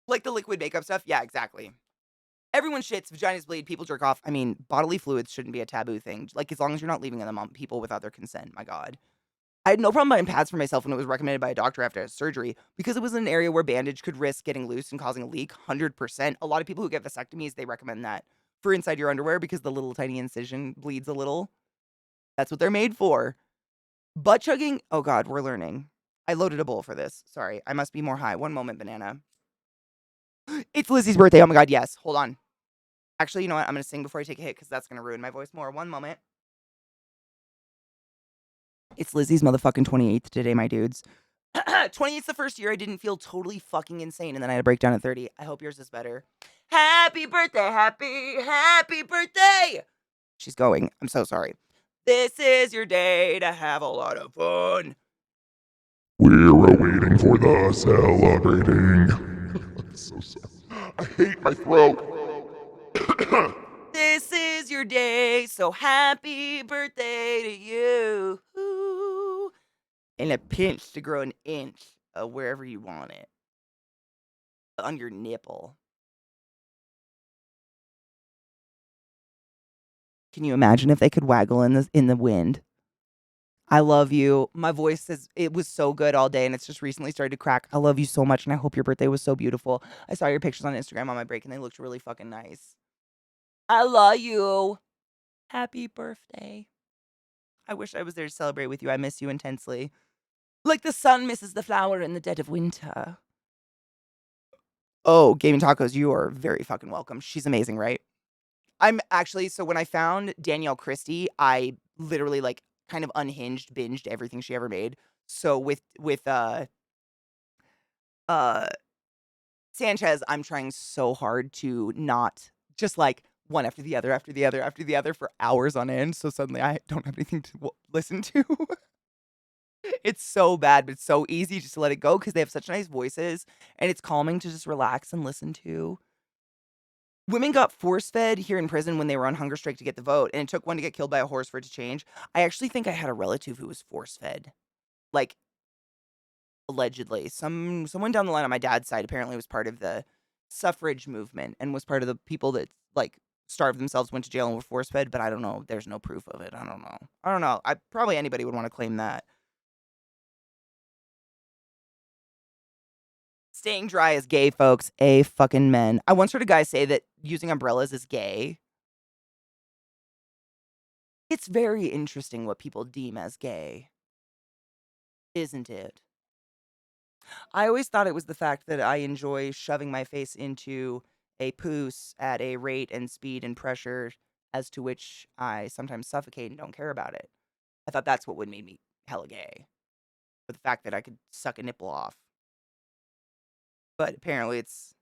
Like the liquid makeup stuff? Yeah, exactly. Everyone shits, vaginas bleed, people jerk off. I mean, bodily fluids shouldn't be a taboo thing. Like, as long as you're not leaving them on people without their consent, my God. I had no problem buying pads for myself when it was recommended by a doctor after surgery because it was an area where bandage could risk getting loose and causing a leak. 100%. A lot of people who get vasectomies, they recommend that for inside your underwear because the little tiny incision bleeds a little. That's what they're made for. Butt chugging. Oh, God, we're learning. I loaded a bowl for this. Sorry, I must be more high. One moment, banana. It's Lizzie's birthday. Oh, my God, yes. Hold on. Actually, you know what? I'm going to sing before I take a hit because that's going to ruin my voice more. One moment. It's Lizzie's motherfucking 28th today, my dudes. 28th's the first year I didn't feel totally fucking insane, and then I had a breakdown at 30. I hope yours is better. Happy birthday, happy birthday! She's going. I'm so sorry. This is your day to have a lot of fun. We're waiting for the celebrating. I'm so sorry. I hate my throat. This is your day, so happy birthday to you. And a pinch to grow an inch of wherever you want it. On your nipple. Can you imagine if they could waggle in the wind? I love you. My voice says it was so good all day and it's just recently started to crack. I love you so much and I hope your birthday was so beautiful. I saw your pictures on Instagram on my break and they looked really fucking nice. I love you. Happy birthday. I wish I was there to celebrate with you. I miss you intensely. Like the sun misses the flower in the dead of winter. Oh, Gaming Tacos, you are very fucking welcome. She's amazing, right? I'm actually, so when I found Danielle Christie, I literally like kind of unhinged, binged everything she ever made. So with uh Sanchez, I'm trying so hard to not just like one after the other, after the other, after the other for hours on end. So suddenly I don't have anything to listen to. It's so bad, but it's so easy just to let it go because they have such nice voices and it's calming to just relax and listen to. Women got force fed here in prison when they were on hunger strike to get the vote, and it took one to get killed by a horse for it to change. I actually think I had a relative who was force fed. Like, allegedly. Someone down the line on my dad's side apparently was part of the suffrage movement and was part of the people that like starved themselves, went to jail and were force fed, but I don't know. There's no proof of it. I don't know. I don't know. I probably anybody would want to claim that. Staying dry is gay, folks. A fucking men. I once heard a guy say that using umbrellas is gay. It's very interesting what people deem as gay, isn't it? I always thought it was the fact that I enjoy shoving my face into a poos at a rate and speed and pressure as to which I sometimes suffocate and don't care about it. I thought that's what would make me hella gay. But the fact that I could suck a nipple off. But apparently it's...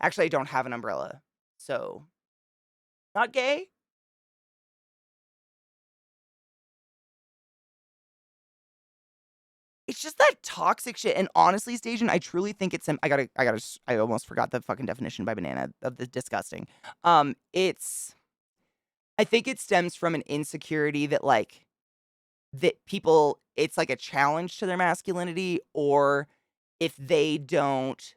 Actually, I don't have an umbrella. So, not gay? It's just that toxic shit. And honestly, Station, I truly think it's I almost forgot the fucking definition by Banana of the disgusting. I think it stems from an insecurity that like that people it's like a challenge to their masculinity, or if they don't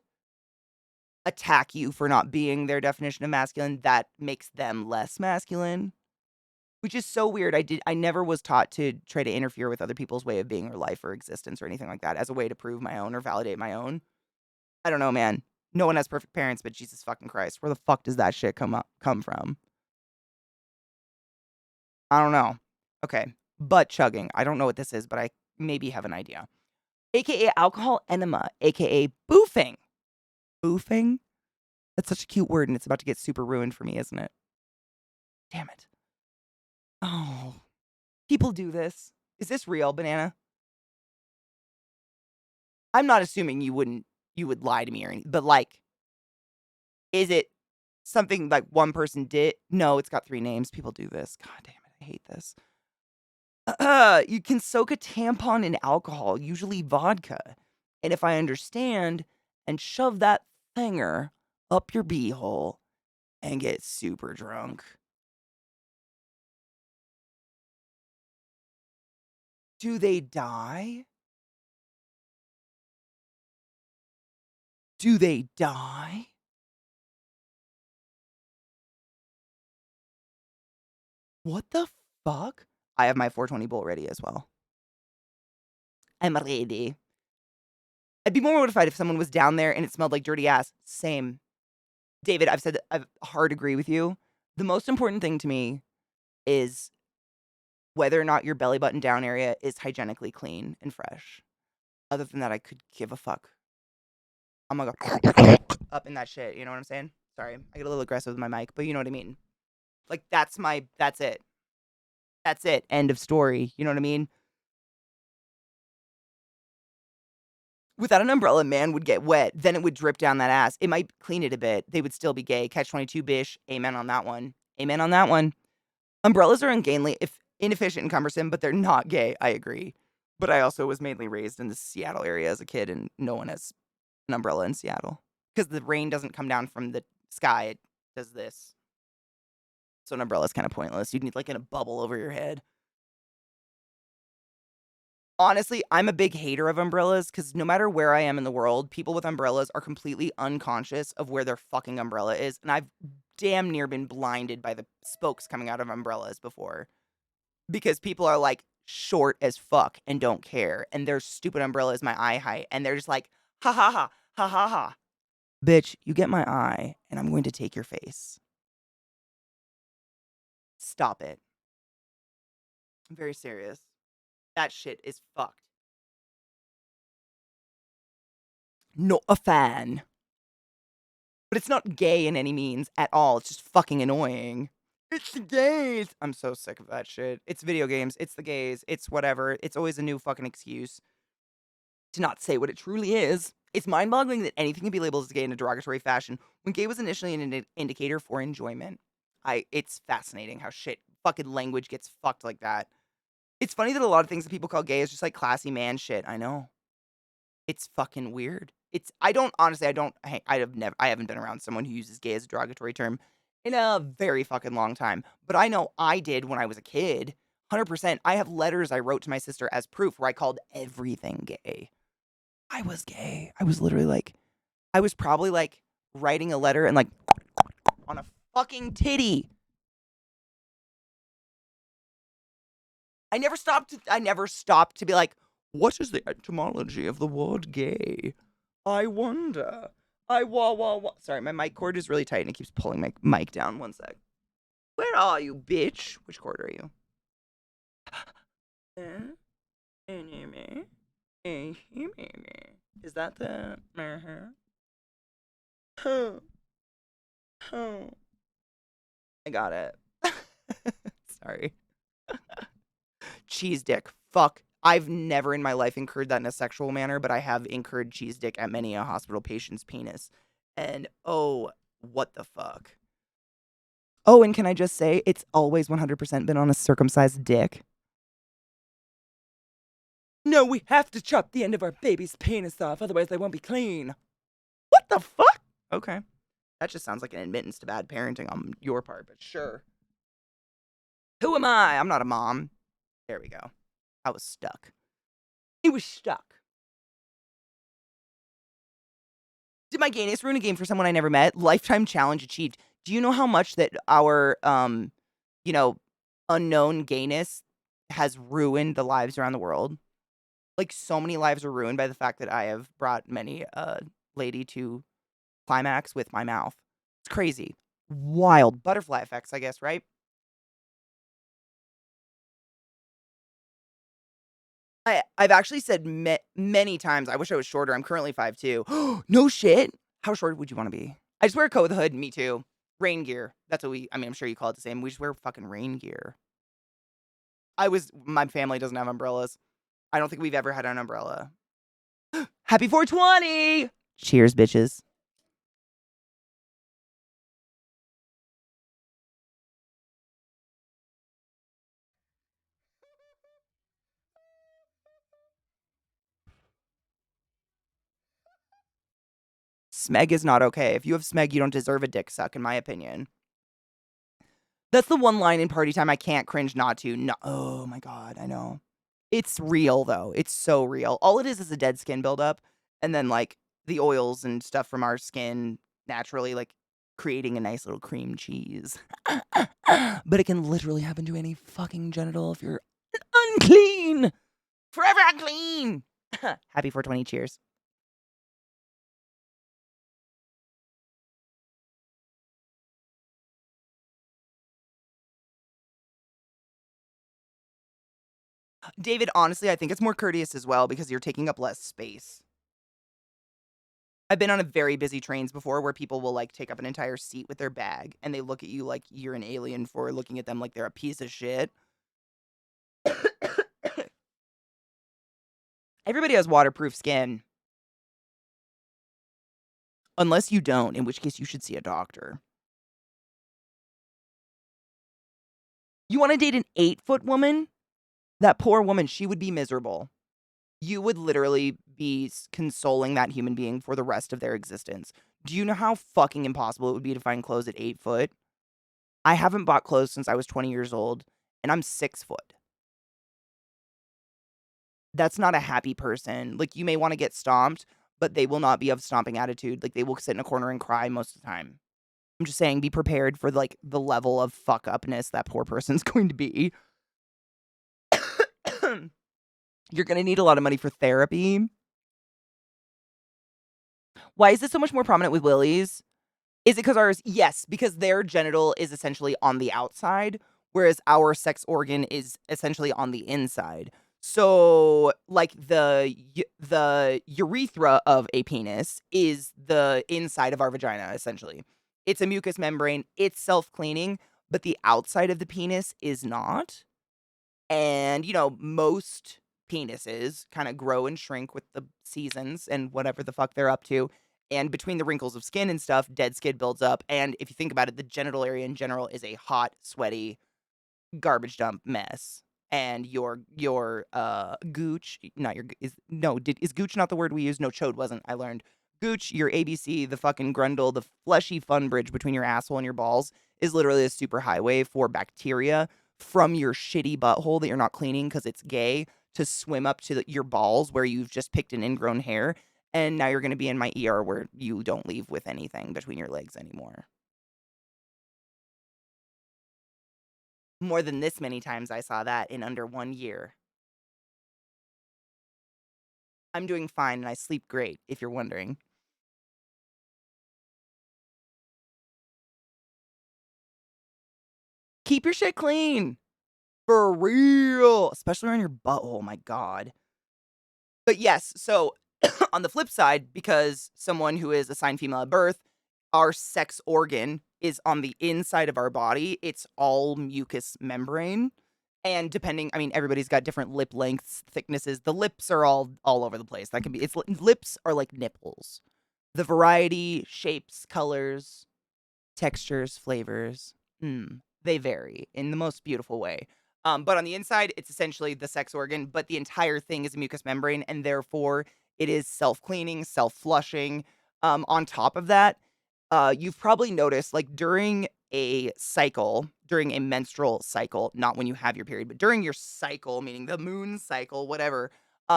attack you for not being their definition of masculine, that makes them less masculine. Which is so weird. I never was taught to try to interfere with other people's way of being or life or existence or anything like that as a way to prove my own or validate my own. I don't know, man. No one has perfect parents, but Jesus fucking Christ, where the fuck does that shit come from? I don't know. Okay. Butt chugging. I don't know what this is, but I maybe have an idea. AKA alcohol enema, AKA boofing. Boofing? That's such a cute word, and it's about to get super ruined for me, isn't it? Damn it. Oh. People do this. Is this real, Banana? I'm not assuming you would lie to me or anything, but like, is it something like one person did? No, it's got 3 names. People do this. God damn it. I hate this. You can soak a tampon in alcohol, usually vodka. And if I understand, and shove that thinger up your beehole and get super drunk. Do they die? Do they die? What the fuck? I have my 420 bolt ready as well. I'm ready. I'd be more mortified if someone was down there and it smelled like dirty ass. Same. David, I've hard agree with you. The most important thing to me is whether or not your belly button down area is hygienically clean and fresh. Other than that, I could give a fuck. I'm gonna go up in that shit. You know what I'm saying? Sorry, I get a little aggressive with my mic, but you know what I mean. Like that's it. That's it. End of story. You know what I mean? Without an umbrella, man would get wet. Then it would drip down that ass. It might clean it a bit. They would still be gay. Catch 22 bish. Amen on that one. Amen on that one. Umbrellas are ungainly, if inefficient and cumbersome, but they're not gay. I agree. But I also was mainly raised in the Seattle area as a kid, and no one has an umbrella in Seattle because the rain doesn't come down from the sky. It does this. So an umbrella is kind of pointless. You'd need like a bubble over your head. Honestly, I'm a big hater of umbrellas because no matter where I am in the world, people with umbrellas are completely unconscious of where their fucking umbrella is. And I've damn near been blinded by the spokes coming out of umbrellas before because people are like short as fuck and don't care. And their stupid umbrella is my eye height. And they're just like, ha ha ha, ha ha ha. Bitch, you get my eye and I'm going to take your face. Stop it. I'm very serious. That shit is fucked. Not a fan. But it's not gay in any means at all. It's just fucking annoying. It's the gays. I'm so sick of that shit. It's video games. It's the gays. It's whatever. It's always a new fucking excuse to not say what it truly is. It's mind-boggling that anything can be labeled as gay in a derogatory fashion when gay was initially an indicator for enjoyment. It's fascinating how shit fucking language gets fucked like that. It's funny that a lot of things that people call gay is just like classy man shit. I know. It's fucking weird. I haven't been around someone who uses gay as a derogatory term in a very fucking long time. But I know I did when I was a kid. 100%. I have letters I wrote to my sister as proof where I called everything gay. I was gay. I was literally like, I was probably like writing a letter and like on a fucking titty. I never stopped to be like, what is the etymology of the word gay? I wonder. Sorry, my mic cord is really tight and it keeps pulling my mic down. One sec. Where are you, bitch? Which cord are you? Is that the... Oh, I got it. Sorry. Cheese dick. Fuck. I've never in my life incurred that in a sexual manner, but I have incurred cheese dick at many a hospital patient's penis. And oh, what the fuck? Oh, and can I just say, it's always 100% been on a circumcised dick. No, we have to chop the end of our baby's penis off, otherwise they won't be clean. What the fuck? Okay. That just sounds like an admittance to bad parenting on your part, but sure. Who am I? I'm not a mom. There we go. I was stuck. He was stuck. Did my gayness ruin a game for someone I never met? Lifetime challenge achieved. Do you know how much that our, you know, unknown gayness has ruined the lives around the world? Like, so many lives are ruined by the fact that I have brought many a lady to climax with my mouth. It's crazy. Wild. Butterfly effects, I guess, right? I've actually said many times, I wish I was shorter. I'm currently 5'2". No shit. How short would you want to be? I just wear a coat with a hood. Me too. Rain gear. That's what I mean, I'm sure you call it the same. We just wear fucking rain gear. My family doesn't have umbrellas. I don't think we've ever had an umbrella. Happy 420! Cheers, bitches. Smeg is not okay. If you have smeg, you don't deserve a dick suck, in my opinion. That's the one line in Party Time I can't cringe not to. No, oh my god, I know. It's real though. It's so real. All it is a dead skin buildup, and then like the oils and stuff from our skin naturally like creating a nice little cream cheese. But it can literally happen to any fucking genital if you're unclean. Forever unclean. Happy 420. Cheers. David, honestly, I think it's more courteous as well because you're taking up less space. I've been on a very busy trains before where people will like take up an entire seat with their bag and they look at you like you're an alien for looking at them like they're a piece of shit. Everybody has waterproof skin. Unless you don't, in which case you should see a doctor. You want to date an 8-foot woman? That poor woman, she would be miserable. You would literally be consoling that human being for the rest of their existence. Do you know how fucking impossible it would be to find clothes at 8 foot? I haven't bought clothes since I was 20 years old, and I'm 6 foot. That's not a happy person. Like, you may want to get stomped, but they will not be of stomping attitude. Like, they will sit in a corner and cry most of the time. I'm just saying, be prepared for, like, the level of fuck-upness that poor person's going to be. You're going to need a lot of money for therapy. Why is this so much more prominent with willies? Is it because ours? Yes, because their genital is essentially on the outside, whereas our sex organ is essentially on the inside. So, like the urethra of a penis is the inside of our vagina, essentially. It's a mucous membrane. It's self-cleaning, but the outside of the penis is not. And, you know, most penises kind of grow and shrink with the seasons and whatever the fuck they're up to. And between the wrinkles of skin and stuff, dead skin builds up. And if you think about it, the genital area in general is a hot, sweaty garbage dump mess. And your gooch, not your is gooch not the word we use? No, chode wasn't. I learned gooch, your ABC, the fucking grundle, the fleshy fun bridge between your asshole and your balls is literally a super highway for bacteria from your shitty butthole that you're not cleaning because it's gay to swim up to your balls where you've just picked an ingrown hair. And now you're going to be in my ER where you don't leave with anything between your legs anymore. More than this many times I saw that in under 1 year. I'm doing fine and I sleep great, if you're wondering. Keep your shit clean. For real. Especially around your butthole, my god. But yes, so On the flip side, because someone who is assigned female at birth, our sex organ is on the inside of our body. It's all mucous membrane. And depending, I mean, everybody's got different lip lengths, thicknesses. The lips are all over the place. That can be, lips are like nipples. The variety, shapes, colors, textures, flavors, they vary in the most beautiful way. But on the inside, it's essentially the sex organ, but the entire thing is a mucous membrane, and therefore it is self-cleaning, self-flushing. On top of that, you've probably noticed, like, during a cycle, during a menstrual cycle, not when you have your period, but during your cycle, meaning the moon cycle, whatever,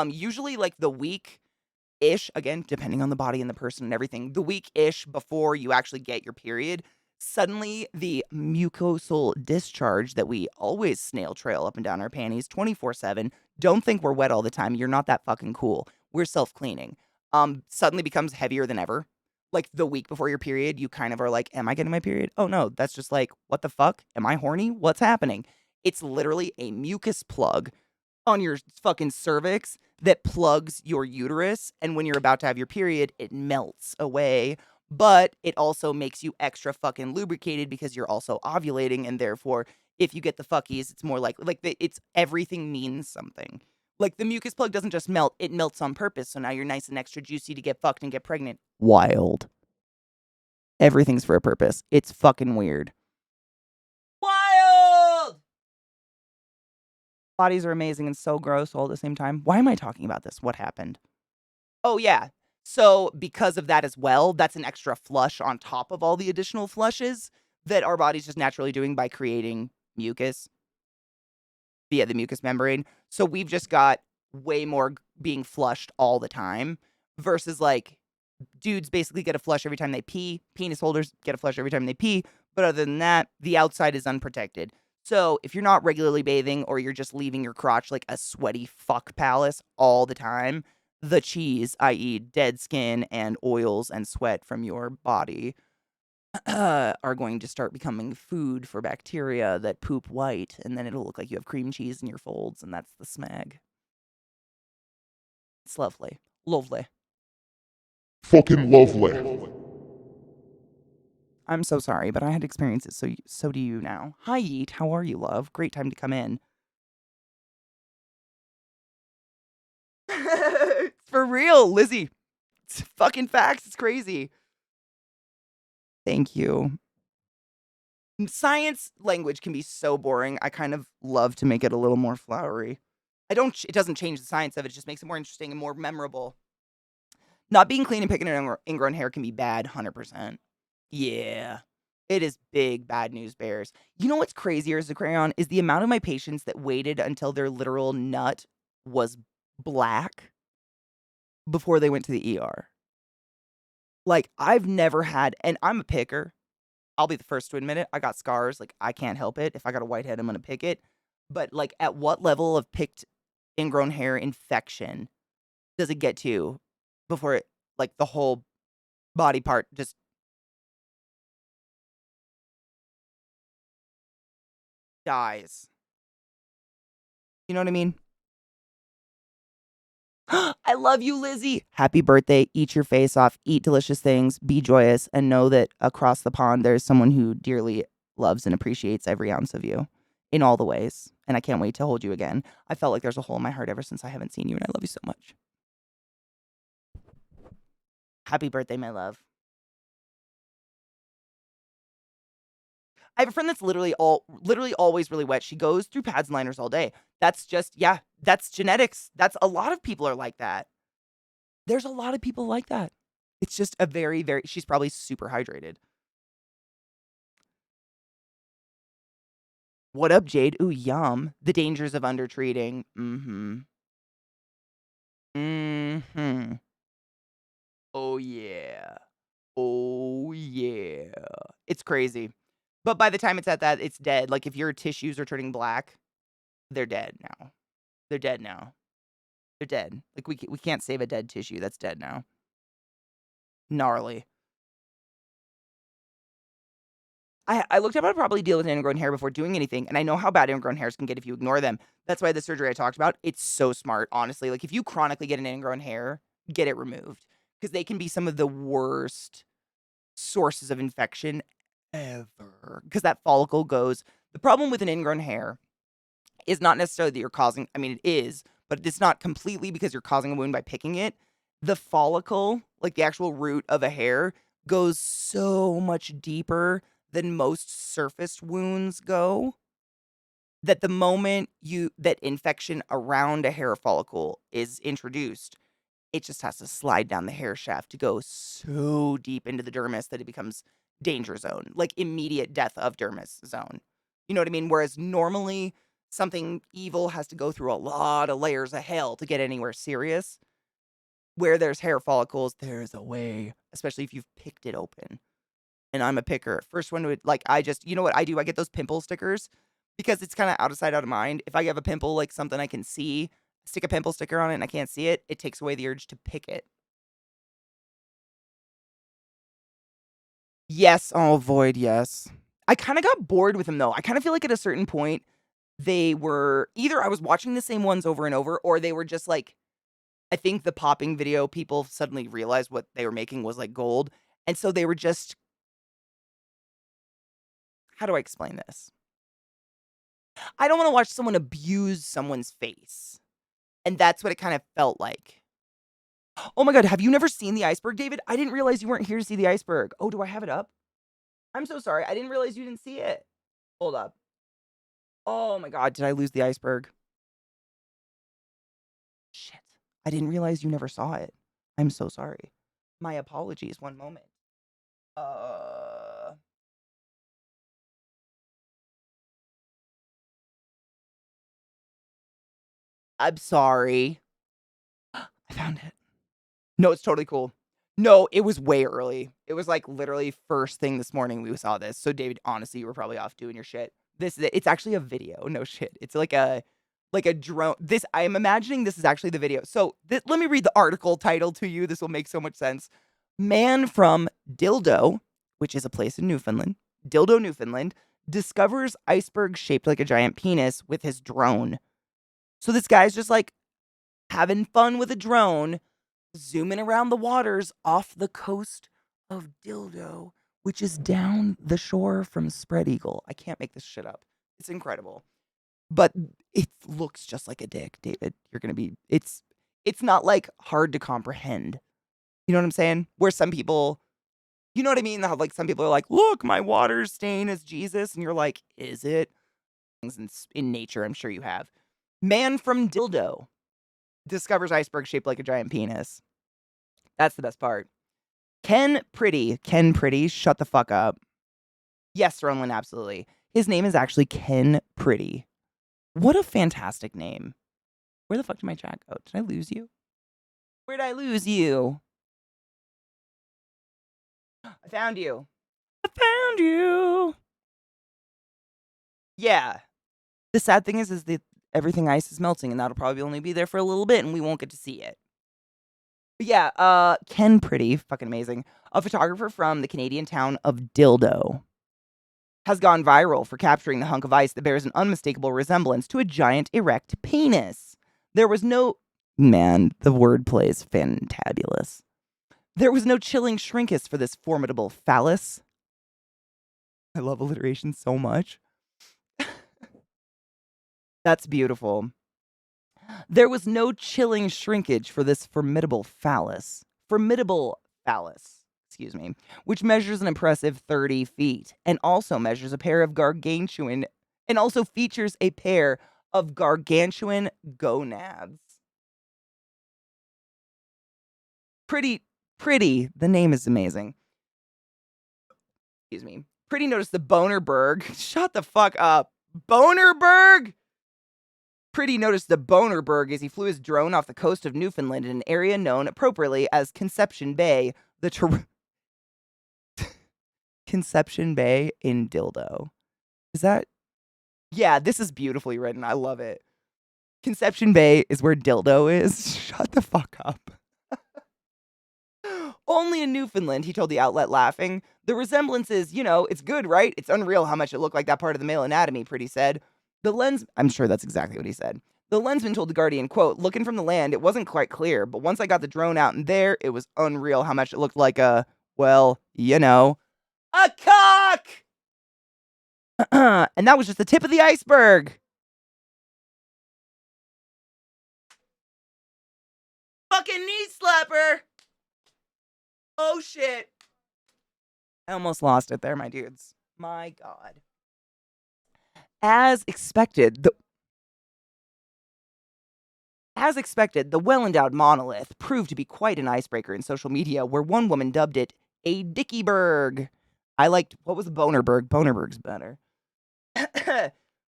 usually, like, the week-ish, again, depending on the body and the person and everything, the week-ish before you actually get your period, suddenly the mucosal discharge that we always snail trail up and down our panties 24/7, don't think we're wet all the time, you're not that fucking cool, we're self-cleaning, suddenly becomes heavier than ever. Like, the week before your period, you kind of are like, "Am I getting my period? Oh, no." That's just like, "What the fuck? Am I horny? What's happening?" It's literally a mucus plug on your fucking cervix that plugs your uterus, and when you're about to have your period, it melts away, but it also makes you extra fucking lubricated because you're also ovulating, and therefore, if you get the fuckies, it's more it's everything means something. Like, the mucus plug doesn't just melt, it melts on purpose, so now you're nice and extra juicy to get fucked and get pregnant. Wild. Everything's for a purpose. It's fucking weird. Wild! Bodies are amazing and so gross all at the same time. Why am I talking about this? What happened? Oh, yeah. So, because of that as well, that's an extra flush on top of all the additional flushes that our body's just naturally doing by creating mucus via the mucous membrane. So, we've just got way more being flushed all the time versus, like, dudes basically get a flush every time they pee. Penis holders get a flush every time they pee. But other than that, the outside is unprotected. So if you're not regularly bathing or you're just leaving your crotch like a sweaty fuck palace all the time, the cheese, i.e. dead skin and oils and sweat from your body, are going to start becoming food for bacteria that poop white, and then it'll look like you have cream cheese in your folds, and that's the smeg. It's lovely. Lovely. Fucking lovely. I'm so sorry, but I had experiences, so do you now. Hi, Yeet. How are you, love? Great time to come in. For real, Lizzie. It's fucking facts. It's crazy. Thank you. Science language can be so boring. I kind of love to make it a little more flowery. It doesn't change the science of it. It just makes it more interesting and more memorable. Not being clean and picking an ingrown hair can be bad, 100%. Yeah. It is big bad news bears. You know what's crazier as a crayon is the amount of my patients that waited until their literal nut was black before they went to the ER. Like, I've never had, and I'm a picker. I'll be the first to admit it. I got scars. Like, I can't help it. If I got a white head, I'm going to pick it. But, like, at what level of picked ingrown hair infection does it get to before it, like, the whole body part just dies? You know what I mean? I love you, Lizzie. Happy birthday. Eat your face off. Eat delicious things. Be joyous. And know that across the pond, there's someone who dearly loves and appreciates every ounce of you in all the ways. And I can't wait to hold you again. I felt like there's a hole in my heart ever since I haven't seen you, and I love you so much. Happy birthday, my love. I have a friend that's literally always really wet. She goes through pads and liners all day. That's just, yeah, that's genetics. That's a lot of people are like that. There's a lot of people like that. It's just a very, very, she's probably super hydrated. What up, Jade? Ooh, yum. The dangers of undertreating. Mm-hmm. Mm-hmm. Oh, yeah. Oh, yeah. It's crazy. But by the time it's at that, it's dead. Like, if your tissues are turning black, they're dead now. They're dead now. They're dead. Like, we can't save a dead tissue. That's dead now. Gnarly. I looked up how to probably deal with ingrown hair before doing anything, and I know how bad ingrown hairs can get if you ignore them. That's why the surgery I talked about, it's so smart, honestly. Like, if you chronically get an ingrown hair, get it removed because they can be some of the worst sources of infection ever. Because that follicle goes. The problem with an ingrown hair is not necessarily that you're causing, I mean, it is, but it's not completely because you're causing a wound by picking it. The follicle, like the actual root of a hair, goes so much deeper than most surface wounds go that the moment that infection around a hair follicle is introduced, it just has to slide down the hair shaft to go so deep into the dermis that it becomes danger zone, like immediate death of dermis zone. You know what I mean? Whereas normally something evil has to go through a lot of layers of hell to get anywhere serious. Where there's hair follicles, there's a way, especially if you've picked it open. And I'm a picker. First one would, like, you know what I do? I get those pimple stickers because it's kind of out of sight, out of mind. If I have a pimple, like something I can see, stick a pimple sticker on it and I can't see it, it takes away the urge to pick it. Yes, I'll avoid, yes. I kind of got bored with them, though. I kind of feel like at a certain point, they were either I was watching the same ones over and over, or they were just like, I think the popping video people suddenly realized what they were making was like gold. And so they were just, how do I explain this? I don't want to watch someone abuse someone's face. And that's what it kind of felt like. Oh my God, have you never seen the iceberg, David? I didn't realize you weren't here to see the iceberg. Oh, do I have it up? I'm so sorry. I didn't realize you didn't see it. Hold up. Oh my God, did I lose the iceberg? Shit. I didn't realize you never saw it. I'm so sorry. My apologies. One moment. I'm sorry. I found it. No, it's totally cool. No, it was way early. It was like literally first thing this morning we saw this. So David, honestly, you were probably off doing your shit. This is it. It's actually a video. No shit. It's like a drone. This I'm imagining this is actually the video. So let me read the article title to you. This will make so much sense. Man from Dildo, which is a place in Newfoundland, Dildo, Newfoundland, discovers iceberg shaped like a giant penis with his drone. So this guy's just like having fun with a drone, zooming around the waters off the coast of Dildo, which is down the shore from Spread Eagle. I can't make this shit up. It's incredible. But it looks just like a dick, David. You're going to be, it's not like hard to comprehend. You know what I'm saying? Where some people, you know what I mean? How like some people are like, look, my water's stain is Jesus. And you're like, is it? Things in nature, I'm sure you have. Man from Dildo discovers iceberg shaped like a giant penis. That's the best part. Ken Pretty, shut the fuck up. Yes, Ronlin, absolutely. His name is actually Ken Pretty. What a fantastic name. Where the fuck did my chat go? Did I lose you? Where'd I lose you? I found you. I found you. Yeah. The sad thing is that everything ice is melting, and that'll probably only be there for a little bit, and we won't get to see it. But yeah, Ken Pretty, fucking amazing. A photographer from the Canadian town of Dildo has gone viral for capturing the hunk of ice that bears an unmistakable resemblance to a giant erect penis. There was no... Man, the wordplay is fantabulous. There was no chilling shrinkage for this formidable phallus. I love alliteration so much. That's beautiful. There was no chilling shrinkage for this formidable phallus. Excuse me, which measures an impressive 30 feet and also measures a pair of gargantuan and also features a pair of gargantuan gonads. Pretty, the name is amazing. Excuse me. Pretty noticed the Bonerberg. Shut the fuck up. Bonerberg? Pretty noticed the Bonerberg as he flew his drone off the coast of Newfoundland in an area known appropriately as Conception Bay, Conception Bay in Dildo. Is that? Yeah, this is beautifully written. I love it. Conception Bay is where Dildo is. Shut the fuck up. Only in Newfoundland, he told the outlet, laughing. The resemblance is, it's good, right? It's unreal how much it looked like that part of the male anatomy, Pretty said. The lens, I'm sure that's exactly what he said. The lensman told The Guardian, quote, looking from the land, it wasn't quite clear, but once I got the drone out in there, it was unreal how much it looked like a, well, you know, a cock! And that was just the tip of the iceberg. Fucking knee slapper! Oh, shit. I almost lost it there, my dudes. My God. As expected, the well-endowed monolith proved to be quite an icebreaker in social media, where one woman dubbed it a Dickieberg. I liked, what was Bonerberg? Bonerberg's better.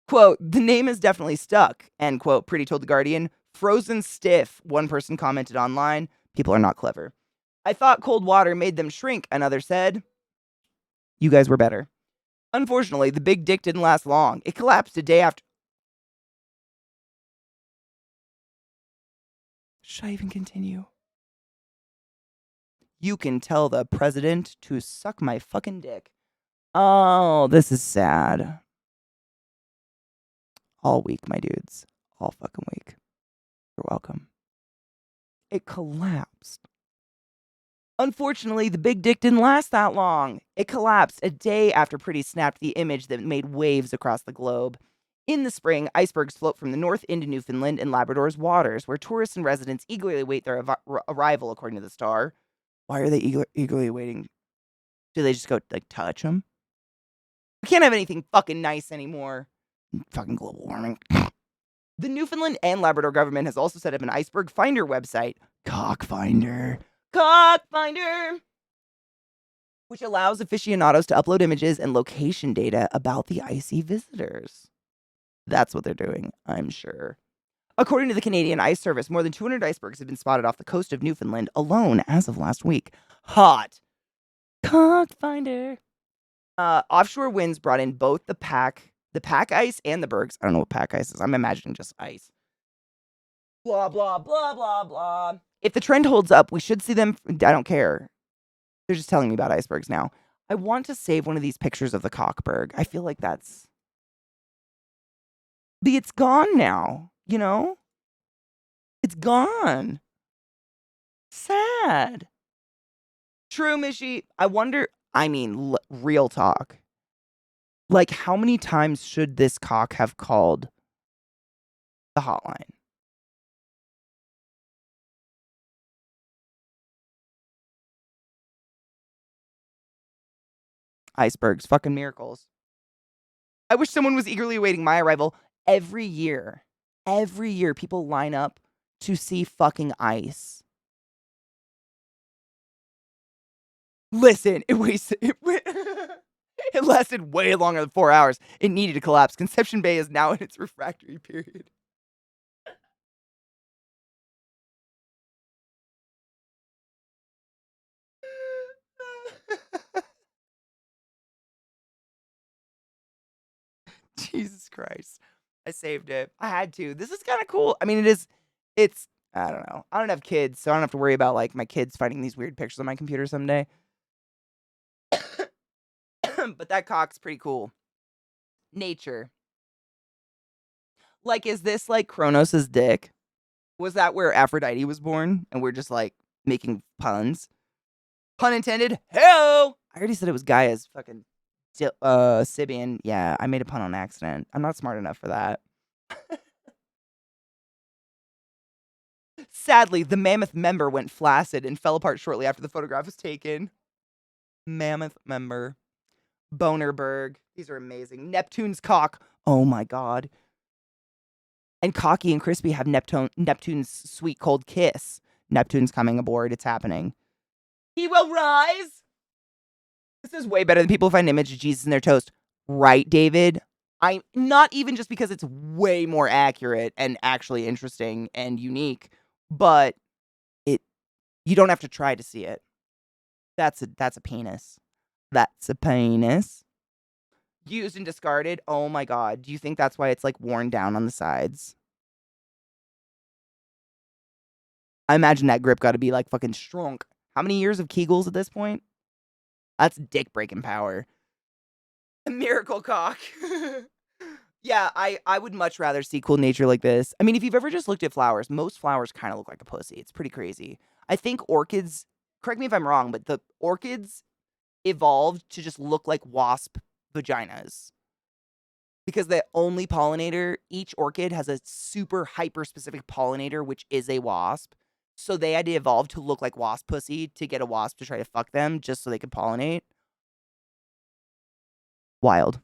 Quote, the name is definitely stuck, end quote, Pretty told The Guardian. Frozen stiff, one person commented online. People are not clever. I thought cold water made them shrink, another said. You guys were better. Unfortunately, the big dick didn't last long. It collapsed a day after. Should I even continue? You can tell the president to suck my fucking dick. Oh, this is sad. All week, my dudes. All fucking week. You're welcome. It collapsed. Unfortunately, the big dick didn't last that long. It collapsed a day after Pretty snapped the image that made waves across the globe. In the spring, icebergs float from the north into Newfoundland and Labrador's waters, where tourists and residents eagerly await their arrival, according to the Star. Why are they eagerly waiting? Do they just go, like, touch them? We can't have anything fucking nice anymore. Fucking global warming. The Newfoundland and Labrador government has also set up an iceberg finder website, Cockfinder, which allows aficionados to upload images and location data about the icy visitors. That's what they're doing, I'm sure. According to the Canadian Ice Service, more than 200 icebergs have been spotted off the coast of Newfoundland alone as of last week. Hot. Cockfinder. Offshore winds brought in both the pack ice and the bergs. I don't know what pack ice is. I'm imagining just ice. Blah, blah, blah, blah, blah. If the trend holds up, we should see them. I don't care. They're just telling me about icebergs now. I want to save one of these pictures of the Cockberg. I feel like that's. But it's gone now, you know? It's gone. Sad. True, Mishy. I wonder, real talk. Like, how many times should this cock have called the hotline? Icebergs, fucking miracles. I wish someone was eagerly awaiting my arrival. Every year, people line up to see fucking ice. Listen, it lasted way longer than 4 hours. It needed to collapse. Conception Bay is now in its refractory period. Jesus Christ. I saved it. I had to. This is kind of cool. I mean, it's, I don't know. I don't have kids, so I don't have to worry about, like, my kids finding these weird pictures on my computer someday. But that cock's pretty cool. Nature. Like, is this, like, Kronos' dick? Was that where Aphrodite was born? And we're just, like, making puns? Pun intended. Hello! I already said it was Gaia's fucking Sibian. Yeah, I made a pun on accident. I'm not smart enough for that. Sadly, the mammoth member went flaccid and fell apart shortly after the photograph was taken. Mammoth member. Bonerberg. These are amazing. Neptune's cock. Oh my God. And Cocky and Crispy have Neptune's sweet cold kiss. Neptune's coming aboard. It's happening. He will rise. This is way better than people who find an image of Jesus in their toast. Right, David? I'm not even just because it's way more accurate and actually interesting and unique, but you don't have to try to see it. That's a penis. That's a penis. Used and discarded. Oh my God. Do you think that's why it's like worn down on the sides? I imagine that grip got to be like fucking strong. How many years of Kegels at this point? That's dick breaking power. A miracle cock. Yeah, I would much rather see cool nature like this. I mean, if you've ever just looked at flowers, most flowers kind of look like a pussy. It's pretty crazy. I think orchids, correct me if I'm wrong, but the orchids evolved to just look like wasp vaginas because the only pollinator, each orchid has a super hyper specific pollinator, which is a wasp. So they had to evolve to look like wasp pussy to get a wasp to try to fuck them just so they could pollinate. Wild.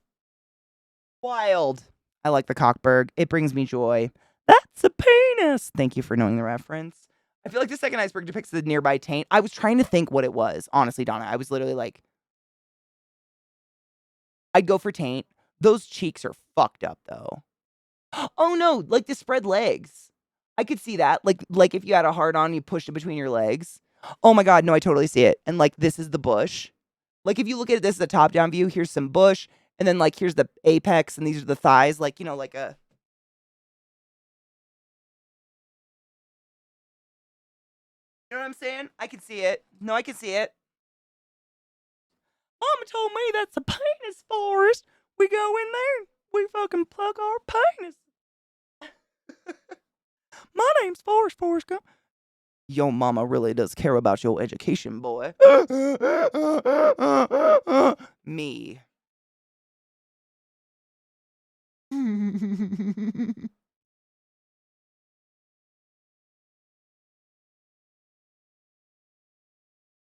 Wild. I like the cockberg. It brings me joy. That's a penis. Thank you for knowing the reference. I feel like the second iceberg depicts the nearby taint. I was trying to think what it was. Honestly, Donna, I was literally like, I'd go for taint. Those cheeks are fucked up though. Oh no, like the spread legs. I could see that. Like if you had a hard on, you pushed it between your legs. Oh my god, no, I totally see it. And like this is the bush. Like if you look at this as a top down view, here's some bush, and then like here's the apex, and these are the thighs. Like like a. You know what I'm saying? I can see it. No, I can see it. Mama told me that's a penis forest. We go in there, we fucking plug our penis. My name's Forrest Gump. Yo mama really does care about your education, boy. Me.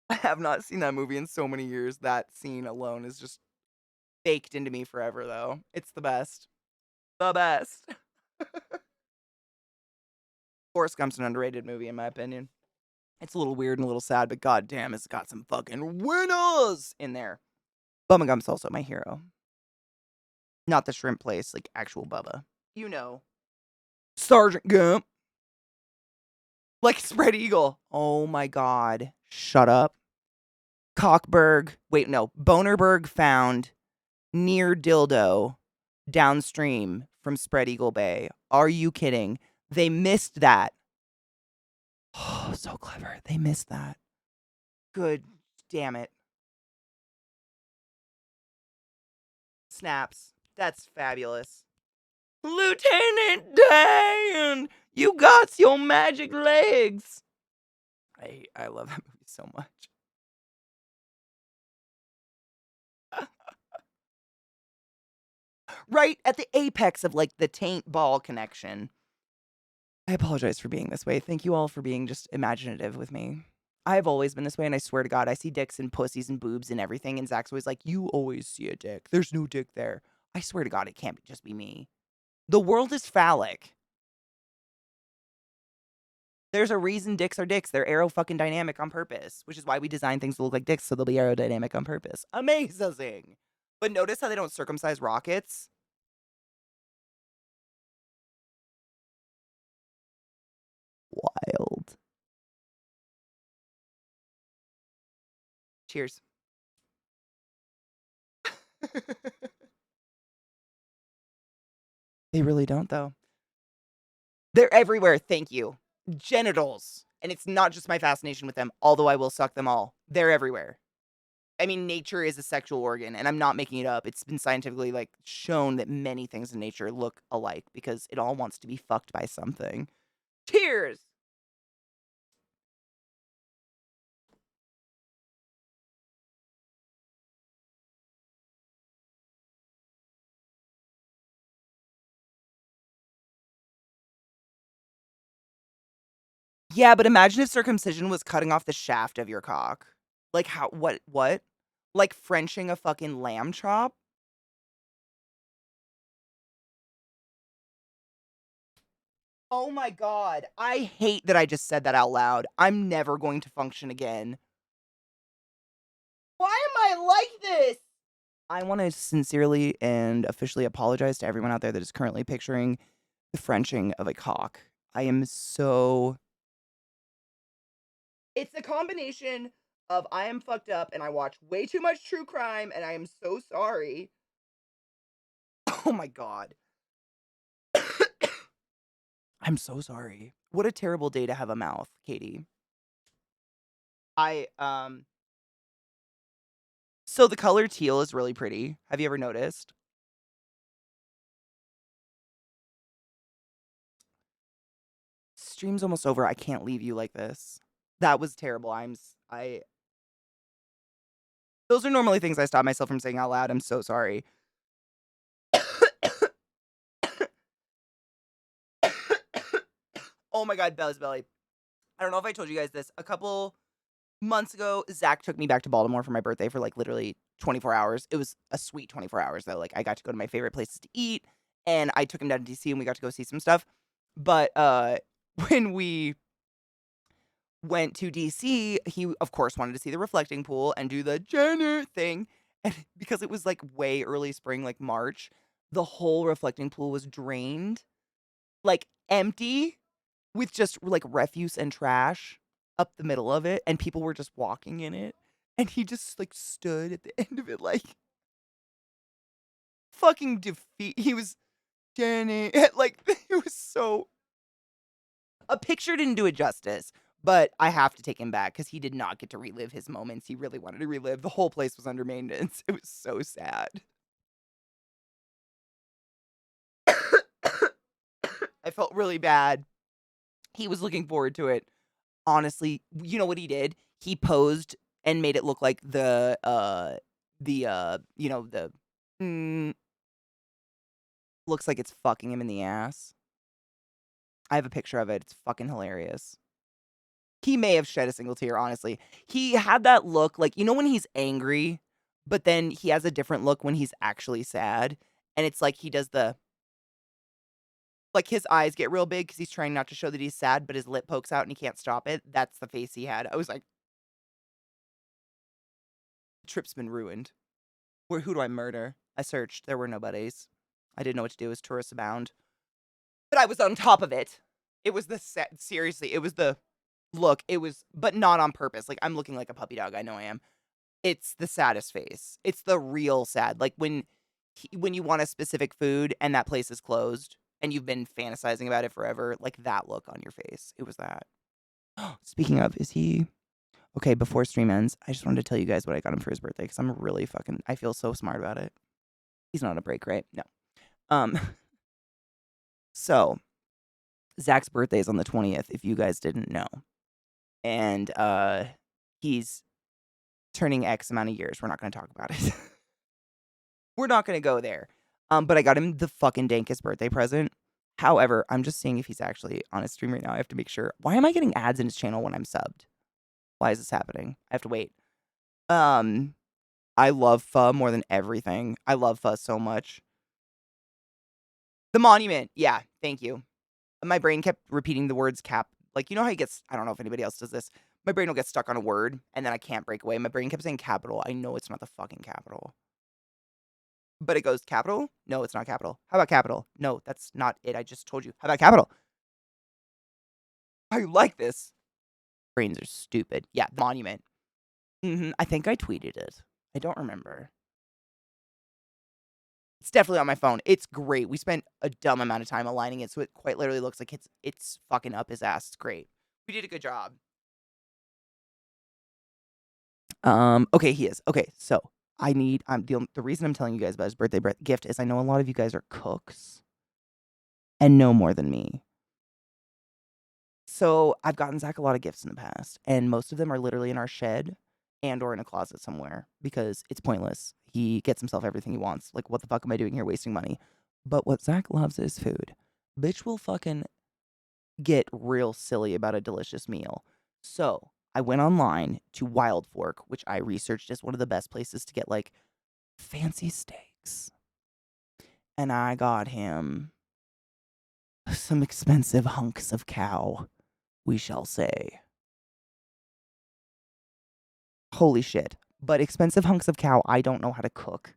I have not seen that movie in so many years. That scene alone is just baked into me forever, though. It's the best. The best. Forrest Gump's an underrated movie, in my opinion. It's a little weird and a little sad, but goddamn, it's got some fucking winners in there. Bubba Gump's also my hero. Not the shrimp place, like actual Bubba. You know. Sergeant Gump. Like Spread Eagle. Oh my god. Shut up. Cockberg. Wait, no. Bonerberg found near Dildo downstream from Spread Eagle Bay. Are you kidding? They missed that. Oh, so clever. They missed that. Good damn it. Snaps. That's fabulous. Lieutenant Dan, you got your magic legs. I love that movie so much. Right at the apex of like the taint ball connection. I apologize for being this way. Thank you all for being just imaginative with me. I've always been this way, and I swear to God, I see dicks and pussies and boobs and everything, and Zach's always like, you always see a dick. There's no dick there. I swear to God, it can't just be me. The world is phallic. There's a reason dicks are dicks. They're fucking dynamic on purpose, which is why we design things to look like dicks so they'll be aerodynamic on purpose. Amazing. But notice how they don't circumcise rockets? Wild. Cheers. They really don't, though. They're everywhere, thank you. Genitals. And it's not just my fascination with them, although I will suck them all. They're everywhere. I mean, nature is a sexual organ, and I'm not making it up. It's been scientifically, like, shown that many things in nature look alike because it all wants to be fucked by something. Cheers! Yeah, but imagine if circumcision was cutting off the shaft of your cock. Like, how, what? Like Frenching a fucking lamb chop? Oh my god. I hate that I just said that out loud. I'm never going to function again. Why am I like this? I want to sincerely and officially apologize to everyone out there that is currently picturing the Frenching of a cock. I am so. It's a combination of I am fucked up and I watch way too much true crime and I am so sorry. Oh my god. I'm so sorry. What a terrible day to have a mouth, Katie. So the color teal is really pretty. Have you ever noticed? stream's almost over. I can't leave you like this. That was terrible. Those are normally things I stop myself from saying out loud. I'm so sorry. Oh my God, Bell's belly. I don't know if I told you guys this. A couple months ago, Zach took me back to Baltimore for my birthday for like literally 24 hours. It was a sweet 24 hours though. Like I got to go to my favorite places to eat, and I took him down to DC and we got to go see some stuff. But when we went to DC, he of course wanted to see the reflecting pool and do the Jenner thing. And because it was like way early spring, like March, the whole reflecting pool was drained, like empty, with just like refuse and trash up the middle of it, and people were just walking in it. And he just like stood at the end of it, like fucking defeat. He was Jenny, like it was so. A picture didn't do it justice, but I have to take him back because he did not get to relive his moments he really wanted to relive. The whole place was under maintenance. It was so sad. I felt really bad. He was looking forward to it. Honestly, you know what he did? He posed and made it look like looks like it's fucking him in the ass. I have a picture of it. It's fucking hilarious. He may have shed a single tear, honestly. He had that look, like, you know when he's angry, but then he has a different look when he's actually sad. And it's like he does like his eyes get real big because he's trying not to show that he's sad, but his lip pokes out and he can't stop it. That's the face he had. I was like, trip's been ruined. Who do I murder? I searched. There were nobodies. I didn't know what to do as tourists abound. But I was on top of it. It was the set. Seriously, it was the look. It was, but not on purpose. Like, I'm looking like a puppy dog. I know I am. It's the saddest face. It's the real sad. Like when you want a specific food and that place is closed and you've been fantasizing about it forever, like that look on your face. It was that. Speaking of, is he okay? Before stream ends, I just wanted to tell you guys what I got him for his birthday because I'm really fucking. I feel so smart about it. He's not on a break, right? No. So Zach's birthday is on the 20th. If you guys didn't know, and he's turning X amount of years. We're not going to talk about it. We're not going to go there. But I got him the fucking dankest birthday present. However, I'm just seeing if he's actually on his stream right now. I have to make sure. Why am I getting ads in his channel when I'm subbed? Why is this happening? I have to wait. I love pho more than everything. I love pho so much. The monument. Yeah, thank you. My brain kept repeating the words cap. Like, you know how he gets, I don't know if anybody else does this. My brain will get stuck on a word, and then I can't break away. My brain kept saying capital. I know it's not the fucking capital. But it goes, capital? No, it's not capital. How about capital? No, that's not it. I just told you. How about capital? I like this. Brains are stupid. Yeah, the monument. I think I tweeted it. I don't remember. It's definitely on my phone. It's great. We spent a dumb amount of time aligning it, so it quite literally looks like it's fucking up his ass. It's great. We did a good job. Okay, he is. Okay, so the reason I'm telling you guys about his birthday gift is I know a lot of you guys are cooks and know more than me. So I've gotten Zach a lot of gifts in the past, and most of them are literally in our shed and or in a closet somewhere because it's pointless. He gets himself everything he wants. Like, what the fuck am I doing here wasting money? But what Zach loves is food. Bitch will fucking get real silly about a delicious meal. So I went online to Wild Fork, which I researched as one of the best places to get like fancy steaks. And I got him some expensive hunks of cow, we shall say. Holy shit. But expensive hunks of cow, I don't know how to cook.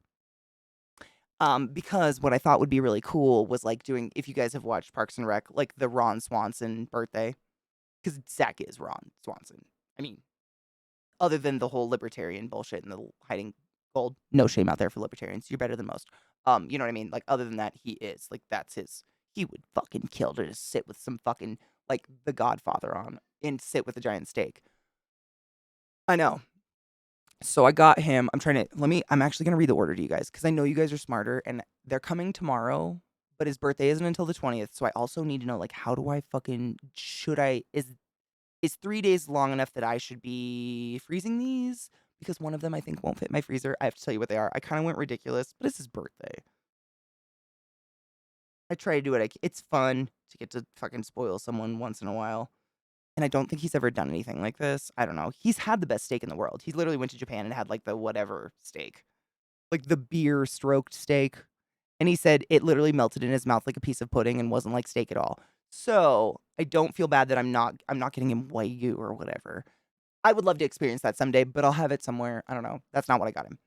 Because what I thought would be really cool was like doing, if you guys have watched Parks and Rec, like the Ron Swanson birthday. Because Zach is Ron Swanson. I mean, other than the whole libertarian bullshit and the hiding gold, no shame out there for libertarians. You're better than most. You know what I mean? Like, other than that, he is. Like, that's his. He would fucking kill to just sit with some fucking, like, The Godfather on and sit with a giant steak. I know. So I got him. I'm actually going to read the order to you guys because I know you guys are smarter and they're coming tomorrow, but his birthday isn't until the 20th. So I also need to know, like, how do I fucking is 3 days long enough that I should be freezing these? Because one of them I think won't fit my freezer. I have to tell you what they are. I kind of went ridiculous, but it's his birthday. I try to do it. It's fun to get to fucking spoil someone once in a while. And I don't think he's ever done anything like this. I don't know. He's had the best steak in the world. He literally went to Japan and had like the whatever steak, like the beer stroked steak. And he said it literally melted in his mouth like a piece of pudding and wasn't like steak at all. So I don't feel bad that I'm not getting him Wagyu or whatever. I would love to experience that someday, but I'll have it somewhere. I don't know. That's not what I got him.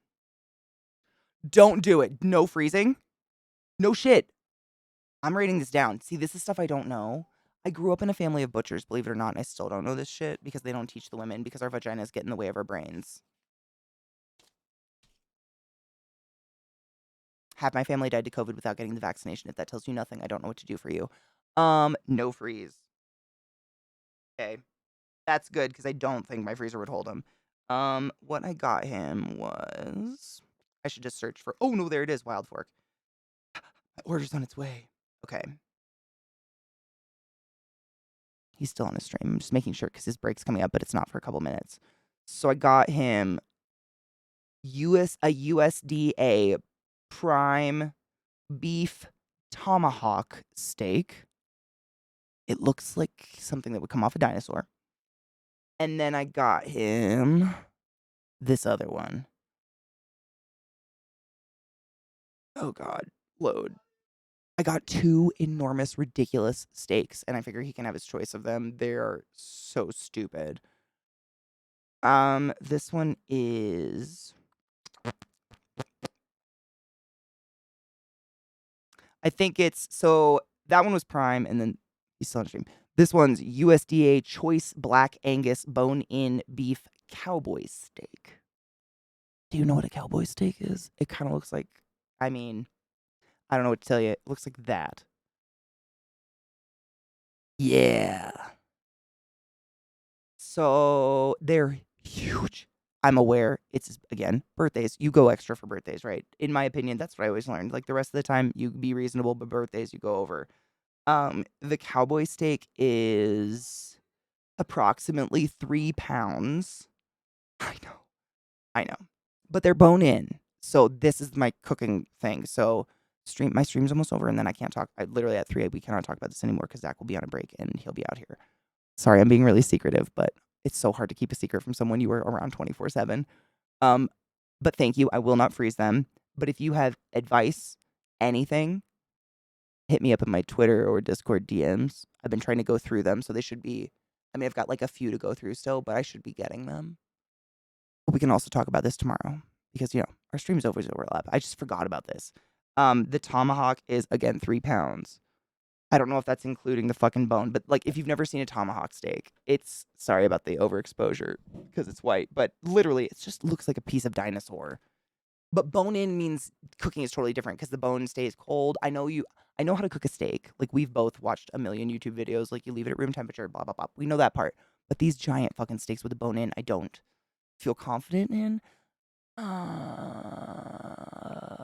Don't do it. No freezing. No shit. I'm writing this down. See, this is stuff I don't know. I grew up in a family of butchers, believe it or not, and I still don't know this shit because they don't teach the women because our vaginas get in the way of our brains. Half my family died to COVID without getting the vaccination. If that tells you nothing, I don't know what to do for you. No freeze. Okay. That's good because I don't think my freezer would hold him. What I got him was I should just search for. Oh no, there it is, Wild Fork. My order's on its way. Okay. He's still on his stream. I'm just making sure because his break's coming up, but it's not for a couple minutes. So I got him a USDA prime beef tomahawk steak. It looks like something that would come off a dinosaur. And then I got him this other one. Oh God, load. I got 2 enormous, ridiculous steaks, and I figure he can have his choice of them. They're so stupid. This one is. I think it's so that one was prime, and then he's still on stream. This one's USDA Choice Black Angus Bone-In Beef Cowboy Steak. Do you know what a cowboy steak is? It kind of looks like. I mean, I don't know what to tell you. It looks like that. Yeah. So they're huge. I'm aware it's, again, birthdays. You go extra for birthdays, right? In my opinion, that's what I always learned. Like the rest of the time, you be reasonable, but birthdays, you go over. The cowboy steak is approximately 3 pounds. I know. But they're bone in. So this is my cooking thing. So my stream's almost over, and then I can't talk. I literally at 3 we cannot talk about this anymore because Zach will be on a break and he'll be out here. Sorry, I'm being really secretive, but it's so hard to keep a secret from someone you were around 24/7. But thank you. I will not freeze them. But if you have advice, anything, hit me up in my Twitter or Discord DMs. I've been trying to go through them, so they should be. I mean, I've got like a few to go through still, but I should be getting them. But we can also talk about this tomorrow because our streams always overlap. I just forgot about this. The tomahawk is again 3 pounds. I don't know if that's including the fucking bone, but like if you've never seen a tomahawk steak, it's sorry about the overexposure because it's white, but literally it just looks like a piece of dinosaur. But bone in means cooking is totally different because the bone stays cold. I know how to cook a steak. Like we've both watched a million YouTube videos. Like you leave it at room temperature, blah blah blah. We know that part. But these giant fucking steaks with the bone in, I don't feel confident in.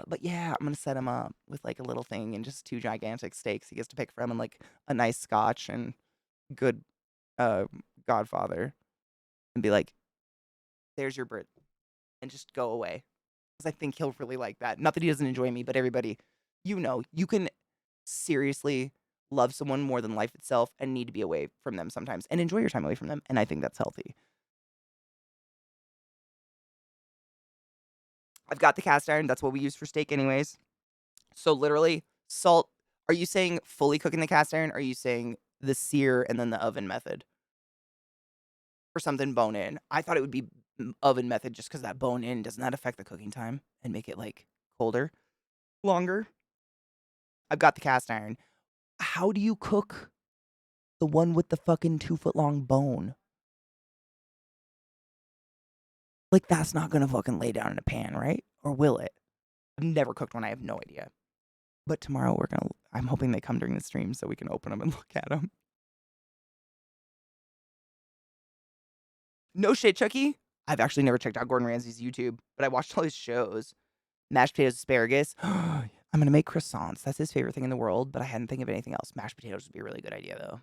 But yeah, I'm gonna set him up with like a little thing and just 2 gigantic steaks he gets to pick from and like a nice scotch and good Godfather and be like, there's your bird and just go away. Because I think he'll really like that. Not that he doesn't enjoy me, but everybody, you can seriously love someone more than life itself and need to be away from them sometimes and enjoy your time away from them. And I think that's healthy. I've got the cast iron. That's what we use for steak anyways. So literally, salt. Are you saying fully cooking the cast iron? Or are you saying the sear and then the oven method? For something bone in. I thought it would be oven method just because that bone in, doesn't that affect the cooking time and make it like colder? Longer? I've got the cast iron. How do you cook the one with the fucking 2-foot long bone? Like that's not gonna fucking lay down in a pan, right? Or will it? I've never cooked one. I have no idea. But tomorrow I'm hoping they come during the stream so we can open them and look at them. No shit, Chucky. I've actually never checked out Gordon Ramsay's YouTube, but I watched all his shows. Mashed potatoes, asparagus. I'm gonna make croissants. That's his favorite thing in the world, but I hadn't think of anything else. Mashed potatoes would be a really good idea, though.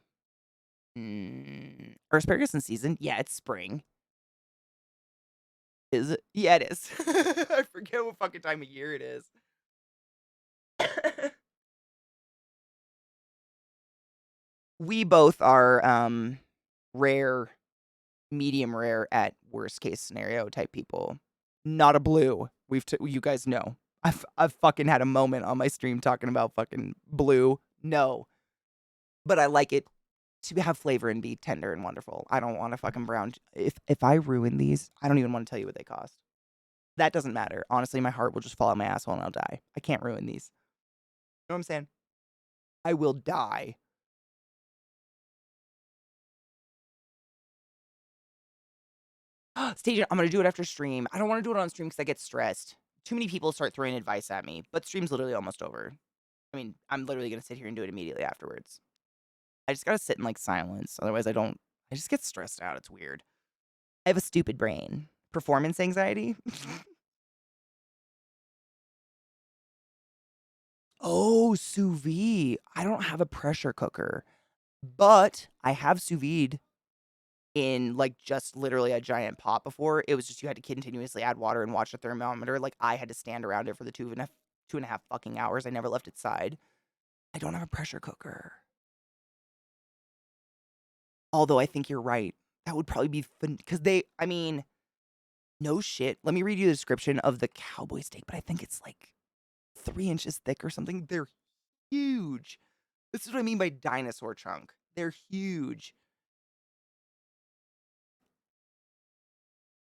Are asparagus in season? Yeah, it's spring. Is it? Yeah, it is. I forget what fucking time of year it is. We both are rare, medium rare at worst case scenario type people. Not a blue. You guys know. I've fucking had a moment on my stream talking about fucking blue. No. But I like it to have flavor and be tender and wonderful. I don't want a fucking brown. If I ruin these, I don't even want to tell you what they cost. That doesn't matter. Honestly, my heart will just fall out my asshole and I'll die. I can't ruin these. You know what I'm saying? I will die. Stage, I'm gonna do it after stream. I don't want to do it on stream because I get stressed. Too many people start throwing advice at me, but stream's literally almost over. I mean, I'm literally gonna sit here and do it immediately afterwards. I just gotta sit in like silence. Otherwise, I just get stressed out. It's weird. I have a stupid brain. Performance anxiety. Oh, sous vide. I don't have a pressure cooker, but I have sous vide in like just literally a giant pot before. It was just you had to continuously add water and watch the thermometer. Like I had to stand around it for the two and a half fucking hours. I never left its side. I don't have a pressure cooker. Although I think you're right. That would probably be fun because I mean, no shit. Let me read you the description of the cowboy steak, but I think it's like 3 inches thick or something. They're huge. This is what I mean by dinosaur chunk. They're huge.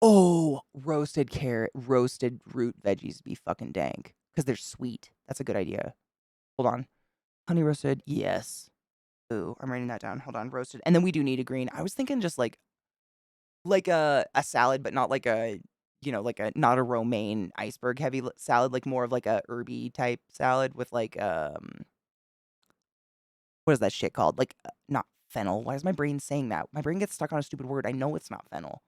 Oh, roasted carrot, roasted root veggies would be fucking dank because they're sweet. That's a good idea. Hold on. Honey roasted, yes. Ooh, I'm writing that down. Hold on, roasted. And then we do need a green. I was thinking just like a salad, but not like a, like a not a romaine iceberg heavy salad, like more of like a herby type salad with like what is that shit called? Like not fennel. Why is my brain saying that? My brain gets stuck on a stupid word. I know it's not fennel.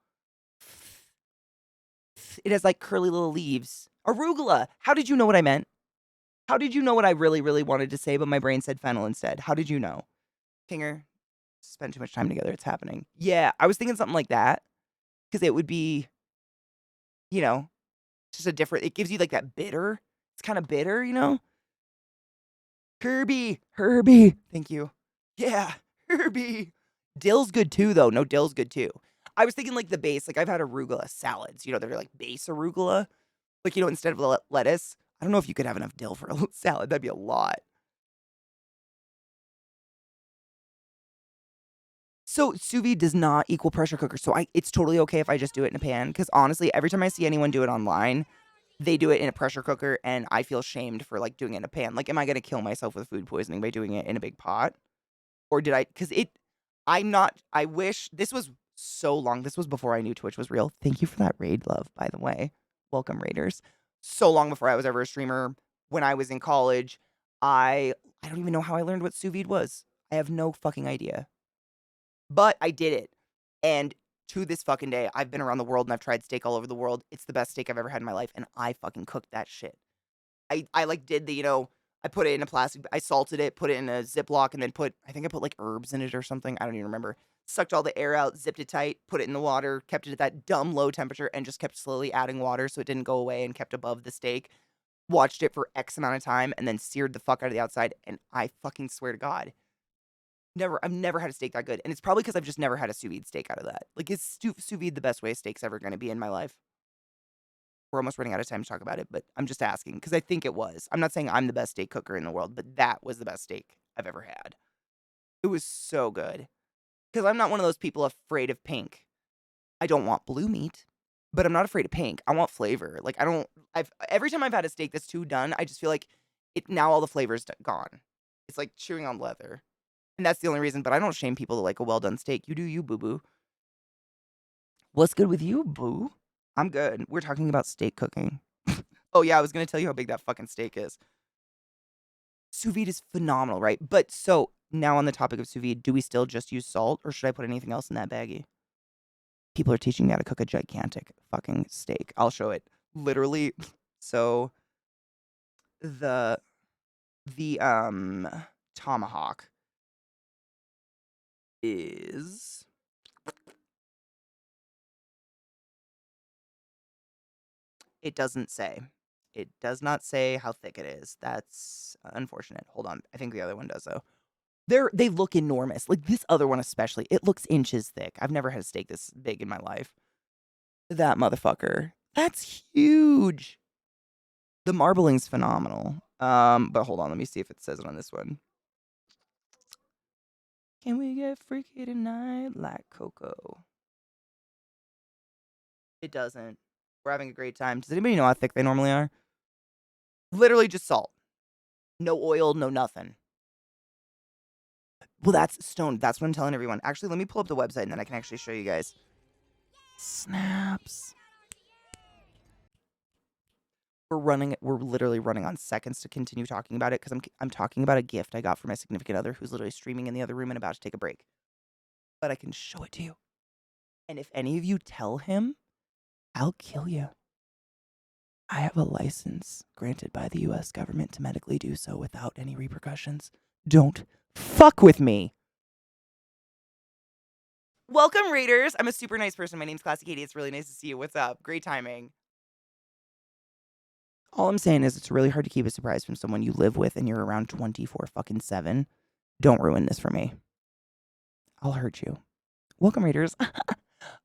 It has like curly little leaves. Arugula. How did you know what I meant? How did you know what I really, really wanted to say, but my brain said fennel instead? How did you know? Kinger, spend too much time together. It's happening. Yeah, I was thinking something like that because it would be, you know, just a different. It gives you like that bitter. It's kind of bitter, you know. Herbie. Thank you. Yeah, Herbie. Dill's good too, though. No, dill's good too. I was thinking like the base. Like I've had arugula salads. You know, they're like base arugula. Like, instead of lettuce. I don't know if you could have enough dill for a salad. That'd be a lot. So sous vide does not equal pressure cooker. So it's totally okay if I just do it in a pan. Because honestly, every time I see anyone do it online, they do it in a pressure cooker, and I feel shamed for like doing it in a pan. Like, am I gonna kill myself with food poisoning by doing it in a big pot? Or did I? Because I'm not. I wish this was so long. This was before I knew Twitch was real. Thank you for that raid, love. By the way, welcome raiders. So long before I was ever a streamer. When I was in college, I don't even know how I learned what sous vide was. I have no fucking idea. But I did it. And to this fucking day, I've been around the world and I've tried steak all over the world. It's the best steak I've ever had in my life. And I fucking cooked that shit. I like did the, I put it in a plastic, I salted it, put it in a Ziploc, and then I think I put like herbs in it or something. I don't even remember. Sucked all the air out, zipped it tight, put it in the water, kept it at that dumb low temperature, and just kept slowly adding water so it didn't go away and kept above the steak. Watched it for X amount of time and then seared the fuck out of the outside. And I fucking swear to God, I've never had a steak that good. And it's probably because I've just never had a sous vide steak out of that. Like, is sous vide the best way a steak's ever going to be in my life? We're almost running out of time to talk about it, but I'm just asking because I think it was. I'm not saying I'm the best steak cooker in the world, but that was the best steak I've ever had. It was so good. Because I'm not one of those people afraid of pink. I don't want blue meat, but I'm not afraid of pink. I want flavor. Like, every time I've had a steak that's too done, I just feel like now all the flavor's gone. It's like chewing on leather. And that's the only reason, but I don't shame people that like a well done steak. You do you, boo boo. What's good with you, boo? I'm good. We're talking about steak cooking. Oh, yeah, I was going to tell you how big that fucking steak is. Sous vide is phenomenal, right? But so now on the topic of sous vide, do we still just use salt or should I put anything else in that baggie? People are teaching me how to cook a gigantic fucking steak. I'll show it. Literally. So The tomahawk is it doesn't say. It does not say how thick it is. That's unfortunate. Hold on. I think the other one does though. They look enormous. Like this other one especially. It looks inches thick. I've never had a steak this big in my life. That motherfucker. That's huge. The marbling's phenomenal. But hold on, let me see if it says it on this one. Can we get freaky tonight like Coco? It doesn't. We're having a great time. Does anybody know how thick they normally are? Literally just salt. No oil, no nothing. Well, that's stoned. That's what I'm telling everyone. Actually, let me pull up the website and then I can actually show you guys. Snaps. We're literally running on seconds to continue talking about it because I'm talking about a gift I got for my significant other who's literally streaming in the other room and about to take a break. But I can show it to you. And if any of you tell him, I'll kill you. I have a license granted by the US government to medically do so without any repercussions. Don't fuck with me. Welcome, readers. I'm a super nice person. My name's ClassyKatie. It's really nice to see you. What's up? Great timing. All I'm saying is it's really hard to keep a surprise from someone you live with and you're around 24/7. Don't ruin this for me. I'll hurt you. Welcome, readers.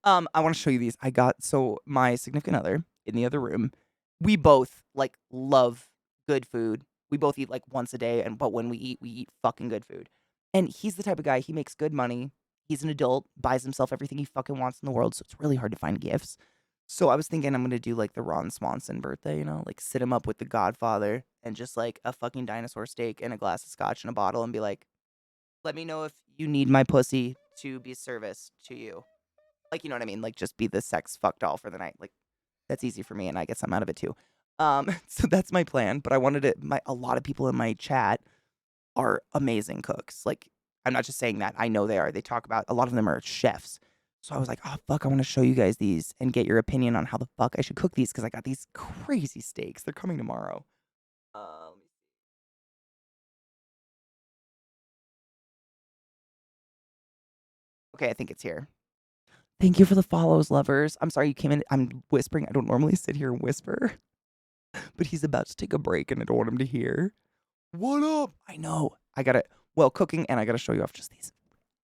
I want to show you these. So my significant other in the other room, we both like love good food. We both eat like once a day, but when we eat fucking good food. And he's the type of guy, he makes good money. He's an adult, buys himself everything he fucking wants in the world, so it's really hard to find gifts. So I was thinking I'm gonna do like the Ron Swanson birthday, like sit him up with the Godfather and just like a fucking dinosaur steak and a glass of scotch and a bottle and be like, let me know if you need my pussy to be service to you. Like, you know what I mean? Like, just be the sex fuck doll for the night. Like, that's easy for me, and I get something out of it too. So that's my plan. But I wanted to. A lot of people in my chat are amazing cooks. Like, I'm not just saying that. I know they are. They talk about a lot of them are chefs. So I was like, oh fuck, I want to show you guys these and get your opinion on how the fuck I should cook these because I got these crazy steaks. They're coming tomorrow. Okay, I think it's here. Thank you for the follows, lovers. I'm sorry you came in. I'm whispering. I don't normally sit here and whisper, but he's about to take a break and I don't want him to hear. What up? I know. Cooking and I gotta show you off just these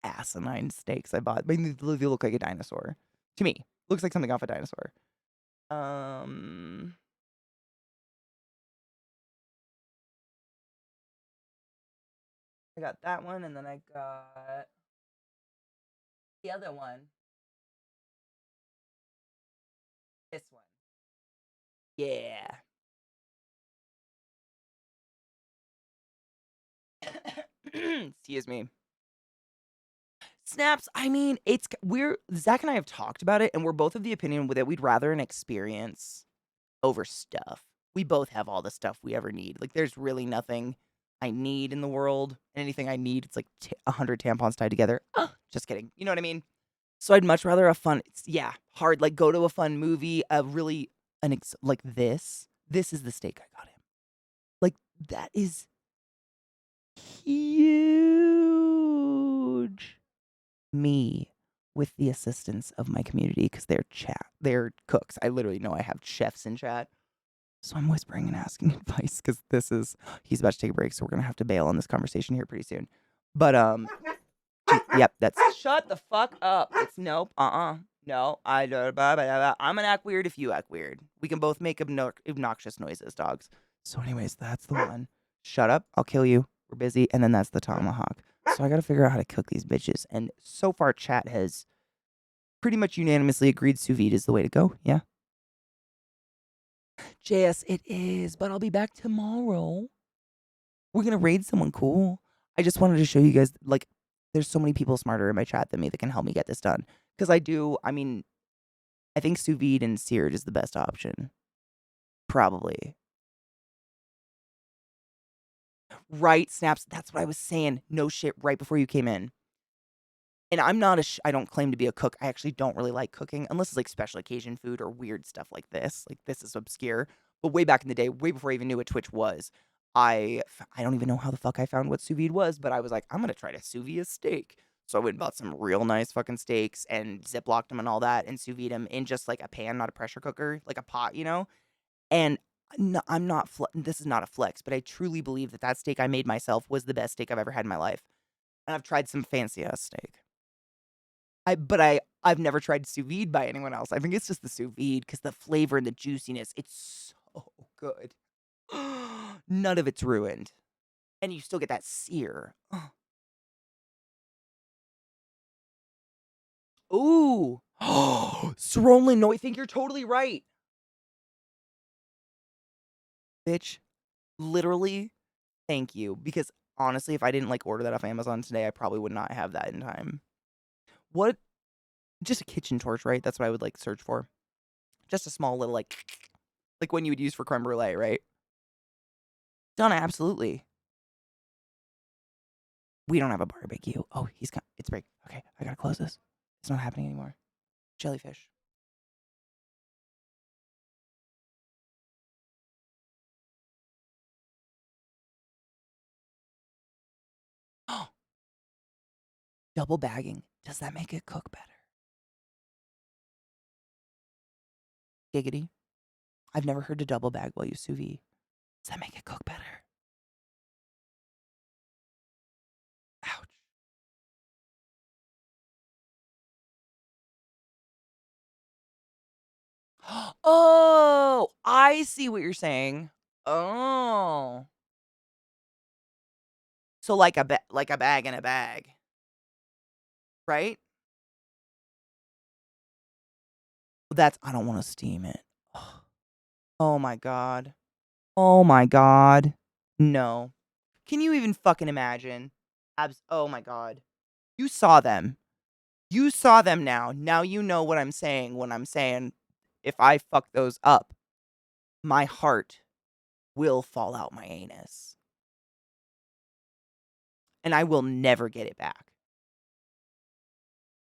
asinine steaks I bought. They look like a dinosaur. To me, looks like something off a dinosaur. I got that one and then I got the other one. This one. Yeah. Excuse me. Snaps, I mean, Zach and I have talked about it, and we're both of the opinion that we'd rather an experience over stuff. We both have all the stuff we ever need. Like, there's really nothing I need in the world. Anything I need, it's like 100 tampons tied together. Just kidding. You know what I mean? So I'd much rather hard, like go to a fun movie, like this. This is the steak I got him. Like, that is huge. Me with the assistance of my community because they're cooks. I literally know I have chefs in chat. So I'm whispering and asking advice because he's about to take a break, so we're gonna have to bail on this conversation here pretty soon. But yep, shut the fuck up. It's nope, no, I'm gonna act weird if you act weird. We can both make obnoxious noises, dogs. So anyways, that's the one. Shut up, I'll kill you. We're busy, and then that's the tomahawk. So I gotta figure out how to cook these bitches. And so far, chat has pretty much unanimously agreed sous vide is the way to go. Yeah. JS, it is, but I'll be back tomorrow. We're gonna raid someone cool. I just wanted to show you guys, like, there's so many people smarter in my chat than me that can help me get this done. Because I think sous vide and seared is the best option. Probably. Right, Snaps, that's what I was saying. No shit, right before you came in. And I don't claim to be a cook. I actually don't really like cooking unless it's like special occasion food or weird stuff like this. Like, this is obscure. But way back in the day, way before I even knew what Twitch was, I don't even know how the fuck I found what sous vide was, but I was like, I'm gonna try to sous vide a steak. So I went and bought some real nice fucking steaks and ziplocked them and all that and sous vide them in just like a pan, not a pressure cooker, like a pot, you know? And no, I'm not, this is not a flex, but I truly believe that that steak I made myself was the best steak I've ever had in my life. And I've tried some fancy ass steak. I've never tried sous vide by anyone else. I think it's just the sous vide because the flavor and the juiciness, it's so good. None of it's ruined. And you still get that sear. Ooh. Sirloin, no, I think you're totally right. Bitch, literally, thank you. Because honestly, if I didn't like order that off Amazon today, I probably would not have that in time. What? Just a kitchen torch, right? That's what I would like search for. Just a small little like one you would use for creme brulee, right? Donna, absolutely. We don't have a barbecue. Oh, it's break. Okay, I gotta close this. It's not happening anymore. Jellyfish. Double bagging. Does that make it cook better? Giggity. I've never heard to double bag while you sous vide. Does that make it cook better? Ouch. Oh, I see what you're saying. Oh. So like a bag in a bag. Right? I don't want to steam it. Oh my god. Oh my god. No. Can you even fucking imagine? Oh my god. You saw them. You saw them now. Now you know what I'm saying when I'm saying if I fuck those up, my heart will fall out my anus. And I will never get it back.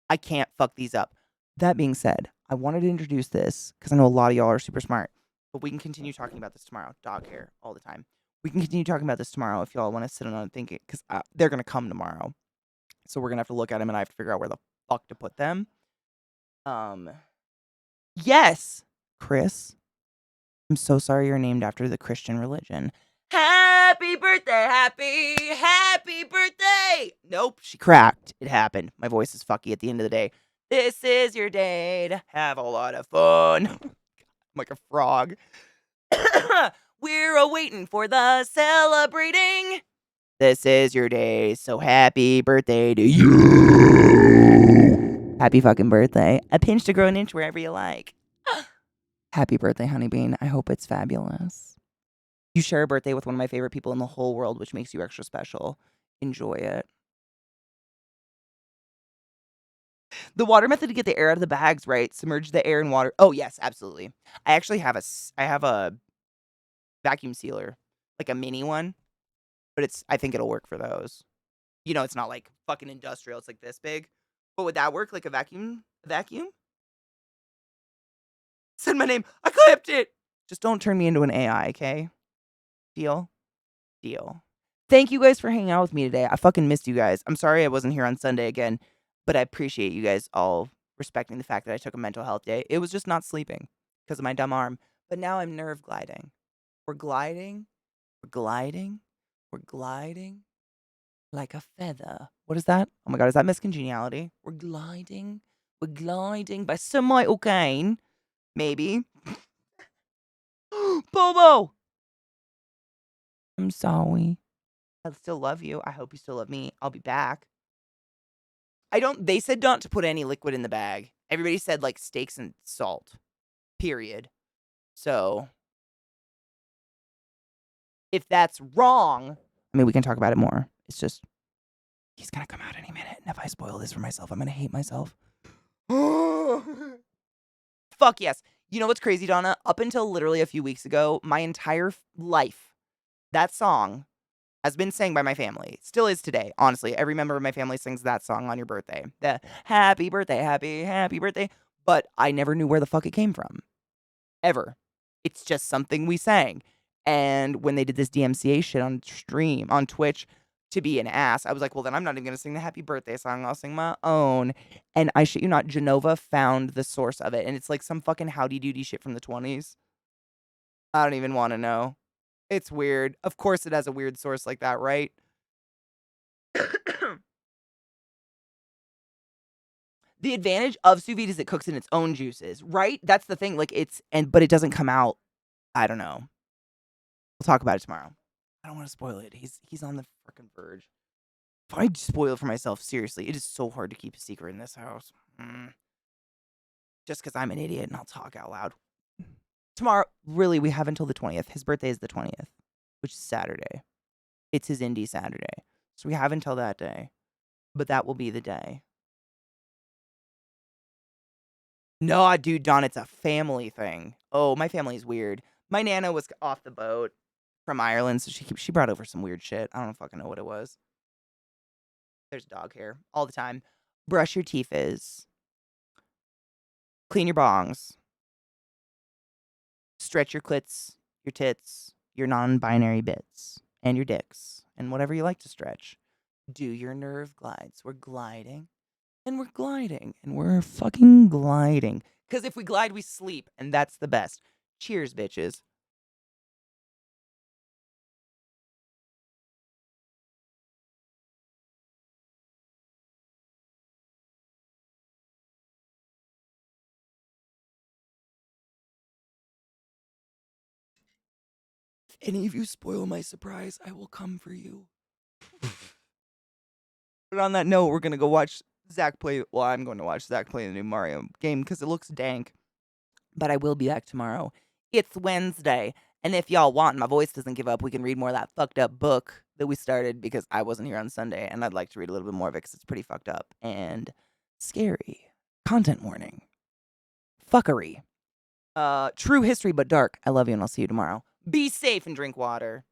I can't fuck these up. That being said, I wanted to introduce this because I know a lot of y'all are super smart, but we can continue talking about this tomorrow. Dog hair all the time. We can continue talking about this tomorrow if y'all want to sit on and think it because they're going to come tomorrow. So we're going to have to look at them and I have to figure out where the fuck to put them. Yes, Chris. I'm so sorry you're named after the Christian religion. Happy birthday, happy birthday. Nope, she cracked. It happened. My voice is fucky at the end of the day. This is your day to have a lot of fun. I'm like a frog. We're waiting for the celebrating. This is your day, so happy birthday to you. Happy fucking birthday. A pinch to grow an inch wherever you like. Happy birthday, Honeybean. I hope it's fabulous. You share a birthday with one of my favorite people in the whole world, which makes you extra special. Enjoy it. The water method to get the air out of the bags, right? Submerge the air in water. Oh, yes, absolutely. I actually have a vacuum sealer, like a mini one, but I think it'll work for those. You know, it's not like fucking industrial. It's like this big. But would that work like a vacuum? Vacuum? Send my name. I clipped it. Just don't turn me into an AI, okay? Deal? Deal. Thank you guys for hanging out with me today. I fucking missed you guys. I'm sorry I wasn't here on Sunday again, but I appreciate you guys all respecting the fact that I took a mental health day. It was just not sleeping because of my dumb arm. But now I'm nerve gliding. We're gliding. We're gliding. We're gliding like a feather. What is that? Oh my god, is that Miss Congeniality? We're gliding. We're gliding by Sir Michael Caine. Maybe. Bobo! I'm sorry. I still love you. I hope you still love me. I'll be back. They said not to put any liquid in the bag. Everybody said like steaks and salt. Period. So, if that's wrong, I mean, we can talk about it more. It's just, he's gonna come out any minute. And if I spoil this for myself, I'm gonna hate myself. Fuck yes. You know what's crazy, Donna? Up until literally a few weeks ago, my entire life, that song has been sang by my family. Still is today, honestly. Every member of my family sings that song on your birthday. The happy birthday, happy birthday. But I never knew where the fuck it came from. Ever. It's just something we sang. And when they did this DMCA shit on stream, on Twitch, to be an ass, I was like, well, then I'm not even going to sing the happy birthday song. I'll sing my own. And I shit you not, Genova found the source of it. And it's like some fucking howdy doody shit from the 20s. I don't even want to know. It's weird. Of course it has a weird source like that, right? The advantage of sous vide is it cooks in its own juices, right? That's the thing. Like but it doesn't come out. I don't know. We'll talk about it tomorrow. I don't want to spoil it. He's on the freaking verge. If I spoil it for myself, seriously, it is so hard to keep a secret in this house. Just because I'm an idiot and I'll talk out loud. Tomorrow, really, we have until the 20th. His birthday is the 20th, which is Saturday. It's his indie Saturday. So we have until that day. But that will be the day. No, dude, Don, it's a family thing. Oh, my family's weird. My Nana was off the boat from Ireland, so she brought over some weird shit. I don't fucking know what it was. There's dog hair all the time. Brush your teeth. Clean your bongs. Stretch your clits, your tits, your non-binary bits, and your dicks, and whatever you like to stretch. Do your nerve glides. We're gliding. And we're gliding. And we're fucking gliding. Because if we glide, we sleep. And that's the best. Cheers, bitches. If any of you spoil my surprise, I will come for you. But on that note, we're going to go watch Zach play. Well, I'm going to watch Zach play the new Mario game because it looks dank. But I will be back tomorrow. It's Wednesday. And if y'all want, my voice doesn't give up, we can read more of that fucked up book that we started because I wasn't here on Sunday. And I'd like to read a little bit more of it because it's pretty fucked up and scary. Content warning. Fuckery. True history, but dark. I love you and I'll see you tomorrow. Be safe and drink water.